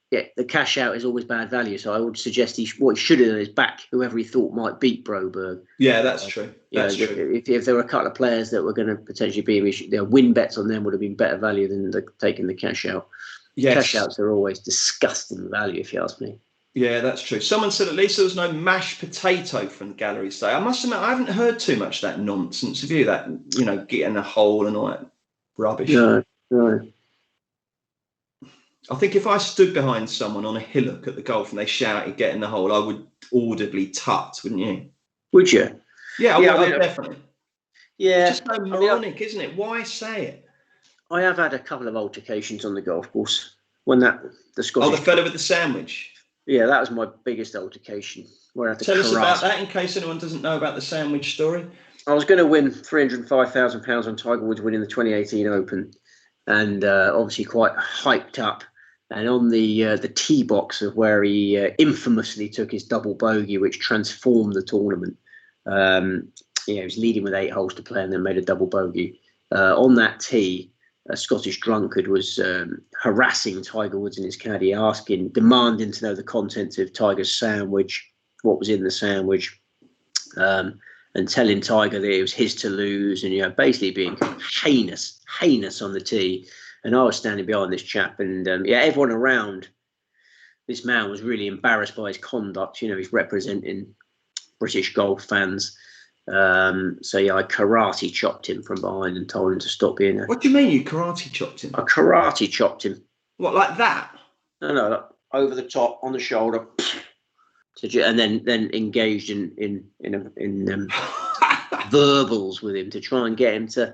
the cash out is always bad value. So I would suggest what he should have done is back whoever he thought might beat Broberg. Yeah, that's true. That's true. If there were a couple of players that were going to potentially be, their win bets on them would have been better value than taking the cash out. Yes. Cash outs are always disgusting value, if you ask me. Yeah, that's true. Someone said at least there was no mashed potato from the gallery today. I must admit, I haven't heard too much of that nonsense. Have you? That, getting a hole and all that rubbish. No. I think if I stood behind someone on a hillock at the golf and they shouted, get in the hole, I would audibly tut, wouldn't you? Would you? Yeah, I would definitely. Yeah. It's just so moronic, isn't it? Why say it? I have had a couple of altercations on the golf course. When the Scottish... Oh, the fella with the sandwich. Yeah, that was my biggest altercation. Where I had to Tell us about that in case anyone doesn't know about the sandwich story. I was going to win £305,000 on Tiger Woods winning the 2018 Open. And obviously quite hyped up. And on the tee box of where he infamously took his double bogey, which transformed the tournament. He was leading with 8 holes to play and then made a double bogey. On that tee, a Scottish drunkard was harassing Tiger Woods and his caddy, demanding to know the contents of Tiger's sandwich, what was in the sandwich. And and telling Tiger that it was his to lose, and basically being heinous on the tee. And I was standing behind this chap, and everyone around this man was really embarrassed by his conduct. He's representing British golf fans. I karate chopped him from behind and told him to stop being What do you mean you karate chopped him? I karate chopped him. What, like that? No, like over the top, on the shoulder, and then engaged in verbals with him to try and get him to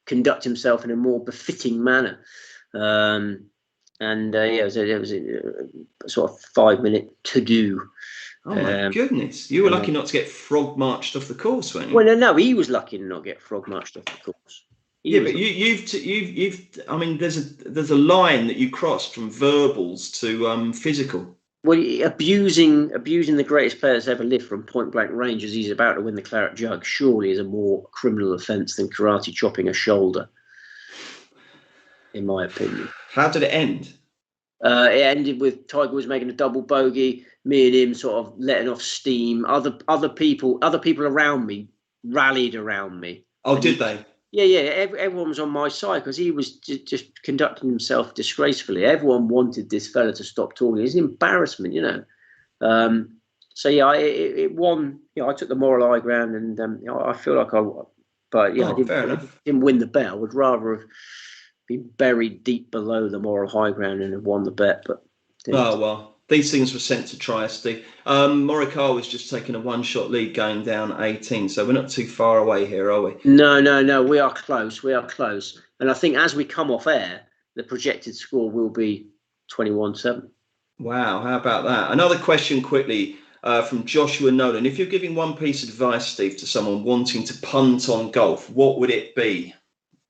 conduct himself in a more befitting manner. It was a sort of 5-minute to-do. Oh my goodness! You were lucky not to get frog marched off the course, weren't you? Well, no, he was lucky to not get frog marched off the course. But you've. I mean, there's a line that you crossed from verbals to physical. Well, abusing the greatest players ever lived from point blank range as he's about to win the claret jug surely is a more criminal offence than karate chopping a shoulder, in my opinion. How did it end? It ended with Tiger Woods making a double bogey, me and him sort of letting off steam. Other people around me rallied around me. Oh, did they? Yeah. Everyone was on my side because he was just conducting himself disgracefully. Everyone wanted this fella to stop talking. It's an embarrassment, It won. I took the moral high ground, and I feel like I didn't win the bet. I would rather have been buried deep below the moral high ground and have won the bet. But these things were sent to try us, Steve. Morikawa was just taking a one-shot lead going down 18, so we're not too far away here, are we? No. We are close. And I think as we come off air, the projected score will be 21-7. Wow, how about that? Another question quickly from Joshua Nolan. If you're giving one piece of advice, Steve, to someone wanting to punt on golf, what would it be?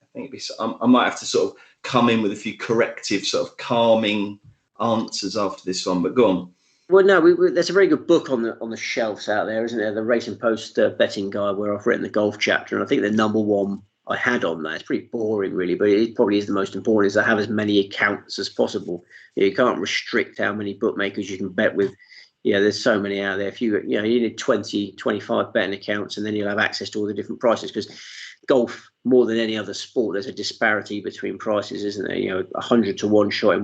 I think it'd be. I might have to sort of come in with a few corrective, sort of calming answers after this one, but go on. Well, no, there's a very good book on the shelves out there, isn't there? The Racing Post betting guide, where I've written the golf chapter, and I think the number one I had on that, it's pretty boring really, but it probably is the most important, is to have as many accounts as possible. You can't restrict how many bookmakers you can bet with. There's so many out there. If you need 20, 25 betting accounts, and then you'll have access to all the different prices, because golf, more than any other sport, there's a disparity between prices, isn't there? 100 to 1 shot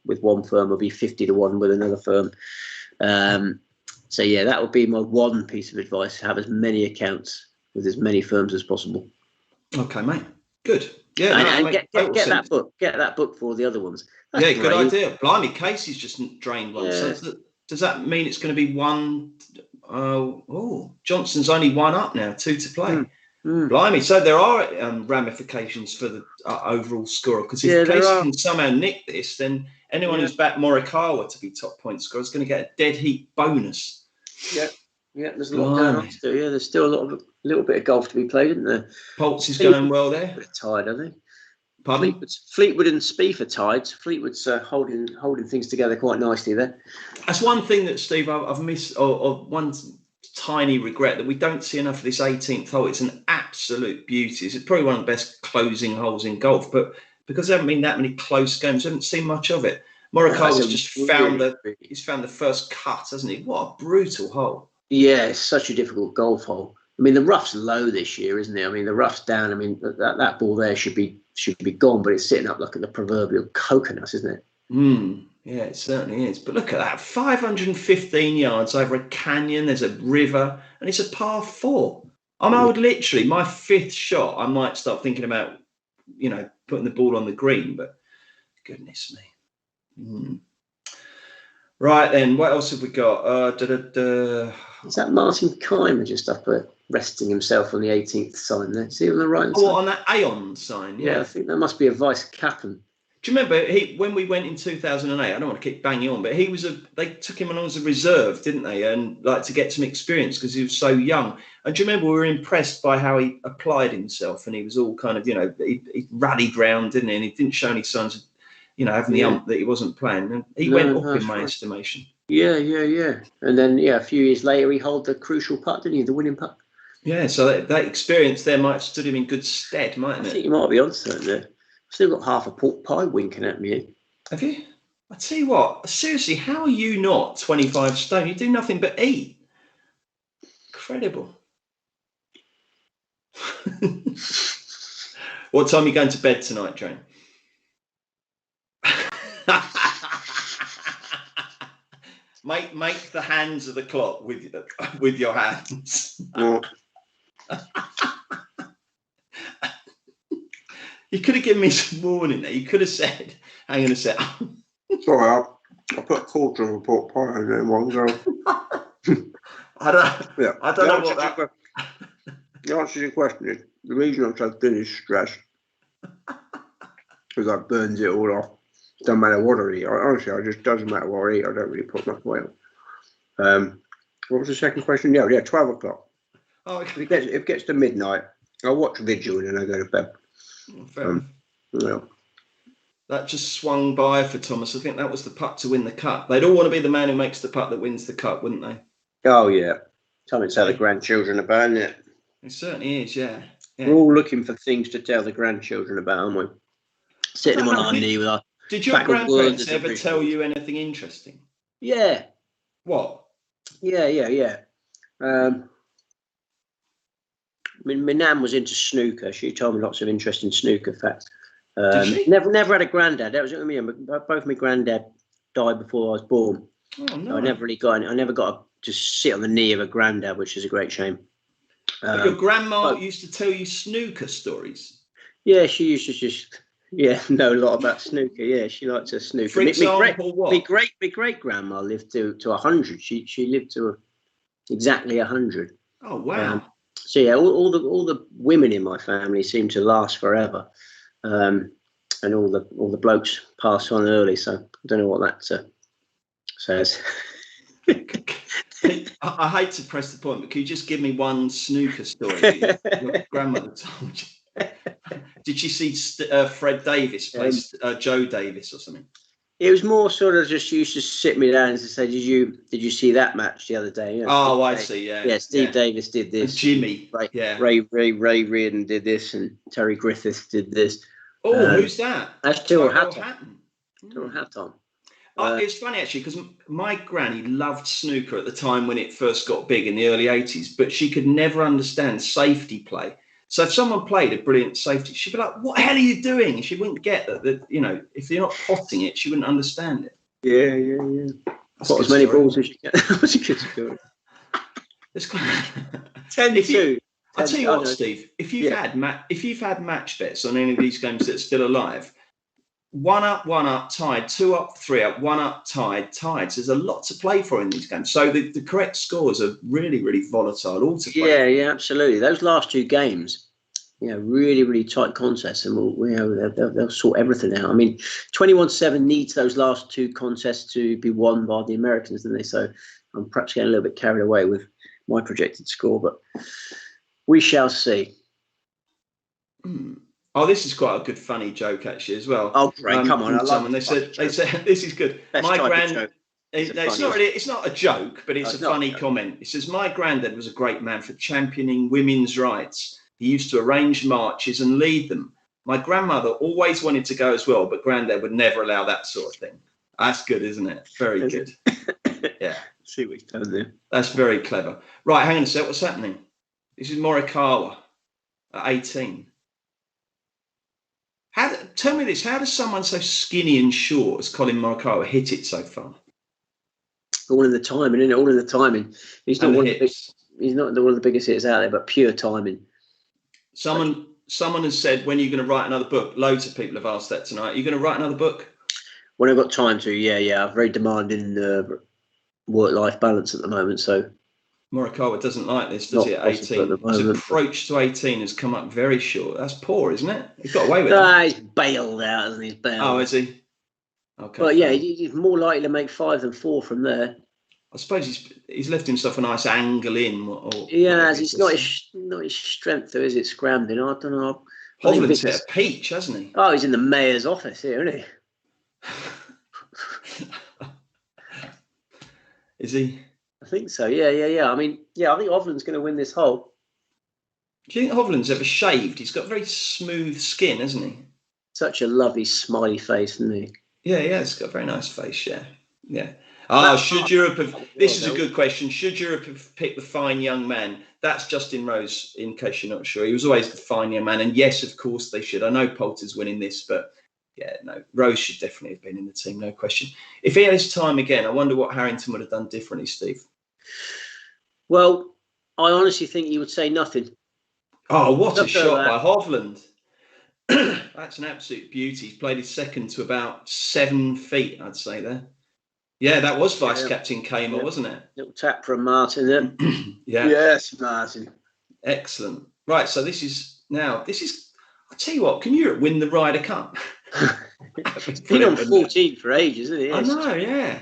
with one firm will be 50 to 1 with another firm. That would be my one piece of advice: have as many accounts with as many firms as possible. Okay, mate. Good. Yeah, and get that book. Get that book for all the other ones. That's great. Good idea. Blimey, Casey's just drained one. Yeah. So does that mean it's going to be one? Johnson's only one up now, 2 to play. Blimey, so there are ramifications for the overall score, because if Casey can somehow nick this, then anyone who's backed Morikawa to be top point scorer is going to get a dead heat bonus. Yeah, there's a lot going on to do. Yeah, there's still a little bit of golf to be played, isn't there? Pulse is going well there. Bit tired, I think. Pardon? Fleetwood and Spieth are tied. Fleetwood's holding things together quite nicely there. That's one thing that, Steve, I've missed, or one tiny regret, that we don't see enough of this 18th hole. It's an absolute beauty. It's probably one of the best closing holes in golf, but because there haven't been that many close games, I haven't seen much of it. Morikawa's just found the first cut, hasn't he? What a brutal hole. Yeah, it's such a difficult golf hole. I mean, the rough's low this year, isn't it? I mean, the rough's down. I mean, that ball there should be gone, but it's sitting up like the proverbial coconut, isn't it? Yeah, it certainly is. But look at that, 515 yards over a canyon. There's a river, and it's a par 4. I would literally, my 5th shot, I might start thinking about, putting the ball on the green. But goodness me. Right then, what else have we got? Is that Martin Keimer just up resting himself on the 18th sign there? See on the right side? On that Aeon sign? Yeah, I think that must be a vice captain. Do you remember when we went in 2008? I don't want to keep banging on, but they took him along as a reserve, didn't they? And to get some experience because he was so young. And do you remember we were impressed by how he applied himself, and he was all kind of, he rallied round, didn't he? And he didn't show any signs of, having the ump that he wasn't playing. And he went up in my estimation. Yeah. And then, a few years later, he held the crucial putt, didn't he? The winning putt. Yeah, so that experience there might have stood him in good stead, mightn't it? I think you might be on something there. Still got half a pork pie winking at me. Have you? I tell you what, seriously, how are you not 25 stone? You do nothing but eat. Incredible. What time are you going to bed tonight, Jane? Make the hands of the clock with your hands. You could have given me some warning there. You could have said, hang on a sec. Sorry, I put a quarter of a pork pie in there one go. I don't know what that... The answer to your question is, the reason I'm so thin is stress. Because that burns it all off. It doesn't matter what I eat. Honestly, it just doesn't matter what I eat. I don't really put much weight on. What was the second question? Yeah, 12 o'clock. Oh, okay. If it gets to midnight, I'll watch Vigil and then I go to bed. Yeah. That just swung by for Thomas. I think that was the putt to win the cup. They'd all want to be the man who makes the putt that wins the cup, wouldn't they? Oh, yeah. Tell me to tell the grandchildren about it. It certainly is, yeah. We're all looking for things to tell the grandchildren about, aren't we? Sitting them on our knee with our... Did your grandparents ever tell you anything interesting? Yeah. What? Yeah. My nan was into snooker. She told me lots of interesting snooker facts. Did she? Never had a granddad. That was what I mean. Both my granddad died before I was born. Oh no! So I never got to just sit on the knee of a granddad, which is a great shame. But your grandma used to tell you snooker stories. Yeah, she used to just know a lot about snooker. Yeah, she liked to snooker. For example, what? My great grandma lived to 100. She lived to exactly 100. Oh wow! So yeah, all the women in my family seem to last forever, and all the blokes pass on early. So I don't know what that says. I hate to press the point, but could you just give me one snooker story your grandmother told you? Did she see Fred Davis play Joe Davis or something? It was more sort of just she used to sit me down and say, "Did you see that match the other day?" You know, I see. Yeah. Yeah, Steve Davis did this. And Jimmy. Ray Reardon did this, and Terry Griffith did this. Oh, who's that? That's Tyrrell Hatton. Tyrrell Hatton. It's funny actually because my granny loved snooker at the time when it first got big in the early 80s, but she could never understand safety play. So if someone played a brilliant safety, she'd be like, "What the hell are you doing?" And she wouldn't get that. You know, if you're not potting it, she wouldn't understand it. Yeah. Got as many balls as you can. That was a good story. It's kind 10-2. I'll tell you what, Steve. If you've had match bets on any of these games that are still alive, 1 up, tied, 2 up, 3 up, 1 up, tied. So there's a lot to play for in these games. So the correct scores are really, really volatile altogether. Yeah, absolutely. Those last 2 games, really, really tight contests, and they'll sort everything out. I mean, 21-7 needs those last 2 contests to be won by the Americans, don't they? So I'm perhaps getting a little bit carried away with my projected score, but we shall see. Oh, this is quite a good, funny joke actually as well. Oh, great! Come on, I love someone. They said this is good. Best my grand. It's not a joke, but it's a funny comment. It says my granddad was a great man for championing women's rights. He used to arrange marches and lead them. My grandmother always wanted to go as well, but granddad would never allow that sort of thing. That's good, isn't it? Very good. Yeah. See what he's done there. That's very clever. Right, hang on a sec. What's happening? This is Morikawa at 18. Tell me this, how does someone so skinny and short as Colin Morikawa hit it so far? All in the timing, isn't it? All in the timing. He's not one of the biggest hitters out there, but pure timing. Someone has said, when are you going to write another book? Loads of people have asked that tonight. Are you going to write another book? When I've got time to, yeah. I'm very demanding work-life balance at the moment, so... Morikawa doesn't like this, does he, at 18? His approach to 18 has come up very short. That's poor, isn't it? He's got away with it. He's bailed out, hasn't he? Oh, is he? Okay. But yeah, he's more likely to make 5 than 4 from there. I suppose he's left himself a nice angle in. It's not his strength, though, is it? Scrambling. I don't know. Hovland's hit a peach, hasn't he? Oh, he's in the mayor's office here, isn't he? Is he? I think so. Yeah. I think Hovland's going to win this hole. Do you think Hovland's ever shaved? He's got very smooth skin, hasn't he? Such a lovely smiley face, isn't he? Yeah, he's got a very nice face. Yeah. Should Europe have? This is a good question. Should Europe have picked the fine young man That's Justin Rose, in case you're not sure. He was always the fine young man. And yes, of course they should. I know Poulter's winning this, but yeah, no, Rose should definitely have been in the team, no question. If he had his time again, I wonder what Harrington would have done differently, Steve. Well, I honestly think he would say nothing. Oh, what a shot by Hovland. That's an absolute beauty. He's played his second to about 7 feet, I'd say there. Yeah, that was Vice-Captain Kamer, wasn't it? Little tap from Martin there. Yeah. Yes, Martin. Excellent. Right, so this is, I'll tell you what, can Europe win the Ryder Cup? It's been on 14 for ages, isn't it? I know, yeah.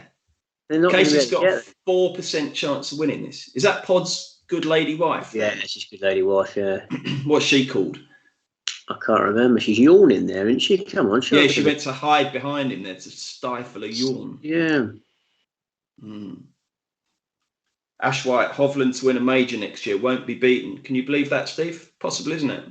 Casey's got a 4% chance of winning this. Is that Pod's good lady wife? Yeah, she's good lady wife, yeah. What's she called? I can't remember. She's yawning there, isn't she? Come on. Yeah, she went to hide behind him there to stifle a yawn. Yeah. Ash White, Hovland to win a major next year, won't be beaten. Can you believe that, Steve? Possible, isn't it?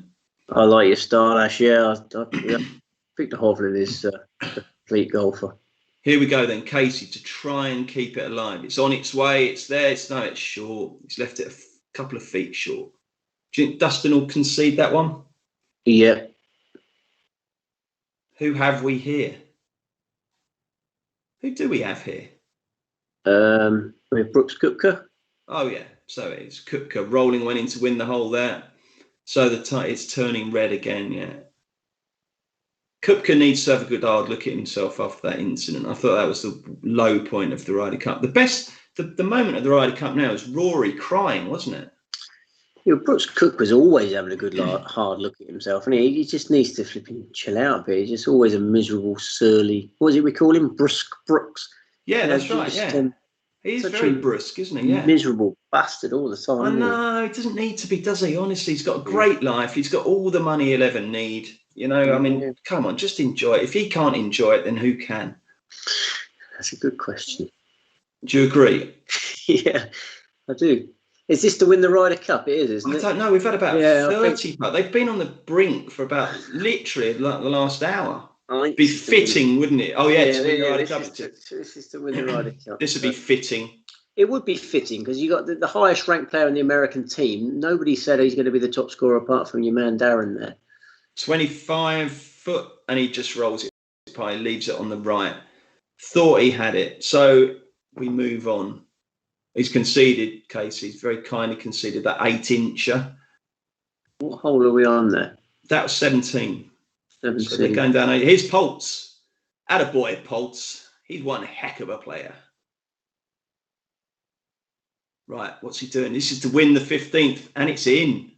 I like your style, Ash. Yeah, I think the Hovland is a complete golfer. Here we go then, Casey, to try and keep it alive. It's on its way. It's there. It's short. He's left it a couple of feet short. Do you think Dustin will concede that one? Yeah. Who have we here? Who do we have here? We have Brooks Koepka. Oh, yeah. So it's Koepka rolling went in to win the hole there. So it's turning red again, yeah. Koepka needs to have a good hard look at himself after that incident. I thought that was the low point of the Ryder Cup. The moment of the Ryder Cup now is Rory crying, wasn't it? Yeah, Brooks Koepka's always having a good hard look at himself, and he just needs to flipping chill out a bit. He's just always a miserable, surly. What is it we call him? Brooks. Yeah, that's right. Yeah, he's very brusque, isn't he? Yeah, miserable bastard all the time. I know. He doesn't need to be, does he? Honestly, he's got a great life. He's got all the money he'll ever need. You know, I mean, come on, just enjoy it. If he can't enjoy it, then who can? That's a good question. Do you agree? Yeah, I do. Is this to win the Ryder Cup? It is, isn't it? I don't know. We've had about 30, but they've been on the brink for about literally the last hour. It'd be fitting, wouldn't it? Oh, yeah, to win the Ryder Cup. This is to win the Ryder Cup. This would be fitting. It would be fitting because you got the highest ranked player in the American team. Nobody said he's going to be the top scorer apart from your man Darren there. 25 foot, and he just rolls it by, leaves it on the right. Thought he had it. So we move on. He's conceded, Casey. He's very kindly conceded that 8-incher. What hole are we on there? That was 17. 17. So they're going down. Here's Poltz. Attaboy, Poltz. He's one heck of a player. Right, what's he doing? This is to win the 15th, and it's in.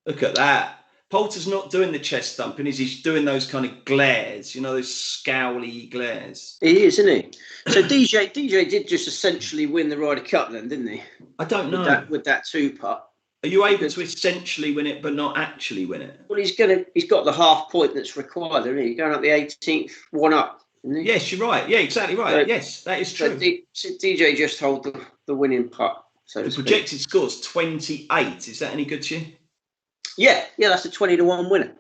Look at that. Poulter's not doing the chest thumping, he's doing those kind of glares, you know, those scowly glares. He is, isn't he? So DJ did just essentially win the Ryder Cup then, didn't he? I don't know. With that 2-putt. Are you able to essentially win it but not actually win it? Well, he's got the half point that's required, isn't he? He's going up the 18th, one up, isn't he? Yes, you're right. Yeah, exactly right. So, yes, that is true. So DJ just hold the winning putt. So the projected score's 28. Is that any good to you? Yeah, that's a 20-1 winner.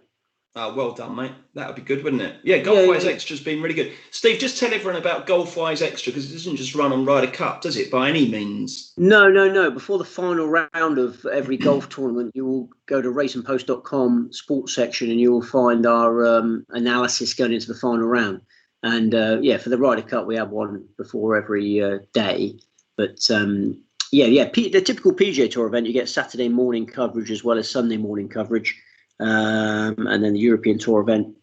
Oh, well done, mate. That would be good, wouldn't it? Yeah, Golfwise Extra's been really good. Steve, just tell everyone about Golfwise Extra because it doesn't just run on Ryder Cup, does it, by any means? No. Before the final round of every golf tournament, you will go to racingpost.com sports section and you will find our analysis going into the final round. And for the Ryder Cup, we have one before every day. But the typical PGA Tour event, you get Saturday morning coverage as well as Sunday morning coverage. And then the European Tour event,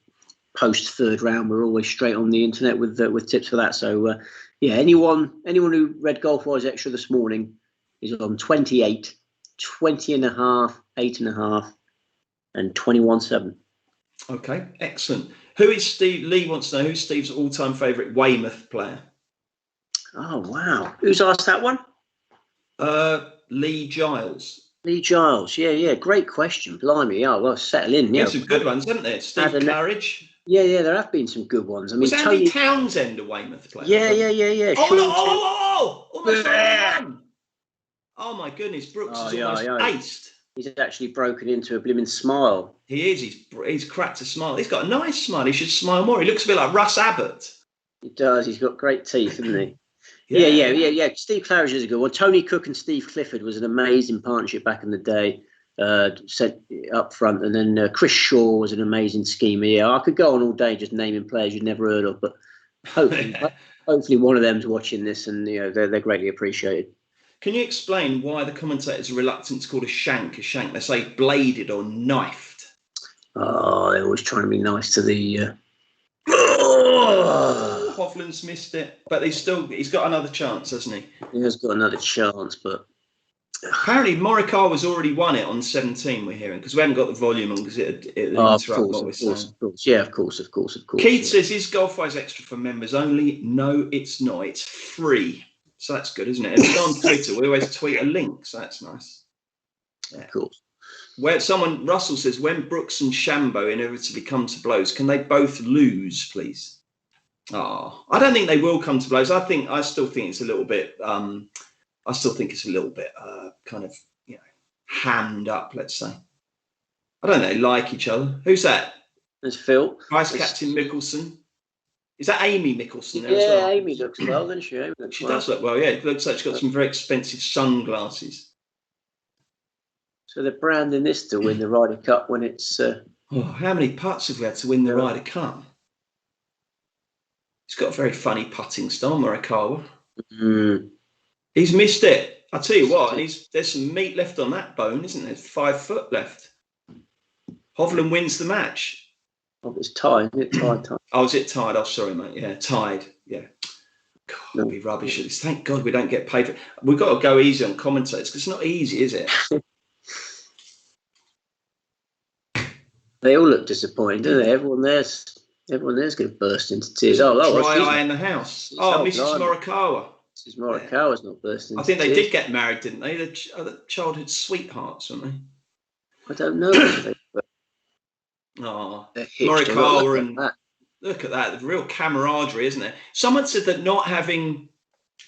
post third round, we're always straight on the internet with tips for that. So, anyone who read Golfwise Extra this morning is on 28, 20.5, 8.5, and 21.7. Okay, excellent. Who is Steve? Lee wants to know who's Steve's all-time favourite Weymouth player. Oh, wow. Who's asked that one? Lee Giles. Lee Giles, yeah, great question. Blimey, well, settle in. There's some good ones, haven't there? Steve Claridge. Yeah, there have been some good ones. I mean, was Andy Townsend a Weymouth player? Yeah. Almost won. Oh my goodness, Brooks is almost aced. He's actually broken into a blooming smile. He is. He's cracked a smile. He's got a nice smile. He should smile more. He looks a bit like Russ Abbott. He does. He's got great teeth, hasn't he? Yeah. Steve Claridge is a good one. Tony Cook and Steve Clifford was an amazing partnership back in the day, set up front. And then Chris Shaw was an amazing schemer. Yeah, I could go on all day just naming players you'd never heard of, but hopefully one of them's watching this, and they're greatly appreciated. Can you explain why the commentators are reluctant to call a shank a shank? They say bladed or knifed. Oh, they're always trying to be nice to the. Hovland's missed it, but he's got another chance, hasn't he? He has got another chance, but apparently Morikawa's already won it on 17. We're hearing, because we haven't got the volume on because it interrupt what we're saying. Of course. Yeah, of course. Keith says, "Is Golfwise extra for members only?" No, it's not. It's free, so that's good, isn't it? And on Twitter, we always tweet a link, so that's nice. Yeah, of course. Russell says, when Brooks and Shambo inevitably come to blows, can they both lose, please? Oh, I don't think they will come to blows. I still think it's a little bit. Kind of, hammed up. Let's say. I don't know. They like each other. Who's that? There's Phil. Vice Captain Mickelson. Is that Amy Mickelson? Yeah, well? Amy looks well, doesn't she? She does look well. Yeah, it looks like she's got some very expensive sunglasses. So they're branding this to win the Ryder Cup when it's. How many putts have we had to win the Ryder Cup? He's got a very funny putting style, Morikawa. He's missed it. I'll tell you what, there's some meat left on that bone, isn't there? 5 foot left. Hovland wins the match. Oh, it's tied. Is it tied? Oh, is it tied? Oh, sorry, mate. Yeah, tied. Yeah. God, it'll be rubbish at this. Thank God we don't get paid for it. We've got to go easy on commentators because it's not easy, is it? They all look disappointed, don't they? Everyone there's going to burst into tears. Dry eye in the house. Mrs. Morikawa. Mrs. Morikawa's not bursting into tears. I think they tears. did get married, didn't they? They're childhood sweethearts, aren't they? I don't know. Morikawa and look at that. The real camaraderie, isn't there? Someone said that not having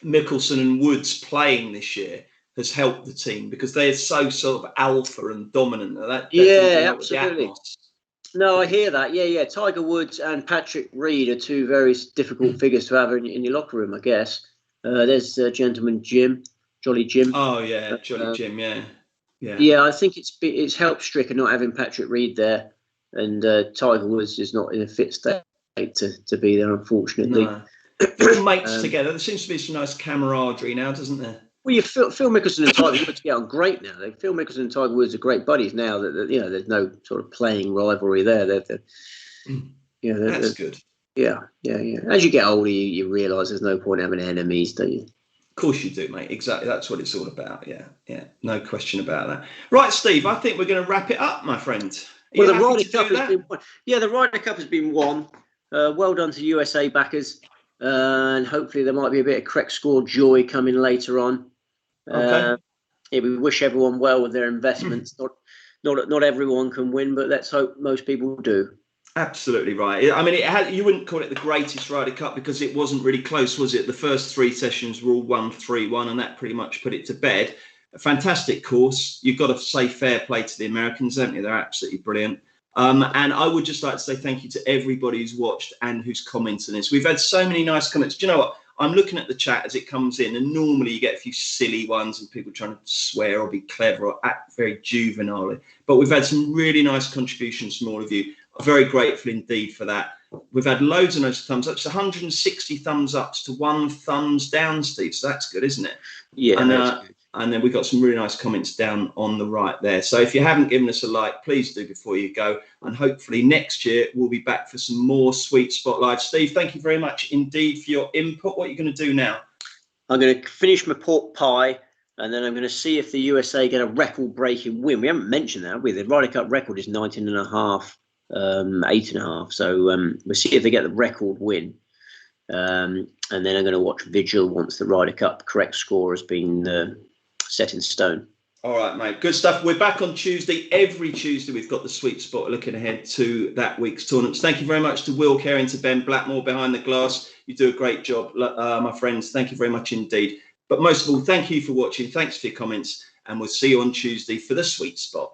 Mickelson and Woods playing this year has helped the team because they're so sort of alpha and dominant. Absolutely. No, I hear that. Yeah. Tiger Woods and Patrick Reed are two very difficult figures to have in your locker room, I guess. There's gentleman Jim, Jolly Jim. Oh yeah, Jolly Jim. Yeah. Yeah, I think it's helped Stricker not having Patrick Reed there, and Tiger Woods is not in a fit state to be there, unfortunately. No. All mates together. There seems to be some nice camaraderie now, doesn't there? Well, Phil Mickelson and Tiger Woods get on great now. Phil Mickelson and Tiger Woods are great buddies now. That there's no sort of playing rivalry there. That's good. Yeah. As you get older, you realise there's no point having enemies, don't you? Of course you do, mate. Exactly. That's what it's all about. Yeah. No question about that. Right, Steve. I think we're going to wrap it up, my friend. Well, the Ryder Cup has been won. Yeah, the Ryder Cup has been won. Well done to USA backers. And hopefully there might be a bit of correct score joy coming later on. Okay. We wish everyone well with their investments. Not everyone can win, but let's hope most people do. Absolutely right. I mean, you wouldn't call it the greatest Ryder Cup because it wasn't really close, was it? The first 3 sessions were all 1-3-1, and that pretty much put it to bed. A fantastic course. You've got to say fair play to the Americans, haven't you? They're absolutely brilliant. And I would just like to say thank you to everybody who's watched and who's commented on this. We've had so many nice comments. Do you know what? I'm looking at the chat as it comes in, and normally you get a few silly ones and people trying to swear or be clever or act very juvenile. But we've had some really nice contributions from all of you. I'm very grateful indeed for that. We've had loads and loads of thumbs ups, 160 thumbs ups to 1 thumbs down, Steve. So that's good, isn't it? Yeah. And then we've got some really nice comments down on the right there. So if you haven't given us a like, please do before you go. And hopefully next year we'll be back for some more Sweet Spot Live. Steve, thank you very much indeed for your input. What are you going to do now? I'm going to finish my pork pie, and then I'm going to see if the USA get a record-breaking win. We haven't mentioned that, have we? The Ryder Cup record is 19.5, 8.5. So we'll see if they get the record win. And then I'm going to watch Vigil once the Ryder Cup correct score has been set in stone. All right, mate. Good stuff. We're back on Tuesday. Every Tuesday, we've got the Sweet Spot looking ahead to that week's tournaments. Thank you very much to Will Carey and to Ben Blackmore behind the glass. You do a great job, my friends. Thank you very much indeed. But most of all, thank you for watching. Thanks for your comments. And we'll see you on Tuesday for the Sweet Spot.